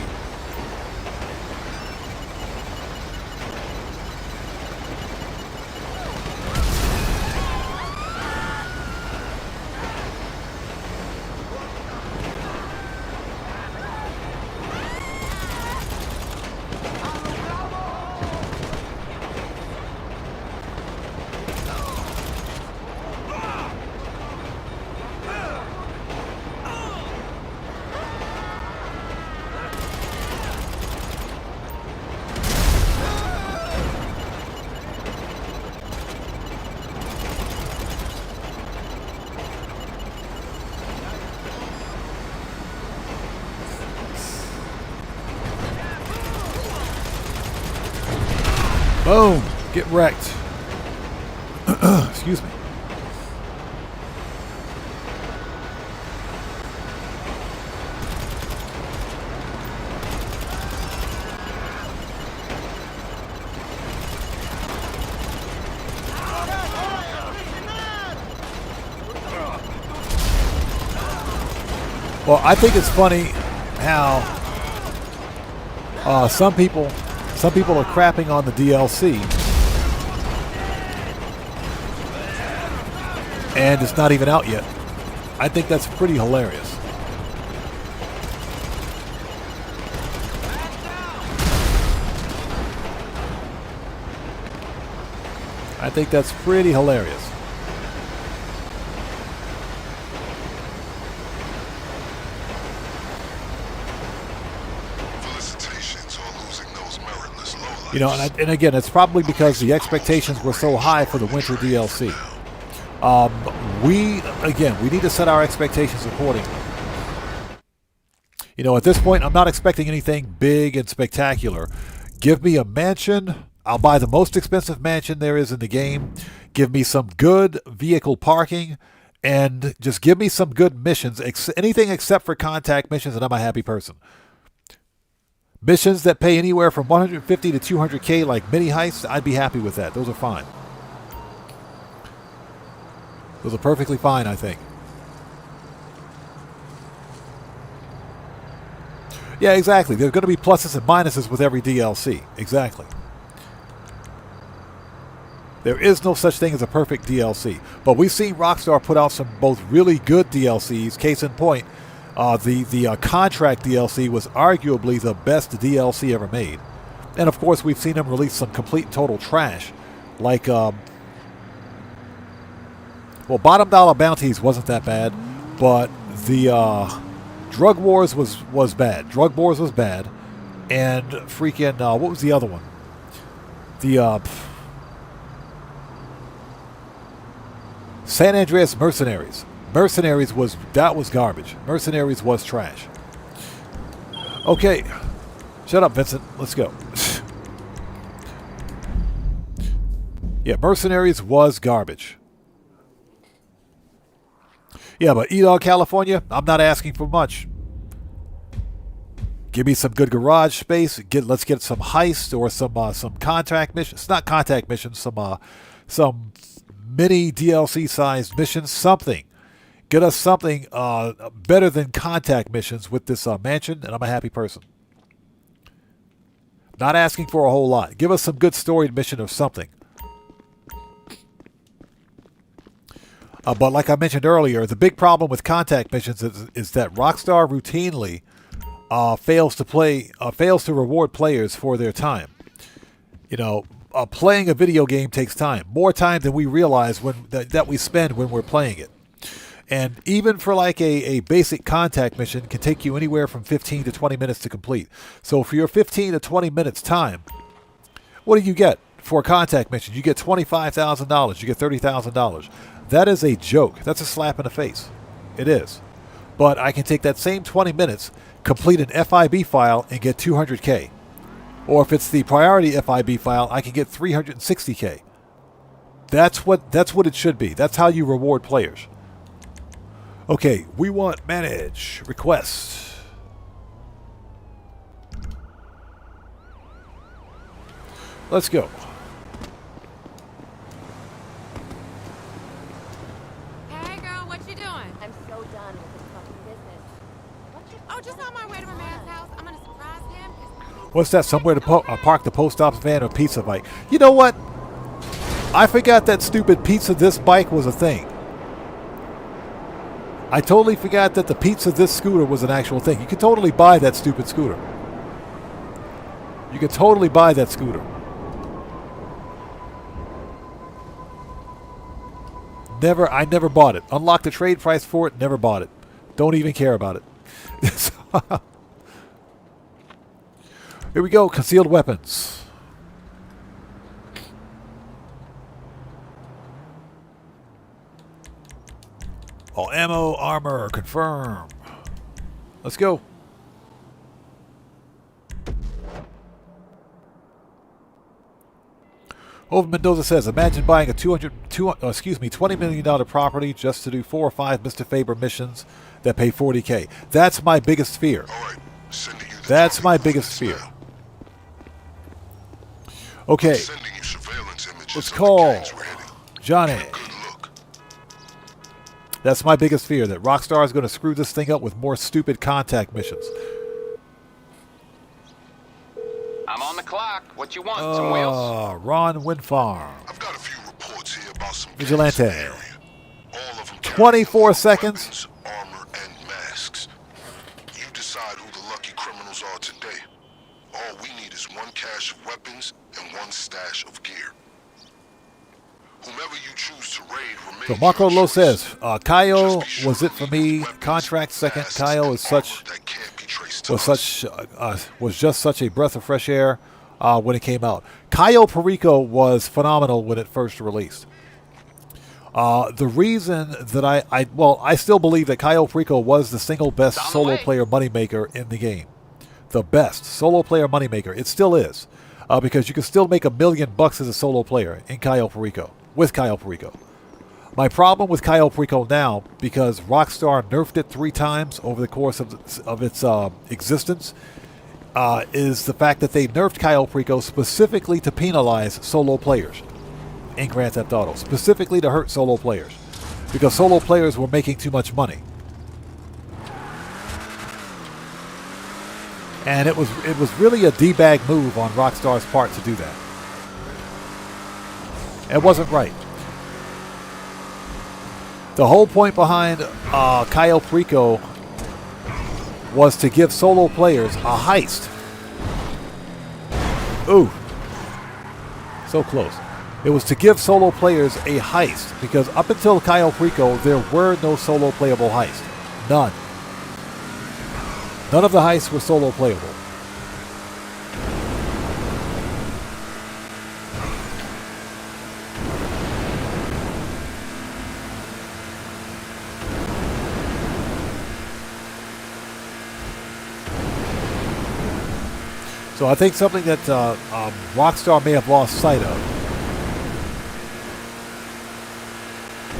S1: Boom! Get wrecked. Excuse me. Well, I think it's funny how some people are crapping on the DLC, and it's not even out yet. I think that's pretty hilarious. I think that's pretty hilarious. You know, and again, it's probably because the expectations were so high for the winter DLC. We need to set our expectations accordingly. You know, at this point, I'm not expecting anything big and spectacular. Give me a mansion. I'll buy the most expensive mansion there is in the game. Give me some good vehicle parking, and just give me some good missions. Anything except for contact missions, and I'm a happy person. Missions that pay anywhere from 150 to 200K, like mini heists, I'd be happy with that. Those are fine. Those are perfectly fine, I think. Yeah, exactly. There are going to be pluses and minuses with every DLC. Exactly. There is no such thing as a perfect DLC. But we've seen Rockstar put out some both really good DLCs. Case in point, the Contract DLC was arguably the best DLC ever made. And of course, we've seen them release some complete total trash. Like, well, Bottom Dollar Bounties wasn't that bad, but the Drug Wars was bad. Drug Wars was bad. And freaking, what was the other one? The San Andreas Mercenaries. Mercenaries was garbage. Mercenaries was trash. Okay. Shut up, Vincent. Let's go. Yeah, Mercenaries was garbage. Yeah, but E-Dog California, I'm not asking for much. Give me some good garage space. Let's get some heist or some contact missions. Not contact missions. Some mini DLC sized missions. Something. Get us something better than contact missions with this mansion, and I'm a happy person. Not asking for a whole lot. Give us some good storied mission of something. But like I mentioned earlier, the big problem with contact missions is that Rockstar routinely fails to reward players for their time. You know, playing a video game takes time, more time than we realize that we spend when we're playing it. And even for like a basic contact mission can take you anywhere from 15 to 20 minutes to complete. So for your 15 to 20 minutes time, what do you get for a contact mission? You get $25,000. You get $30,000. That is a joke. That's a slap in the face. It is. But I can take that same 20 minutes, complete an FIB file, and get 200K. Or if it's the priority FIB file, I can get 360K. That's what it should be. That's how you reward players. Okay, we want manage request. Let's go.
S4: Hey, girl, what you doing? I'm so done with this fucking business. Oh, just on my way to my man's house. I'm gonna surprise him.
S1: What's that? Somewhere to park the post office van or pizza bike. You know what? I forgot that stupid pizza this bike was a thing. I totally forgot that the pizza this scooter was an actual thing. You could totally buy that stupid scooter. You could totally buy that scooter. I never bought it. Unlocked the trade price for it, never bought it. Don't even care about it. Here we go, concealed weapons. All ammo, armor, confirm. Let's go. Over Mendoza says, imagine buying a $20 million property just to do 4 or 5 Mr. Faber missions that pay 40K. That's my biggest fear. That's my biggest fear. Okay. Let's call Johnny. That's my biggest fear, that Rockstar is going to screw this thing up with more stupid contact missions.
S8: I'm on the clock. What you want? Some wheels?
S1: Ron Windfarm.
S7: I've got a few reports here about some
S1: Vigilante.
S7: gangs in the area. All of them
S1: 24 seconds.
S7: weapons, armor, and masks. You decide who the lucky criminals are today. All we need is 1 cache of weapons and 1 stash of gear. Whomever you choose to raid remains.
S1: So Marco Lo says, Cayo was it for me. Contract second. Cayo is was just such a breath of fresh air when it came out. Cayo Perico was phenomenal when it first released. The reason that I still believe that Cayo Perico was the single best solo player moneymaker in the game. The best solo player moneymaker. It still is. Because you can still make $1 million as a solo player in Cayo Perico. With Cayo Perico. My problem with Cayo Perico now, because Rockstar nerfed it 3 times over the course of its existence, is the fact that they nerfed Cayo Perico specifically to penalize solo players in Grand Theft Auto. Specifically to hurt solo players. Because solo players were making too much money. And it was really a D-bag move on Rockstar's part to do that. It wasn't right. The whole point behind Cayo Perico was to give solo players a heist. Ooh. So close. It was to give solo players a heist, because up until Cayo Perico, there were no solo playable heists. None. None of the heists were solo playable. So I think something that Rockstar may have lost sight of.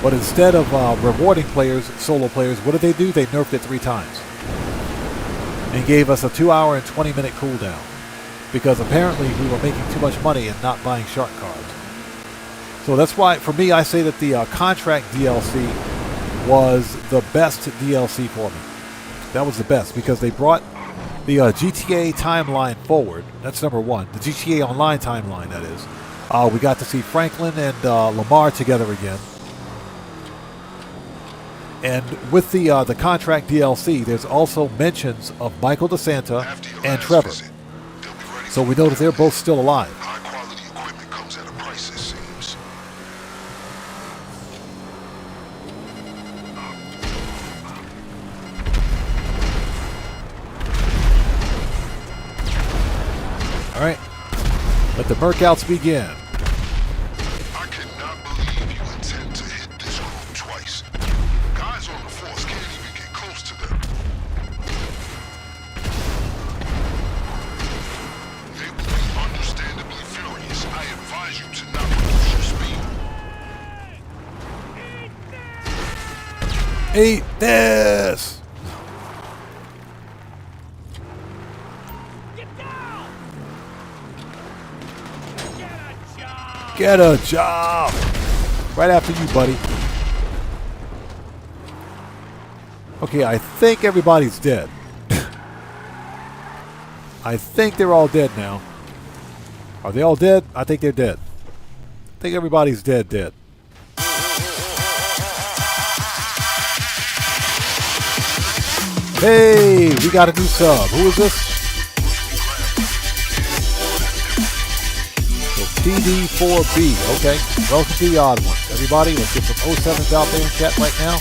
S1: But instead of rewarding players, solo players, what did they do? They nerfed it 3 times. and gave us a 2-hour and 20-minute cooldown because apparently we were making too much money and not buying shark cards. So that's why, for me, I say that the contract DLC was the best DLC for me. That was the best because they brought the GTA timeline forward. That's number one. The GTA Online timeline, that is. We got to see Franklin and Lamar together again. And with the contract DLC, there's also mentions of Michael DeSanta and Trevor. So we know that they're both still alive.
S7: High-quality equipment comes at a price, it seems.
S1: All right, let the workouts begin.
S7: I cannot believe you intend to hit this group twice. Guys on the force can't even get close to them. They will be understandably furious. I advise you to not reduce your speed.
S1: Eat this! Get a job! Right after you, buddy. Okay, I think everybody's dead. I think they're all dead now. Are they all dead? I think they're dead. I think everybody's dead. Hey, we got a new sub. Who is this? TD4B. Okay, welcome to the odd ones. Everybody, let's get some 07s out there in chat right now.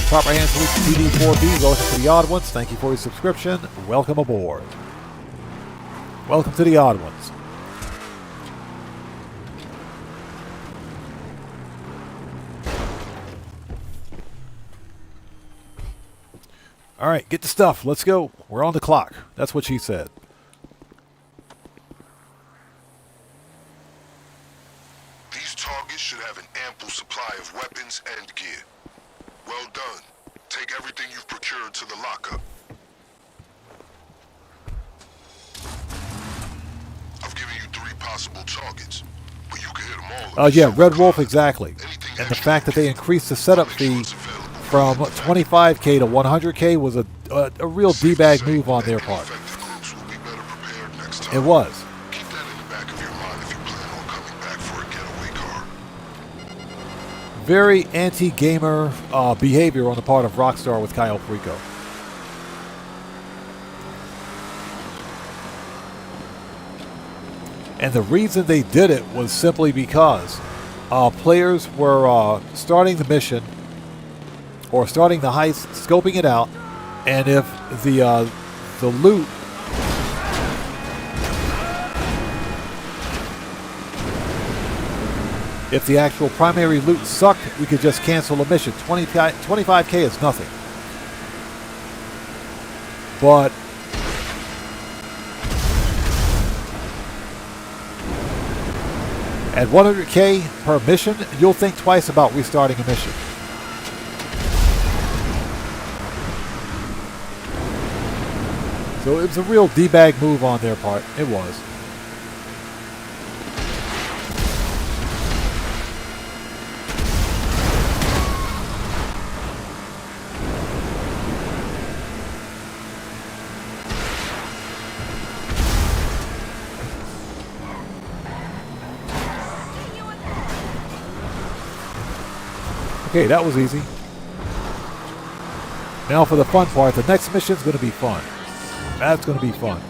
S1: Proper hand salute to TD4B. Welcome to the odd ones. Thank you for your subscription. Welcome aboard. Welcome to the odd ones. All right, get the stuff. Let's go. We're on the clock. That's what she said.
S7: These targets should have an ample supply of weapons and gear. Well done. Take everything you've procured to the lockup. I've given you 3 possible targets, but you can hit them all.
S1: Yeah, Red Wolf, exactly. And the fact that they increased the setup fee from 25K to 100K was a real D-bag move on their part. It was.
S7: Keep that in the back of your mind if you plan on coming back for a getaway car.
S1: Very anti-gamer behavior on the part of Rockstar with Cayo Perico. And the reason they did it was simply because players were starting the mission or starting the heist, scoping it out, and if the loot if the actual primary loot sucked, we could just cancel the mission. 25K is nothing. But at 100K per mission, you'll think twice about restarting a mission. So it was a real D-bag move on their part. It was. Okay, that was easy. Now for the fun part. The next mission's going to be fun. That's going to be fun.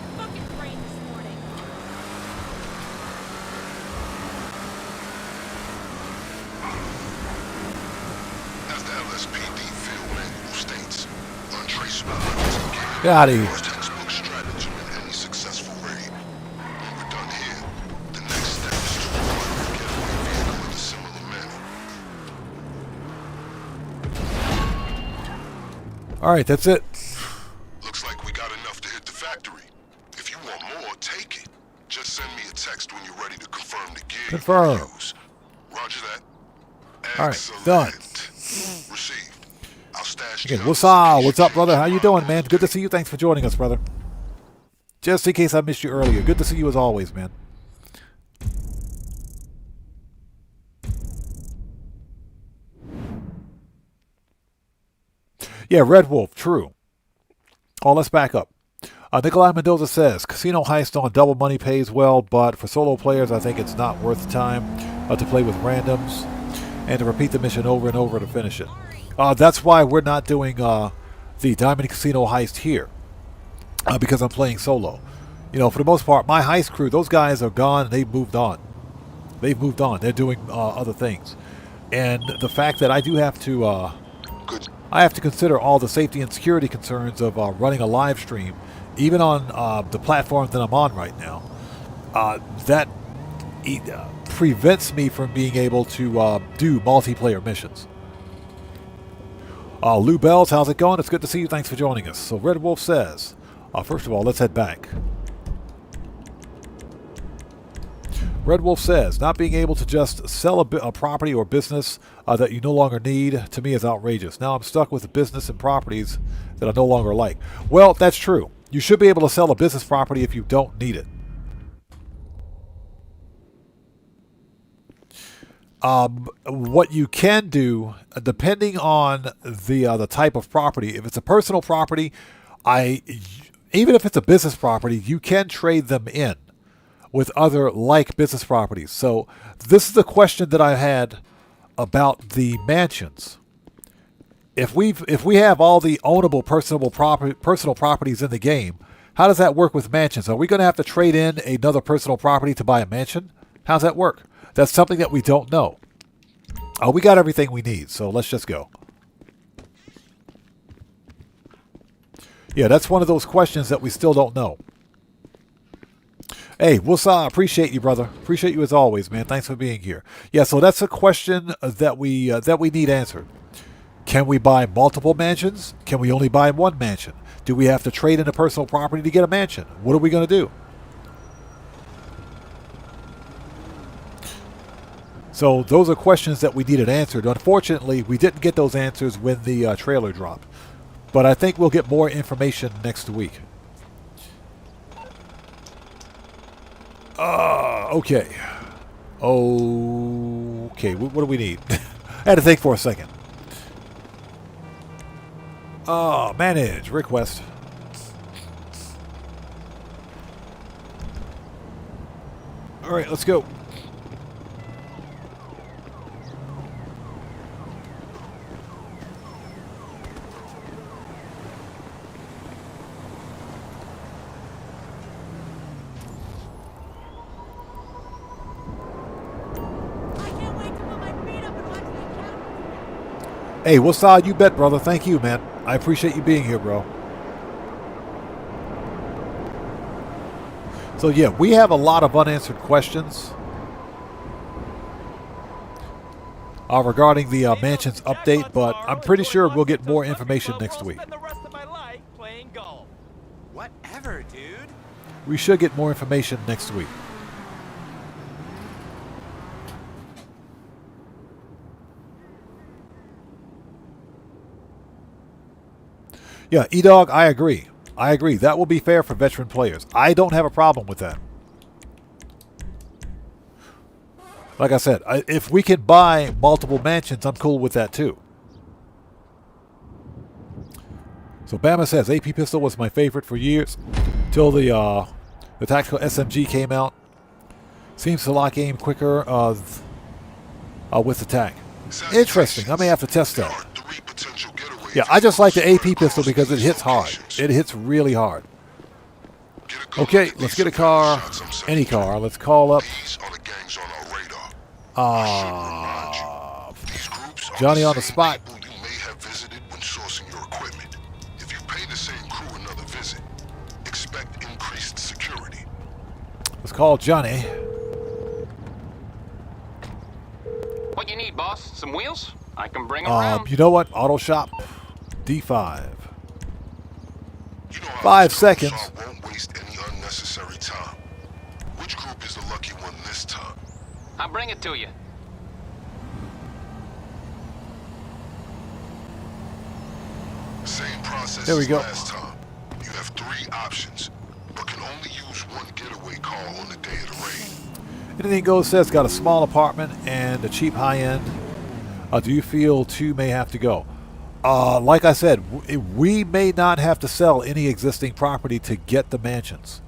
S7: As the LSPD field manual states, untraceable
S1: Get out of here.
S7: textbook stratagem in any successful raid. When we're done here, the next step is to acquire a getaway vehicle in a similar manner.
S1: All right, that's it.
S7: Looks like we got enough to hit the factory. If you want more, take it. Just send me a text when you're ready to confirm the gear.
S1: Confirm.
S7: Roger that.
S1: All right,
S7: Excellent.
S1: done.
S7: Received. I'll stash
S1: Okay,
S7: the
S1: what's up, brother? How you doing, man? Good to see you. Thanks for joining us, brother. Just in case I missed you earlier. Good to see you as always, man. Yeah, Red Wolf, true. Oh, let's back up. Nikolai Mendoza says, Casino Heist on double money pays well, but for solo players, I think it's not worth the time to play with randoms and to repeat the mission over and over to finish it. That's why we're not doing the Diamond Casino Heist here, because I'm playing solo. You know, for the most part, my heist crew, those guys are gone and they've moved on. They've moved on. They're doing other things. And the fact that I do have to... I have to consider all the safety and security concerns of running a live stream, even on the platform that I'm on right now. That prevents me from being able to do multiplayer missions. Lou Bells, how's it going? It's good to see you. Thanks for joining us. So Red Wolf says, first of all, let's head back. Red Wolf says, not being able to just sell a property or business that you no longer need, to me, is outrageous. Now I'm stuck with the business and properties that I no longer like. Well, that's true. You should be able to sell a business property if you don't need it. What you can do, depending on the type of property, if it's a personal property, even if it's a business property, you can trade them in with other like business properties. So this is the question that I had about the mansions. If we have all the ownable personal properties in the game, how does that work with mansions? Are we going to have to trade in another personal property to buy a mansion? How's that work? That's something that we don't know. We got everything we need, so let's just go. Yeah, that's one of those questions that we still don't know. Hey, Wusa, appreciate you, brother. Appreciate you as always, man. Thanks for being here. Yeah, so that's a question that we need answered. Can we buy multiple mansions? Can we only buy one mansion? Do we have to trade in a personal property to get a mansion? What are we going to do? So those are questions that we needed answered. Unfortunately, we didn't get those answers when the trailer dropped. But I think we'll get more information next week. Okay. Okay, what do we need? I had to think for a second. Manage, request. Alright, let's go. Hey, what's up? You bet, brother. Thank you, man. I appreciate you being here, bro. So, yeah, we have a lot of unanswered questions regarding the Mansions update, but I'm pretty sure we'll get more information next week.
S9: Whatever, dude.
S1: We should get more information next week. Yeah, E-Dog, I agree. I agree. That will be fair for veteran players. I don't have a problem with that. Like I said, if we can buy multiple mansions, I'm cool with that too. So Bama says, AP pistol was my favorite for years, till the tactical SMG came out. Seems to lock aim quicker with the tank. Interesting. I may have to test that. Yeah, I just like the AP pistol because it hits hard. It hits really hard. Okay, let's get a car. Any car. Let's call up Johnny on the spot. Let's call Johnny.
S8: What you need, boss? Some wheels? I can bring them around.
S1: You know what? Auto shop. D5. 5 seconds.
S7: Won't waste any unnecessary time. Which group is the lucky one this time?
S8: I'll bring it to you.
S7: Same process
S1: there we
S7: as
S1: go.
S7: Last time. You have 3 options. but can only use one getaway car on the day of the raid.
S1: Anything Goes says, got a small apartment and a cheap high-end. Do you feel two may have to go? Like I said, we may not have to sell any existing property to get the mansions.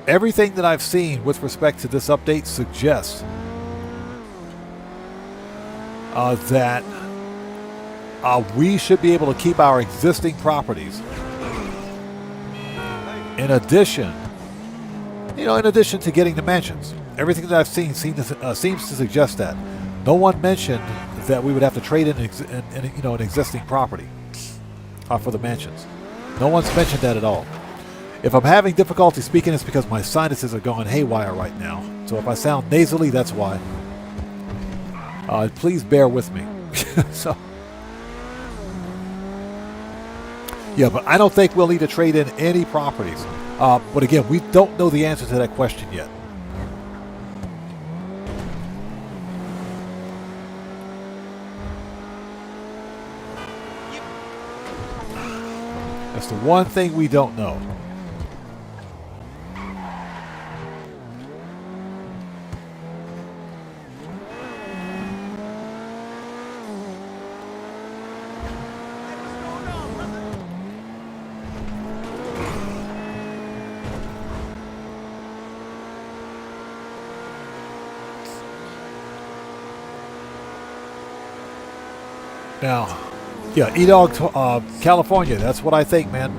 S1: Everything that I've seen with respect to this update suggests that we should be able to keep our existing properties. In addition to getting the mansions. Everything that I've seen seems to suggest that. No one mentioned that we would have to trade in an existing property for the mansions. No one's mentioned that at all. If I'm having difficulty speaking, it's because my sinuses are going haywire right now. So if I sound nasally, that's why. Please bear with me. So, yeah, but I don't think we'll need to trade in any properties. But again, we don't know the answer to that question yet. That's the one thing we don't know. Now, yeah, E-Dog, California, that's what I think, man.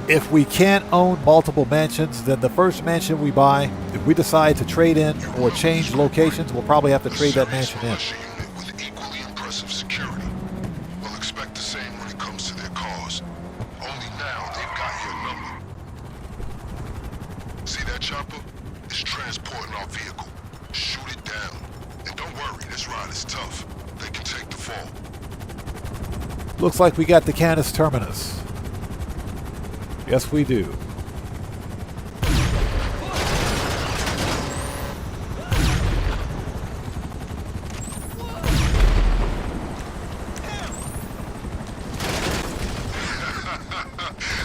S1: If we can't own multiple mansions, then the first mansion we buy, if we decide to trade in or change locations, we'll probably have to trade that mansion in.
S7: With equally impressive security. We'll expect the same when it comes to their cars. Only now they've got your number. See that chopper? It's transporting our vehicle. Shoot it down. And don't worry, this ride is tough. They can take the fall.
S1: Looks like we got the Canis Terminus. Yes, we do.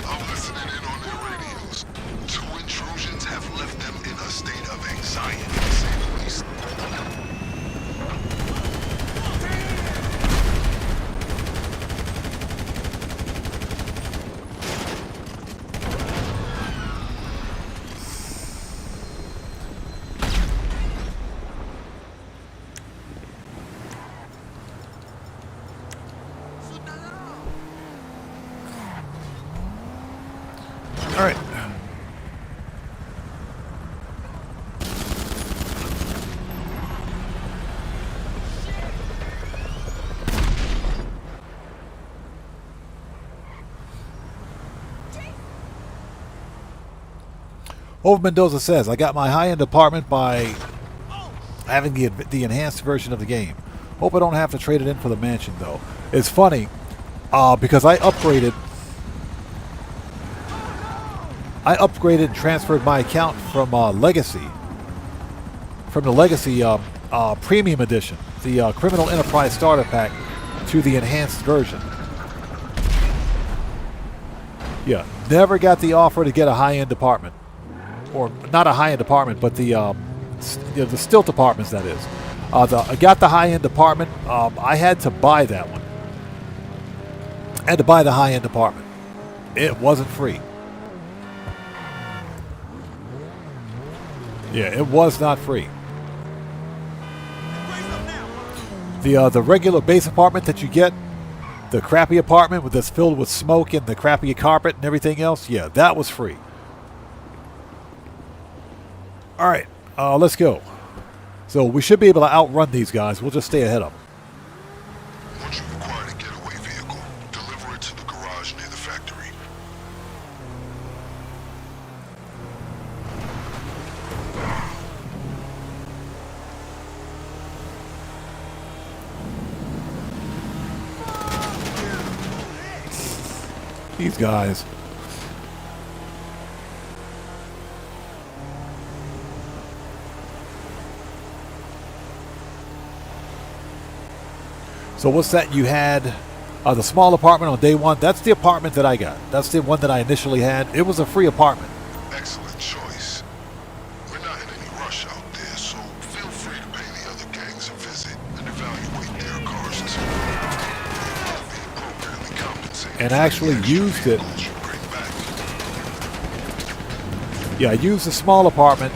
S7: I'm listening in on their radios. 2 intrusions have left them in a state of anxiety, to say the least.
S1: All right. Over Mendoza says, I got my high-end apartment by having the enhanced version of the game. Hope I don't have to trade it in for the mansion, though. It's funny, because I upgraded and transferred my account from Legacy, from the Legacy Premium Edition, the Criminal Enterprise Starter Pack, to the enhanced version. Yeah, never got the offer to get a high-end apartment. Or not a high-end apartment, but the stilt apartments, that is. I got the high-end apartment. I had to buy that one. I had to buy the high-end apartment. It wasn't free. Yeah, it was not free. The regular base apartment that you get, the crappy apartment that's filled with smoke and the crappy carpet and everything else, yeah, that was free. All right, let's go. So we should be able to outrun these guys. We'll just stay ahead of them.
S7: Once you acquire the getaway vehicle, deliver it to the garage near the factory.
S1: These guys. So what's that you had? The small apartment on day one, that's the apartment that I got. That's the one that I initially had. It was a free apartment.
S7: Excellent choice. We're not in any rush out there, so feel free to pay the other gangs a visit and evaluate their cars too. Be appropriately compensated.
S1: And I actually used it.
S7: You bring back.
S1: Yeah, I used the small apartment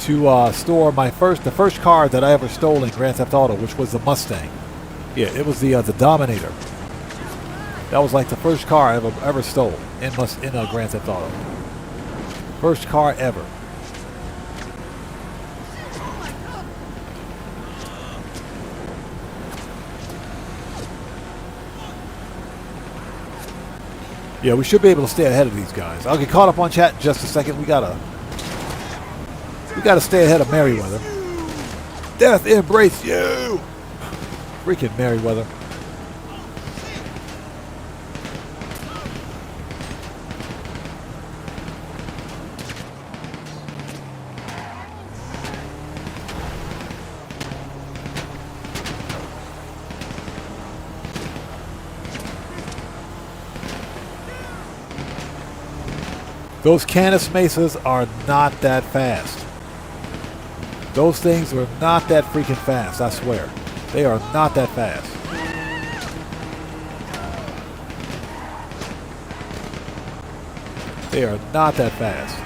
S1: to store the first car that I ever stole in Grand Theft Auto, which was the Mustang. Yeah, it was the Dominator. That was like the first car I ever stole in Grand Theft Auto. First car ever. Yeah, we should be able to stay ahead of these guys. I'll get caught up on chat in just a second. We gotta stay ahead of Merryweather. Death embrace you! Freaking Merryweather. Those Canis Mesas are not that fast. Those things are not that freaking fast, I swear. They are not that fast. They are not that fast.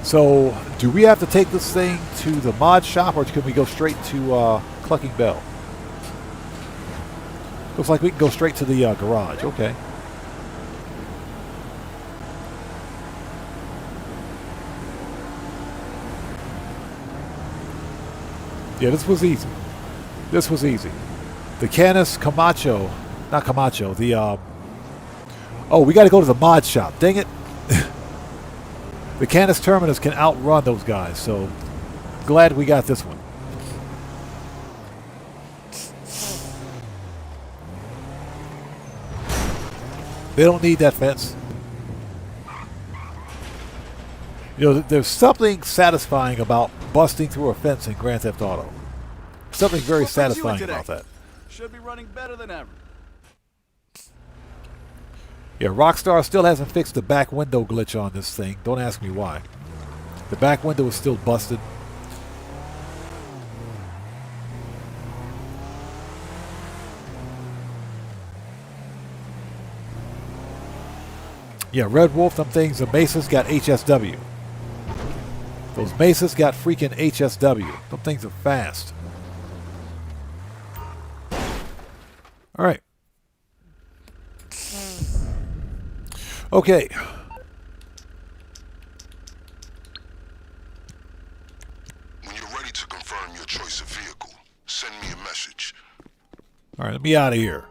S1: So, do we have to take this thing to the mod shop, or can we go straight to Clucking Bell? Looks like we can go straight to the garage. Okay. Yeah, this was easy. This was easy. The Canis Camacho, not Camacho, the oh, we got to go to the mod shop. Dang it. The Canis Terminus can outrun those guys, so glad we got this one. They don't need that fence. You know, there's something satisfying about busting through a fence in Grand Theft Auto. Something very satisfying about that.
S10: Should be running better than ever.
S1: Yeah, Rockstar still hasn't fixed the back window glitch on this thing. Don't ask me why. The back window is still busted. Yeah, Red Wolf, them things, the Mesas got HSW. Those Mesas got freaking HSW. Them things are fast. Alright. Okay.
S7: When you're ready to confirm your choice of vehicle, send me a message.
S1: Alright, let me out of here.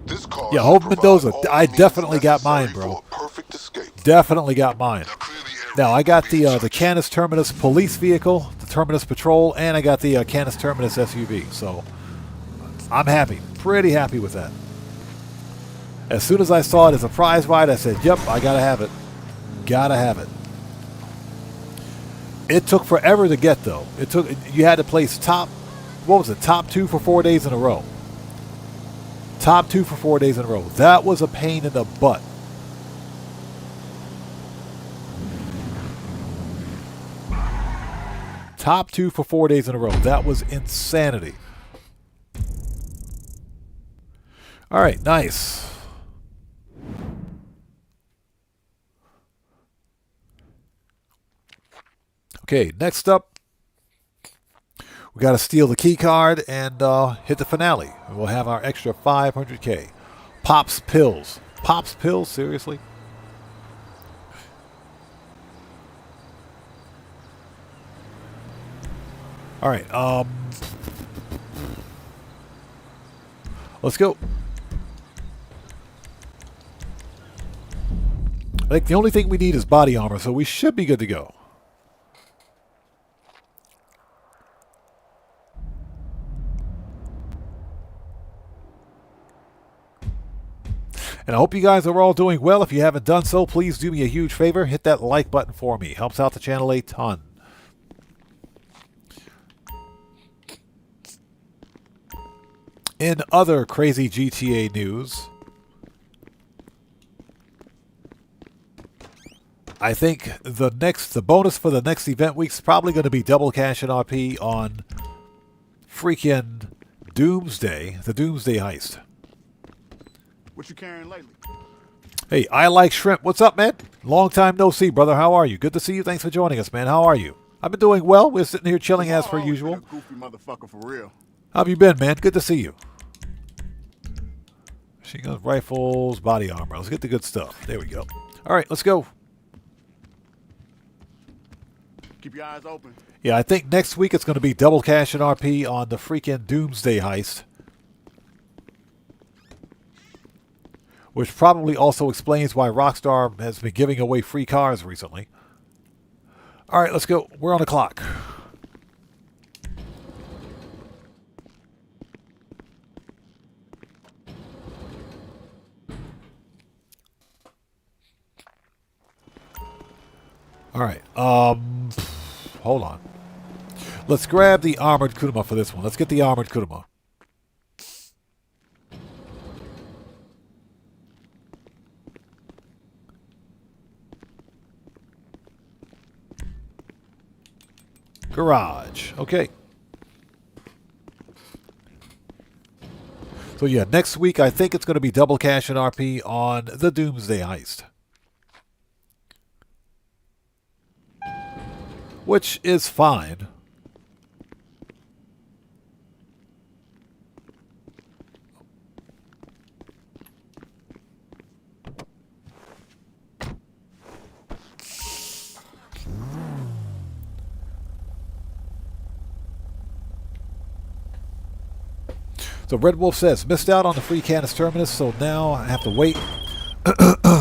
S7: This car
S1: Yeah, Hope Mendoza. I definitely got mine, bro. Definitely got mine. Now, I got the Canis Terminus police vehicle, the Terminus Patrol, and I got the Canis Terminus SUV. So, I'm happy. Pretty happy with that. As soon as I saw it as a prize ride, I said, yep, I gotta have it. Gotta have it. It took forever to get, though. You had to place top 2 for 4 days in a row. Top 2 for 4 days in a row. That was a pain in the butt. Top 2 for 4 days in a row. That was insanity. All right, nice. Okay, next up, we got to steal the key card and hit the finale. We'll have our extra 500K. Pops pills. Pops pills? Seriously? All right. Let's go. I think the only thing we need is body armor, so we should be good to go. And I hope you guys are all doing well. If you haven't done so, please do me a huge favor. Hit that like button for me. Helps out the channel a ton. In other crazy GTA news, I think the bonus for the next event week is probably going to be double cash and RP on freaking Doomsday, the Doomsday Heist.
S10: What you carrying lately?
S1: Hey, I like shrimp. What's up, man? Long time no see, brother. How are you? Good to see you. Thanks for joining us, man. How are you? I've been doing well. We're sitting here chilling as per usual.
S10: Goofy motherfucker for real.
S1: How have you been, man? Good to see you. Machine guns, rifles, body armor. Let's get the good stuff. There we go. All right, let's go.
S10: Keep your eyes open.
S1: Yeah, I think next week it's going to be double cash and RP on the freaking Doomsday Heist. Which probably also explains why Rockstar has been giving away free cars recently. All right, let's go. We're on the clock. All right. Hold on. Let's grab the armored Kuruma for this one. Let's get the armored Kuruma. Garage. Okay. So yeah, next week I think it's going to be double cash and RP on the Doomsday Heist. Which is fine. So Red Wolf says, missed out on the free Canis Terminus, so now I have to wait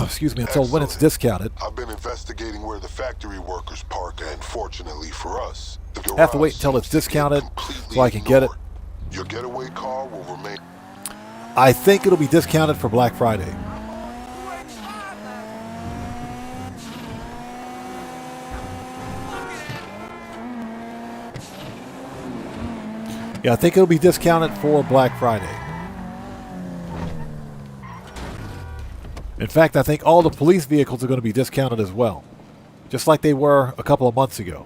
S1: excuse me, until when it's discounted.
S7: I've been investigating where the factory workers park, and fortunately for us, the garage
S1: have to wait until it's discounted so I can get it.
S7: Your getaway car will remain.
S1: I think it'll be discounted for Black Friday. Yeah, I think it'll be discounted for Black Friday. In fact, I think all the police vehicles are going to be discounted as well. Just like they were a couple of months ago.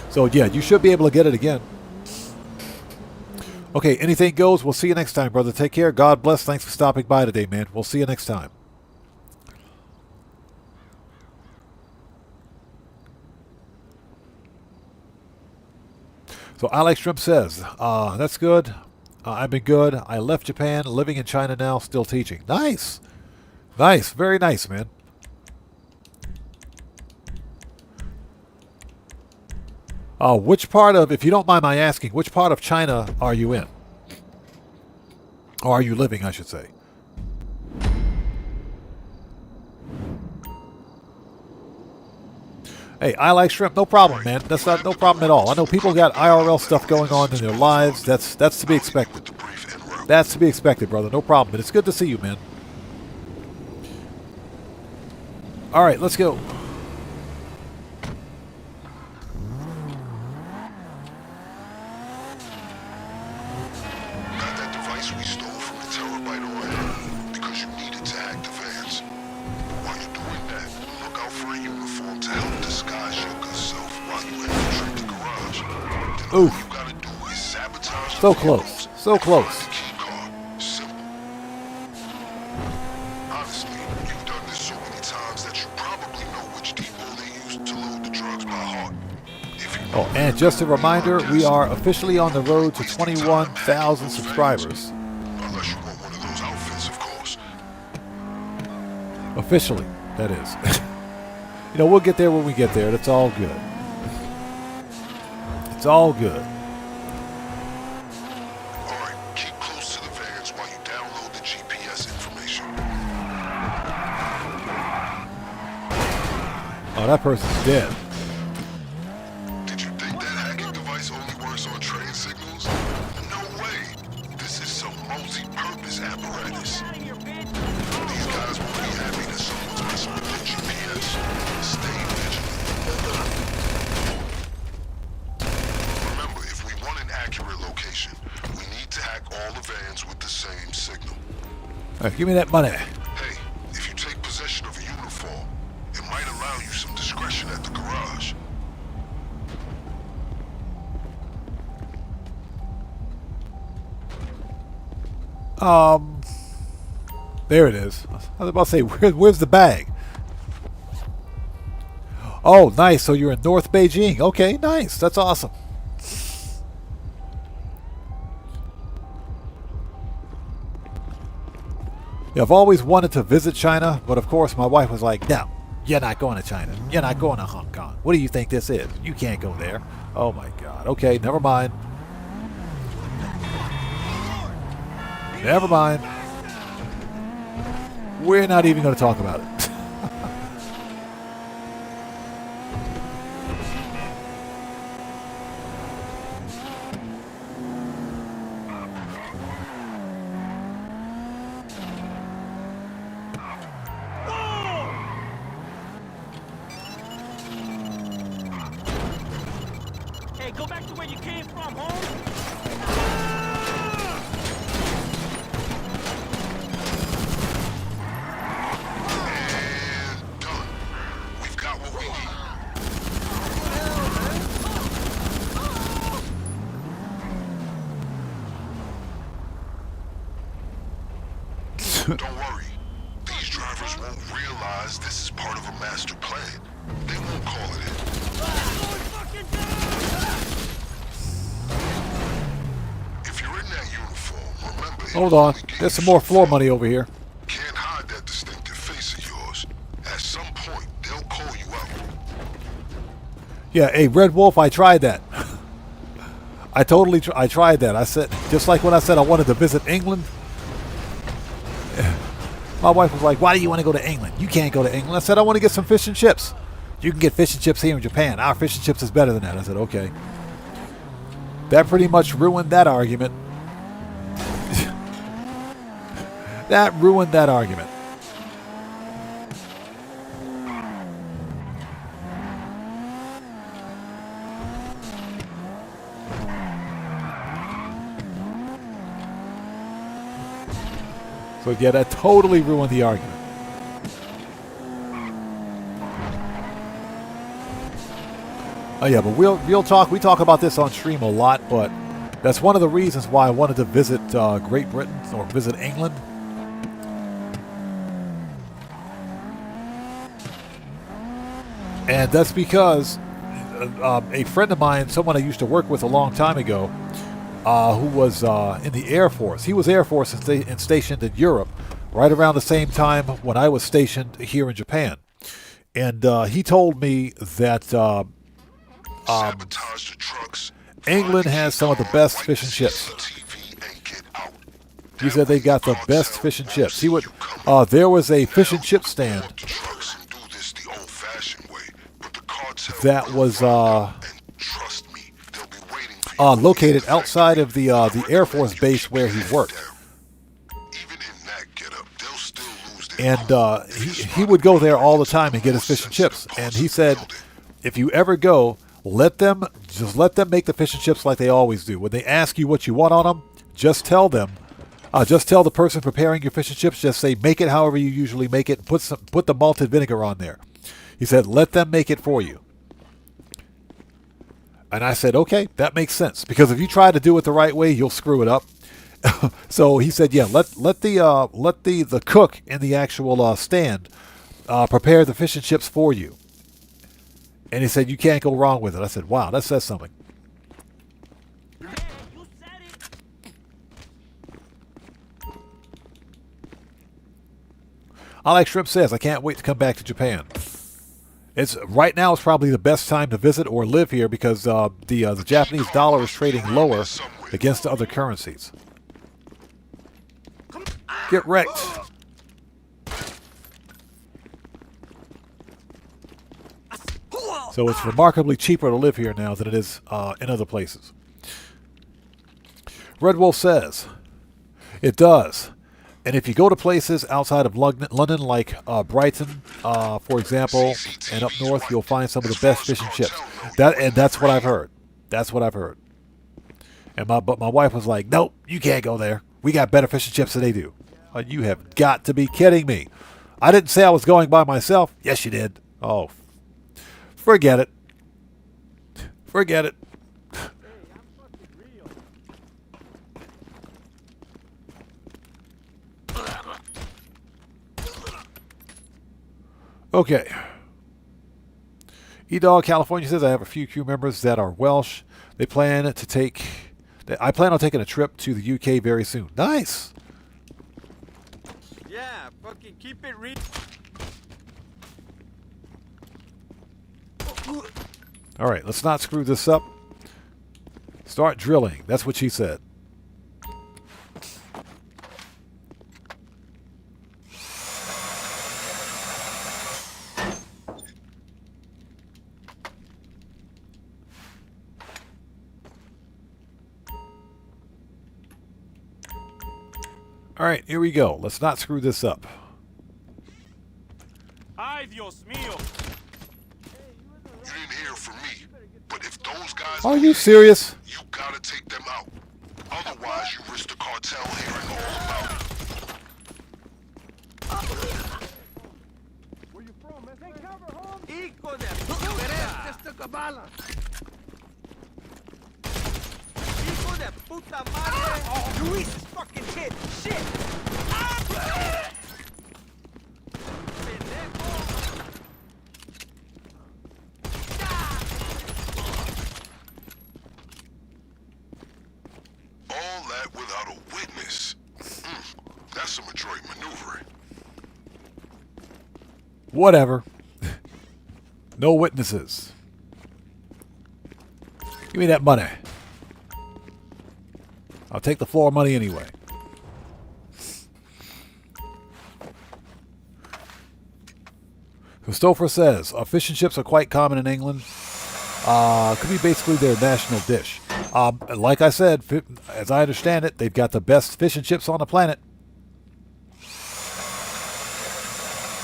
S1: So yeah, you should be able to get it again. Okay, anything goes. We'll see you next time, brother. Take care. God bless. Thanks for stopping by today, man. We'll see you next time. So Alex Shrimp says, that's good. I've been good. I left Japan, living in China now, still teaching. Nice. Nice. Very nice, man. Which part of, if you don't mind my asking, which part of China are you in? Or are you living, I should say? Hey, I like shrimp. No problem, man. That's not no problem at all. I know people got IRL stuff going on in their lives. That's to be expected. That's to be expected, brother. No problem. But it's good to see you, man. All right, let's go.
S7: Got that device we stole from the terabyte array because you needed to hack the vans. While you're doing that, look out for a uniform to help disguise your good self while you infiltrate the garage. Then all you gotta do is sabotage
S1: so close. So close.
S7: Simple. Honestly, you've done this so many times that you probably know which depot they used to load the drugs by heart.
S1: Oh, and just a reminder, we are officially on the road to 21,000 subscribers.
S7: Unless you want one of those outfits, of course.
S1: Officially, that is. You know, we'll get there when we get there. That's all good. It's all good.
S7: Alright, keep close to the vans while you download the GPS information.
S1: Oh, that person's dead.
S7: Did you think that hacking device only works on train signals? No way. Yes, stay vigilant. Remember, if we want an accurate location, we need to hack all the vans with the same signal.
S1: All right, give me that money.
S7: Hey, if you take possession of a uniform, it might allow you some discretion at the garage.
S1: There it is. I was about to say, where's the bag? Oh, nice. So you're in North Beijing. Okay, nice. That's awesome. Yeah, I've always wanted to visit China, but of course my wife was like, no, you're not going to China. You're not going to Hong Kong. What do you think this is? You can't go there. Oh my God. Okay, never mind. Never mind. We're not even going to talk about it.
S9: Hey, go back to where you came from, home.
S7: And done. We've got what we need. Don't worry. These drivers won't realize this is part of a master plan. They won't call it in. If you're in that uniform, remember...
S1: Hold on. There's some more floor money over here.
S7: Can't hide that distinctive face of yours. At some point, they'll call you out.
S1: Yeah, hey, Red Wolf, I tried that. I tried that. I said, just like when I said I wanted to visit England. My wife was like, why do you want to go to England? You can't go to England. I said, I want to get some fish and chips. You can get fish and chips here in Japan. Our fish and chips is better than that. I said, okay. That pretty much ruined that argument. That ruined that argument. So yeah, that totally ruined the argument. Oh yeah, but we'll talk. We talk about this on stream a lot, but that's one of the reasons why I wanted to visit Great Britain or visit England. And that's because a friend of mine, someone I used to work with a long time ago, who was in the Air Force. He was Air Force and stationed in Europe right around the same time when I was stationed here in Japan. And he told me that England has some of the best fish and chips. He said they got the best fish and chips. There was a fish and chip stand that was located outside of the Air Force base where he worked. And he would go there all the time and get his fish and chips. And he said, if you ever go, let them make the fish and chips like they always do. When they ask you what you want on them, just tell them. Just tell the person preparing your fish and chips, just say, make it however you usually make it. Put the malted vinegar on there. He said, let them make it for you. And I said, okay, that makes sense. Because if you try to do it the right way, you'll screw it up. So he said, yeah, let the cook in the actual stand prepare the fish and chips for you. And he said, you can't go wrong with it. I said, wow, that says something. Alex Shrimp says, I can't wait to come back to Japan. Right now it's probably the best time to visit or live here because the Japanese dollar is trading lower against the other currencies. Get wrecked. So it's remarkably cheaper to live here now than it is in other places. Red Wolf says, it does. And if you go to places outside of London like Brighton, for example, and up north, you'll find some of the best fish and chips. That's what I've heard. That's what I've heard. But my wife was like, nope, you can't go there. We got better fish and chips than they do. You have got to be kidding me. I didn't say I was going by myself. Yes, you did. Oh, forget it. Forget it. Okay. E-Dog California says, I have a few crew members that are Welsh. I plan on taking a trip to the UK very soon. Nice.
S3: Yeah, fucking keep it real.
S1: All right, let's not screw this up. Start drilling. That's what she said. All right, here we go. Let's not screw this up.
S7: Ay, Dios mío. You didn't hear from me, but if those guys
S1: Are you serious?
S7: you gotta take them out. Otherwise, you risk the cartel hearing all about it.
S9: Where you from, man? Take cover, home. Hijo de puta. Just took a bala. Hijo de puta madre. Oh, Luis is fucking hit. Shit.
S7: All that without a witness. That's some adroit maneuvering.
S1: Whatever. No witnesses. Give me that money. I'll take the floor money anyway. Christopher says, fish and chips are quite common in England. Could be basically their national dish. Like I said, as I understand it, they've got the best fish and chips on the planet.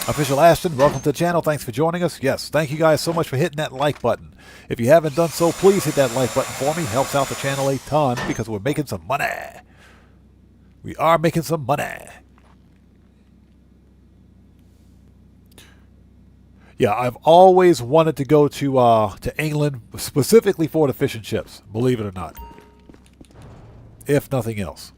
S1: Official Ashton, welcome to the channel. Thanks for joining us. Yes, thank you guys so much for hitting that like button. If you haven't done so, please hit that like button for me. Helps out the channel a ton because we're making some money. We are making some money. Yeah, I've always wanted to go to England specifically for the fish and chips, believe it or not. If nothing else.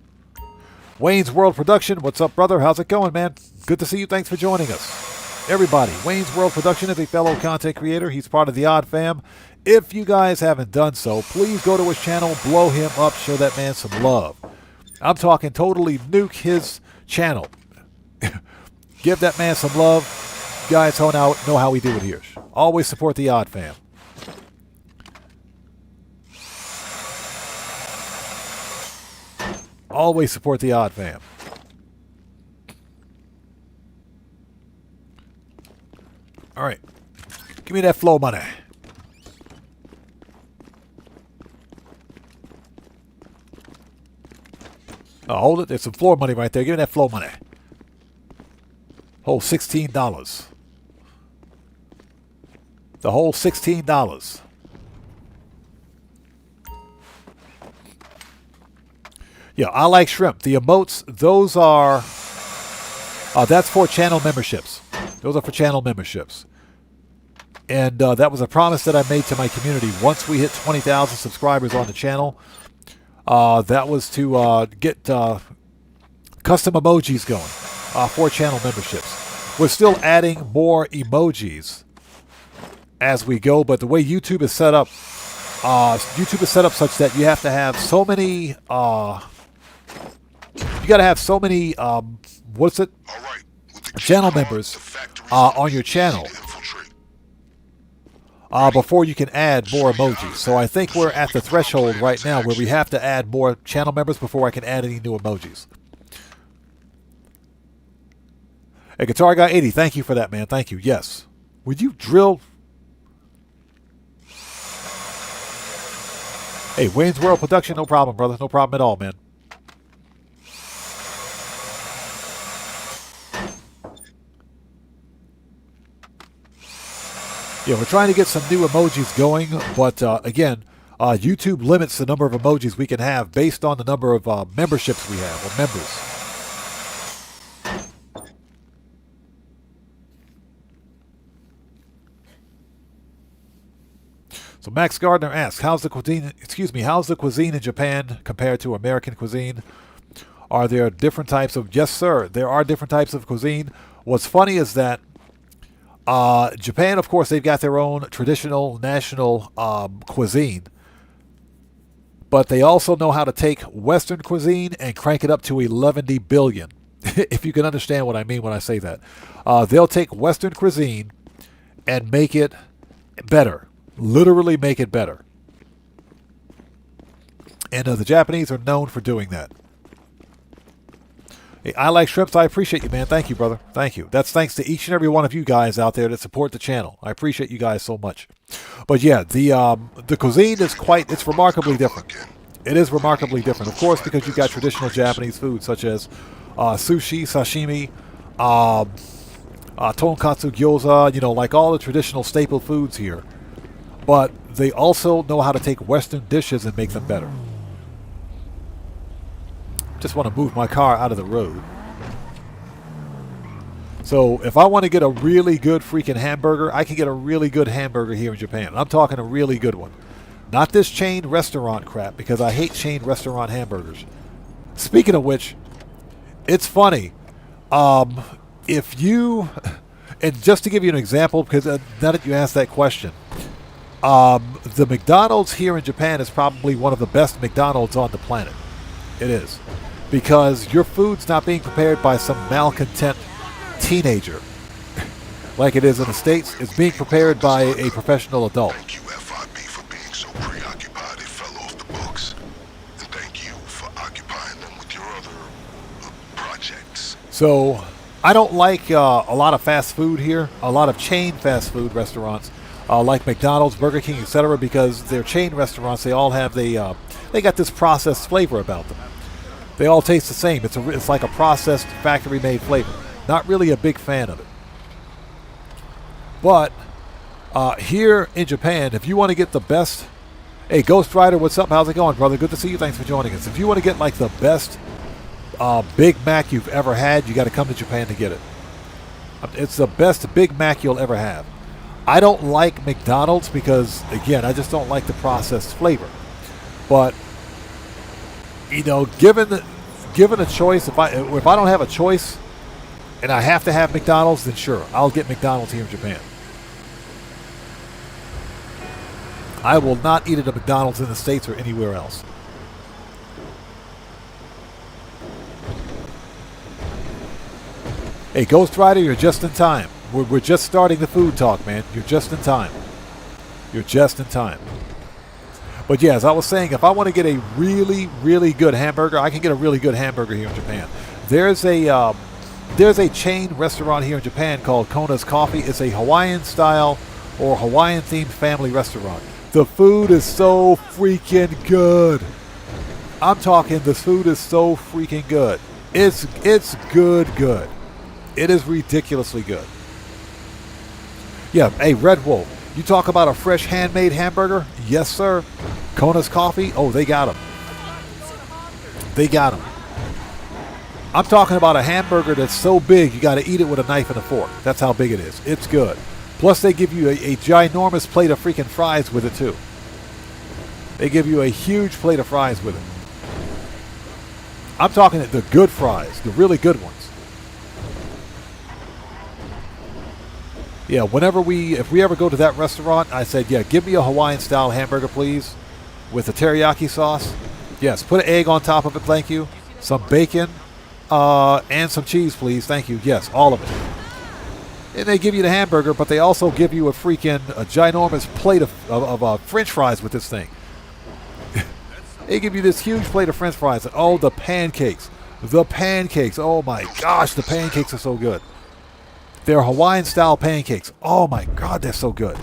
S1: Wayne's World Production, what's up, brother? How's it going, man? Good to see you. Thanks for joining us. Everybody, Wayne's World Production is a fellow content creator. He's part of the Odd Fam. If you guys haven't done so, please go to his channel, blow him up, show that man some love. I'm talking totally nuke his channel. Give that man some love. You guys know how we do it here. Always support the Odd Fam. Always support the Odd Fam. All right. Give me that flow money. Oh, hold it. There's some floor money right there. Give me that flow money. Whole $16. The whole $16. Yeah, I like shrimp. The emotes, those are... that's for channel memberships. Those are for channel memberships. And that was a promise that I made to my community. Once we hit 20,000 subscribers on the channel, that was to get custom emojis going for channel memberships. We're still adding more emojis as we go, but the way YouTube is set up, such that you have to have so many, you got to have so many, channel members on your channel before you can add more emojis. So I think we're at the threshold right now where we have to add more channel members before I can add any new emojis. Hey, Guitar Guy 80, thank you for that, man. Thank you. Yes. Would you drill? Hey, Wayne's World Production, no problem, brother. No problem at all, man. Yeah, we're trying to get some new emojis going, but again, YouTube limits the number of emojis we can have based on the number of memberships we have, or members. So Max Gardner asks, how's the cuisine in Japan compared to American cuisine? Are there different types of... Yes, sir, there are different types of cuisine. What's funny is that Japan, of course, they've got their own traditional national cuisine. But they also know how to take Western cuisine and crank it up to 11 billion. If you can understand what I mean when I say that. They'll take Western cuisine and make it better. Literally make it better. And the Japanese are known for doing that. Hey, I like shrimps. I appreciate you, man. Thank you, brother. Thank you. That's thanks to each and every one of you guys out there that support the channel. I appreciate you guys so much. But yeah, the cuisine is it's remarkably different. It is remarkably different. Of course, because you've got traditional Japanese food such as sushi, sashimi, tonkatsu, gyoza, like all the traditional staple foods here. But they also know how to take Western dishes and make them better. Just want to move my car out of the road. So if I want to get a really good freaking hamburger, I can get a really good hamburger here in Japan. I'm talking a really good one. Not this chain restaurant crap, because I hate chain restaurant hamburgers. Speaking of which, it's funny. If you... And just to give you an example, because now that you asked that question, the McDonald's here in Japan is probably one of the best McDonald's on the planet. It is. Because your food's not being prepared by some malcontent teenager like it is in the States. It's being prepared by a professional adult.
S7: Thank you, FIB, for being so preoccupied it fell off the books. And thank you for occupying them with your other projects.
S1: So, I don't like a lot of fast food here. A lot of chain fast food restaurants. Like McDonald's, Burger King, etc., because they're chain restaurants. They all have they got this processed flavor about them. They all taste the same. It's like a processed, factory-made flavor. Not really a big fan of it. But here in Japan, if you want to get the best... Hey, Ghost Rider, what's up? How's it going, brother? Good to see you. Thanks for joining us. If you want to get like the best Big Mac you've ever had, you got to come to Japan to get it. It's the best Big Mac you'll ever have. I don't like McDonald's because, again, I just don't like the processed flavor. But, given a choice, if I don't have a choice and I have to have McDonald's, then sure, I'll get McDonald's here in Japan. I will not eat at a McDonald's in the States or anywhere else. Hey, Ghost Rider, you're just in time. We're just starting the food talk, man. You're just in time. You're just in time. But yeah, as I was saying, if I want to get a really, really good hamburger, I can get a really good hamburger here in Japan. There's a chain restaurant here in Japan called Kona's Coffee. It's a Hawaiian-style or Hawaiian-themed family restaurant. The food is so freaking good. I'm talking the food is so freaking good. It's good. It is ridiculously good. Yeah, hey, Red Wolf, you talk about a fresh handmade hamburger? Yes, sir. Kona's Coffee? Oh, they got them. They got them. I'm talking about a hamburger that's so big you got to eat it with a knife and a fork. That's how big it is. It's good. Plus, they give you a ginormous plate of freaking fries with it, too. They give you a huge plate of fries with it. I'm talking the good fries, the really good ones. Yeah, if we ever go to that restaurant, I said, yeah, give me a Hawaiian-style hamburger, please, with the teriyaki sauce. Yes, put an egg on top of it, thank you. Some bacon, and some cheese, please, thank you. Yes, all of it. And they give you the hamburger, but they also give you a ginormous plate of French fries with this thing. They give you this huge plate of French fries, and oh, the pancakes. The pancakes, oh my gosh, the pancakes are so good. They're Hawaiian-style pancakes. Oh my God, they're so good.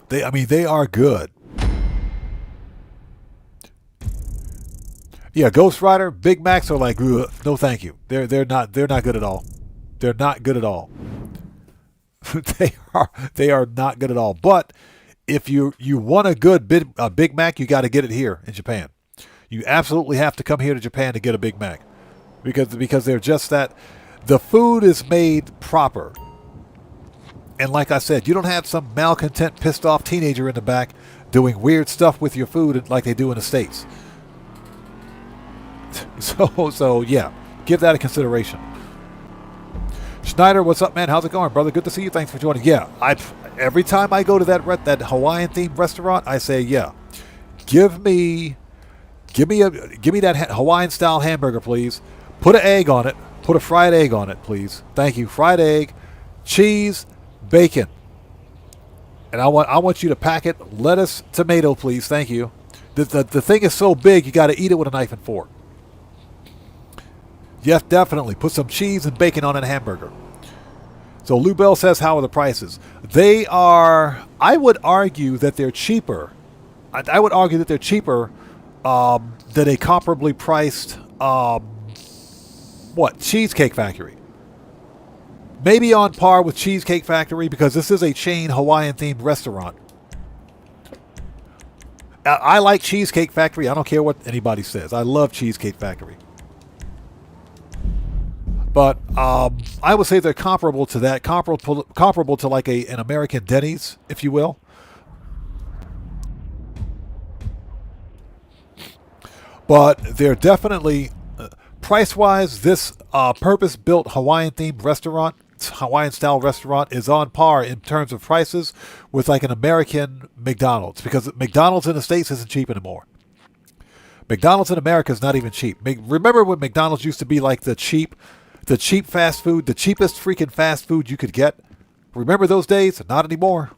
S1: They are good. Yeah, Ghost Rider, Big Macs are like, ugh, no thank you. They're not good at all. They're not good at all. They are not good at all. But if you want a good Big Mac, you got to get it here in Japan. You absolutely have to come here to Japan to get a Big Mac because they're just that. The food is made proper. And like I said, you don't have some malcontent, pissed off teenager in the back doing weird stuff with your food like they do in the States. So yeah, give that a consideration. Schneider, what's up, man? How's it going, brother? Good to see you. Thanks for joining. Yeah, every time I go to that Hawaiian themed restaurant, I say, yeah, give me that Hawaiian style hamburger, please. Put an egg on it. Put a fried egg on it, please. Thank you. Fried egg, cheese, bacon, and I want you to pack it. Lettuce, tomato, please. Thank you. The thing is so big, you got to eat it with a knife and fork. Yes, definitely. Put some cheese and bacon on a hamburger. So Lou Bell says, how are the prices? They are, I would argue that they're cheaper. I would argue that they're cheaper than a comparably priced, Cheesecake Factory. Maybe on par with Cheesecake Factory because this is a chain Hawaiian-themed restaurant. I like Cheesecake Factory. I don't care what anybody says. I love Cheesecake Factory. But I would say they're comparable to that, comparable to like an American Denny's, if you will. But they're definitely, price-wise, this purpose-built Hawaiian-themed restaurant, Hawaiian-style restaurant, is on par in terms of prices with like an American McDonald's, because McDonald's in the States isn't cheap anymore. McDonald's in America is not even cheap. Remember when McDonald's used to be like the cheap fast food, the cheapest freaking fast food you could get? Remember those days? Not anymore.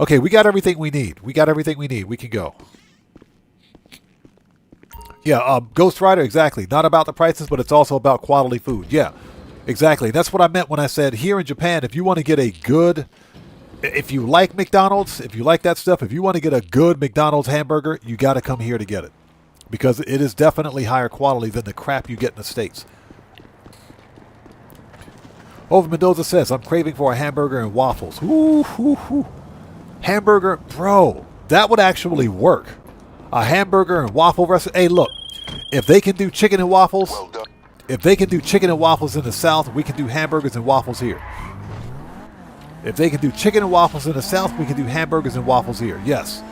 S1: Okay, we got everything we need. We can go. Yeah, Ghost Rider, exactly. Not about the prices, but it's also about quality food. Yeah, exactly. That's what I meant when I said here in Japan, if you want to get a good... If you like McDonald's, if you like that stuff, if you want to get a good McDonald's hamburger, you got to come here to get it. Because it is definitely higher quality than the crap you get in the States. Over Mendoza says, I'm craving for a hamburger and waffles. Ooh, ooh, ooh. Hamburger, bro, that would actually work. A hamburger and waffle restaurant. Hey, look, if they can do chicken and waffles, in the South, we can do hamburgers and waffles here. If they can do chicken and waffles in the South, we can do hamburgers and waffles here. Yes.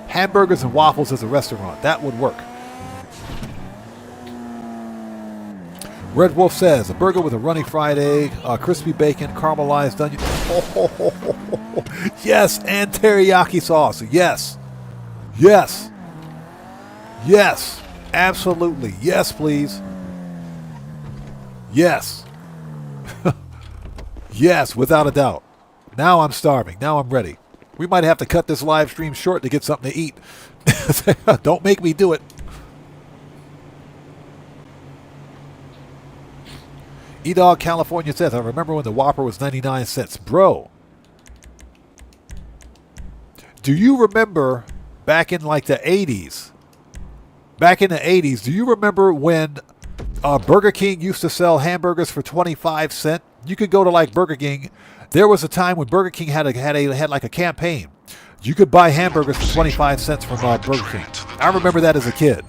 S1: Hamburgers and waffles as a restaurant. That would work. Red Wolf says, a burger with a runny fried egg, crispy bacon, caramelized onion. Oh, yes, and teriyaki sauce. Yes. Yes. Yes. Absolutely. Yes, please. Yes. Yes, without a doubt. Now I'm starving. Now I'm ready. We might have to cut this live stream short to get something to eat. Don't make me do it. E-Dog California says, I remember when the Whopper was 99 cents. Bro, do you remember back in like the 80s? Back in the 80s, do you remember when Burger King used to sell hamburgers for 25 cents? You could go to like Burger King. There was a time when Burger King had like a campaign. You could buy hamburgers for 25 cents from Burger King. I remember that as a kid.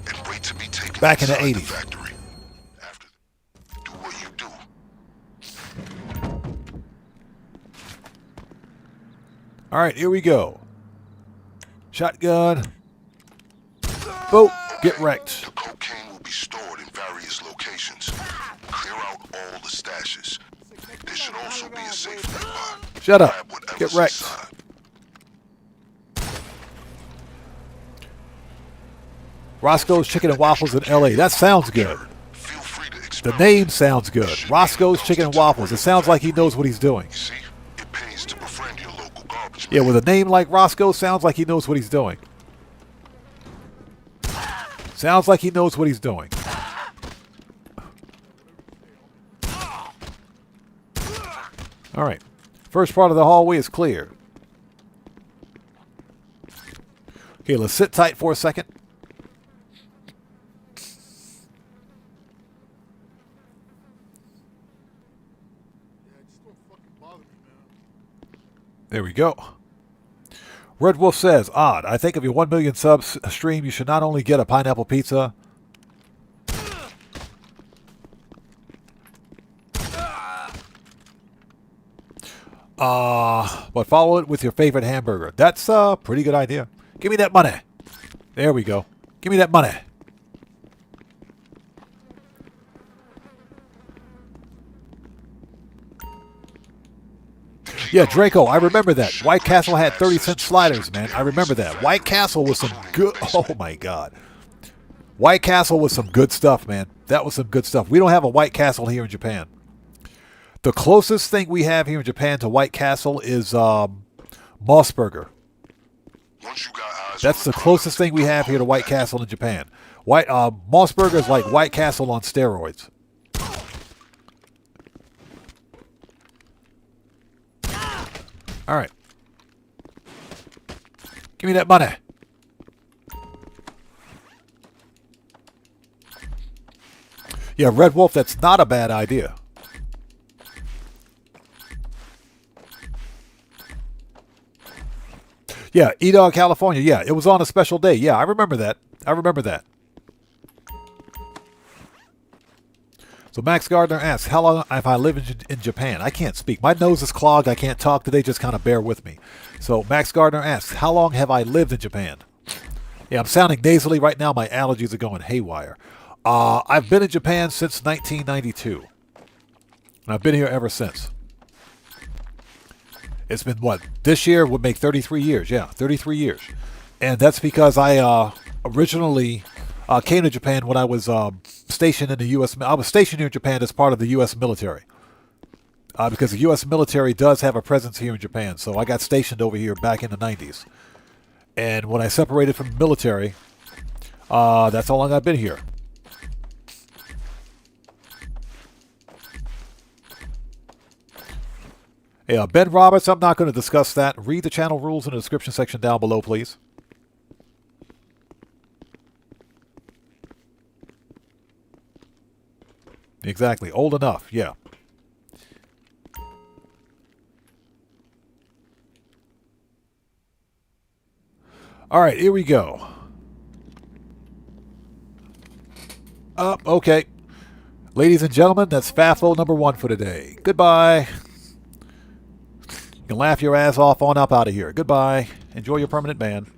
S1: Back in the 80s. All right, here we go. Shotgun. Boat. Get wrecked.
S7: The cocaine will be stored in various locations. Clear out all the stashes. There should also be a safe nearby.
S1: Shut up. Get wrecked. Roscoe's Chicken and Waffles in L.A. That sounds good. The name sounds good. Roscoe's Chicken and Waffles. It sounds like he knows what he's doing. Yeah, with a name like Roscoe, sounds like he knows what he's doing. Sounds like he knows what he's doing. All right. First part of the hallway is clear. Okay, let's sit tight for a second. There we go. Red Wolf says, odd. I think if you're 1 million subs stream, you should not only get a pineapple pizza. But follow it with your favorite hamburger. That's a pretty good idea. Give me that money. There we go. Give me that money. Yeah, Draco, I remember that. White Castle had 30-cent sliders, man. I remember that. White Castle was some good... Oh, my God. White Castle was some good stuff, man. That was some good stuff. We don't have a White Castle here in Japan. The closest thing we have here in Japan to White Castle is Mossburger. That's the closest thing we have here to White Castle in Japan. Mossburger is like White Castle on steroids. All right. Give me that money. Yeah, Red Wolf, that's not a bad idea. Yeah, E-Dog, California. Yeah, it was on a special day. Yeah, I remember that. I remember that. So Max Gardner asks, how long have I lived in Japan? I can't speak. My nose is clogged. I can't talk today. Just kind of bear with me. So Max Gardner asks, how long have I lived in Japan? Yeah, I'm sounding nasally right now. My allergies are going haywire. I've been in Japan since 1992. And I've been here ever since. It's been, what, this year would make 33 years. Yeah, 33 years. And that's because I originally came to Japan when I was stationed in the U.S. I was stationed here in Japan as part of the U.S. military. Because the U.S. military does have a presence here in Japan. So I got stationed over here back in the 90s. And when I separated from the military, that's how long I've been here. Hey, Ben Roberts, I'm not going to discuss that. Read the channel rules in the description section down below, please. Exactly. Old enough. Yeah. All right, here we go. Okay. Ladies and gentlemen, that's FAFO number 1 for today. Goodbye. You can laugh your ass off on up out of here. Goodbye. Enjoy your permanent ban.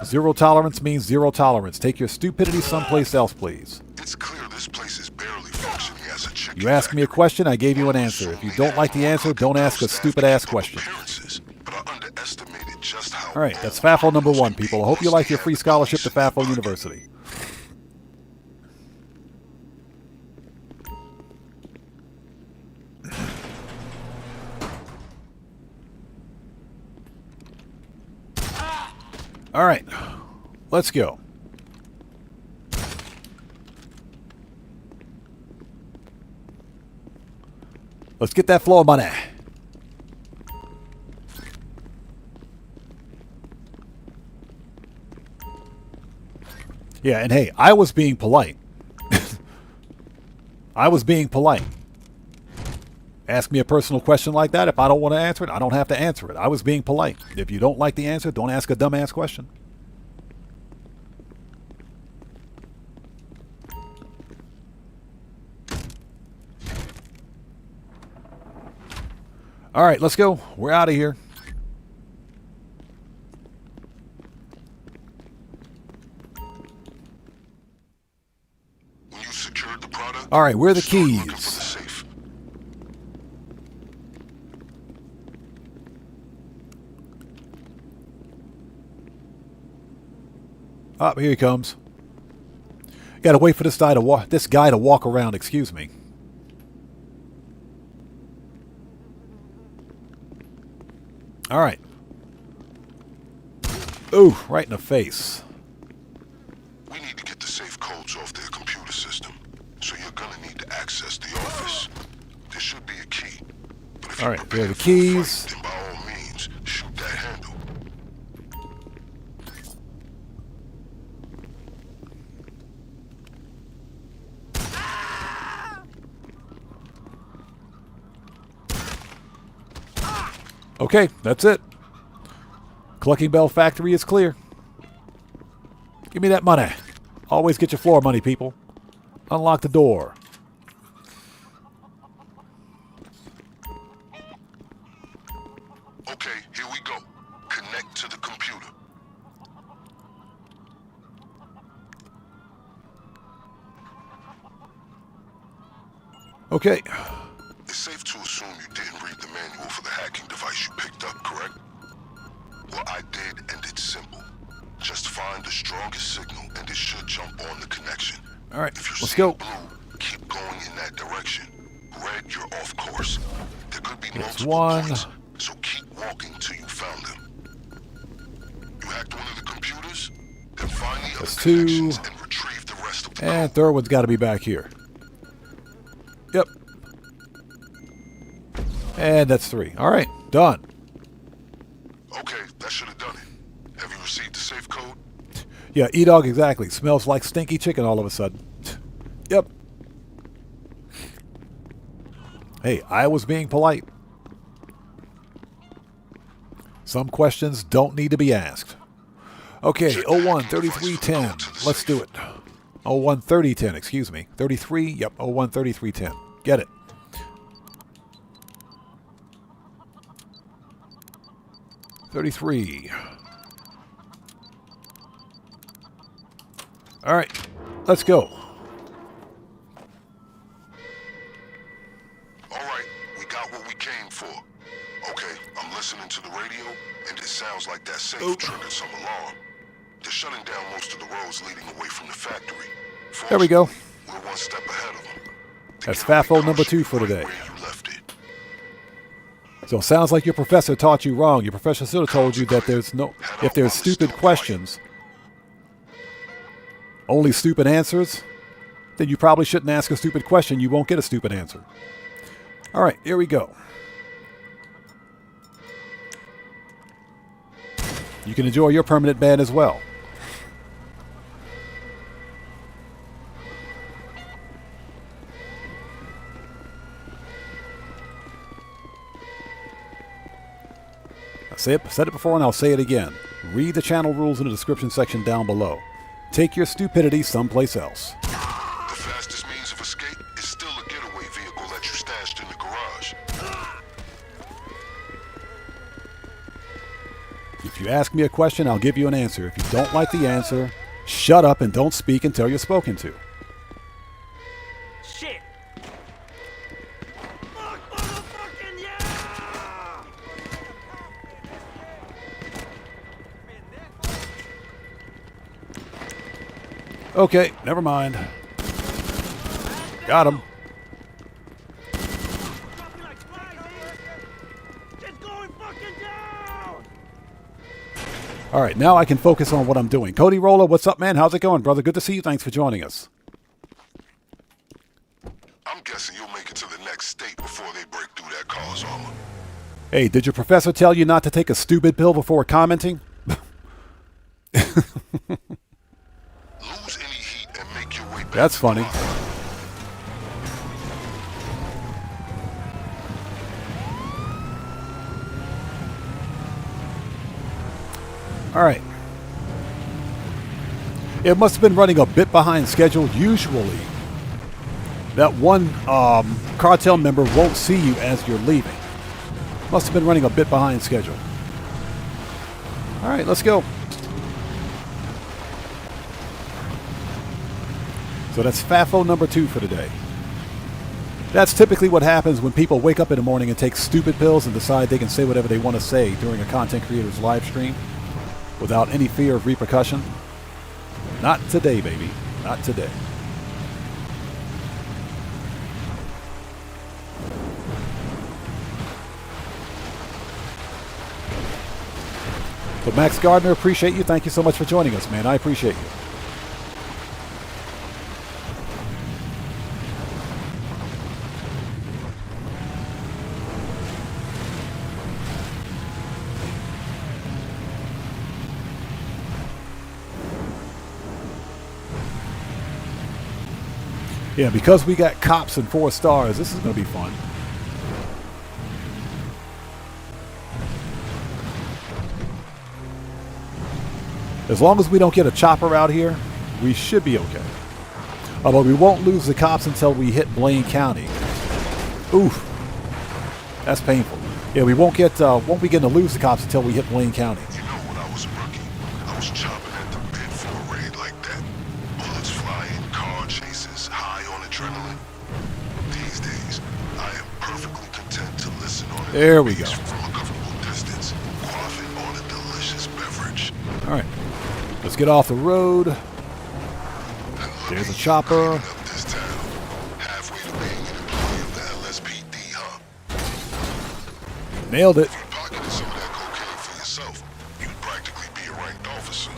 S1: Zero tolerance means zero tolerance. Take your stupidity someplace else, please.
S7: It's clear this place is barely functioning as a chicken.
S1: You asked me a question, I gave you an answer. If you don't like the answer, don't ask a stupid-ass question. Alright, that's FAFO number 1, people. I hope you like your free scholarship to FAFO University. All right, let's go. Let's get that floor money. Yeah, and hey, I was being polite. I was being polite. Ask me a personal question like that. If I don't want to answer it, I don't have to answer it. I was being polite. If you don't like the answer, don't ask a dumbass question. All right, let's go. We're out of here.
S7: When you secured the product,
S1: all right, where are the keys? Oh, here he comes. Gotta wait for this guy to walk around, excuse me. Alright. Ooh, right in the face.
S7: We need to get the safe codes off their computer system, so you're gonna need to access the office. There should be a key.
S1: Alright, there are the keys.
S7: Then by all means, shoot that handle.
S1: Okay, that's it. Clucking Bell factory is clear. Give me that money. Always get your floor money, people. Unlock the door.
S7: Okay, here we go. Connect to the computer.
S1: Okay.
S7: It's safe to assume you didn't read the manual for the hacking device you picked up, correct? Well, I did, and it's simple. Just find the strongest signal, and it should jump on the connection.
S1: All right,
S7: if you're
S1: let's
S7: seeing
S1: go.
S7: blue, keep going in that direction. Red, you're off course. There could be
S1: There's
S7: multiple
S1: one.
S7: points, so keep walking till you found them. You hacked one of the computers? Then find the
S1: That's
S7: other
S1: two.
S7: connections and retrieve the rest of the
S1: And
S7: code.
S1: third one's got to be back here. Yep. And that's 3. All right, done.
S7: Okay, that should have done it. Have you received the safe code?
S1: Yeah, E-Dog, exactly. Smells like stinky chicken all of a sudden. Yep. Hey, I was being polite. Some questions don't need to be asked. Okay, 01-3310. Let's do it. 01-3010, excuse me. 33, yep, 01-3310. Get it. $33. All right, let's go.
S7: All right, we got what we came for. Okay, I'm listening to the radio, and it sounds like that safe triggered some alarm. They're shutting down most of the roads leading away from the factory.
S1: There we go.
S7: We're one step ahead of them.
S1: That's FAFO number 2 for today. So it sounds like your professor taught you wrong. Your professor should have told you that if there's stupid questions, only stupid answers, then you probably shouldn't ask a stupid question. You won't get a stupid answer. All right, here we go. You can enjoy your permanent ban as well. I said it before and I'll say it again. Read the channel rules in the description section down below. Take your stupidity someplace else.
S7: The fastest means of escape is still a getaway vehicle that you stashed in the garage.
S1: If you ask me a question, I'll give you an answer. If you don't like the answer, shut up and don't speak until you're spoken to.
S9: Shit! Fuck, motherfucking yeah!
S1: Okay, never mind. Got him. All right, now I can focus on what I'm doing. Cody Roller, what's up, man? How's it going, brother? Good to see you. Thanks for joining us.
S7: I'm guessing you'll make it to the next state before they break through that car's armor.
S1: Hey, did your professor tell you not to take a stupid pill before commenting?
S7: Lose any heat and make your way back.
S1: That's funny. All right. It must have been running a bit behind schedule. Usually, that one cartel member won't see you as you're leaving. Must have been running a bit behind schedule. All right, let's go. So that's FAFO number 2 for today. That's typically what happens when people wake up in the morning and take stupid pills and decide they can say whatever they want to say during a content creator's live stream without any fear of repercussion. Not today, baby. Not today. But Max Gardner, appreciate you. Thank you so much for joining us, man. I appreciate you. Yeah, because we got cops and 4 stars, this is going to be fun. As long as we don't get a chopper out here, we should be okay. Although we won't lose the cops until we hit Blaine County. Oof. That's painful. Yeah, we won't begin to lose the cops until we hit Blaine County.
S7: You know, when I was a rookie, I was chopping at the bit for a raid like that. Bullets flying, car chases, high on adrenaline. These days, I am perfectly content to listen on
S1: there we go.
S7: From a comfortable distance, quaffing on a delicious beverage.
S1: All right, let's get off the road. There's a chopper. Nailed it.
S7: If you pocketed some of that cocaine for yourself, you'd practically be a ranked officer.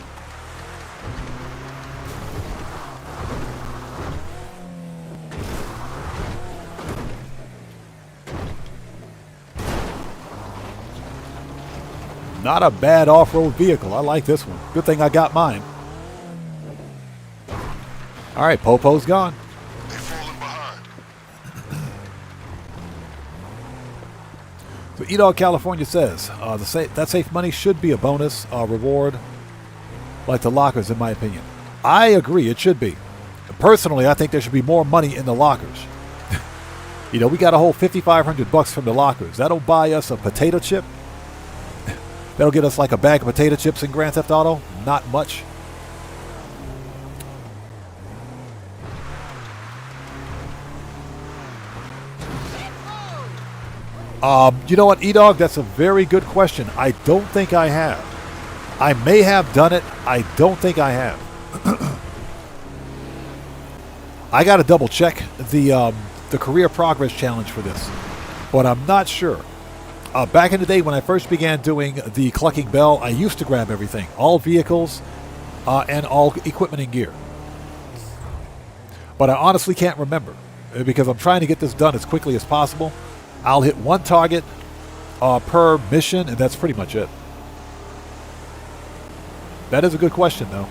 S1: Not a bad off-road vehicle. I like this one. Good thing I got mine. All right, Popo's gone.
S7: They're falling behind.
S1: So E-Dog California says, that safe money should be a bonus reward, like the lockers, in my opinion. I agree, it should be. Personally, I think there should be more money in the lockers. You know, we got a whole $5,500 from the lockers. That'll buy us a potato chip. That'll get us like a bag of potato chips in Grand Theft Auto. Not much. You know what, E-Dog? That's a very good question. I don't think I have. I may have done it. I don't think I have. I got to double check the career progress challenge for this, but I'm not sure. Back in the day when I first began doing the Clucking Bell, I used to grab everything, all vehicles and all equipment and gear. But I honestly can't remember because I'm trying to get this done as quickly as possible. I'll hit one target per mission, and that's pretty much it. That is a good question, though.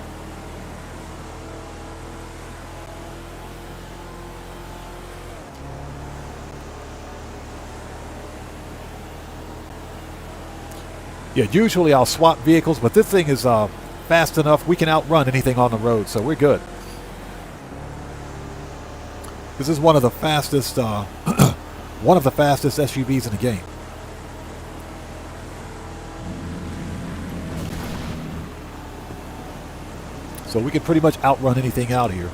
S1: Yeah, usually I'll swap vehicles, but this thing is fast enough. We can outrun anything on the road, so we're good. This is one of the fastest SUVs in the game. So we can pretty much outrun anything out here.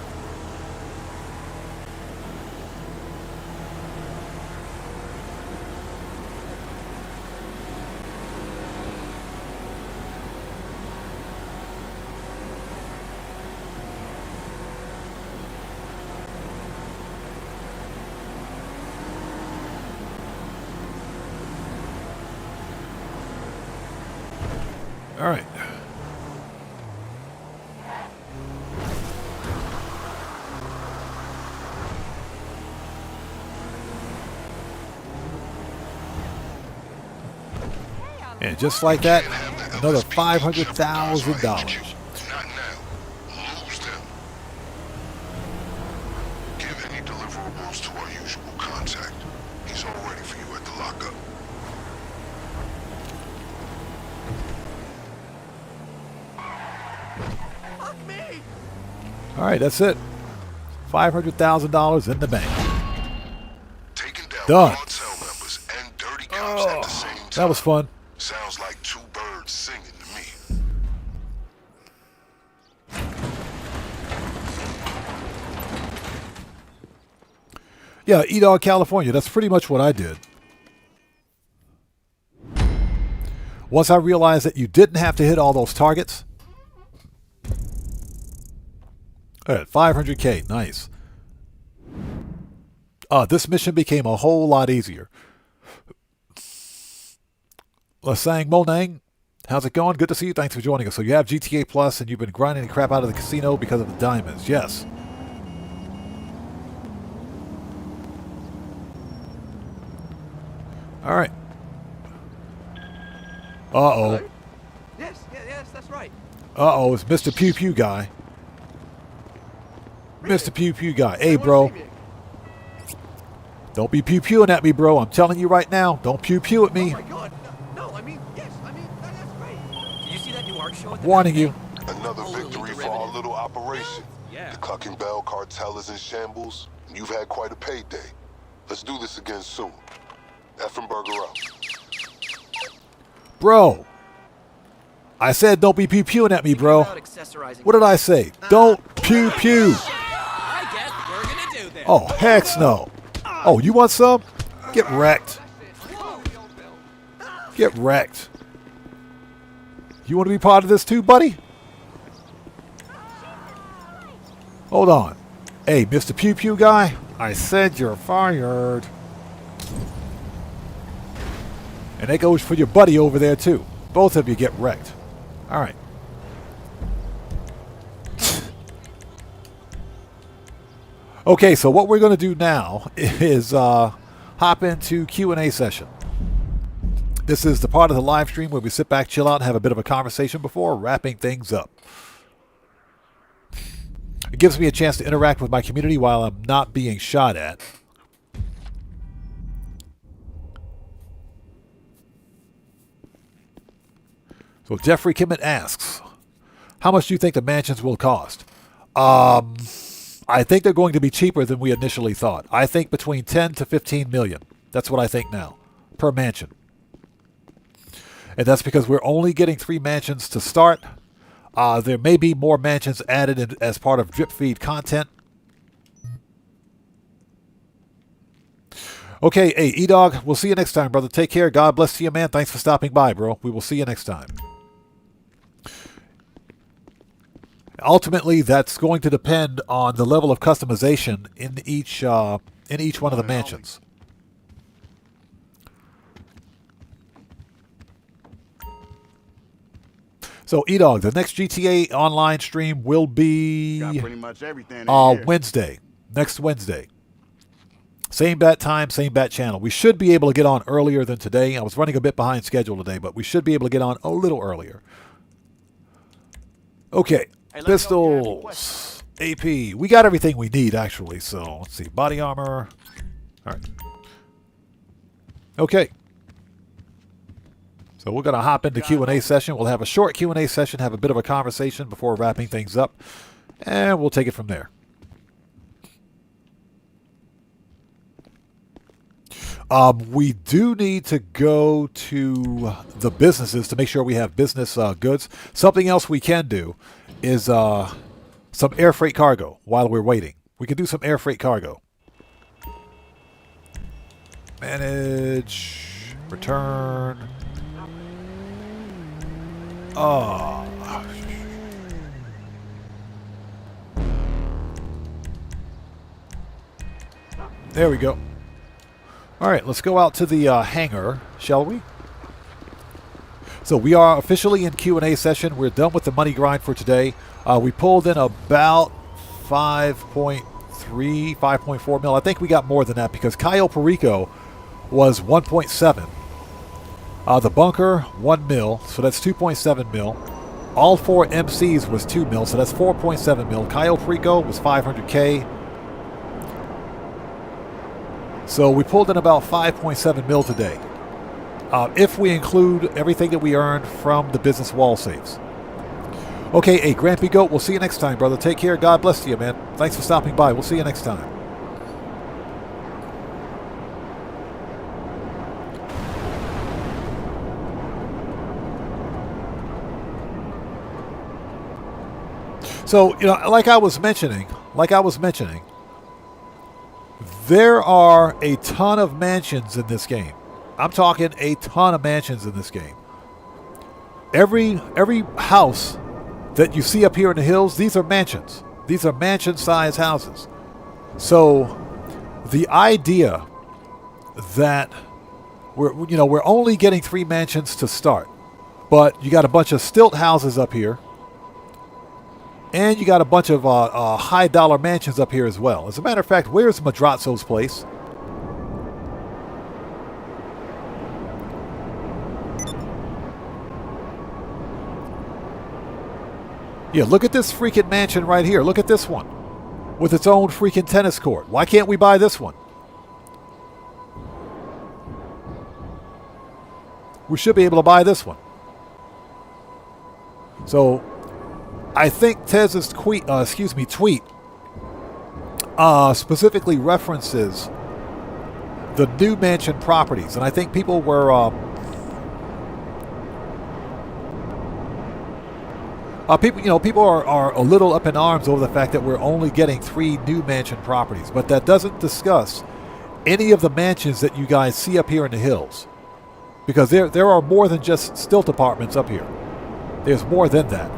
S1: All right. And just like that, another $500,000.
S7: Not now. Lose them. Give any deliverables to our usual contact. He's all ready for you at the lockup.
S9: Fuck me!
S1: All right, that's it. $500,000 in the bank.
S7: Taking down
S1: Done.
S7: cartel members and dirty cops at the same time.
S1: That was fun.
S7: Sounds like two birds singing to me.
S1: Yeah, E-Dog California, that's pretty much what I did. Once I realized that you didn't have to hit all those targets. All right, 500K, nice. This mission became a whole lot easier. Lasang Monang, how's it going? Good to see you. Thanks for joining us. So you have GTA Plus and you've been grinding the crap out of the casino because of the diamonds. Yes. All right. Uh-oh.
S9: Yes, that's right.
S1: Uh-oh, it's Mr. Pew Pew guy. Mr. Pew Pew guy. Hey, bro. Don't be pew pewing at me, bro. I'm telling you right now. Don't pew pew at me.
S9: Oh my God. No, I mean, yes. I mean, that's great. Did you see that new art show?
S1: Warning you.
S7: A Pre-intermission. The Clucking Bell cartel is in shambles, and you've had quite a payday. Let's do this again soon. Effenberger out.
S1: Bro. I said don't be pew-pewing at me, bro. What did I say? Don't pew-pew. Oh, heck no. Oh, you want some? Get wrecked. Get wrecked. You want to be part of this too, buddy? Hold on. Hey, Mr. Pew Pew guy, I said you're fired. And that goes for your buddy over there too. Both of you get wrecked. All right. Okay, so what we're going to do now is hop into Q&A session. This is the part of the live stream where we sit back, chill out, and have a bit of a conversation before wrapping things up. It gives me a chance to interact with my community while I'm not being shot at. So Jeffrey Kimmett asks, how much do you think the mansions will cost? I think they're going to be cheaper than we initially thought. I think between 10 to 15 million. That's what I think now, per mansion. And that's because we're only getting 3 mansions to start. There may be more mansions added in as part of drip feed content. Okay, hey, E-Dog, we'll see you next time, brother. Take care. God bless to you, man. Thanks for stopping by, bro. We will see you next time. Ultimately, that's going to depend on the level of customization in each one of the mansions. So, E-Dog, the next GTA Online stream will be
S10: Got pretty much everything in here.
S1: Wednesday. Next Wednesday. Same bat time, same bat channel. We should be able to get on earlier than today. I was running a bit behind schedule today, but we should be able to get on a little earlier. Okay.
S10: Hey,
S1: Pistols. AP. We got everything we need, actually. So, let's see. Body armor. All right. Okay. So we're going to hop into Q&A session. We'll have a short Q&A session, have a bit of a conversation before wrapping things up, and we'll take it from there. We do need to go to the businesses to make sure we have business goods. Something else we can do is some air freight cargo while we're waiting. We can do some air freight cargo. Manage, return. Oh. There we go. All right, let's go out to the hangar, shall we? So we are officially in Q&A session. We're done with the money grind for today. We pulled in about 5.3, 5.4 mil. I think we got more than that because Cayo Perico was 1.7. The bunker, 1 mil, so that's 2.7 mil. All 4 MCs was 2 mil, so that's 4.7 mil. Cayo Perico was 500K. So we pulled in about 5.7 mil today. If we include everything that we earned from the business wall saves. Okay, hey, Grampy Goat, we'll see you next time, brother. Take care. God bless you, man. Thanks for stopping by. We'll see you next time. So, you know, like I was mentioning, there are a ton of mansions in this game. I'm talking a ton of mansions in this game. Every house that you see up here in the hills, these are mansions. These are mansion-sized houses. So the idea that we're only getting 3 mansions to start, but you got a bunch of stilt houses up here. And you got a bunch of high-dollar mansions up here as well. As a matter of fact, where's Moderator's place? Yeah, look at this freaking mansion right here. Look at this one. With its own freaking tennis court. Why can't we buy this one? We should be able to buy this one. So I think Tez's tweet specifically references the new mansion properties, and I think people were people are a little up in arms over the fact that we're only getting 3 new mansion properties, but that doesn't discuss any of the mansions that you guys see up here in the hills, because there are more than just stilt apartments up here. There's more than that.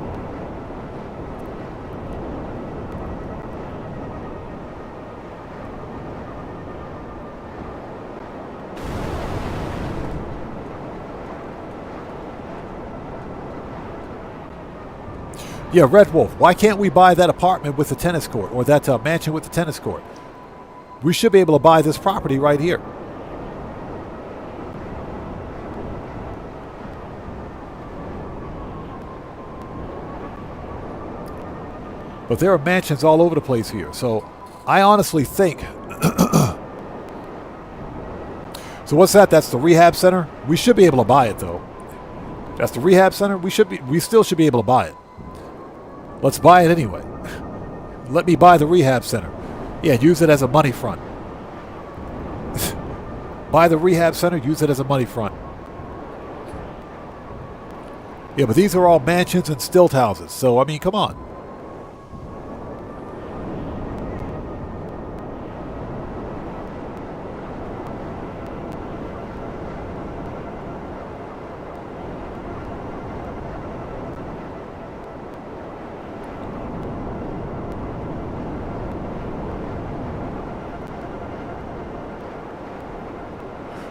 S1: Yeah, Red Wolf, why can't we buy that apartment with the tennis court, or that mansion with the tennis court? We should be able to buy this property right here. But there are mansions all over the place here, so I honestly think... So what's that? That's the rehab center? We should be able to buy it, though. That's the rehab center? We still should be able to buy it. Let's buy it anyway. Let me buy the rehab center. Yeah, use it as a money front. Buy the rehab center, use it as a money front. Yeah, but these are all mansions and stilt houses, so I mean, come on.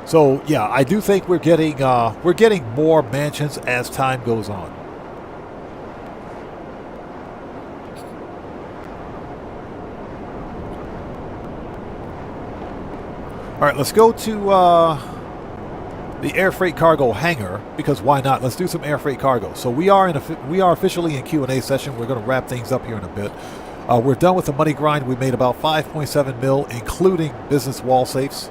S1: So yeah, I do think we're getting more mansions as time goes on. All right, let's go to the air freight cargo hangar, because why not? Let's do some air freight cargo. So we are officially in Q&A session. We're going to wrap things up here in a bit. We're done with the money grind. We made about 5.7 mil, including business wall safes.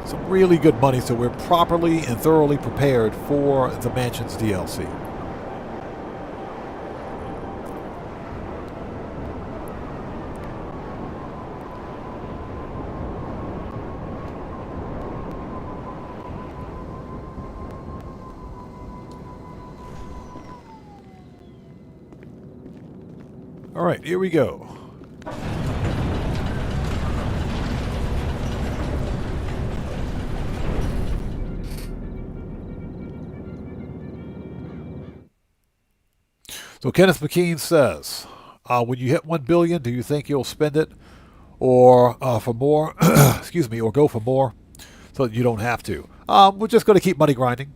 S1: Some really good money, so we're properly and thoroughly prepared for the Mansions DLC. All right, here we go. So Kenneth McKean says, when you hit 1 billion, do you think you'll spend it or for more, excuse me, or go for more so that you don't have to? We're just going to keep money grinding.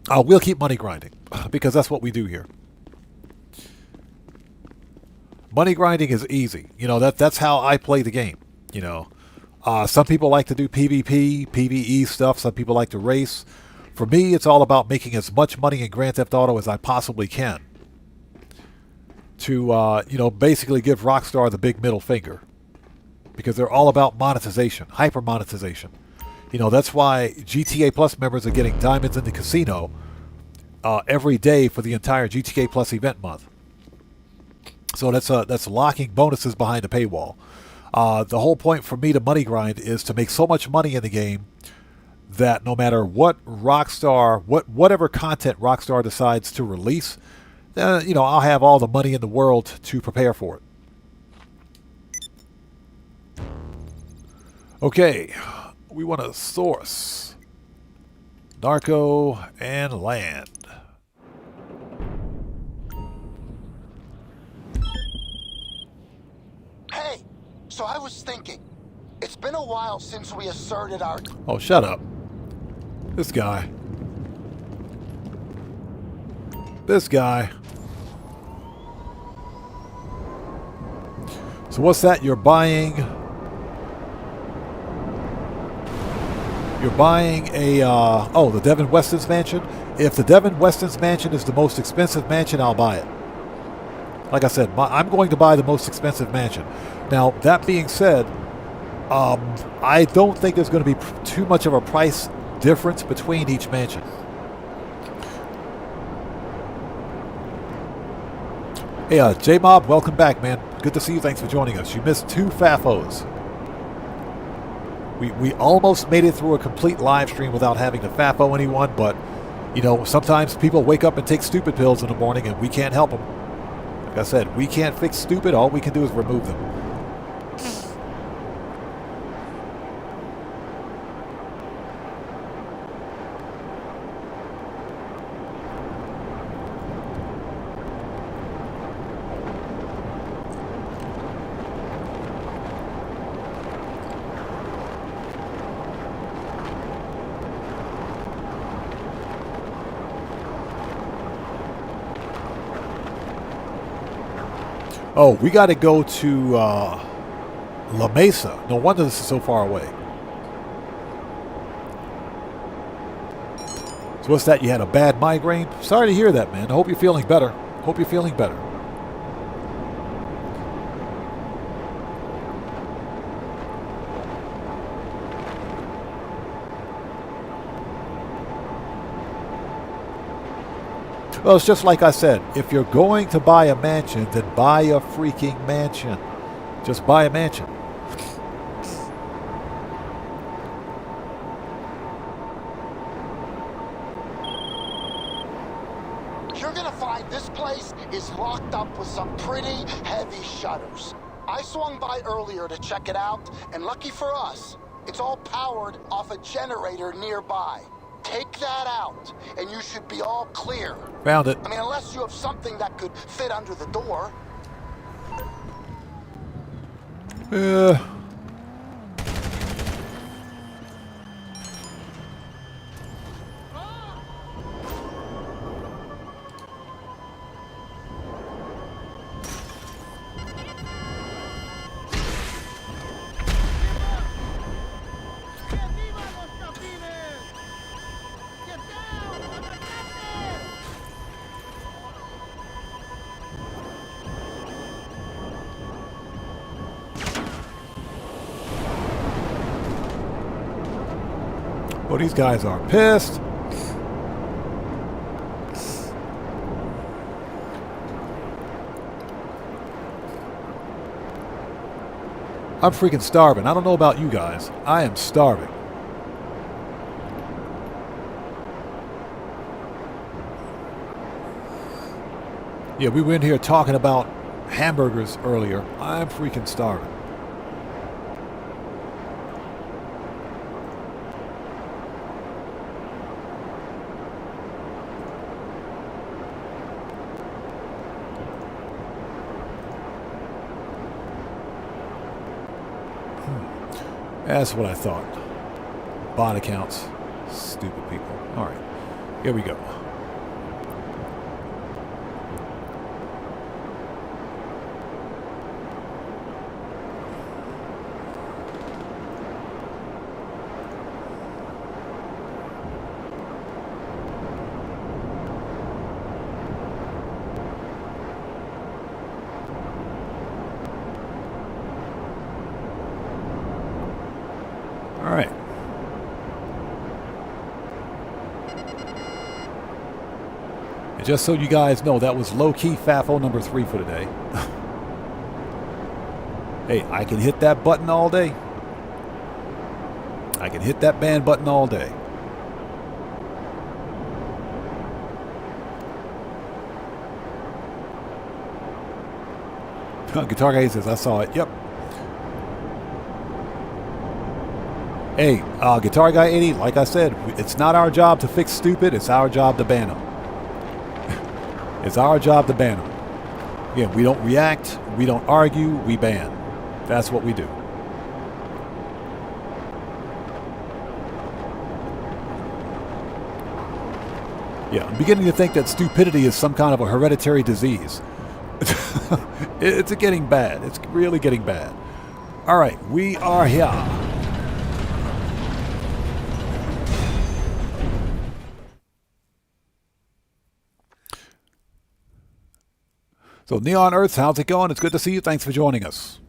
S1: We'll keep money grinding because that's what we do here. Money grinding is easy. You know, that's how I play the game. You know, some people like to do PvP, PvE stuff. Some people like to race. For me, it's all about making as much money in Grand Theft Auto as I possibly can. To, you know, basically give Rockstar the big middle finger. Because they're all about monetization, hyper monetization. You know, that's why GTA Plus members are getting diamonds in the casino every day for the entire GTA Plus event month. So that's locking bonuses behind the paywall. The whole point for me to money grind is to make so much money in the game that no matter what Rockstar, whatever content Rockstar decides to release, you know, I'll have all the money in the world to prepare for it. Okay, we want to source narco and land.
S11: Hey, so I was thinking, it's been a while since we asserted our...
S1: Oh, shut up. This guy. This guy. So what's that? You're buying a, oh, the Devin Weston's mansion? If the Devin Weston's mansion is the most expensive mansion, I'll buy it. Like I said, I'm going to buy the most expensive mansion. Now, that being said, I don't think there's going to be too much of a price difference between each mansion. Hey, J-Mob, welcome back, man. Good to see you. Thanks for joining us. You missed 2 FAFOs. We almost made it through a complete live stream without having to FAFO anyone, but, you know, sometimes people wake up and take stupid pills in the morning, and we can't help them. Like I said, we can't fix stupid. All we can do is remove them. Oh, we got to go to La Mesa. No wonder this is so far away. So what's that? You had a bad migraine? Sorry to hear that, man. I hope you're feeling better. Hope you're feeling better. Well, it's just like I said. If you're going to buy a mansion, then buy a freaking mansion. Just buy a mansion.
S11: You're gonna find this place is locked up with some pretty heavy shutters. I swung by earlier to check it out, and lucky for us, it's all powered off a generator nearby. Take that out, and you should be all clear.
S1: Found it.
S11: I mean, unless you have something that could fit under the door.
S1: Well, these guys are pissed. I'm freaking starving. I don't know about you guys. I am starving. Yeah, we were in here talking about hamburgers earlier. I'm freaking starving. That's what I thought. Bot accounts. Stupid people. Alright. Here we go. Alright. And just so you guys know, that was low-key FAFO number 3 for today. Hey, I can hit that button all day. I can hit that ban button all day. Guitar Guy says, I saw it. Yep. Hey, Guitar Guy 80, like I said, it's not our job to fix stupid. It's our job to ban them. It's our job to ban them. Again, we don't react. We don't argue. We ban. That's what we do. Yeah, I'm beginning to think that stupidity is some kind of a hereditary disease. It's getting bad. It's really getting bad. All right, we are here. So, Neon Earths, how's it going? It's good to see you. Thanks for joining us.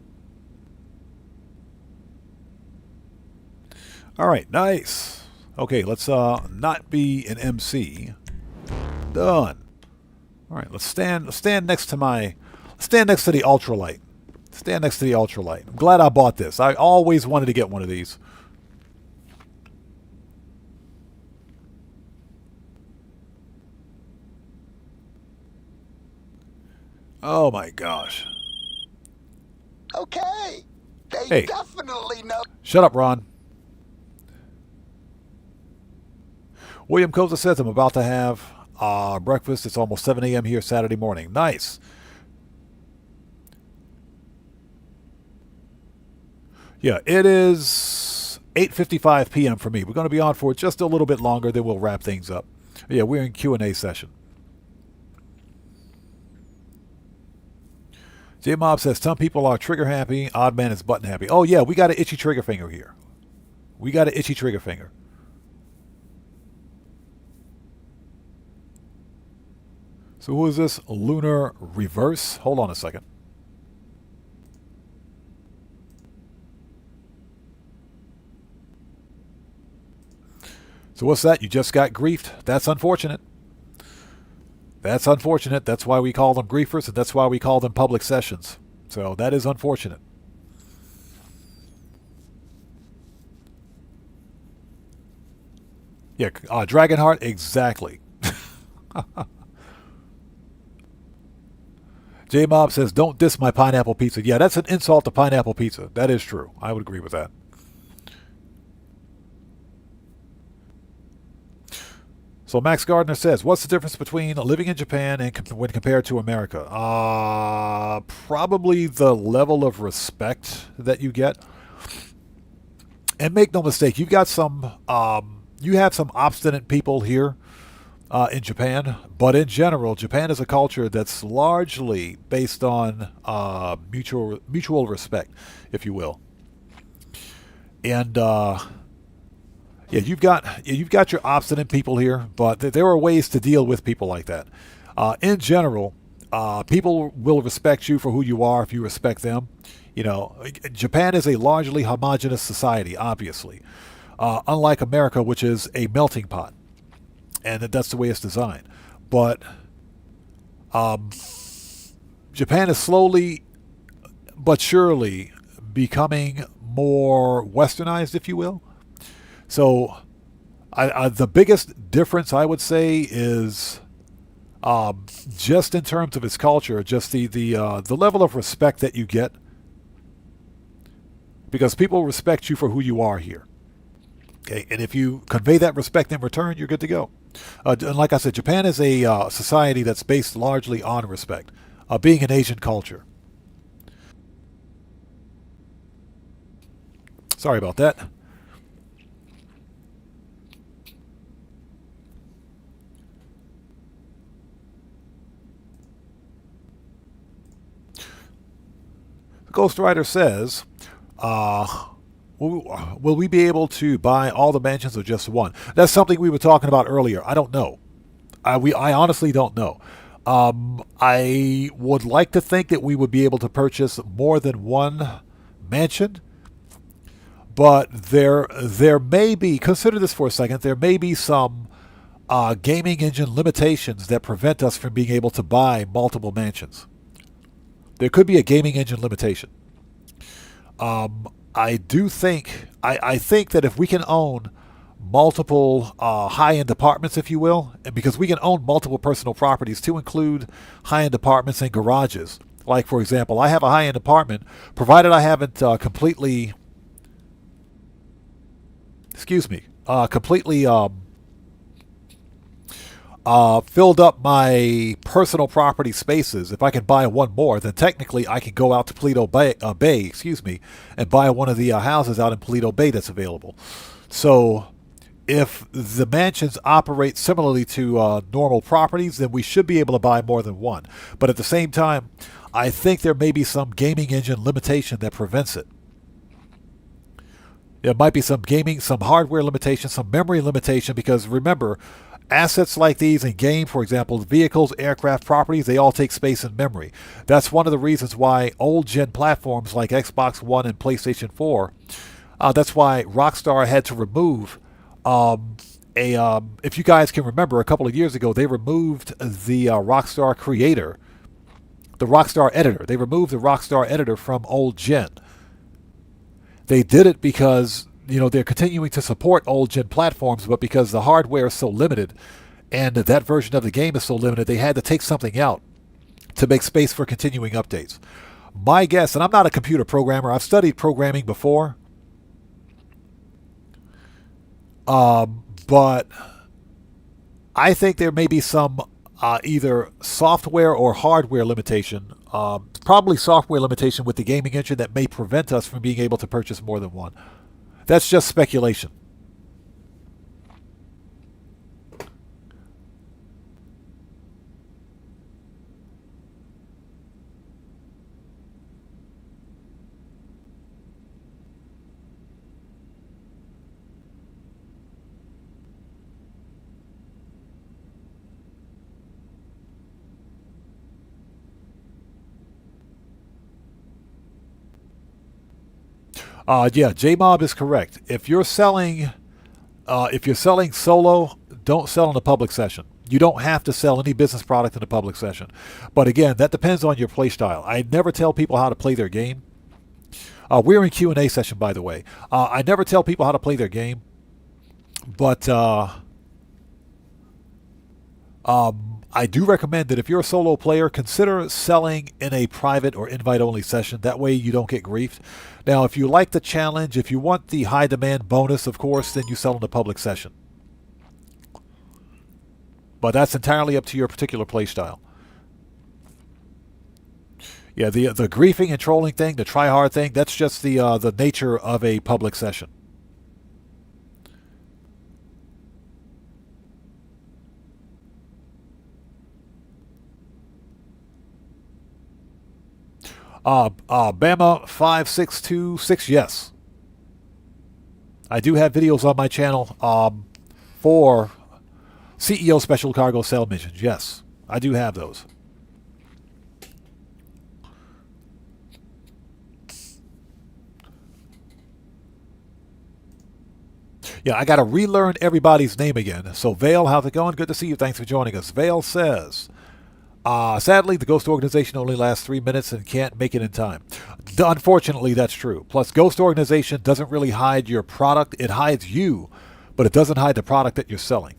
S1: All right, nice. Okay, let's not be an MC. Done. All right, let's stand next to the ultralight. Stand next to the ultralight. I'm glad I bought this. I always wanted to get one of these. Oh my gosh.
S11: Okay. They
S1: Hey.
S11: definitely know.
S1: Shut up, Ron. William Koza says, I'm about to have breakfast. It's almost 7 a.m. here Saturday morning. Nice. Yeah, it is 8:55 p.m. for me. We're going to be on for just a little bit longer, then we'll wrap things up. Yeah, we're in Q&A session. J-Mob says, some people are trigger happy, odd man is button happy. Oh yeah, we got an itchy trigger finger here. We got an itchy trigger finger. So who is this? Lunar Reverse? Hold on a second. So what's that? You just got griefed? That's unfortunate. That's unfortunate. That's why we call them griefers, and that's why we call them public sessions. So that is unfortunate. Yeah, Dragonheart, exactly. J-Mob says, don't diss my pineapple pizza. Yeah, that's an insult to pineapple pizza. That is true. I would agree with that. So Max Gardner says, what's the difference between living in Japan and when compared to America? Probably the level of respect that you get. And make no mistake, you have some obstinate people here in Japan, but in general, Japan is a culture that's largely based on mutual respect, if you will. And yeah, you've got your obstinate people here, but there are ways to deal with people like that. In general, people will respect you for who you are if you respect them. You know, Japan is a largely homogenous society, obviously, unlike America, which is a melting pot, and that's the way it's designed. But Japan is slowly but surely becoming more westernized, if you will. So, the biggest difference I would say is just in terms of its culture, just the level of respect that you get, because people respect you for who you are here. Okay, and if you convey that respect in return, you're good to go. And like I said, Japan is a society that's based largely on respect, being an Asian culture. Sorry about that. Ghost Rider says, will we be able to buy all the mansions or just one? That's something we were talking about earlier. I don't know. I honestly don't know. I would like to think that we would be able to purchase more than one mansion, but there may be, consider this for a second, there may be some gaming engine limitations that prevent us from being able to buy multiple mansions. There could be a gaming engine limitation. I think that if we can own multiple high-end apartments, if you will, and because we can own multiple personal properties to include high-end apartments and garages. Like, for example, I have a high-end apartment, provided I haven't completely filled up my personal property spaces. If I can buy one more, then technically I can go out to Paleto Bay, and buy one of the houses out in Paleto Bay that's available. So if the mansions operate similarly to normal properties, then we should be able to buy more than one. But at the same time, I think there may be some gaming engine limitation that prevents it. There might be some hardware limitation, some memory limitation, because remember, assets like these in game, for example, vehicles, aircraft, properties, they all take space and memory. That's one of the reasons why old-gen platforms like Xbox One and PlayStation 4, that's why Rockstar had to remove If you guys can remember, a couple of years ago, they removed the Rockstar creator, the Rockstar editor. They removed the Rockstar editor from old gen. They did it because, they're continuing to support old gen platforms, but because the hardware is so limited and that version of the game is so limited, they had to take something out to make space for continuing updates. My guess, and I'm not a computer programmer, I've studied programming before, but I think there may be some either software or hardware limitation, probably software limitation with the gaming engine that may prevent us from being able to purchase more than one. That's just speculation. Yeah, JMob is correct. If you're selling solo, don't sell in a public session. You don't have to sell any business product in a public session. But again, that depends on your play style. I never tell people how to play their game. We're in Q&A session, by the way. I never tell people how to play their game, but I do recommend that if you're a solo player, consider selling in a private or invite-only session. That way you don't get griefed. Now, if you like the challenge, if you want the high-demand bonus, of course, then you sell in a public session. But that's entirely up to your particular play style. Yeah, the griefing and trolling thing, the try-hard thing, that's just the nature of a public session. Bama 5626, yes. I do have videos on my channel for CEO special cargo sale missions. Yes, I do have those. Yeah, I got to relearn everybody's name again. So, Vale, how's it going? Good to see you. Thanks for joining us. Vale says, sadly, the Ghost Organization only lasts 3 minutes and can't make it in time. Unfortunately, that's true. Plus, Ghost Organization doesn't really hide your product. It hides you, but it doesn't hide the product that you're selling.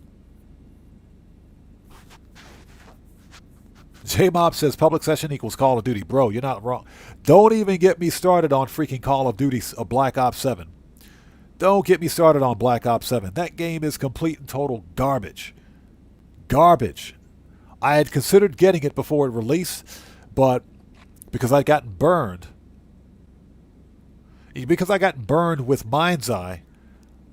S1: J-Mob says public session equals Call of Duty. Bro, you're not wrong. Don't even get me started on freaking Call of Duty Black Ops 7. Don't get me started on Black Ops 7. That game is complete and total garbage. Garbage. I had considered getting it before it released, but because I'd gotten burned with Mind's Eye,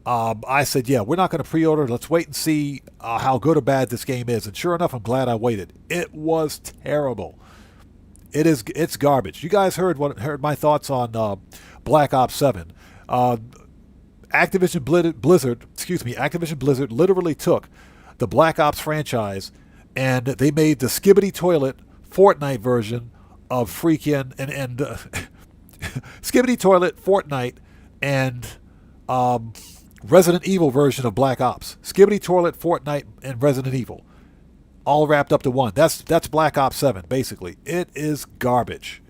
S1: I said, yeah, we're not going to pre-order. Let's wait and see how good or bad this game is. And sure enough, I'm glad I waited. It was terrible. It's garbage. You guys heard my thoughts on Black Ops 7. Activision Blizzard literally took the Black Ops franchise and they made the Skibbity Toilet Fortnite version of freaking and Skibbity Toilet Fortnite and Resident Evil version of Black Ops. Skibbity Toilet Fortnite and Resident Evil, all wrapped up to one. That's Black Ops 7 basically. It is garbage.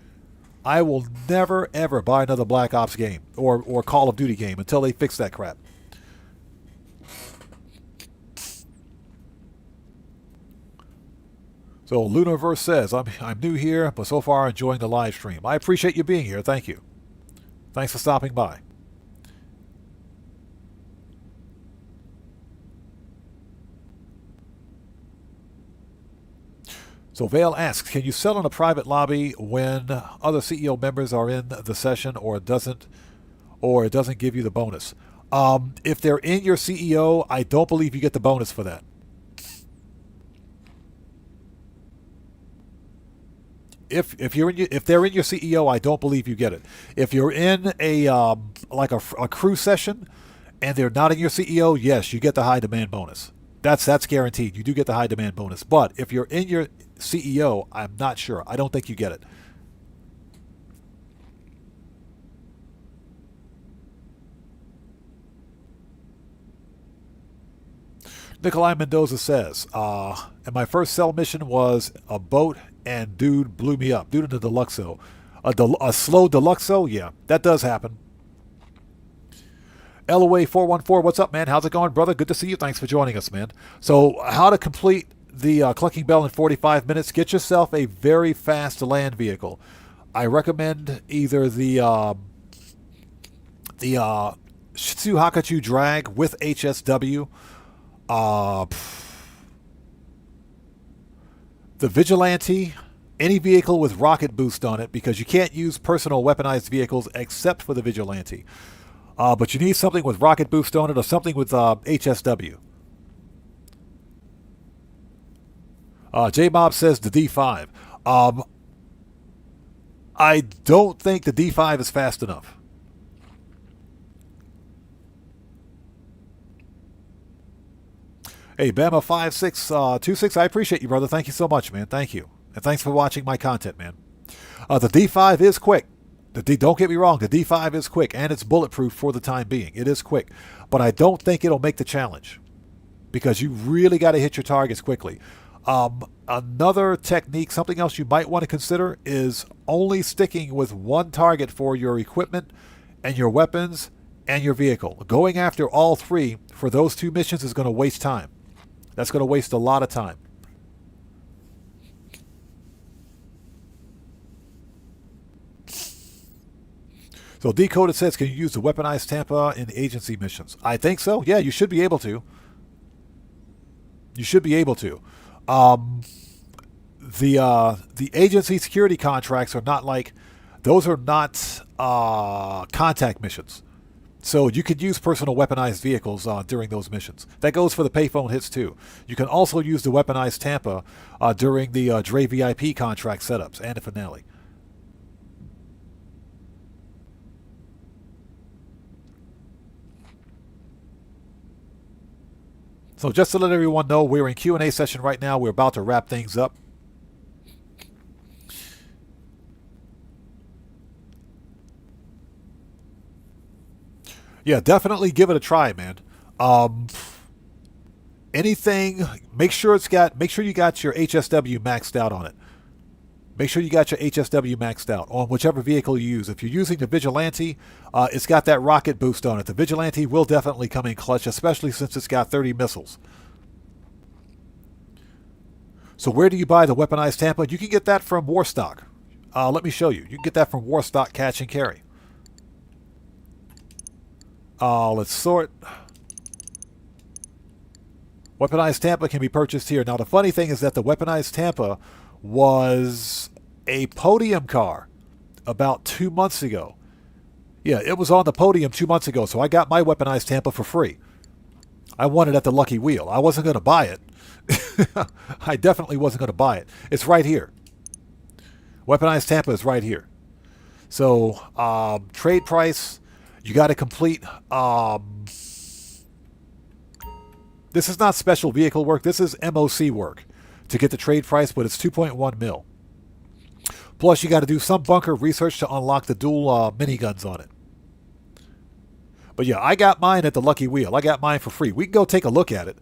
S1: I will never ever buy another Black Ops game or Call of Duty game until they fix that crap. So Lunarverse says, I'm new here, but so far enjoying the live stream. I appreciate you being here. Thank you. Thanks for stopping by. So Vale asks, can you sell in a private lobby when other CEO members are in the session, or it doesn't give you the bonus? If they're in your CEO, I don't believe you get the bonus for that. If they're in your CEO, I don't believe you get it. If you're in a crew session and they're not in your CEO, yes, you get the high demand bonus. That's guaranteed. You do get the high demand bonus. But if you're in your CEO, I'm not sure. I don't think you get it. Nikolai Mendoza says, and my first cell mission was a boat and dude blew me up. Dude in the Deluxo. A slow Deluxo? Yeah, that does happen. LOA414, what's up, man? How's it going, brother? Good to see you. Thanks for joining us, man. So, how to complete the Clucking Bell in 45 minutes? Get yourself a very fast land vehicle. I recommend either the Shitsu Hakachu Drag with HSW, the Vigilante, any vehicle with rocket boost on it, because you can't use personal weaponized vehicles except for the Vigilante. But you need something with rocket boost on it or something with HSW. J-Mob says the D5. I don't think the D5 is fast enough. Hey, Bama5626, I appreciate you, brother. Thank you so much, man. Thank you. And thanks for watching my content, man. The D5 is quick. Don't get me wrong, the D5 is quick, and it's bulletproof for the time being. It is quick. But I don't think it'll make the challenge, because you really got to hit your targets quickly. Another technique, something else you might want to consider, is only sticking with one target for your equipment and your weapons and your vehicle. Going after all three for those two missions is going to waste time. That's going to waste a lot of time. So Decoded says, can you use the weaponized Tampa in agency missions? I think so. Yeah, you should be able to. You should be able to. The agency security contracts are not like, those are not contact missions. So you could use personal weaponized vehicles during those missions. That goes for the payphone hits too. You can also use the weaponized Tampa during the Dre VIP contract setups and the finale. So just to let everyone know, we're in Q&A session right now. We're about to wrap things up. Yeah, definitely give it a try, man. Anything, make sure you got your HSW maxed out on it. Make sure you got your HSW maxed out on whichever vehicle you use. If you're using the Vigilante, it's got that rocket boost on it. The Vigilante will definitely come in clutch, especially since it's got 30 missiles. So where do you buy the weaponized Tampa? You can get that from Warstock. Let me show you. You can get that from Warstock Catch and Carry. Let's sort. Weaponized Tampa can be purchased here. Now, the funny thing is that the weaponized Tampa was a podium car about 2 months ago. Yeah, it was on the podium 2 months ago, so I got my weaponized Tampa for free. I won it at the Lucky Wheel. I wasn't going to buy it. I definitely wasn't going to buy it. It's right here. Weaponized Tampa is right here. So, trade price, you got to complete... this is not special vehicle work. This is MOC work to get the trade price, but it's 2.1 mil. Plus, you got to do some bunker research to unlock the dual miniguns on it. But yeah, I got mine at the Lucky Wheel. I got mine for free. We can go take a look at it.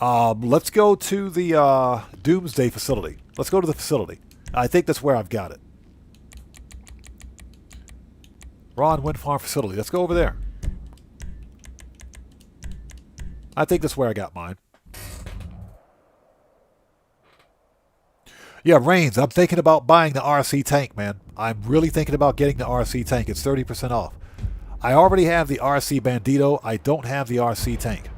S1: Let's go to the Doomsday facility. Let's go to the facility. I think that's where I've got it. Ron Wind Farm facility. Let's go over there. I think that's where I got mine. Yeah, Reigns, I'm thinking about buying the RC tank, man. I'm really thinking about getting the RC tank. It's 30% off. I already have the RC Bandito. I don't have the RC tank.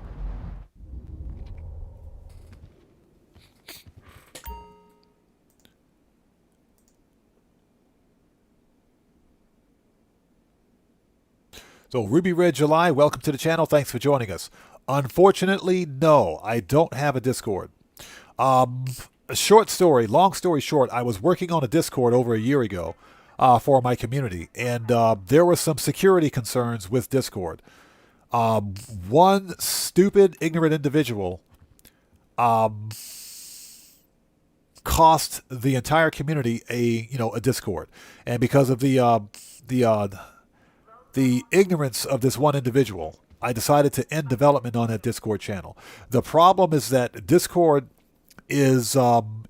S1: So, Ruby Red July, welcome to the channel. Thanks for joining us. Unfortunately, no, I don't have a Discord. A short story, long story short, I was working on a Discord over a year ago for my community, and there were some security concerns with Discord. One stupid, ignorant individual cost the entire community a Discord, and because of the ignorance of this one individual, I decided to end development on that Discord channel. The problem is that Discord is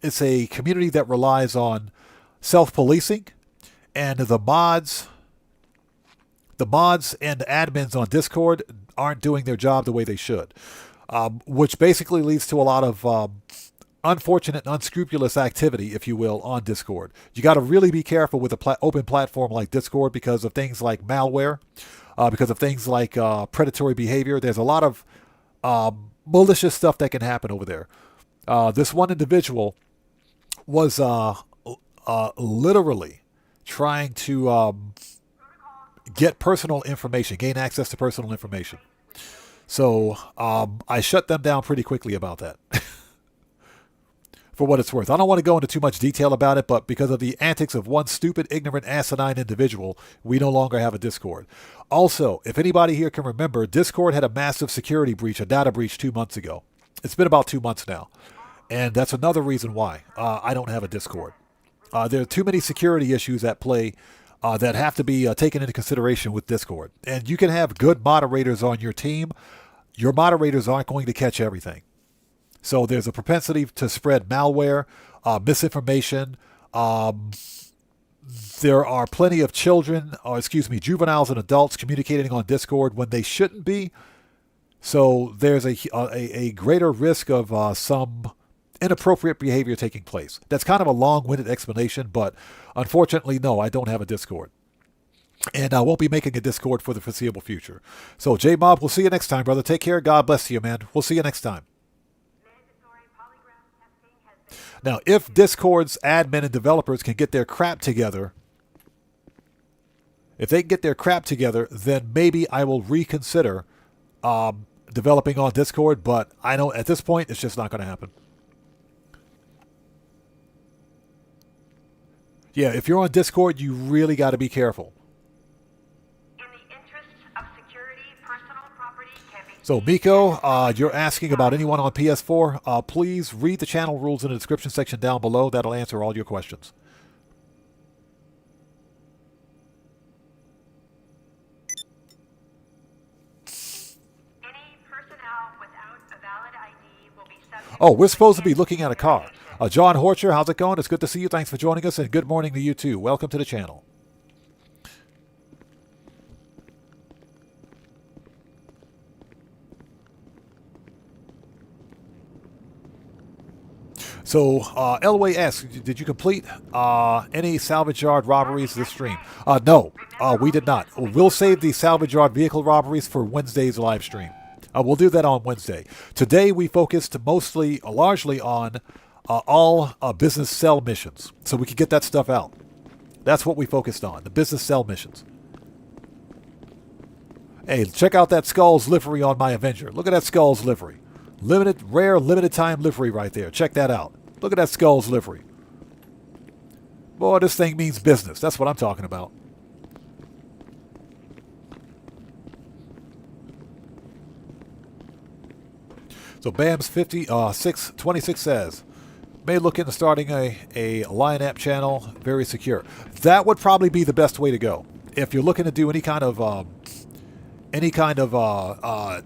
S1: it's a community that relies on self-policing, and the mods and admins on Discord aren't doing their job the way they should, which basically leads to a lot of unfortunate and unscrupulous activity, if you will, on Discord. You got to really be careful with an open platform like Discord because of things like malware, because of things like predatory behavior. There's a lot of malicious stuff that can happen over there. This one individual was literally trying to get personal information, gain access to personal information. So I shut them down pretty quickly about that. For what it's worth. I don't want to go into too much detail about it, but because of the antics of one stupid, ignorant, asinine individual, we no longer have a Discord. Also, if anybody here can remember, Discord had a massive security breach, a data breach 2 months ago. It's been about 2 months now. And that's another reason why I don't have a Discord. There are too many security issues at play that have to be taken into consideration with Discord. And you can have good moderators on your team. Your moderators aren't going to catch everything. So there's a propensity to spread malware, misinformation. There are plenty of children, juveniles and adults communicating on Discord when they shouldn't be. So there's a greater risk of some inappropriate behavior taking place. That's kind of a long-winded explanation, but unfortunately, no, I don't have a Discord. And I won't be making a Discord for the foreseeable future. So, J-Mob, we'll see you next time, brother. Take care. God bless you, man. We'll see you next time. Now, if Discord's admin and developers can get their crap together, then maybe I will reconsider developing on Discord, but I know at this point it's just not going to happen. Yeah, if you're on Discord, you really got to be careful. So, Miko, you're asking about anyone on PS4. Please read the channel rules in the description section down below. That'll answer all your questions. Oh, we're supposed to be looking at a car. John Horcher, how's it going? It's good to see you. Thanks for joining us, and good morning to you too. Welcome to the channel. So, Elway asks, did you complete any salvage yard robberies this stream? No, we did not. We'll save the salvage yard vehicle robberies for Wednesday's live stream. We'll do that on Wednesday. Today, we focused largely on all business cell missions, so we could get that stuff out. That's what we focused on, the business cell missions. Hey, check out that Skulls livery on my Avenger. Look at that Skulls livery. Rare, limited time livery right there. Check that out. Look at that Skulls livery. Boy, this thing means business. That's what I'm talking about. So Bams 626 says, may look into starting a Lion app channel, very secure. That would probably be the best way to go. If you're looking to do any kind of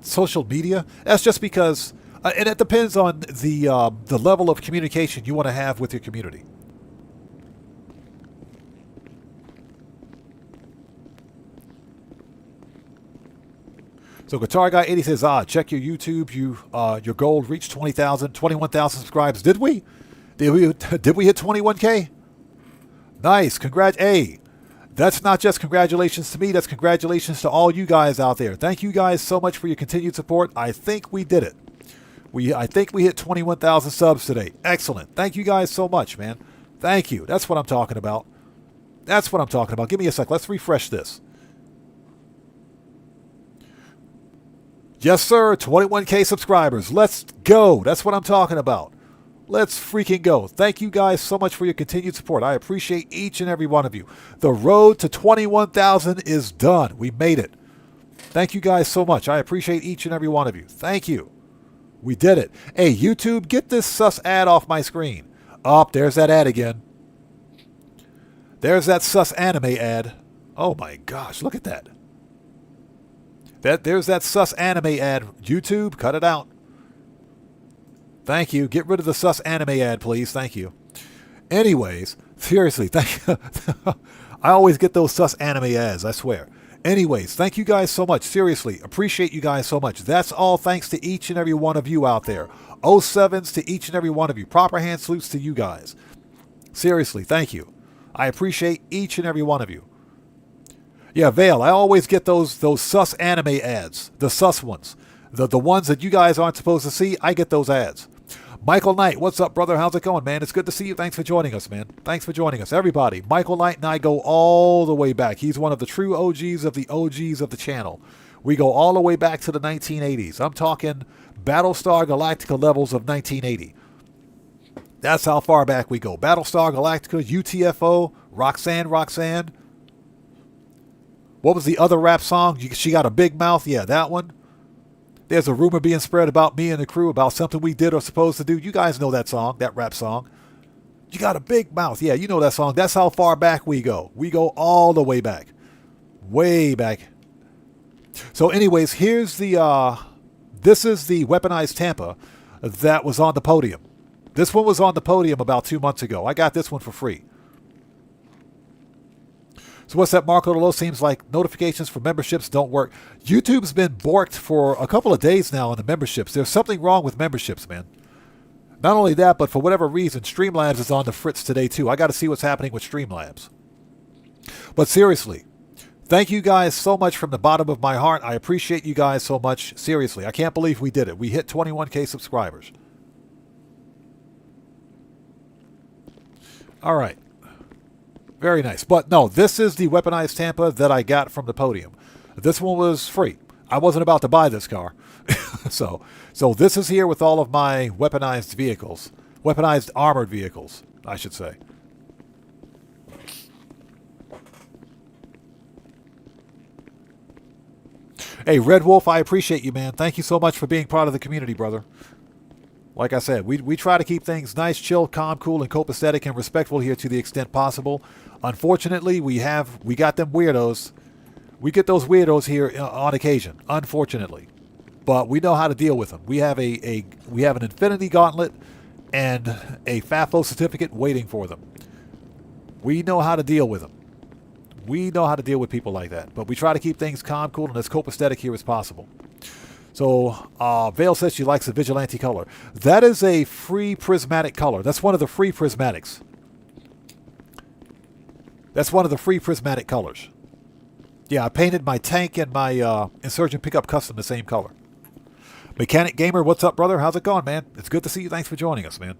S1: social media, that's just because, and it depends on the level of communication you want to have with your community. So Guitar Guy 80 says, check your YouTube. Your goal reached 21,000 subscribers. Did we? Did we hit 21K? Nice. Hey, that's not just congratulations to me. That's congratulations to all you guys out there. Thank you guys so much for your continued support. I think we did it. I think we hit 21,000 subs today. Excellent. Thank you guys so much, man. Thank you. That's what I'm talking about. That's what I'm talking about. Give me a sec. Let's refresh this. Yes, sir. 21K subscribers. Let's go. That's what I'm talking about. Let's freaking go. Thank you guys so much for your continued support. I appreciate each and every one of you. The road to 21,000 is done. We made it. Thank you guys so much. I appreciate each and every one of you. Thank you. We did it. Hey, YouTube, get this sus ad off my screen. There's that ad again. There's that sus anime ad. Oh my gosh, look at that. There's that sus anime ad. YouTube, cut it out. Thank you. Get rid of the sus anime ad, please. Thank you. Anyways, seriously, thank you. I always get those sus anime ads, I swear. Anyways, thank you guys so much. Seriously, appreciate you guys so much. That's all thanks to each and every one of you out there. 07s to each and every one of you. Proper hand salutes to you guys. Seriously, thank you. I appreciate each and every one of you. Yeah, Vale, I always get those sus anime ads. The sus ones. The ones that you guys aren't supposed to see, I get those ads. Michael Knight, what's up, brother? How's it going, man? It's good to see you. Thanks for joining us, man. Thanks for joining us. Everybody, Michael Knight and I go all the way back. He's one of the true OGs of the channel. We go all the way back to the 1980s. I'm talking Battlestar Galactica levels of 1980. That's how far back we go. Battlestar Galactica, UTFO, Roxanne. What was the other rap song? She Got a Big Mouth? Yeah, that one. There's a rumor being spread about me and the crew about something we did or supposed to do. You guys know that song, that rap song. You got a big mouth. Yeah, you know that song. That's how far back we go. We go all the way back. Way back. So anyways, here's the, this is the weaponized Tampa that was on the podium. This one was on the podium about 2 months ago. I got this one for free. So what's that, Marco Delo? Seems like notifications for memberships don't work. YouTube's been borked for a couple of days now on the memberships. There's something wrong with memberships, man. Not only that, but for whatever reason, Streamlabs is on the fritz today too. I got to see what's happening with Streamlabs. But seriously, thank you guys so much from the bottom of my heart. I appreciate you guys so much. Seriously, I can't believe we did it. We hit 21K subscribers. All right. Very nice. But no, this is the weaponized Tampa that I got from the podium. This one was free. I wasn't about to buy this car. So this is here with all of my weaponized vehicles. Weaponized armored vehicles, I should say. Hey, Red Wolf, I appreciate you, man. Thank you so much for being part of the community, brother. Like I said, we try to keep things nice, chill, calm, cool, and copacetic and respectful here to the extent possible. Unfortunately, we got them weirdos. We get those weirdos here on occasion, unfortunately. But we know how to deal with them. We have an infinity gauntlet and a FAFO certificate waiting for them. We know how to deal with them. We know how to deal with people like that. But we try to keep things calm, cool, and as copacetic here as possible. So, Vale says she likes the vigilante color. That is a free prismatic color. That's one of the free prismatics. That's one of the free prismatic colors. Yeah, I painted my tank and my Insurgent Pickup Custom the same color. Mechanic Gamer, what's up, brother? How's it going, man? It's good to see you. Thanks for joining us, man.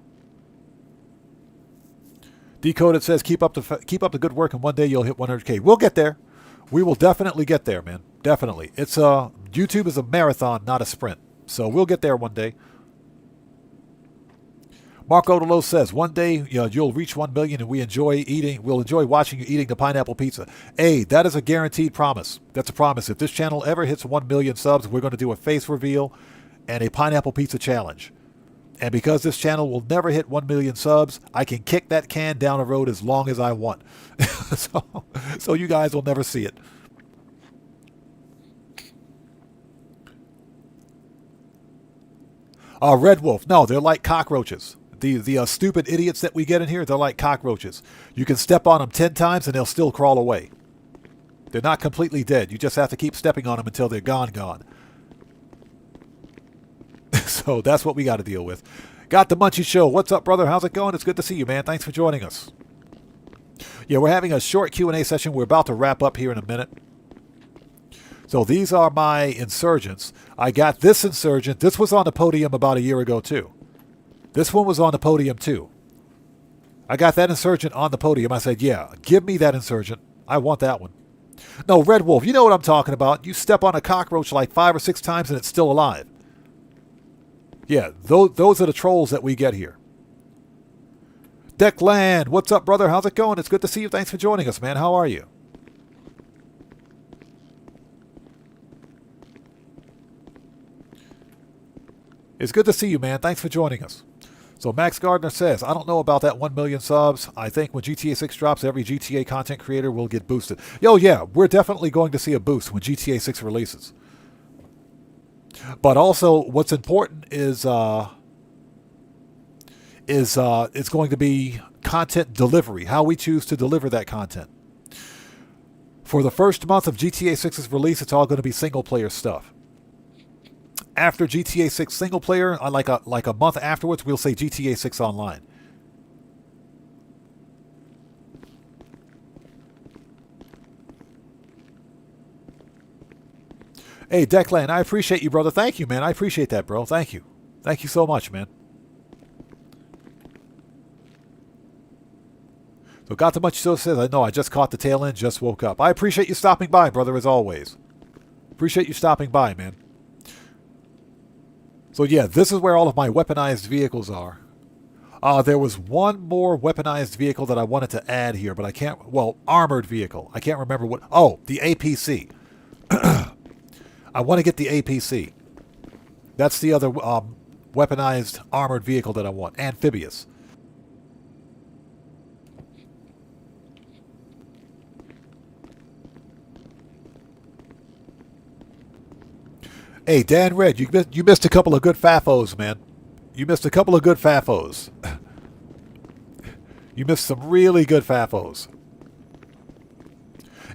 S1: Decoded says, keep up the good work, and one day you'll hit 100K. We'll get there. We will definitely get there, man. Definitely. It's YouTube is a marathon, not a sprint. So we'll get there one day. Marco Delo says, one day you'll reach 1 million and we'll enjoy watching you eating the pineapple pizza. Hey, that is a guaranteed promise. That's a promise. If this channel ever hits 1 million subs, we're going to do a face reveal and a pineapple pizza challenge. And because this channel will never hit 1 million subs, I can kick that can down the road as long as I want. So you guys will never see it. Red Wolf. No, they're like cockroaches. The stupid idiots that we get in here, they're like cockroaches. You can step on them 10 times and they'll still crawl away. They're not completely dead. You just have to keep stepping on them until they're gone. So that's what we got to deal with. Got the Munchie Show. What's up, brother? How's it going? It's good to see you, man. Thanks for joining us. Yeah, we're having a short Q&A session. We're about to wrap up here in a minute. So these are my insurgents. I got this insurgent. This was on the podium about a year ago, too. This one was on the podium, too. I got that insurgent on the podium. I said, yeah, give me that insurgent. I want that one. No, Red Wolf, you know what I'm talking about. You step on a cockroach like 5 or 6 times and it's still alive. Yeah, those are the trolls that we get here. Declan, what's up, brother? How's it going? It's good to see you. Thanks for joining us, man. How are you? It's good to see you, man. Thanks for joining us. So Max Gardner says, I don't know about that 1 million subs. I think when GTA 6 drops, every GTA content creator will get boosted. Yo, yeah, we're definitely going to see a boost when GTA 6 releases. But also, what's important is it's going to be content delivery, how we choose to deliver that content. For the first month of GTA 6's release, it's all going to be single-player stuff. After GTA 6 single-player, like a month afterwards, we'll say GTA 6 Online. Hey, Declan, I appreciate you, brother. Thank you, man. I appreciate that, bro. Thank you. Thank you so much, man. So Got the Much still says, I know, I just caught the tail end, just woke up. I appreciate you stopping by, brother, as always. Appreciate you stopping by, man. So yeah, this is where all of my weaponized vehicles are. There was one more weaponized vehicle that I wanted to add here, but I can't, well, armored vehicle. I can't remember what, oh, the APC. I want to get the APC. That's the other weaponized armored vehicle that I want. Amphibious. Hey, Dan Red, you missed a couple of good FAFOs, man. You missed a couple of good FAFOs. You missed some really good FAFOs.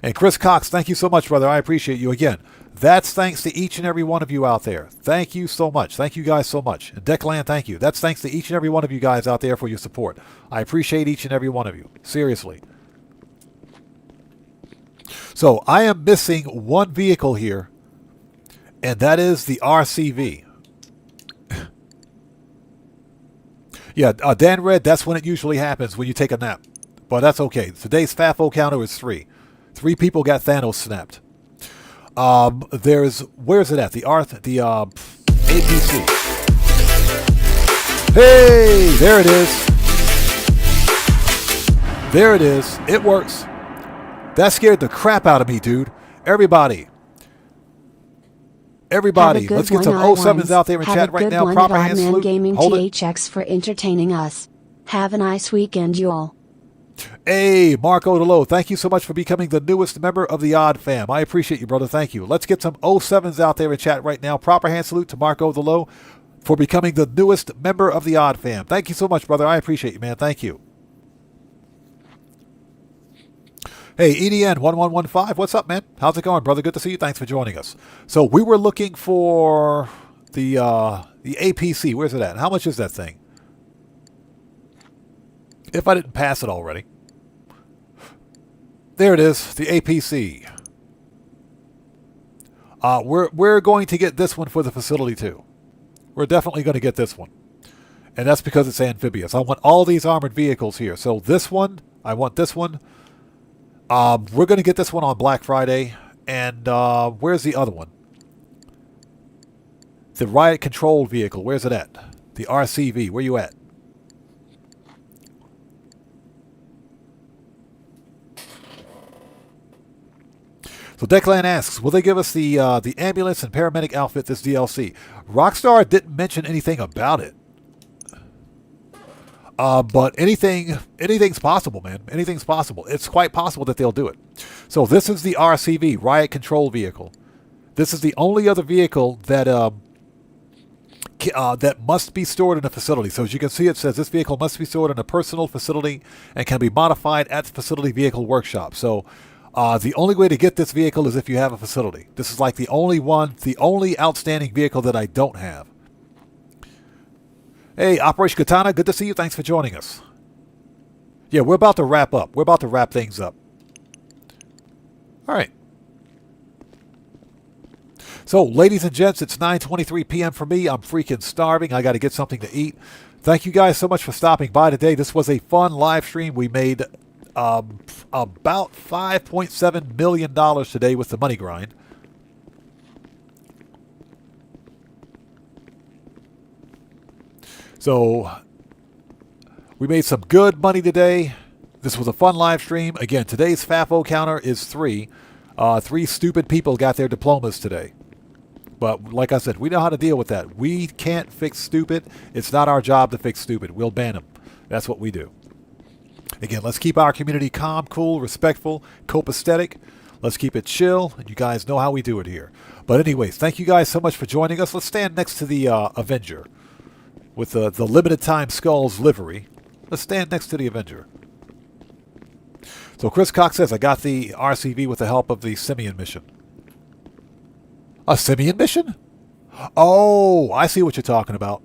S1: And Chris Cox, thank you so much, brother. I appreciate you again. That's thanks to each and every one of you out there. Thank you so much. Thank you guys so much. And Declan, thank you. That's thanks to each and every one of you guys out there for your support. I appreciate each and every one of you. Seriously. So I am missing one vehicle here, and that is the RCV. Yeah, Dan Red, that's when it usually happens, when you take a nap. But that's okay. Today's FAFO counter is 3. 3 people got Thanos snapped. Where's it at? The APC. Hey, there it is. There it is. It works. That scared the crap out of me, dude. Everybody, let's get some 07s out there in chat right now. Proper hand salute.
S12: Gaming
S1: Hold it.
S12: THX for entertaining us. Have a nice weekend, you all.
S1: Hey, Marco DeLo, thank you so much for becoming the newest member of the Odd Fam. I appreciate you, brother. Thank you. Let's get some 07s out there in chat right now. Proper hand salute to Marco DeLo for becoming the newest member of the Odd Fam. Thank you so much, brother. I appreciate you, man. Thank you. Hey, EDN1115, what's up, man? How's it going, brother? Good to see you. Thanks for joining us. So we were looking for the APC. Where's it at? How much is that thing? If I didn't pass it already. There it is, the APC. We're going to get this one for the facility too. We're definitely going to get this one. And that's because it's amphibious. I want all these armored vehicles here. So this one, I want this one. We're going to get this one on Black Friday. And where's the other one? The riot controlled vehicle. Where's it at? The RCV. Where you at? So Declan asks, will they give us the ambulance and paramedic outfit this DLC? Rockstar didn't mention anything about it. But anything's possible, man. Anything's possible. It's quite possible that they'll do it. So this is the RCV, Riot Control Vehicle. This is the only other vehicle that that must be stored in a facility. So as you can see, it says this vehicle must be stored in a personal facility and can be modified at the facility vehicle workshop. So the only way to get this vehicle is if you have a facility. This is like the only outstanding vehicle that I don't have. Hey, Operation Katana, good to see you. Thanks for joining us. Yeah, we're about to wrap up. We're about to wrap things up. All right. So, ladies and gents, it's 9:23 p.m. for me. I'm freaking starving. I got to get something to eat. Thank you guys so much for stopping by today. This was a fun live stream. We made about $5.7 million today with the money grind. So we made some good money today. This was a fun live stream. Again, today's FAFO counter is 3. 3 stupid people got their diplomas today. But like I said, we know how to deal with that. We can't fix stupid. It's not our job to fix stupid. We'll ban them. That's what we do. Again, let's keep our community calm, cool, respectful, copacetic. Let's keep it chill. And you guys know how we do it here. But anyways, thank you guys so much for joining us. Let's stand next to the Avenger with the limited time Skulls livery. Let's stand next to the Avenger. So Chris Cox says, I got the RCV with the help of the Simeon mission. A Simeon mission? Oh, I see what you're talking about.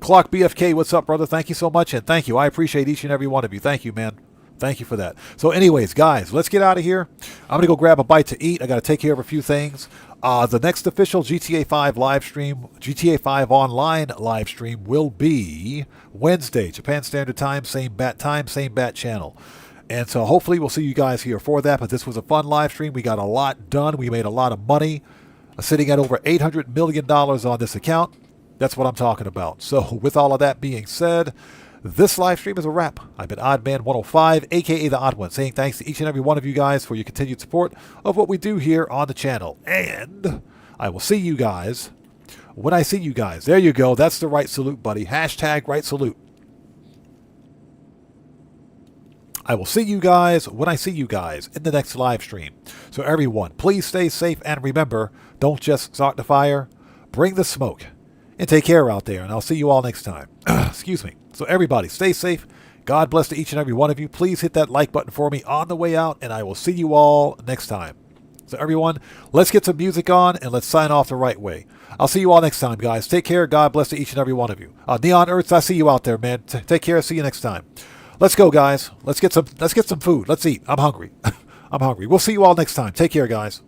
S1: Clark BFK, what's up, brother? Thank you so much, and thank you. I appreciate each and every one of you. Thank you, man. Thank you for that. So anyways, guys, let's get out of here. I'm going to go grab a bite to eat. I got to take care of a few things. The next official GTA 5 live stream, GTA 5 online live stream, will be Wednesday, Japan Standard Time, same bat time, same bat channel. And so hopefully we'll see you guys here for that. But this was a fun live stream. We got a lot done. We made a lot of money, sitting at over $800 million on this account. That's what I'm talking about. So with all of that being said, this live stream is a wrap. I've been Oddman105, a.k.a. The Odd One, saying thanks to each and every one of you guys for your continued support of what we do here on the channel. And I will see you guys when I see you guys. There you go. That's the right salute, buddy. Hashtag right salute. I will see you guys when I see you guys in the next live stream. So everyone, please stay safe and remember, don't just start the fire, bring the smoke. And take care out there, and I'll see you all next time. Excuse me. So everybody, stay safe. God bless to each and every one of you. Please hit that like button for me on the way out, and I will see you all next time. So everyone, let's get some music on, and let's sign off the right way. I'll see you all next time, guys. Take care. God bless to each and every one of you. Neon Earths, I see you out there, man. Take care. See you next time. Let's go, guys. Let's get some food. Let's eat. I'm hungry. I'm hungry. We'll see you all next time. Take care, guys.